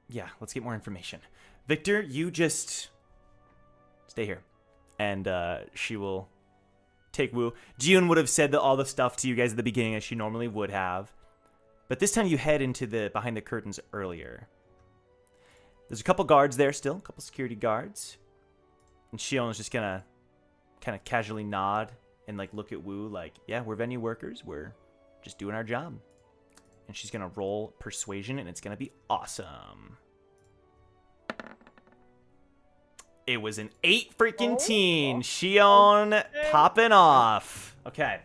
Yeah, let's get more information. Victor, you just stay here. And she will take Wu. June would have said all the stuff to you guys at the beginning as she normally would have. But this time you head into the behind the curtains earlier. There's a couple guards there still, a couple security guards. And Shion is just gonna kind of casually nod and like look at Wu like, yeah, we're venue workers. We're just doing our job. And she's gonna roll persuasion and it's gonna be awesome. It was an 8 freaking teen. Shion popping off. Okay.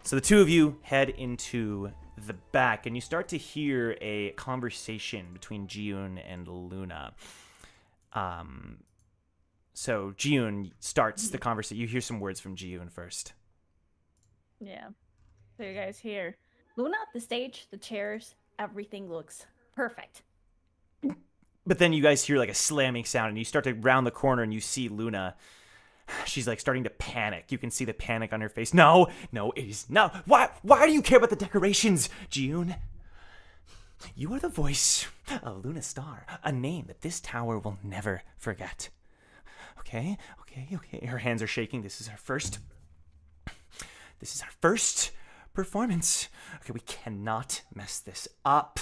So the two of you head into the back and you start to hear a conversation between Jiun and Luna. So Jiun starts the conversation. You hear some words from Jiun first. Yeah. So you guys hear Luna, the stage, the chairs, everything looks perfect. But then you guys hear like a slamming sound and you start to round the corner and you see Luna. She's like starting to panic. You can see the panic on her face. No, it is not. Why do you care about the decorations, Jiun? You are the voice of Luna Star, a name that this tower will never forget. Okay. Her hands are shaking. This is our first performance. Okay, we cannot mess this up.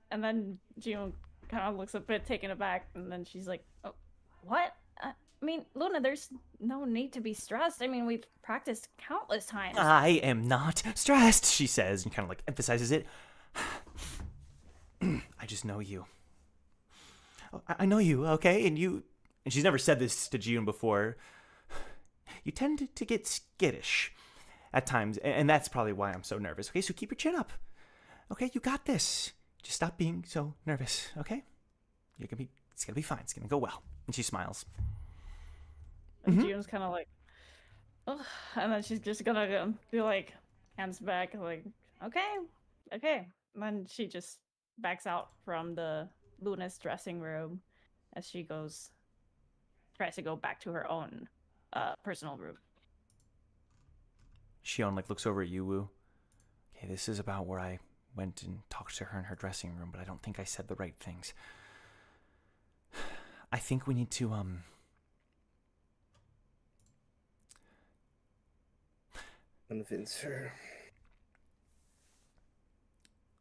And then June kind of looks a bit taken aback, and then she's like, "Oh, what? I mean, Luna, there's no need to be stressed. I mean, we've practiced countless times." I am not stressed, she says, and kind of like emphasizes it. I just know you. I know you, okay? And she's never said this to June before. You tend to get skittish at times, and that's probably why I'm so nervous. Okay, so keep your chin up. Okay, you got this. Just stop being so nervous, okay? It's gonna be fine. It's gonna go well. And she smiles. And June's kind of like, ugh, and then she's just gonna be like, hands back, like, okay. And then she just backs out from the Luna's dressing room as she tries to go back to her own personal room. Shion like looks over at you, Wu. Okay, this is about where I went and talked to her in her dressing room, but I don't think I said the right things. I think we need to convince her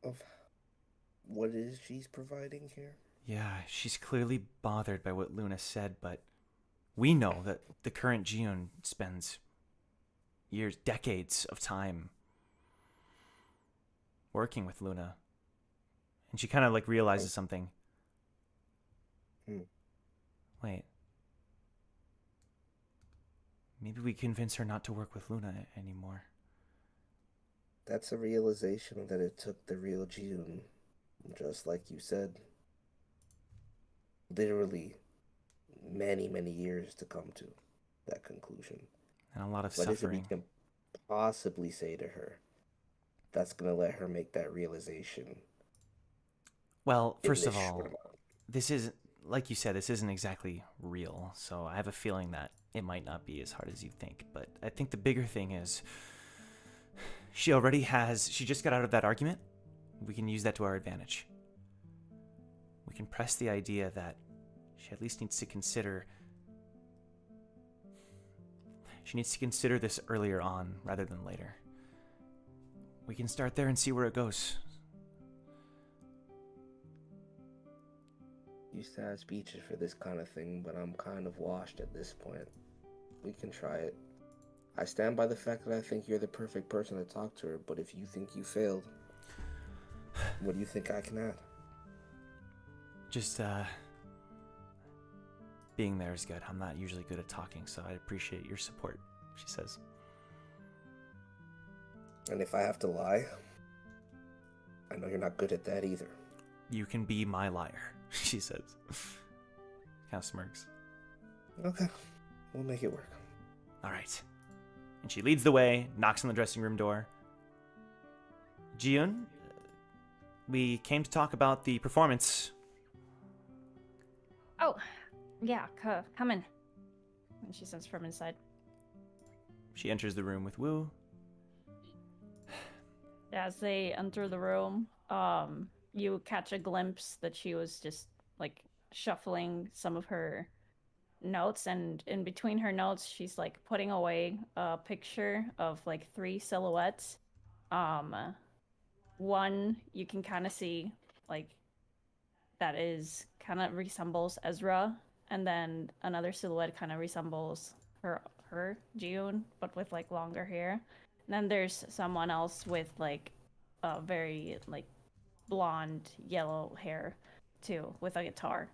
of what it is she's providing here. Yeah, she's clearly bothered by what Luna said, but we know that the current Jiun spends years, decades of time working with Luna. And she kind of like realizes something. Wait. Maybe we convince her not to work with Luna anymore. That's a realization that it took the real June, just like you said, literally many, many years to come to that conclusion. And a lot of what suffering. What is it we can possibly say to her that's going to let her make that realization? Well, first of all, this is, like you said, this isn't exactly real, so I have a feeling that it might not be as hard as you think. But I think the bigger thing is she just got out of that argument. We can use that to our advantage. We can press the idea that she at least needs to consider. She needs to consider this earlier on rather than later. We can start there and see where it goes. Used to have speeches for this kind of thing, but I'm kind of washed at this point. We can try it. I stand by the fact that I think you're the perfect person to talk to her, but if you think you failed, what do you think I can add? Just, being there is good. I'm not usually good at talking, so I appreciate your support, she says. And if I have to lie, I know you're not good at that either. You can be my liar, she says. Kind of smirks. Okay, we'll make it work. All right. And she leads the way, knocks on the dressing room door. Jiun, we came to talk about the performance. Oh, yeah, come in. And she says from inside. She enters the room with Wu. As they enter the room, you catch a glimpse that she was just like shuffling some of her notes, and in between her notes she's like putting away a picture of like 3 silhouettes. One you can kind of see like that is kind of resembles Ezra, and then another silhouette kind of resembles her June, but with like longer hair. And then there's someone else with like a very like blonde yellow hair too, with a guitar.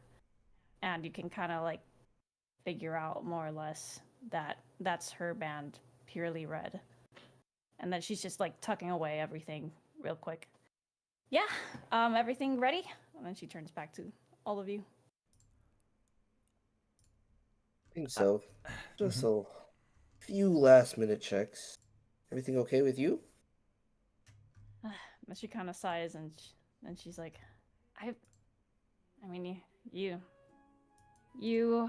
And you can kind of like figure out more or less that that's her band, Purely Red. And then she's just like tucking away everything real quick. Yeah, everything ready? And then she turns back to all of you. I think so. Just a few last minute checks. Everything okay with you? And she kind of sighs, and she's like, I mean, you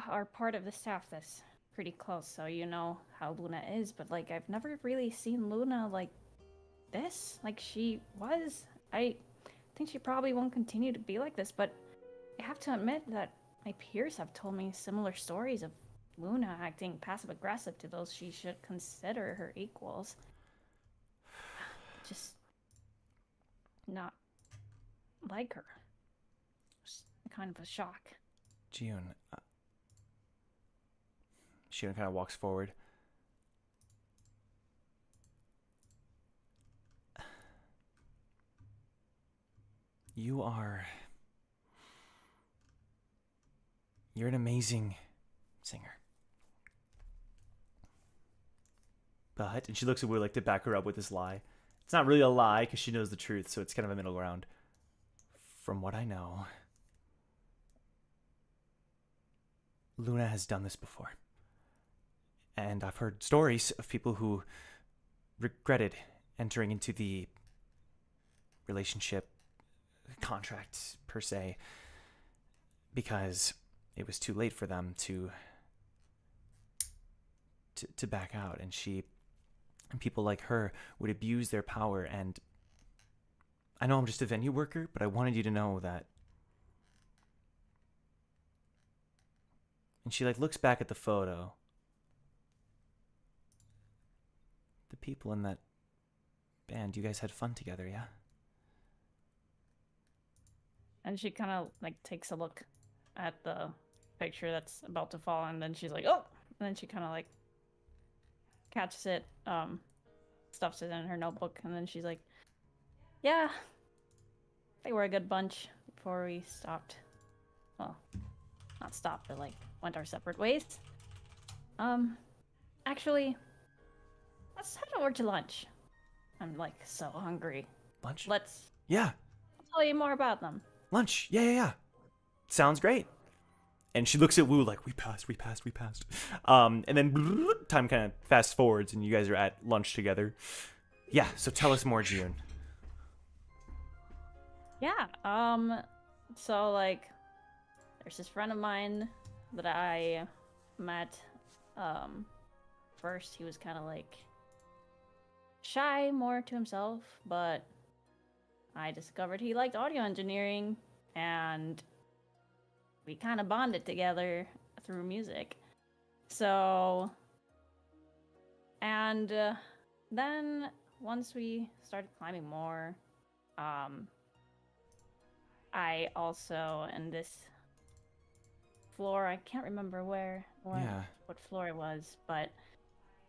are part of the staff that's pretty close, so you know how Luna is, but like I've never really seen Luna like this. Like she was. I think she probably won't continue to be like this, but I have to admit that my peers have told me similar stories of Luna acting passive aggressive to those she should consider her equals. Just not like her. Just kind of a shock. Jiun. Jiun kind of walks forward. You're an amazing singer. But, and she looks at Wu like to back her up with this lie. It's not really a lie because she knows the truth, so it's kind of a middle ground. From what I know, Luna has done this before. And I've heard stories of people who regretted entering into the relationship contract, per se, because it was too late for them to back out. And people like her would abuse their power. And I know I'm just a venue worker, but I wanted you to know that. And she like looks back at the photo. The people in that band, you guys had fun together, yeah? And she kind of like takes a look at the picture that's about to fall, and then she's like, oh! And then she kind of like catches it, stuffs it in her notebook, and then she's like, yeah, they were a good bunch before we stopped. Well, not stopped, but like went our separate ways. Actually, let's head over to lunch. I'm like so hungry. Lunch? I'll tell you more about them. Lunch. Yeah. Sounds great. And she looks at Wu like, we passed. And then time kind of fast forwards and you guys are at lunch together. Yeah, so tell us more, Jiun. Yeah, so like, there's this friend of mine that I met, first he was kind of like shy, more to himself, but I discovered he liked audio engineering, and we kind of bonded together through music. So, and then once we started climbing more, I also, in this floor, I can't remember what floor it was, but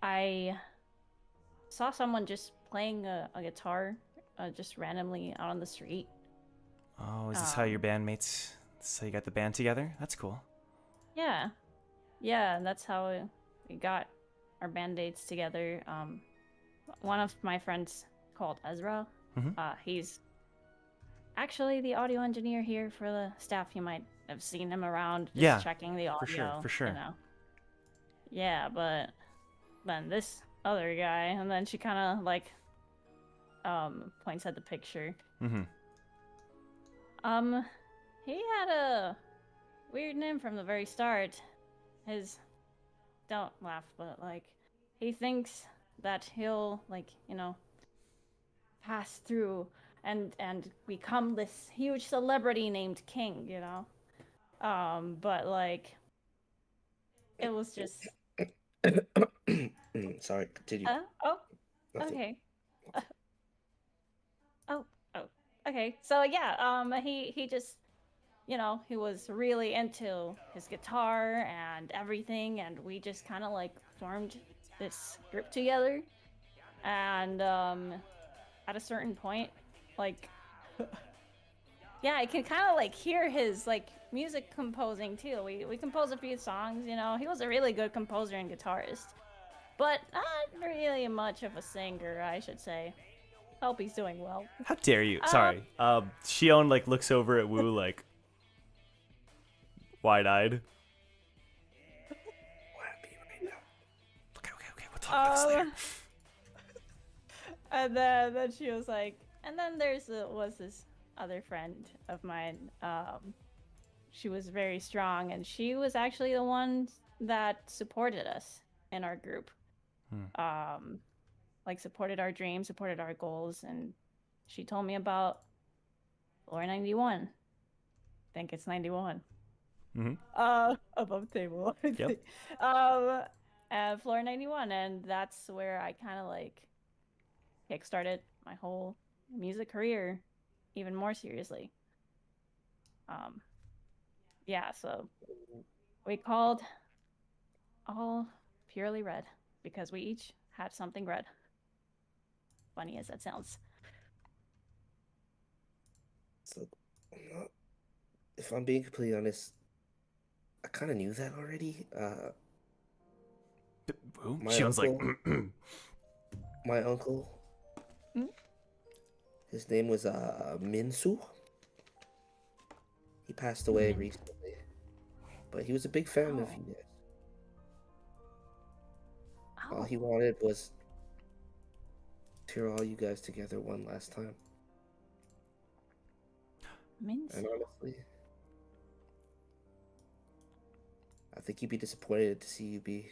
I saw someone just playing a guitar just randomly out on the street. Oh, is this how your bandmates? This is how you got the band together? That's cool. Yeah. Yeah, and that's how we got our band dates together. One of my friends called Ezra. He's actually the audio engineer here for the staff. You might have seen him around just checking the audio. For sure. You know. Yeah, but then this other guy, and then she kind of like points at the picture. He had a weird name from the very start. Don't laugh, but like, he thinks that he'll, like, you know, pass through and become this huge celebrity named King, you know? But like, it was just... Sorry, continue. Okay. Okay. So yeah, he just, you know, he was really into his guitar and everything, and we just kind of like formed this group together. And at a certain point, like, yeah, I can kind of like hear his like music composing too. We composed a few songs, you know. He was a really good composer and guitarist, but not really much of a singer, I should say. Hope he's doing well. How dare you? Sorry. Shion like looks over at Wu like wide-eyed. Okay. We'll talk about this later. And then she was like, and then was this other friend of mine. She was very strong, and she was actually the one that supported us in our group. Like supported our dreams, supported our goals, and she told me about floor 91. I think it's 91. Above table. Yep. And floor 91, and that's where I kind of like kickstarted my whole music career even more seriously. Yeah, so we called all Purely Red because we each had something red. Funny as that sounds. So, if I'm being completely honest, I kind of knew that already. Shion's like, my uncle, his name was Minsu. He passed away recently, but he was a big fan of you guys. All he wanted was to hear all you guys together one last time. Minsu. And honestly, I think he'd be disappointed to see you be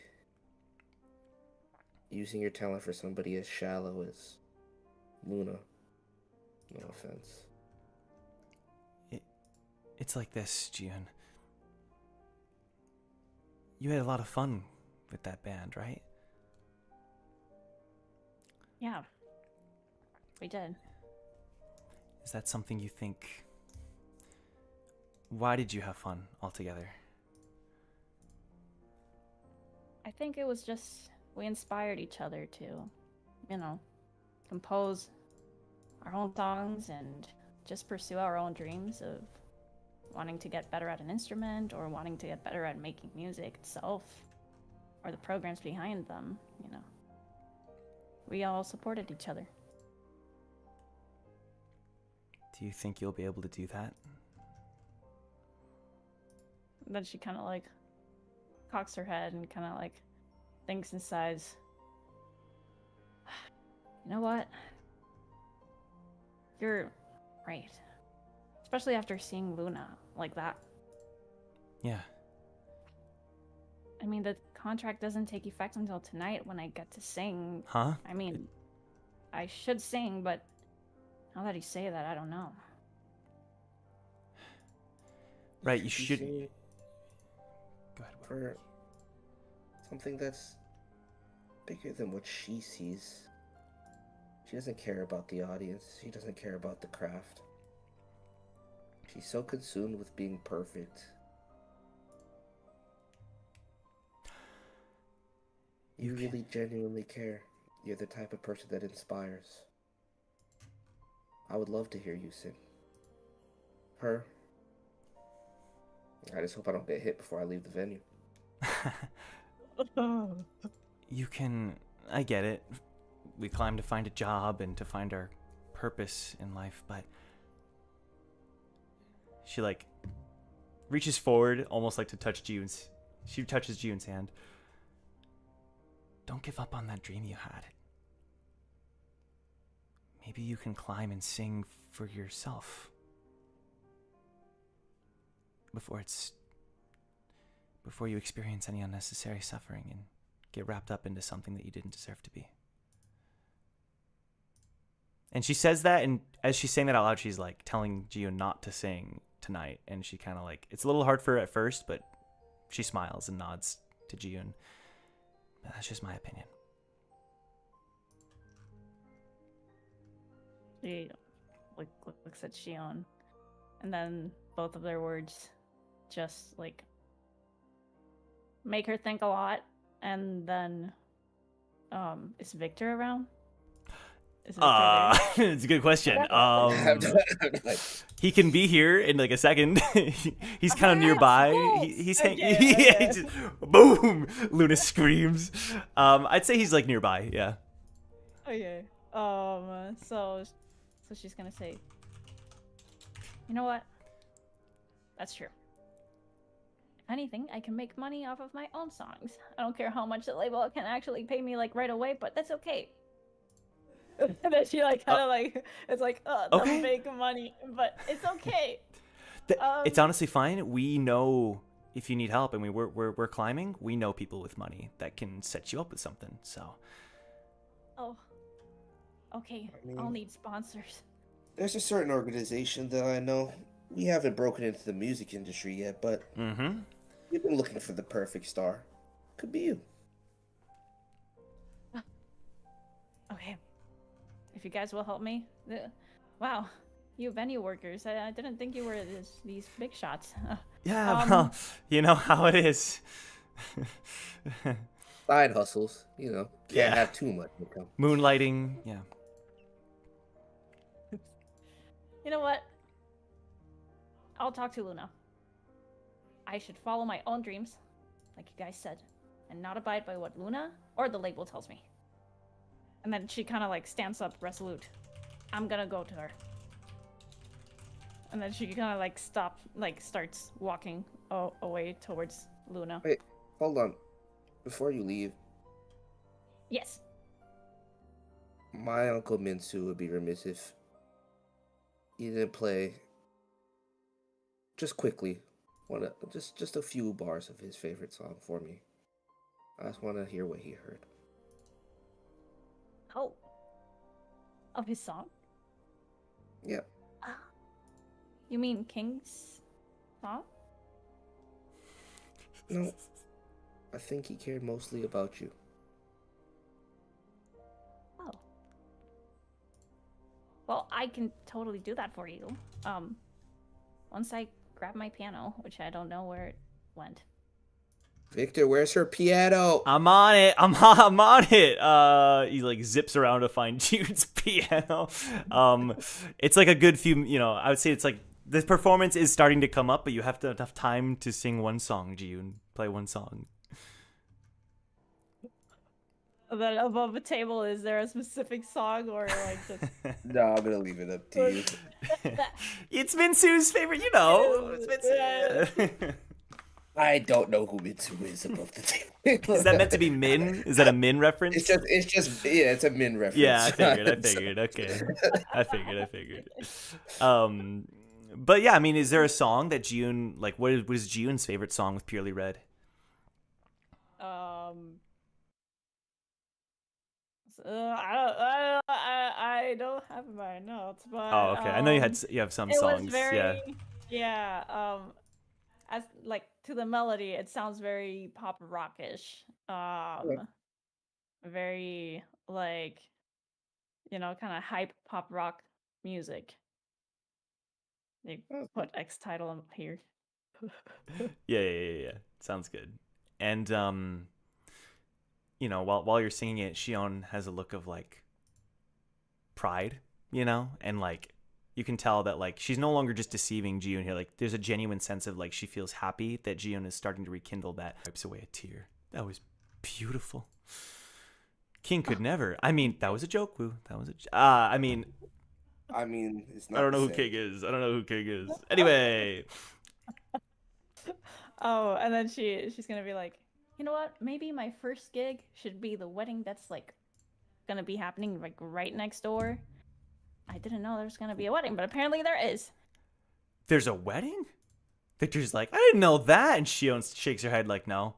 using your talent for somebody as shallow as Luna. No offense. It's like this, Jian. You had a lot of fun with that band, right? Yeah, we did. Is that something you think... Why did you have fun altogether? I think it was just, we inspired each other to, you know, compose our own songs and just pursue our own dreams of wanting to get better at an instrument or wanting to get better at making music itself or the programs behind them, you know. We all supported each other. Do you think you'll be able to do that? And then she kind of like cocks her head and kind of like thinks and sighs. You know what? You're right. Especially after seeing Luna like that. Yeah. I mean, the contract doesn't take effect until tonight when I get to sing. Huh? I mean, I should sing, but now that you say that, I don't know. Right, you should... sing Go ahead. for something that's bigger than what she sees. She doesn't care about the audience. She doesn't care about the craft. She's so consumed with being perfect. You really genuinely care. You're the type of person that inspires. I would love to hear you sing. Her. I just hope I don't get hit before I leave the venue. You can. I get it. We climb to find a job and to find our purpose in life, but she like reaches forward almost like to touch June's. She touches June's hand. Don't give up on that dream you had. Maybe you can climb and sing for yourself before you experience any unnecessary suffering and get wrapped up into something that you didn't deserve to be. And she says that, and as she's saying that out loud, she's like telling Gio not to sing tonight. And she kind of like, it's a little hard for her at first, but she smiles and nods to Gio. And that's just my opinion. She looks at Shion, and then both of their words just like make her think a lot. And then, is Victor around? Is Victor there? It's a good question. He can be here in like a second. He's kind of nearby. He's just, boom! Luna screams. I'd say he's like nearby. Yeah. Okay. So she's gonna say, you know what? That's true. If anything, I can make money off of my own songs. I don't care how much the label can actually pay me like right away, but that's okay. And then she like kind of like it's like Okay. make money, but it's okay. It's honestly fine. We know if you need help, and we're climbing. We know people with money that can set you up with something. So. Oh. Okay, I'll need sponsors. There's a certain organization that I know. We haven't broken into the music industry yet, but we've been looking for the perfect star. Could be you. Okay. If you guys will help me. Wow, you venue workers. I didn't think you were these big shots. Yeah, well, you know how it is. Side hustles, can't have too much income. Moonlighting, yeah. You know what? I'll talk to Luna. I should follow my own dreams, like you guys said, and not abide by what Luna or the label tells me. And then she kind of like stands up resolute. I'm gonna go to her. And then she kind of like starts walking away towards Luna. Wait, hold on. Before you leave. Yes. My Uncle Minsu would be remiss if he didn't play just quickly just a few bars of his favorite song for me. I just want to hear what he heard. Oh. Of his song? Yep. You mean King's song? No. I think he cared mostly about you. Oh. Well, I can totally do that for you. Once I grab my piano, which I don't know where it went. Victor, where's her piano? I'm on it. I'm on it. He like zips around to find June's piano. It's like a good few, I would say it's like the performance is starting to come up, but you have to have enough time to sing one song, June. Play one song. Then above the table, is there a specific song or like just... No, I'm gonna leave it up to you. It's Minsu's favorite, It's Minsu. I don't know who Mitsu is above the table. Is that meant to be Min? Is that a Min reference? It's a Min reference. Yeah, I figured. Okay. I figured. But yeah, I mean, is there a song that June, like, what is June's favorite song with Purely Red? I don't have my notes, but Oh, okay. I know you have some songs. Was very, yeah. As like to the melody, it sounds very pop rockish. Very like, kind of hype pop rock music. They put X title here. Yeah. Sounds good. And you know, while you're singing it, Shion has a look of like pride, you know, and like you can tell that like she's no longer just deceiving Jiyoon here. Like there's a genuine sense of like she feels happy that Jiyoon is starting to rekindle that. Wipes away a tear. That was beautiful. King could never. I mean, that was a joke, Woo. That was a. I mean, it's not. I don't know who the King is. I don't know who King is. Anyway. Oh, and then she's gonna be like, you know what? Maybe my first gig should be the wedding that's like gonna be happening like right next door. I didn't know there was gonna be a wedding, but apparently there is. There's a wedding? Victor's like, I didn't know that, and Shion shakes her head like, no.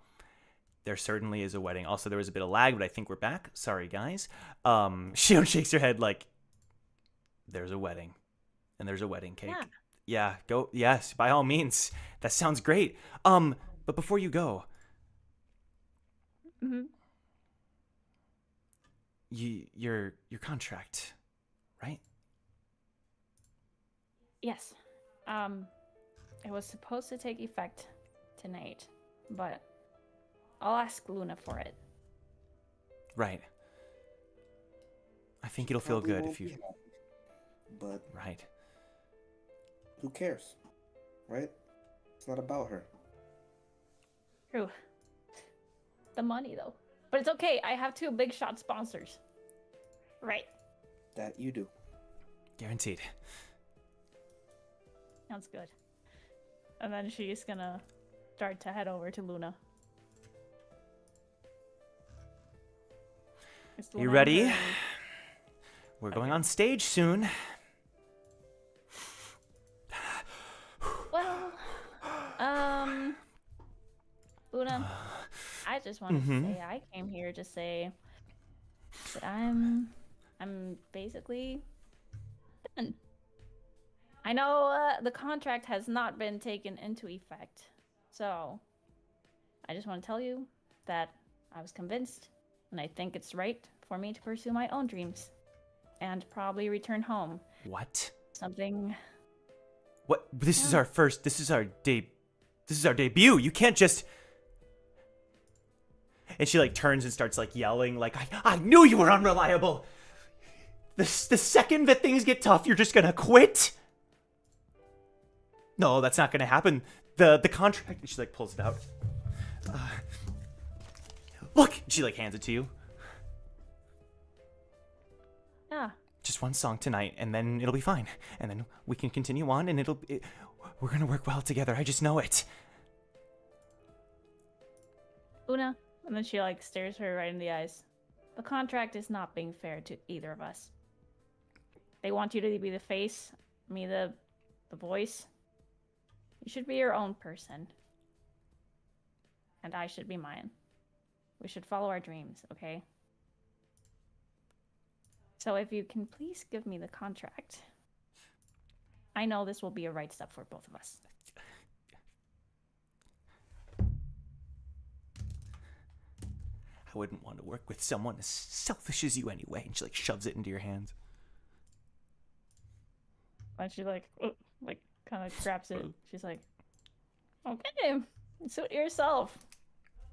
There certainly is a wedding. Also, there was a bit of lag, but I think we're back. Sorry, guys. Shion shakes her head like, there's a wedding. And there's a wedding cake. Yeah, go. Yes, by all means. That sounds great. But before you go, your contract, right? Yes. It was supposed to take effect tonight, but I'll ask Luna for it. Right. I think it'll feel Probably good won't if you. be happy, but Right. who cares, right? It's not about her. True. The money though, but it's okay. I have 2 big shot sponsors. Right. That you do. Guaranteed. Sounds good. And then she's gonna start to head over to Luna. Is You Luna ready? her- We're going on stage soon. Well, Luna, I just want to say I came here to say that I'm basically done. I know the contract has not been taken into effect, so I just want to tell you that I was convinced, and I think it's right for me to pursue my own dreams and probably return home. What? Something. What? This is our first. This is our debut. You can't just. And she like turns and starts like yelling, like I knew you were unreliable. The second that things get tough, you're just gonna quit. No, that's not gonna happen. The contract. She like pulls it out. Look. She like hands it to you. Yeah. Just one song tonight, and then it'll be fine. And then we can continue on, and we're gonna work well together. I just know it. Una, and then she like stares her right in the eyes. The contract is not being fair to either of us. They want you to be the face, me the voice. You should be your own person. And I should be mine. We should follow our dreams, okay? So if you can please give me the contract. I know this will be a right step for both of us. I wouldn't want to work with someone as selfish as you anyway. And she like shoves it into your hands. And she like kind of grabs it. She's like, okay, suit yourself.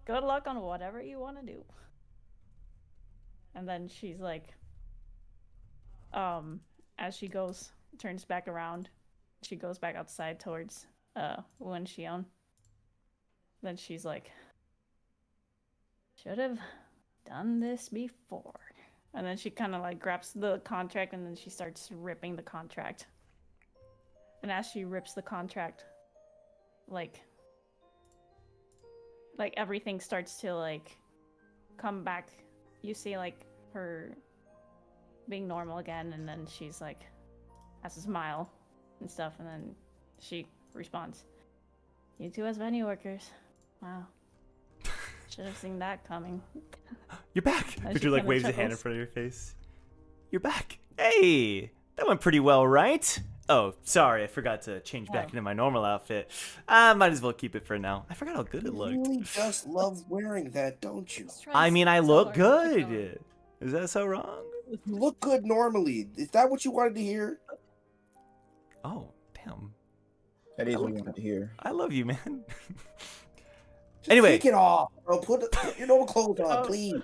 Good luck on whatever you want to do. And then she's like, as she turns back around, she goes back outside towards Wu and Shion. Then she's like, should have done this before. And then she kind of like grabs the contract and then she starts ripping the contract. And as she rips the contract, like everything starts to like come back. You see like her being normal again, and then she's like has a smile and stuff, and then she responds, "You two as venue workers, wow, should have seen that coming." You're back. And Victor she like kinda waves a hand in chuckles. front of your face. You're back. Hey, that went pretty well, right? Oh, sorry, I forgot to change back into my normal outfit. I might as well keep it for now. I forgot how good it You looked. really just love wearing that, don't you? I mean, I look good. Is that so wrong? You look good normally. Is that what you wanted to hear? Oh, damn. That is what you wanted to hear. I love you, man. Just Anyway. take it off, bro. Put your normal clothes on, please.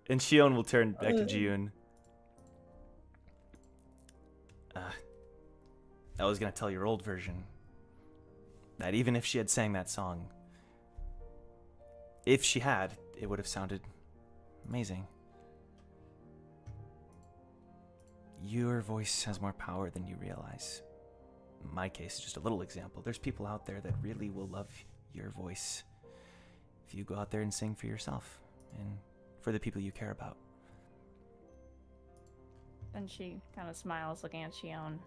And Shion will turn back to Jiyun. I was gonna tell your old version that even if she had sang that song, if she had, it would have sounded amazing. Your voice has more power than you realize. In my case, just a little example. There's people out there that really will love your voice if you go out there and sing for yourself and for the people you care about. And she kind of smiles, looking at Shion,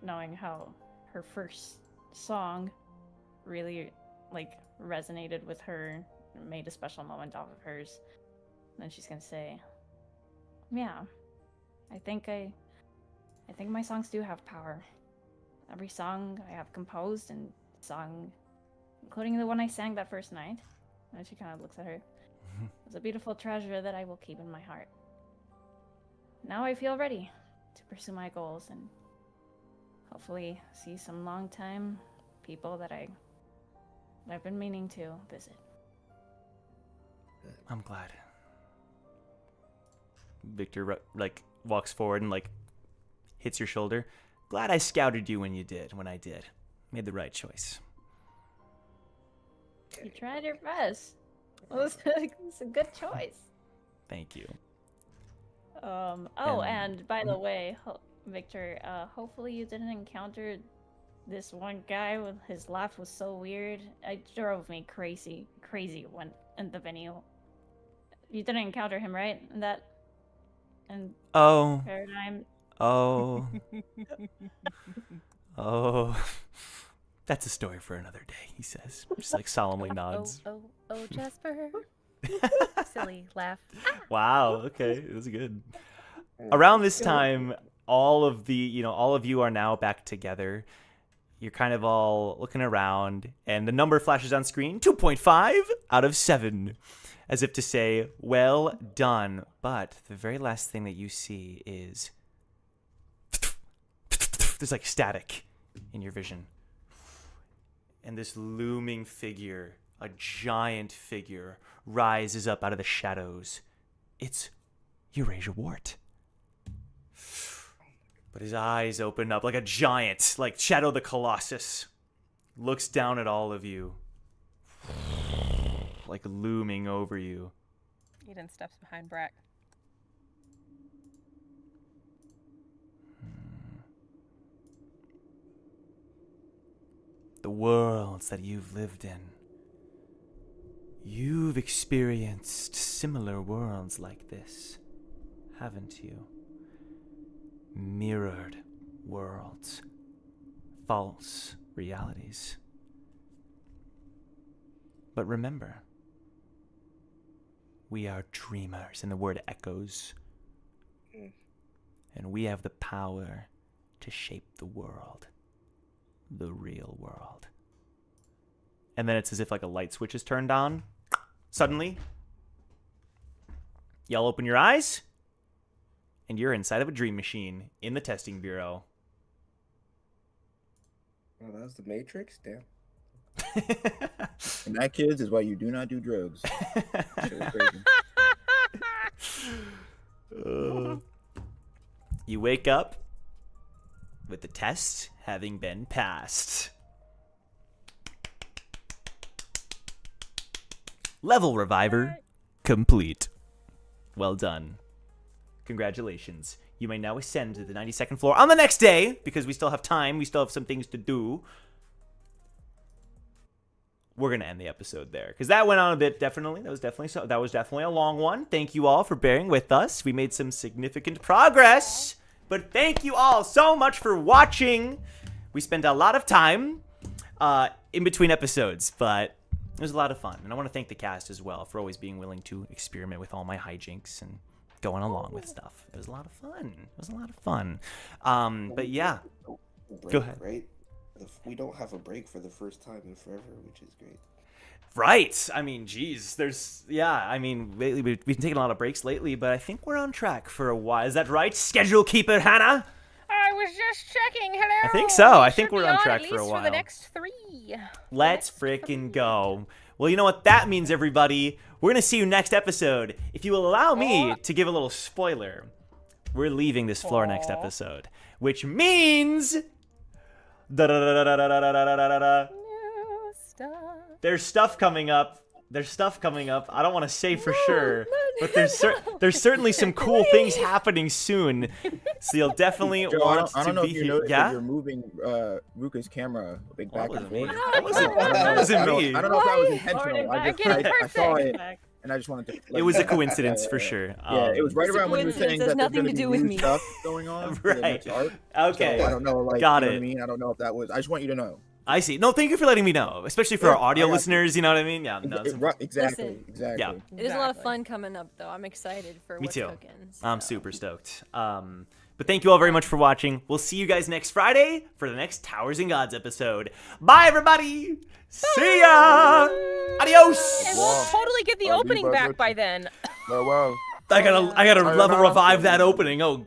knowing how her first song really like resonated with her, made a special moment off of hers. And then she's gonna say, "Yeah, I think my songs do have power. Every song I have composed and sung, including the one I sang that first night." And she kind of looks at her. "It's a beautiful treasure that I will keep in my heart. Now I feel ready to pursue my goals and hopefully see some long-time people that I've been meaning to visit." I'm glad. Victor walks forward and hits your shoulder. Glad I scouted you when I did. Made the right choice. You tried your best. It's a good choice. Thank you. And by the way, Victor, hopefully you didn't encounter this one guy with his laugh was so weird. It drove me crazy when in the venue. You didn't encounter him, right? In Oh. Paradigm. Oh. Oh. That's a story for another day, he says. Just solemnly nods. Oh, Jasper. Silly laugh. Wow, okay. It was good. Around this time, all of you are now back together. You're kind of all looking around, and the number flashes on screen, 2.5 out of 7, as if to say, well done. But the very last thing that you see is there's static in your vision. And this looming figure, a giant figure, rises up out of the shadows. It's Eurasia Wart. But his eyes open up like a giant, like Shadow the Colossus. Looks down at all of you. Like looming over you. Eden steps behind Brack. The worlds that you've lived in. You've experienced similar worlds like this, haven't you? Mirrored worlds. False realities. But remember, we are dreamers, and the word echoes. And we have the power to shape the world. The real world. And then it's as if a light switch is turned on. Suddenly, y'all open your eyes, and you're inside of a dream machine in the testing bureau. Oh, that was the Matrix? Damn. And that, kids, is why you do not do drugs. Shit was crazy. You wake up with the test having been passed. Level reviver complete. Well done. Congratulations. You may now ascend to the 92nd floor on the next day, because we still have time. We still have some things to do. We're going to end the episode there, because that went on a bit, definitely. That was definitely a long one. Thank you all for bearing with us. We made some significant progress. But thank you all so much for watching. We spent a lot of time in between episodes, but it was a lot of fun. And I want to thank the cast as well for always being willing to experiment with all my hijinks and going along with stuff. It was a lot of fun. But yeah. Go ahead. Right? We don't have a break for the first time in forever, which is great. Right. I mean, geez. Lately we've been taking a lot of breaks lately, but I think we're on track for a while. Is that right, schedule keeper Hannah? I was just checking. Hello. I think so. I We think should we're be on at track least for a For while. the next 3. Let's frickin' go. Well, you know what that means, everybody. We're going to see you next episode. If you will allow me to give a little spoiler, we're leaving this floor next episode, which means... Da-da-da-da-da-da-da-da-da-da. No, stop. There's stuff coming up. There's stuff coming up. I don't want to say for sure, but there's certainly some cool things happening soon. So you'll definitely Joe, want I don't know to if be you here. noticed that Yeah? you're moving Ruka's camera a big Well, back that and wasn't me. forth. That wasn't me. I don't know if that was Why? intentional. Back I in saw person. it and I just wanted to. It was a coincidence for sure. Yeah, it was right It's a around when you were saying coincidence, that there's nothing going to to do be with new me. stuff going on. for the next Right. arc. Okay. So I don't know, like, Got you know it. what I mean? I don't know if that was. I just want you to know. I see. No, thank you for letting me know, especially for Yeah, our audio I got you. listeners. You know what I mean? Yeah. No, Exactly. Listen. Exactly. Yeah. It is a lot of Exactly. fun coming up, though. I'm excited for Me what's too. cooking. I'm so. super stoked. But thank you all very much for watching. We'll see you guys next Friday for the next Towers and Gods episode. Bye, everybody. See ya. Adios. And we'll totally get the opening back by then. Farewell. I gotta level revive that opening. Oh god.